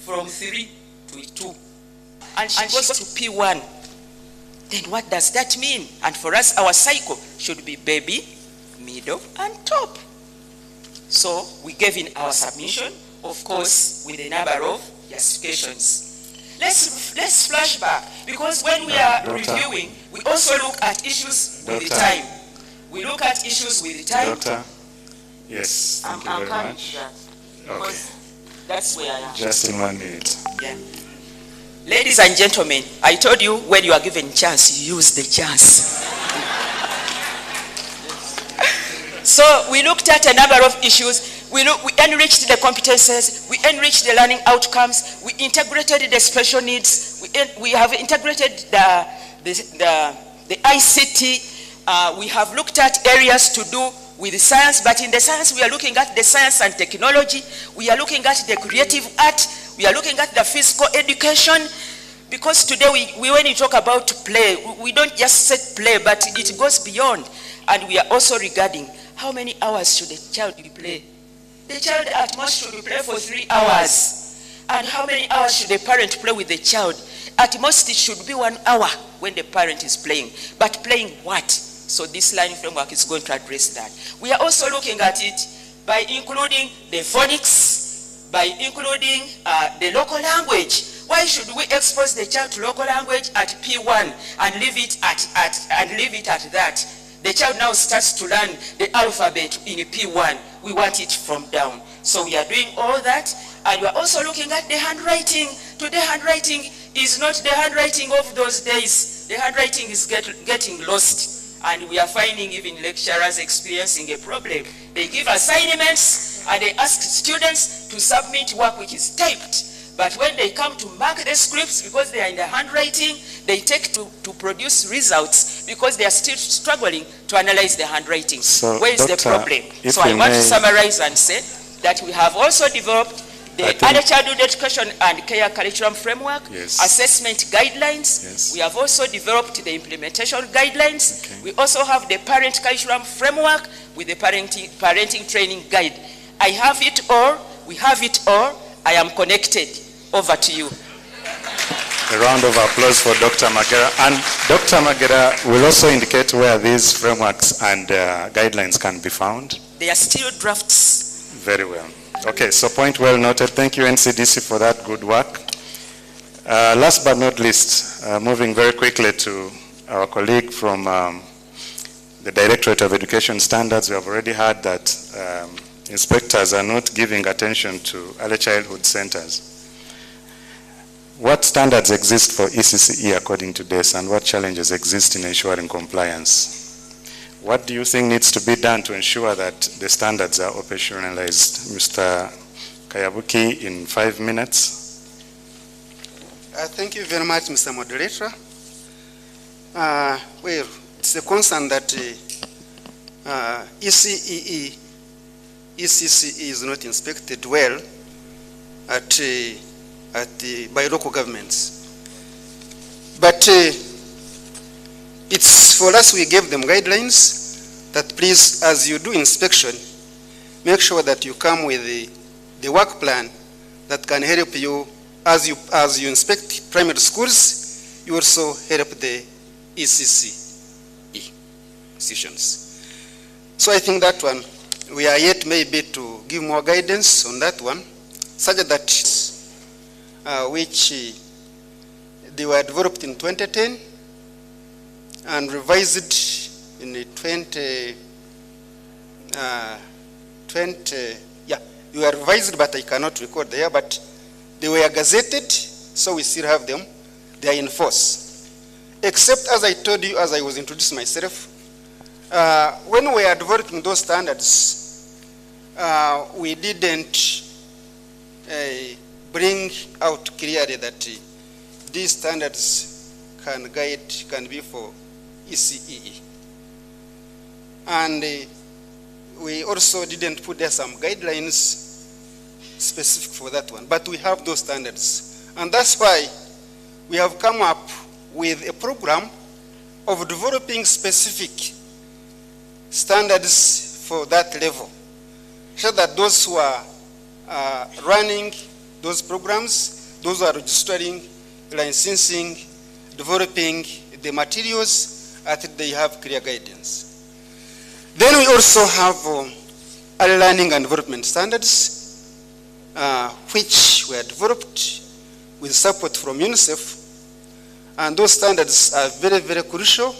from 3 to 2. And she goes to P1. Then what does that mean? And for us, our cycle should be baby, middle, and top. So we gave in our submission, of course, with a number of justifications. Let's flash back, because when we are reviewing, we also look at issues with the time. We look at issues with the time. Doctor, yes, thank you very much. Okay. That's where I am. Just in 1 minute. Yeah. Ladies and gentlemen, I told you when you are given chance, you use the chance. So we looked at a number of issues. We enriched the competences, we enriched the learning outcomes, we integrated the special needs, we have integrated the ICT, we have looked at areas to do with the science, but in the science we are looking at the science and technology, we are looking at the creative art, we are looking at the physical education, because today when you talk about play, we don't just say play, but it goes beyond. And we are also regarding how many hours should a child play. The child at most should play for 3 hours. And how many hours should a parent play with the child? At most it should be 1 hour when the parent is playing. But playing what? So this learning framework is going to address that. We are also looking at it by including the phonics, by including the local language. Why should we expose the child to local language at P1 and leave it at that? The child now starts to learn the alphabet in P1. We want it from down. So we are doing all that. And we are also looking at the handwriting. Today handwriting is not the handwriting of those days. The handwriting is getting lost. And we are finding even lecturers experiencing a problem. They give assignments and they ask students to submit work which is typed. But when they come to mark the scripts, because they are in the handwriting, they take to produce results because they are still struggling to analyze the handwriting. So, where is the problem? So I want to summarize and say that we have also developed the early childhood education and care curriculum framework, assessment guidelines. We have also developed the implementation guidelines. We also have the parent curriculum framework with the parenting training guide. I have it all. We have it all. I am connected. Over to you. A round of applause for Dr. Magera. And Dr. Magera will also indicate where these frameworks and guidelines can be found. They are still drafts. Very well. Okay, so point well noted. Thank you, NCDC, for that good work. Last but not least, moving very quickly to our colleague from the Directorate of Education Standards. We have already heard that inspectors are not giving attention to early childhood centers. What standards exist for ECCE according to this, and what challenges exist in ensuring compliance? What do you think needs to be done to ensure that the standards are operationalized? Mr. Kayabuki, in 5 minutes. Thank you very much, Mr. Moderator. Well, it's a concern that ECCE is not inspected well by local governments. But it's for us, we gave them guidelines that please, as you do inspection, make sure that you come with the work plan that can help you as you inspect primary schools. You also help the ECCE institutions. So I think that one, we are yet maybe to give more guidance on that one, such that which they were developed in 2010 and revised in 20, you were revised, but I cannot record there, but they were gazetted, so we still have them. They are in force. Except, as I told you, as I was introducing myself, when we are developing those standards, we didn't bring out clearly that these standards can be for ECCE. And we also didn't put there some guidelines specific for that one, but we have those standards. And that's why we have come up with a program of developing specific standards for that level, so that those who are running those programs, those who are registering, licensing, developing the materials, they have clear guidance. Then we also have early learning and development standards, which were developed with support from UNICEF. And those standards are very, very crucial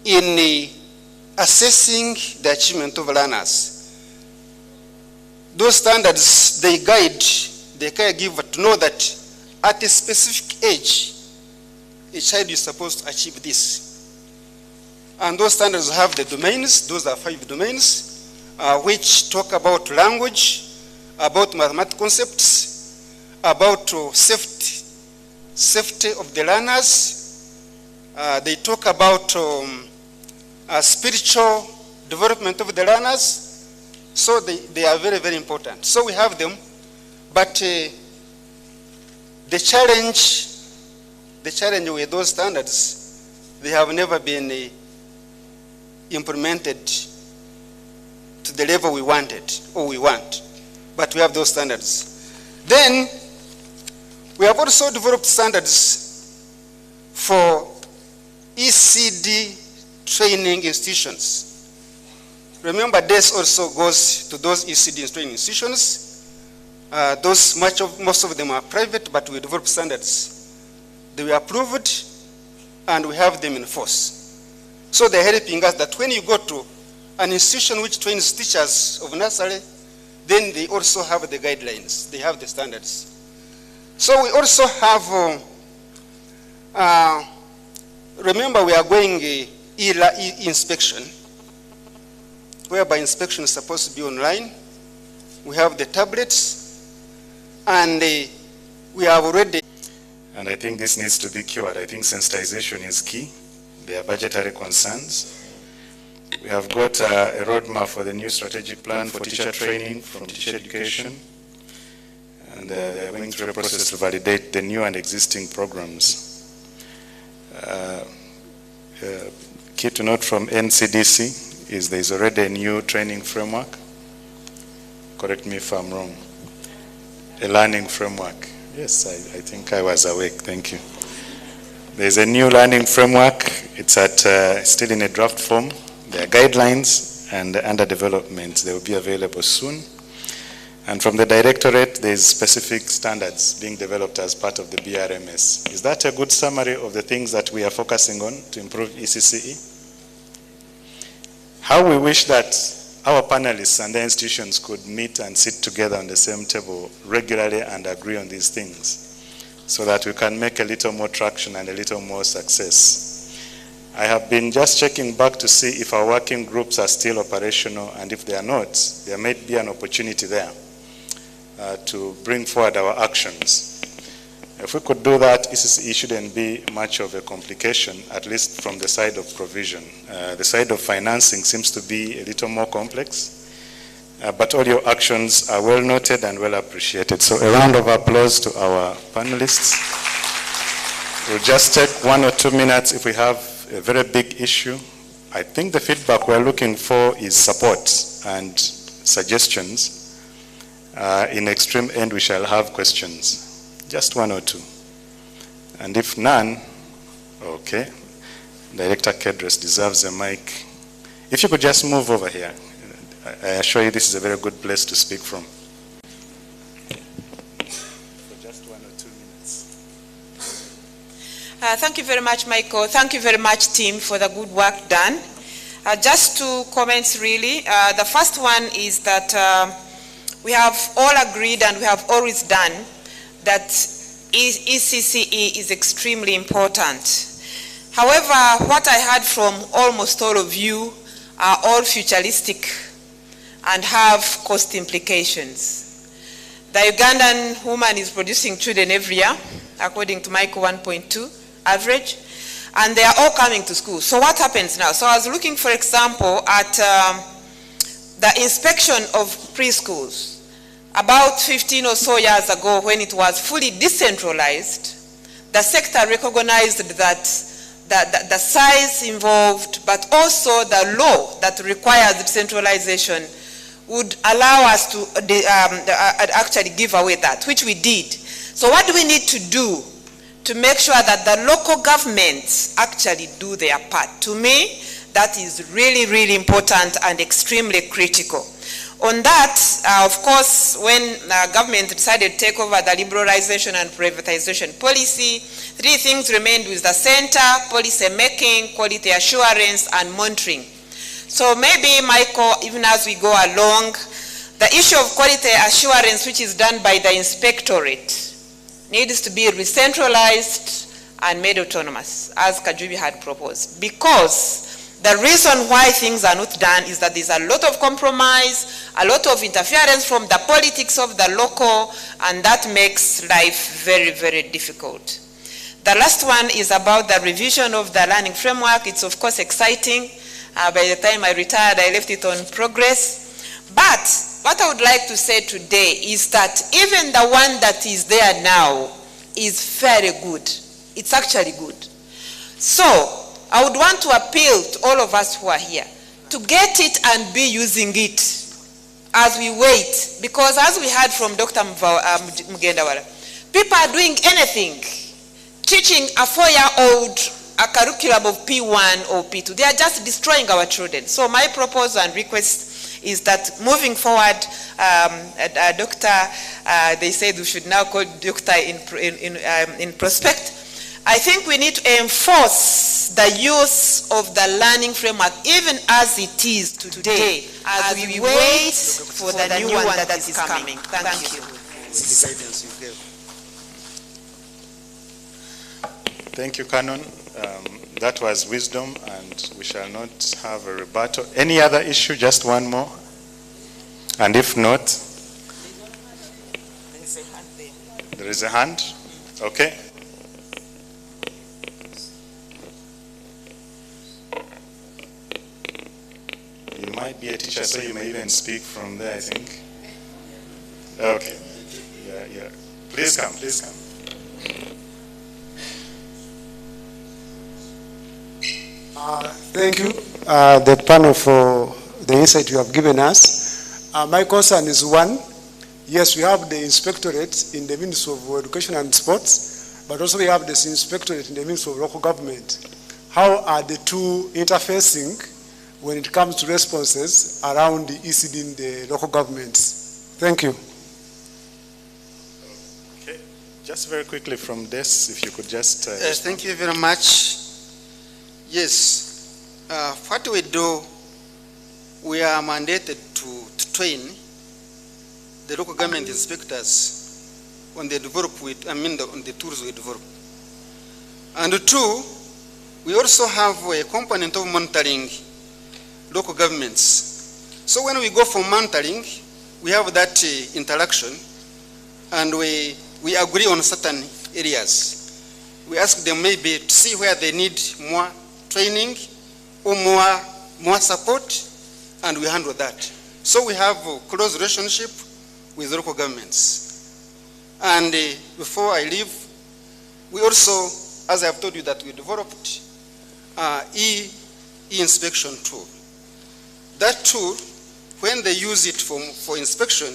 in assessing the achievement of learners. Those standards, they guide the caregiver to know that at a specific age a child is supposed to achieve this. And those standards have the domains. Those are 5 domains, which talk about language, about mathematical concepts, about safety of the learners. They talk about spiritual development of the learners. So they are very, very important. So we have them, but the challenge with those standards, they have never been implemented to the level we wanted or we want, but we have those standards. Then we have also developed standards for ECD training institutions. Remember, this also goes to those ECD training institutions. Most of them are private, but we develop standards. They were approved, and we have them in force. So they're helping us that when you go to an institution which trains teachers of nursery, then they also have the guidelines. They have the standards. So we also have, remember we are going e-inspection, whereby inspection is supposed to be online. We have the tablets, and we have already. And I think this needs to be cured. I think sensitization is key. There are budgetary concerns. We have got a roadmap for the new strategic plan for teacher training from teacher education. And they're going through a process to validate the new and existing programs. Key to note from NCDC is there is already a new training framework. Correct me if I'm wrong. A learning framework. Yes, I think I was awake. Thank you. There's a new learning framework. It's still in a draft form. There are guidelines and under development. They will be available soon. And from the directorate, there's specific standards being developed as part of the BRMS. Is that a good summary of the things that we are focusing on to improve ECCE? How we wish that our panelists and the institutions could meet and sit together on the same table regularly and agree on these things, so that we can make a little more traction and a little more success. I have been just checking back to see if our working groups are still operational, and if they are not, there might be an opportunity there to bring forward our actions. If we could do that, ECCE shouldn't be much of a complication, at least from the side of provision. The side of financing seems to be a little more complex, but all your actions are well noted and well appreciated. So a round of applause to our panelists. We'll just take 1 or 2 minutes if we have a very big issue. I think the feedback we're looking for is support and suggestions. In extreme end, we shall have questions. Just 1 or 2. And if none, okay. Director Kedres deserves a mic. If you could just move over here. I assure you this is a very good place to speak from. For just 1 or 2 minutes. Thank you very much, Michael. Thank you very much, team, for the good work done. Just 2 comments, really. The first one is that we have all agreed, and we have always done, that ECCE is extremely important. However, what I heard from almost all of you are all futuristic and have cost implications. The Ugandan woman is producing children every year, according to Michael 1.2 average, and they are all coming to school. So what happens now? So I was looking, for example, at the inspection of preschools. About 15 or so years ago, when it was fully decentralized, the sector recognized that the size involved, but also the law that requires decentralization would allow us to actually give away that, which we did. So what do we need to do to make sure that the local governments actually do their part? To me, that is really, really important and extremely critical. On that, of course, when government decided to take over the liberalization and privatization policy, 3 things remained with the center: policy making, quality assurance, and monitoring. So maybe, Michael, even as we go along, the issue of quality assurance, which is done by the inspectorate, needs to be re-centralized and made autonomous, as Kajubi had proposed. Because the reason why things are not done is that there's a lot of compromise, a lot of interference from the politics of the local, and that makes life very, very difficult. The last one is about the revision of the learning framework. It's of course exciting. By the time I retired, I left it on progress. But what I would like to say today is that even the one that is there now is very good. It's actually good. So I would want to appeal to all of us who are here to get it and be using it as we wait. Because as we heard from Dr. Mugendawala, people are doing anything, teaching a 4-year-old a curriculum of P1 or P2. They are just destroying our children. So my proposal and request is that moving forward, they said we should now call doctor in prospect. I think we need to enforce the use of the learning framework even as it is today, as we wait for the new one that is coming. Thank you. Thank you, Canon. That was wisdom, and we shall not have a rebuttal. Any other issue? Just one more? And if not? There is a hand? Okay. You might be a teacher, so you may even speak from there, I think. Okay. Yeah. Please come, please come. Thank you, the panel, for the insight you have given us. My concern is one, yes, we have the inspectorate in the Ministry of Education and Sports, but also we have this inspectorate in the Ministry of Local Government. How are the two interfacing when it comes to responses around the ECD in the local governments? Thank you. Okay, just very quickly from this, if you could just... Yes, thank you very much. Yes, what we do, we are mandated to train the local government inspectors on the on the tools we develop. And two, we also have a component of monitoring local governments. So when we go for monitoring, we have that interaction, and we agree on certain areas. We ask them maybe to see where they need more training or more support, and we handle that. So we have a close relationship with local governments. And before I leave, we also, as I have told you, that we developed e-inspection tool. That tool, when they use it for inspection,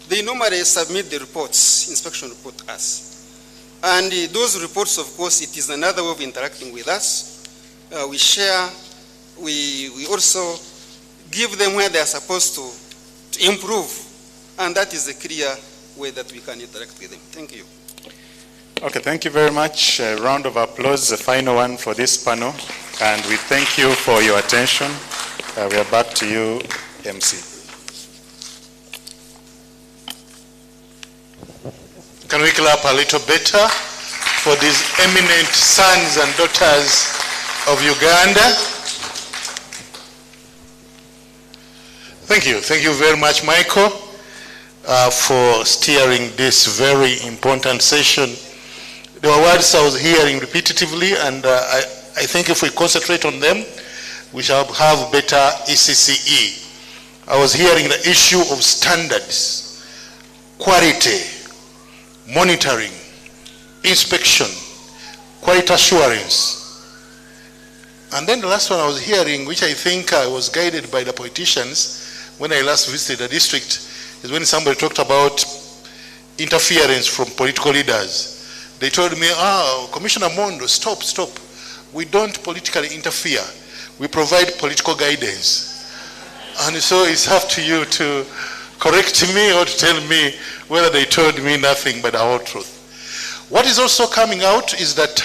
they normally submit the reports, inspection report to us. And those reports, of course, it is another way of interacting with us. We share, we also give them where they are supposed to improve. And that is a clear way that we can interact with them. Thank you. Okay, thank you very much. A round of applause, the final one for this panel. And we thank you for your attention. We are back to you, MC. Can we clap a little better for these eminent sons and daughters of Uganda? Thank you. Thank you very much, Michael, for steering this very important session. There were words I was hearing repetitively, and I think if we concentrate on them, we shall have better ECCE. I was hearing the issue of standards, quality, monitoring, inspection, quality assurance. And then the last one I was hearing, which I think I was guided by the politicians when I last visited the district, is when somebody talked about interference from political leaders. They told me, Commissioner Mondo, stop. We don't politically interfere. We provide political guidance. And so it's up to you to correct me or to tell me whether they told me nothing but the whole truth. What is also coming out is that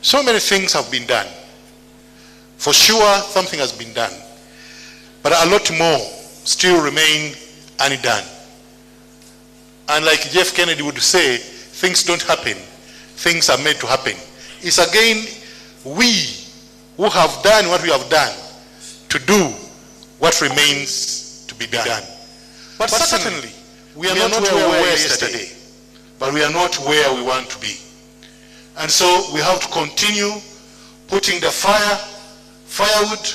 so many things have been done. For sure, something has been done. But a lot more still remain undone. And like Jeff Kennedy would say, things don't happen. Things are made to happen. It's again we who have done what we have done to do what remains to be done. But certainly, we are not where we were yesterday, but we are not where we want to be. And so we have to continue putting the firewood,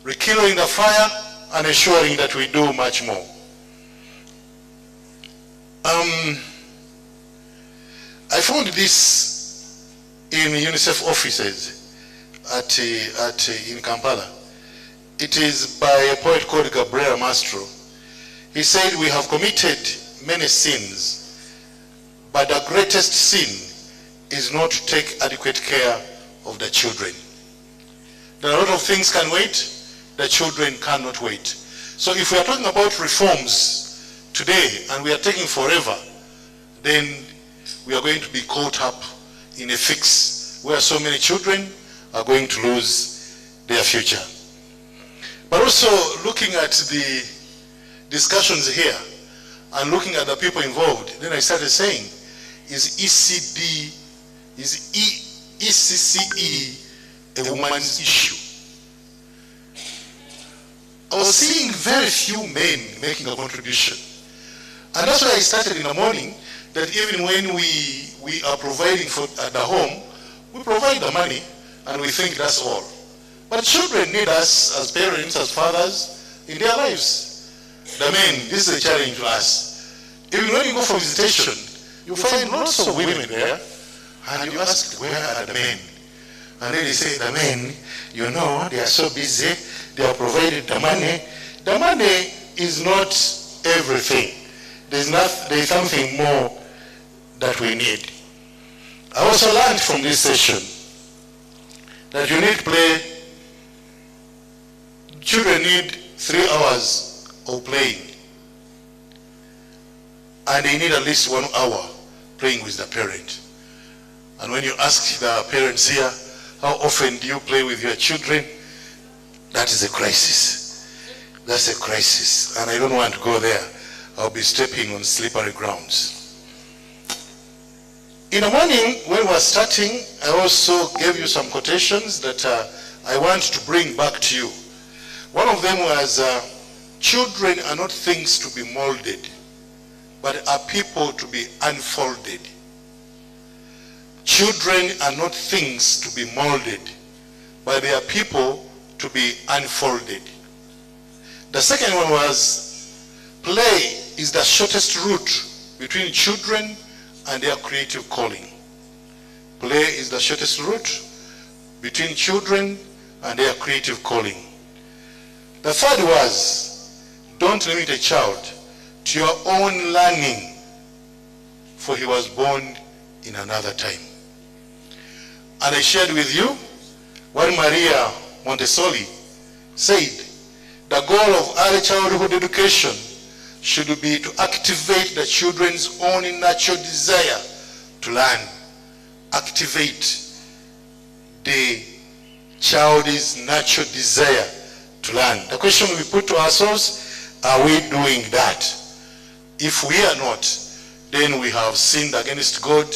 rekindling the fire, and ensuring that we do much more. I found this in UNICEF offices in Kampala. It is by a poet called Gabriel Mastro. He said, we have committed many sins, but the greatest sin is not to take adequate care of the children. There are a lot of things can wait, the children cannot wait. So if we are talking about reforms today and we are taking forever, then we are going to be caught up in a fix where so many children are going to lose their future. But also looking at the discussions here and looking at the people involved, then I started saying, is ECCE a woman's issue? I was seeing very few men making a contribution. And that's why I started in the morning, that even when we are providing for at the home, we provide the money and we think that's all. But children need us as parents, as fathers, in their lives. The men, this is a challenge to us. Even when you go for visitation, you find lots of women there, and you ask, where are the men? And then they say, the men, you know, they are so busy, they have provided the money. The money is not everything. There's something more that we need. I also learned from this session that you need play. Children need 3 hours of playing. And they need at least 1 hour playing with the parent. And when you ask the parents here, how often do you play with your children? That is a crisis. That's a crisis. And I don't want to go there. I'll be stepping on slippery grounds. In the morning, when we were starting, I also gave you some quotations that I want to bring back to you. One of them was, children are not things to be molded, but are people to be unfolded. Children are not things to be molded, but they are people to be unfolded. The second one was, play is the shortest route between children and their creative calling. Play is the shortest route between children and their creative calling. The third was, don't limit a child to your own learning, for he was born in another time. And I shared with you what Maria Montessori said, the goal of early childhood education should be to activate the children's own natural desire to learn. Activate the child's natural desire to learn. The question we put to ourselves, are we doing that? If we are not, then we have sinned against God,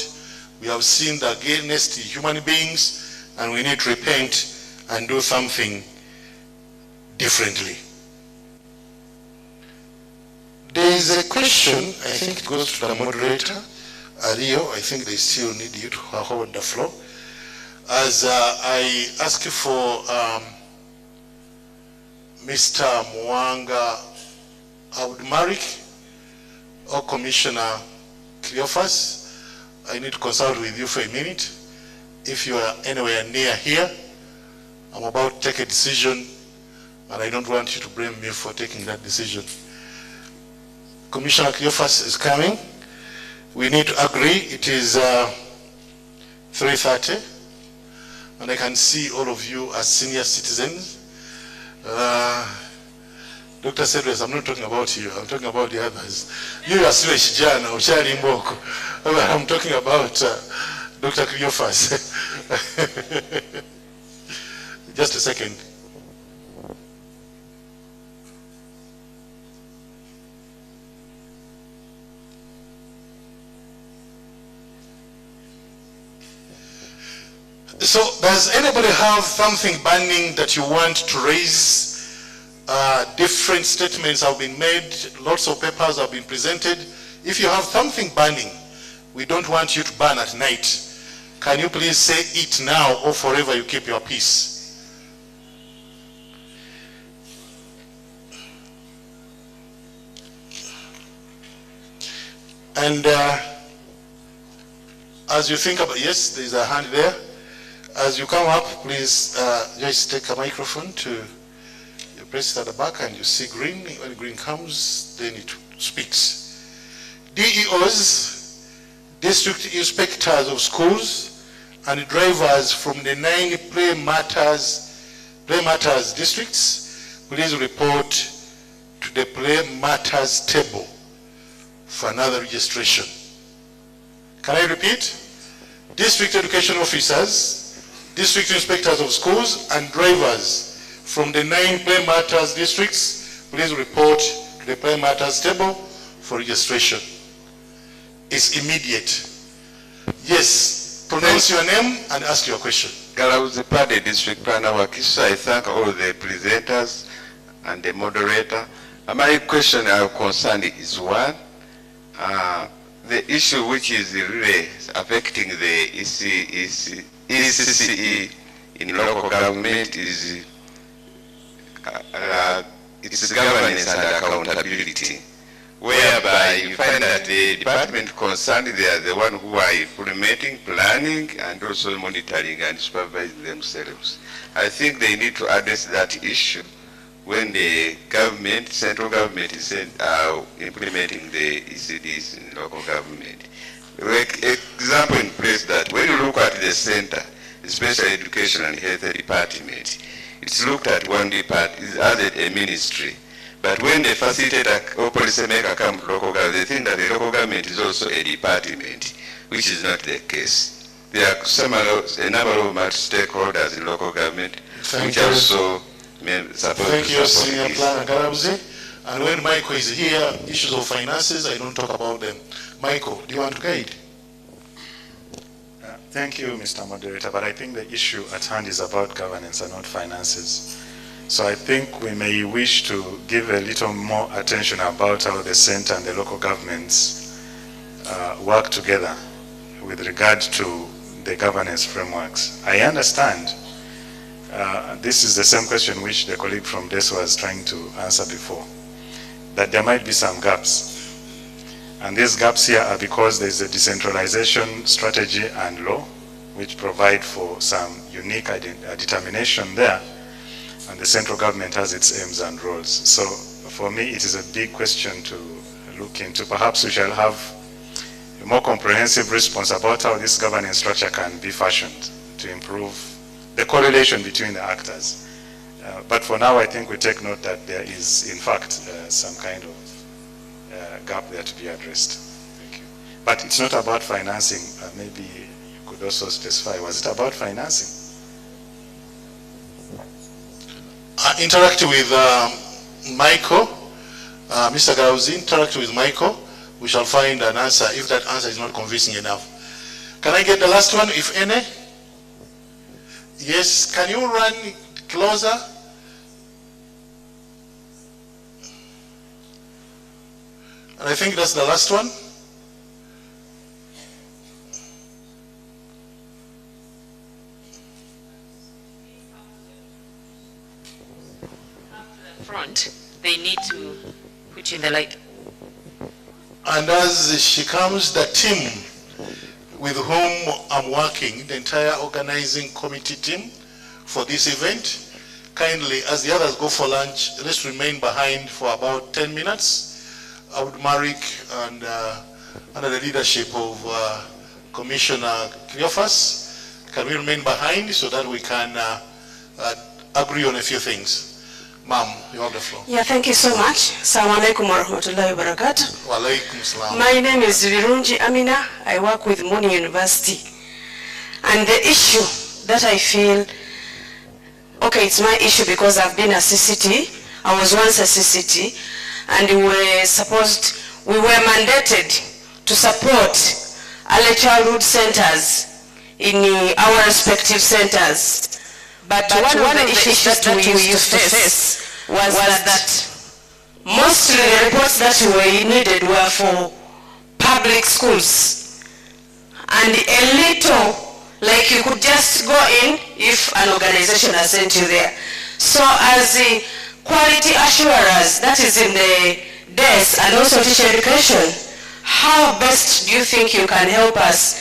we have sinned against human beings, and we need to repent and do something differently. There is a question, I think it goes to the moderator, Ario. I think they still need you to hold the floor. As I ask for Mr. Mwanga Abdulmarik or Commissioner Cleophas, I need to consult with you for a minute. If you are anywhere near here, I'm about to take a decision, and I don't want you to blame me for taking that decision. Commissioner Cleophas is coming. We need to agree. It is 3:30, and I can see all of you as senior citizens. Dr. Cedros, I'm not talking about you. I'm talking about the others. You are still a Shijana or Shari Mboko. I'm talking about Dr. Cleophas. Just a second. So does anybody have something burning that you want to raise? Different statements have been made, lots of papers have been presented. If you have something burning, we don't want you to burn at night. Can you please say it now or forever you keep your peace? And as you think about, yes, there's a hand there. As you come up, please just take a microphone to, you press it at the back and you see green. When green comes, then it speaks. DEOs, district inspectors of schools, and drivers from the 9 play matters districts, please report to the play matters table for another registration. Can I repeat? District education officers, district inspectors of schools, and drivers from the 9 play matters districts, please report to the play matters table for registration. It's immediate. Yes, pronounce your name and ask your question. Galauzi Pade, District Planner Wakisha. I thank all the presenters and the moderator. My question or concern is one, the issue which is really affecting the ECCE in local government is its governance and accountability, whereby you find that the department concerned, they are the one who are implementing, planning, and also monitoring and supervising themselves. I think they need to address that issue when the government, central government is implementing the ECDs in local government. Like example in place that when you look at the center, especially education and health department, it's looked at one department, it's added a ministry. But when the facilitator or policymaker come to local government, they think that the local government is also a department, which is not the case. There are a number of stakeholders in local government, which also support. Thank you, Senior Planner Galauzi. And when Michael is here, issues of finances, I don't talk about them. Michael, do you want to guide? Thank you, Mr. Moderator, but I think the issue at hand is about governance and not finances. So I think we may wish to give a little more attention about how the center and the local governments work together with regard to the governance frameworks. I understand this is the same question which the colleague from DES was trying to answer before, that there might be some gaps. And these gaps here are because there's a decentralization strategy and law which provide for some unique determination there, and the central government has its aims and roles. So for me, it is a big question to look into. Perhaps we shall have a more comprehensive response about how this governance structure can be fashioned to improve the correlation between the actors. But for now, I think we take note that there is, in fact, some kind of gap there to be addressed. Thank you. But it's not about financing. Maybe you could also specify, was it about financing? Interact with Michael. Mr. Galauzi, interact with Michael. We shall find an answer if that answer is not convincing enough. Can I get the last one, if any? Yes, can you run closer? And I think that's the last one. Front, they need to put in the light. And as she comes, the team with whom I'm working, the entire organizing committee team for this event, kindly, as the others go for lunch, let's remain behind for about 10 minutes. Marik and under the leadership of Commissioner Cleophas, can we remain behind so that we can agree on a few things? Ma'am, you have the floor. Yeah, thank you so much. Assalamu alaikum wa rahmatullahi wa barakatuh. Wa alaikum salam. My name is Virunji Amina. I work with Muni University. And the issue that I feel, okay, it's my issue because I've been a CCT. I was once a CCT. And we were mandated to support early childhood centers in our respective centers. But one of the issues that we used to face was that mostly the reports that we needed were for public schools. And a little, like you could just go in if an organization has sent you there. So as the quality assurers, that is in the desk, and also teacher education, how best do you think you can help us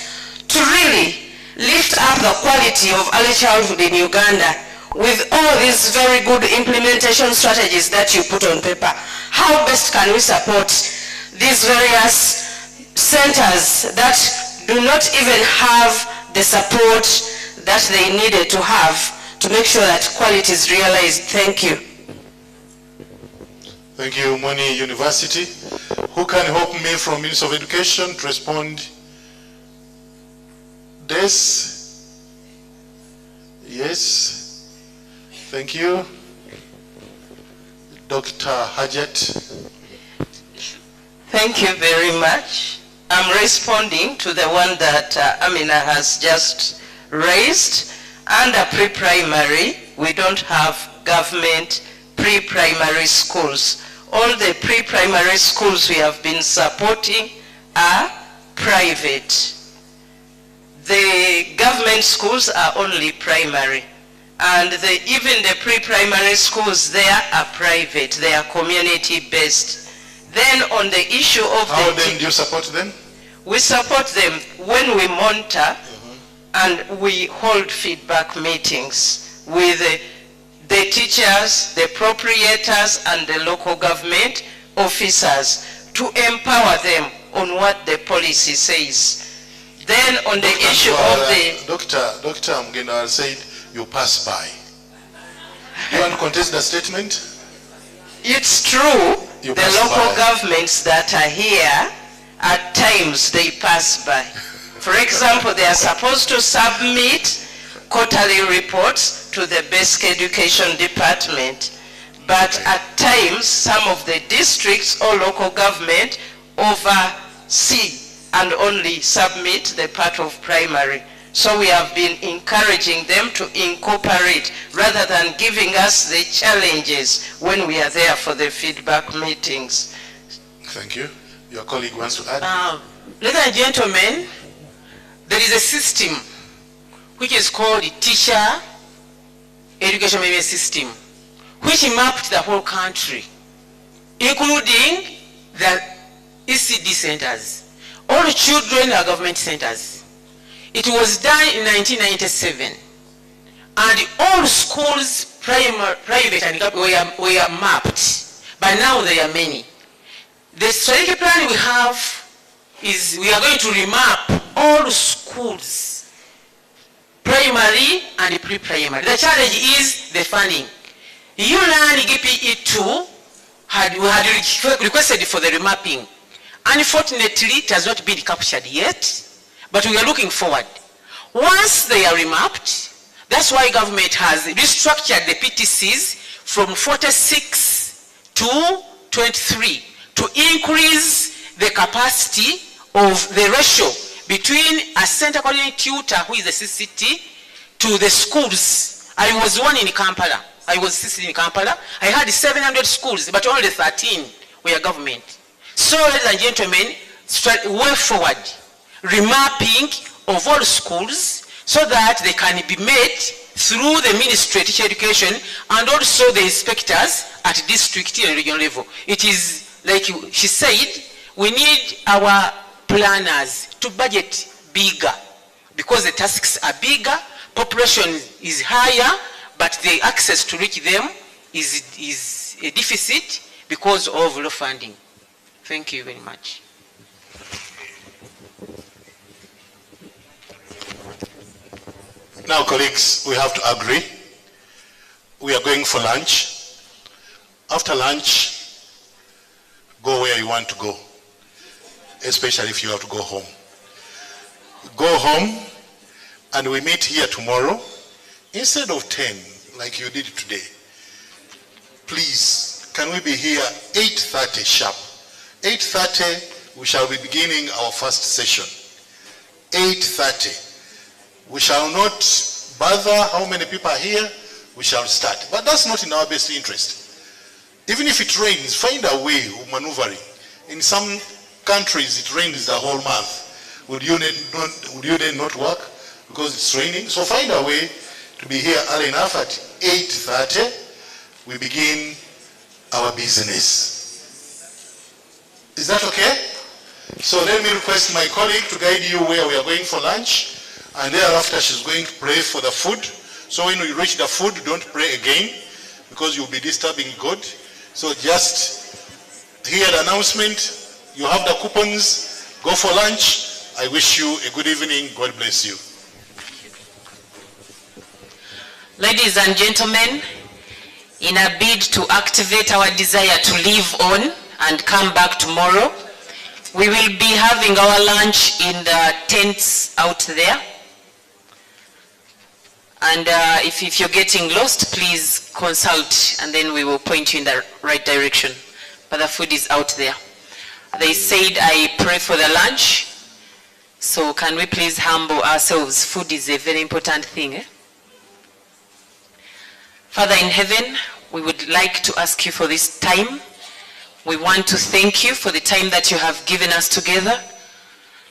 to really lift up the quality of early childhood in Uganda with all these very good implementation strategies that you put on paper? How best can we support these various centers that do not even have the support that they needed to have to make sure that quality is realized? Thank you. Thank you, Moni University. Who can help me from Ministry of Education to respond? Des? Yes. Thank you. Dr. Hajat. Thank you very much. I'm responding to the one that Amina has just raised. Under pre-primary, we don't have government pre-primary schools. All the pre-primary schools we have been supporting are private. The government schools are only primary. And even the pre-primary schools there are private. They are community-based. Then on the issue of how then do you support them? We support them when we monitor and we hold feedback meetings with the teachers, the proprietors, and the local government officers to empower them on what the policy says. Then on the issue of the... Dr. Mgenda said you pass by. You want to contest the statement? It's true. The local governments that are here, at times they pass by. For example, they are supposed to submit quarterly reports to the basic education department. But at times, some of the districts or local government oversee and only submit the part of primary. So we have been encouraging them to incorporate rather than giving us the challenges when we are there for the feedback meetings. Thank you. Your colleague wants to add. Ladies and gentlemen, there is a system which is called the Teacher Education Management System, which mapped the whole country, including the ECD centers. All children are government centers. It was done in 1997, and all schools, private and government, were mapped, but now there are many. The strategic plan we have is we are going to remap all schools, primary and pre-primary. The challenge is the funding. ULAN GPE2 we had requested for the remapping. Unfortunately, it has not been captured yet, but we are looking forward. Once they are remapped, that's why government has restructured the PTCs from 46 to 23 to increase the capacity of the ratio between a center coordinating tutor, who is the CCT, to the schools. I was one in Kampala. I was CCT in Kampala. I had 700 schools, but only 13 were government. So, ladies and gentlemen, way forward, remapping of all schools so that they can be made through the Ministry of Teacher Education and also the inspectors at district and regional level. It is, like she said, we need our planners to budget bigger because the tasks are bigger, population is higher, but the access to reach them is a deficit because of low funding. Thank you very much. Now, colleagues, we have to agree. We are going for lunch. After lunch, go where you want to go, especially if you have to go home. Go home, and we meet here tomorrow. Instead of 10, like you did today, please, can we be here 8:30 sharp? 8:30, we shall be beginning our first session. 8:30. We shall not bother how many people are here. We shall start. But that's not in our best interest. Even if it rains, find a way of maneuvering. In some countries, it rains the whole month. Would you then not work because it's raining? So find a way to be here early enough. At 8:30, we begin our business. Is that okay? So let me request my colleague to guide you where we are going for lunch, and thereafter she's going to pray for the food. So when you reach the food, don't pray again because you'll be disturbing God. So just hear the announcement. You have the coupons. Go for lunch. I wish you a good evening. God bless you. Ladies and gentlemen, in a bid to activate our desire to live on and come back tomorrow, we will be having our lunch in the tents out there. And if you're getting lost, please consult and then we will point you in the right direction. But the food is out there. They said I pray for the lunch. So can we please humble ourselves? Food is a very important thing. Father in heaven, we would like to ask you for this time. We want to thank you for the time that you have given us together.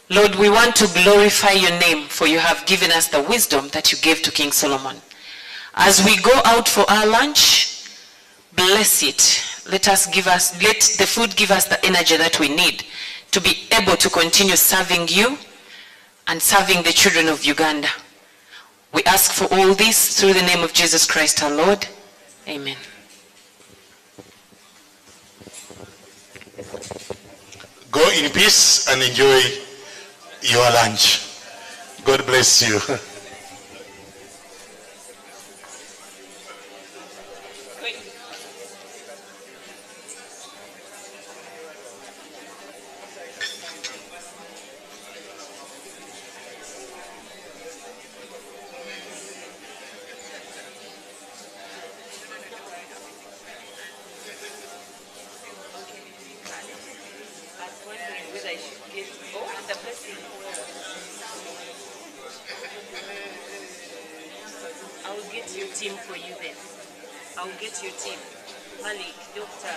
Lord, we want to glorify your name, for you have given us the wisdom that you gave to King Solomon. As we go out for our lunch, bless it. Let the food give us the energy that we need to be able to continue serving you and serving the children of Uganda. We ask for all this through the name of Jesus Christ our Lord. Amen. Go in peace and enjoy your lunch. God bless you. I'll get your team for you then. I'll get your team. Malik, Doctor.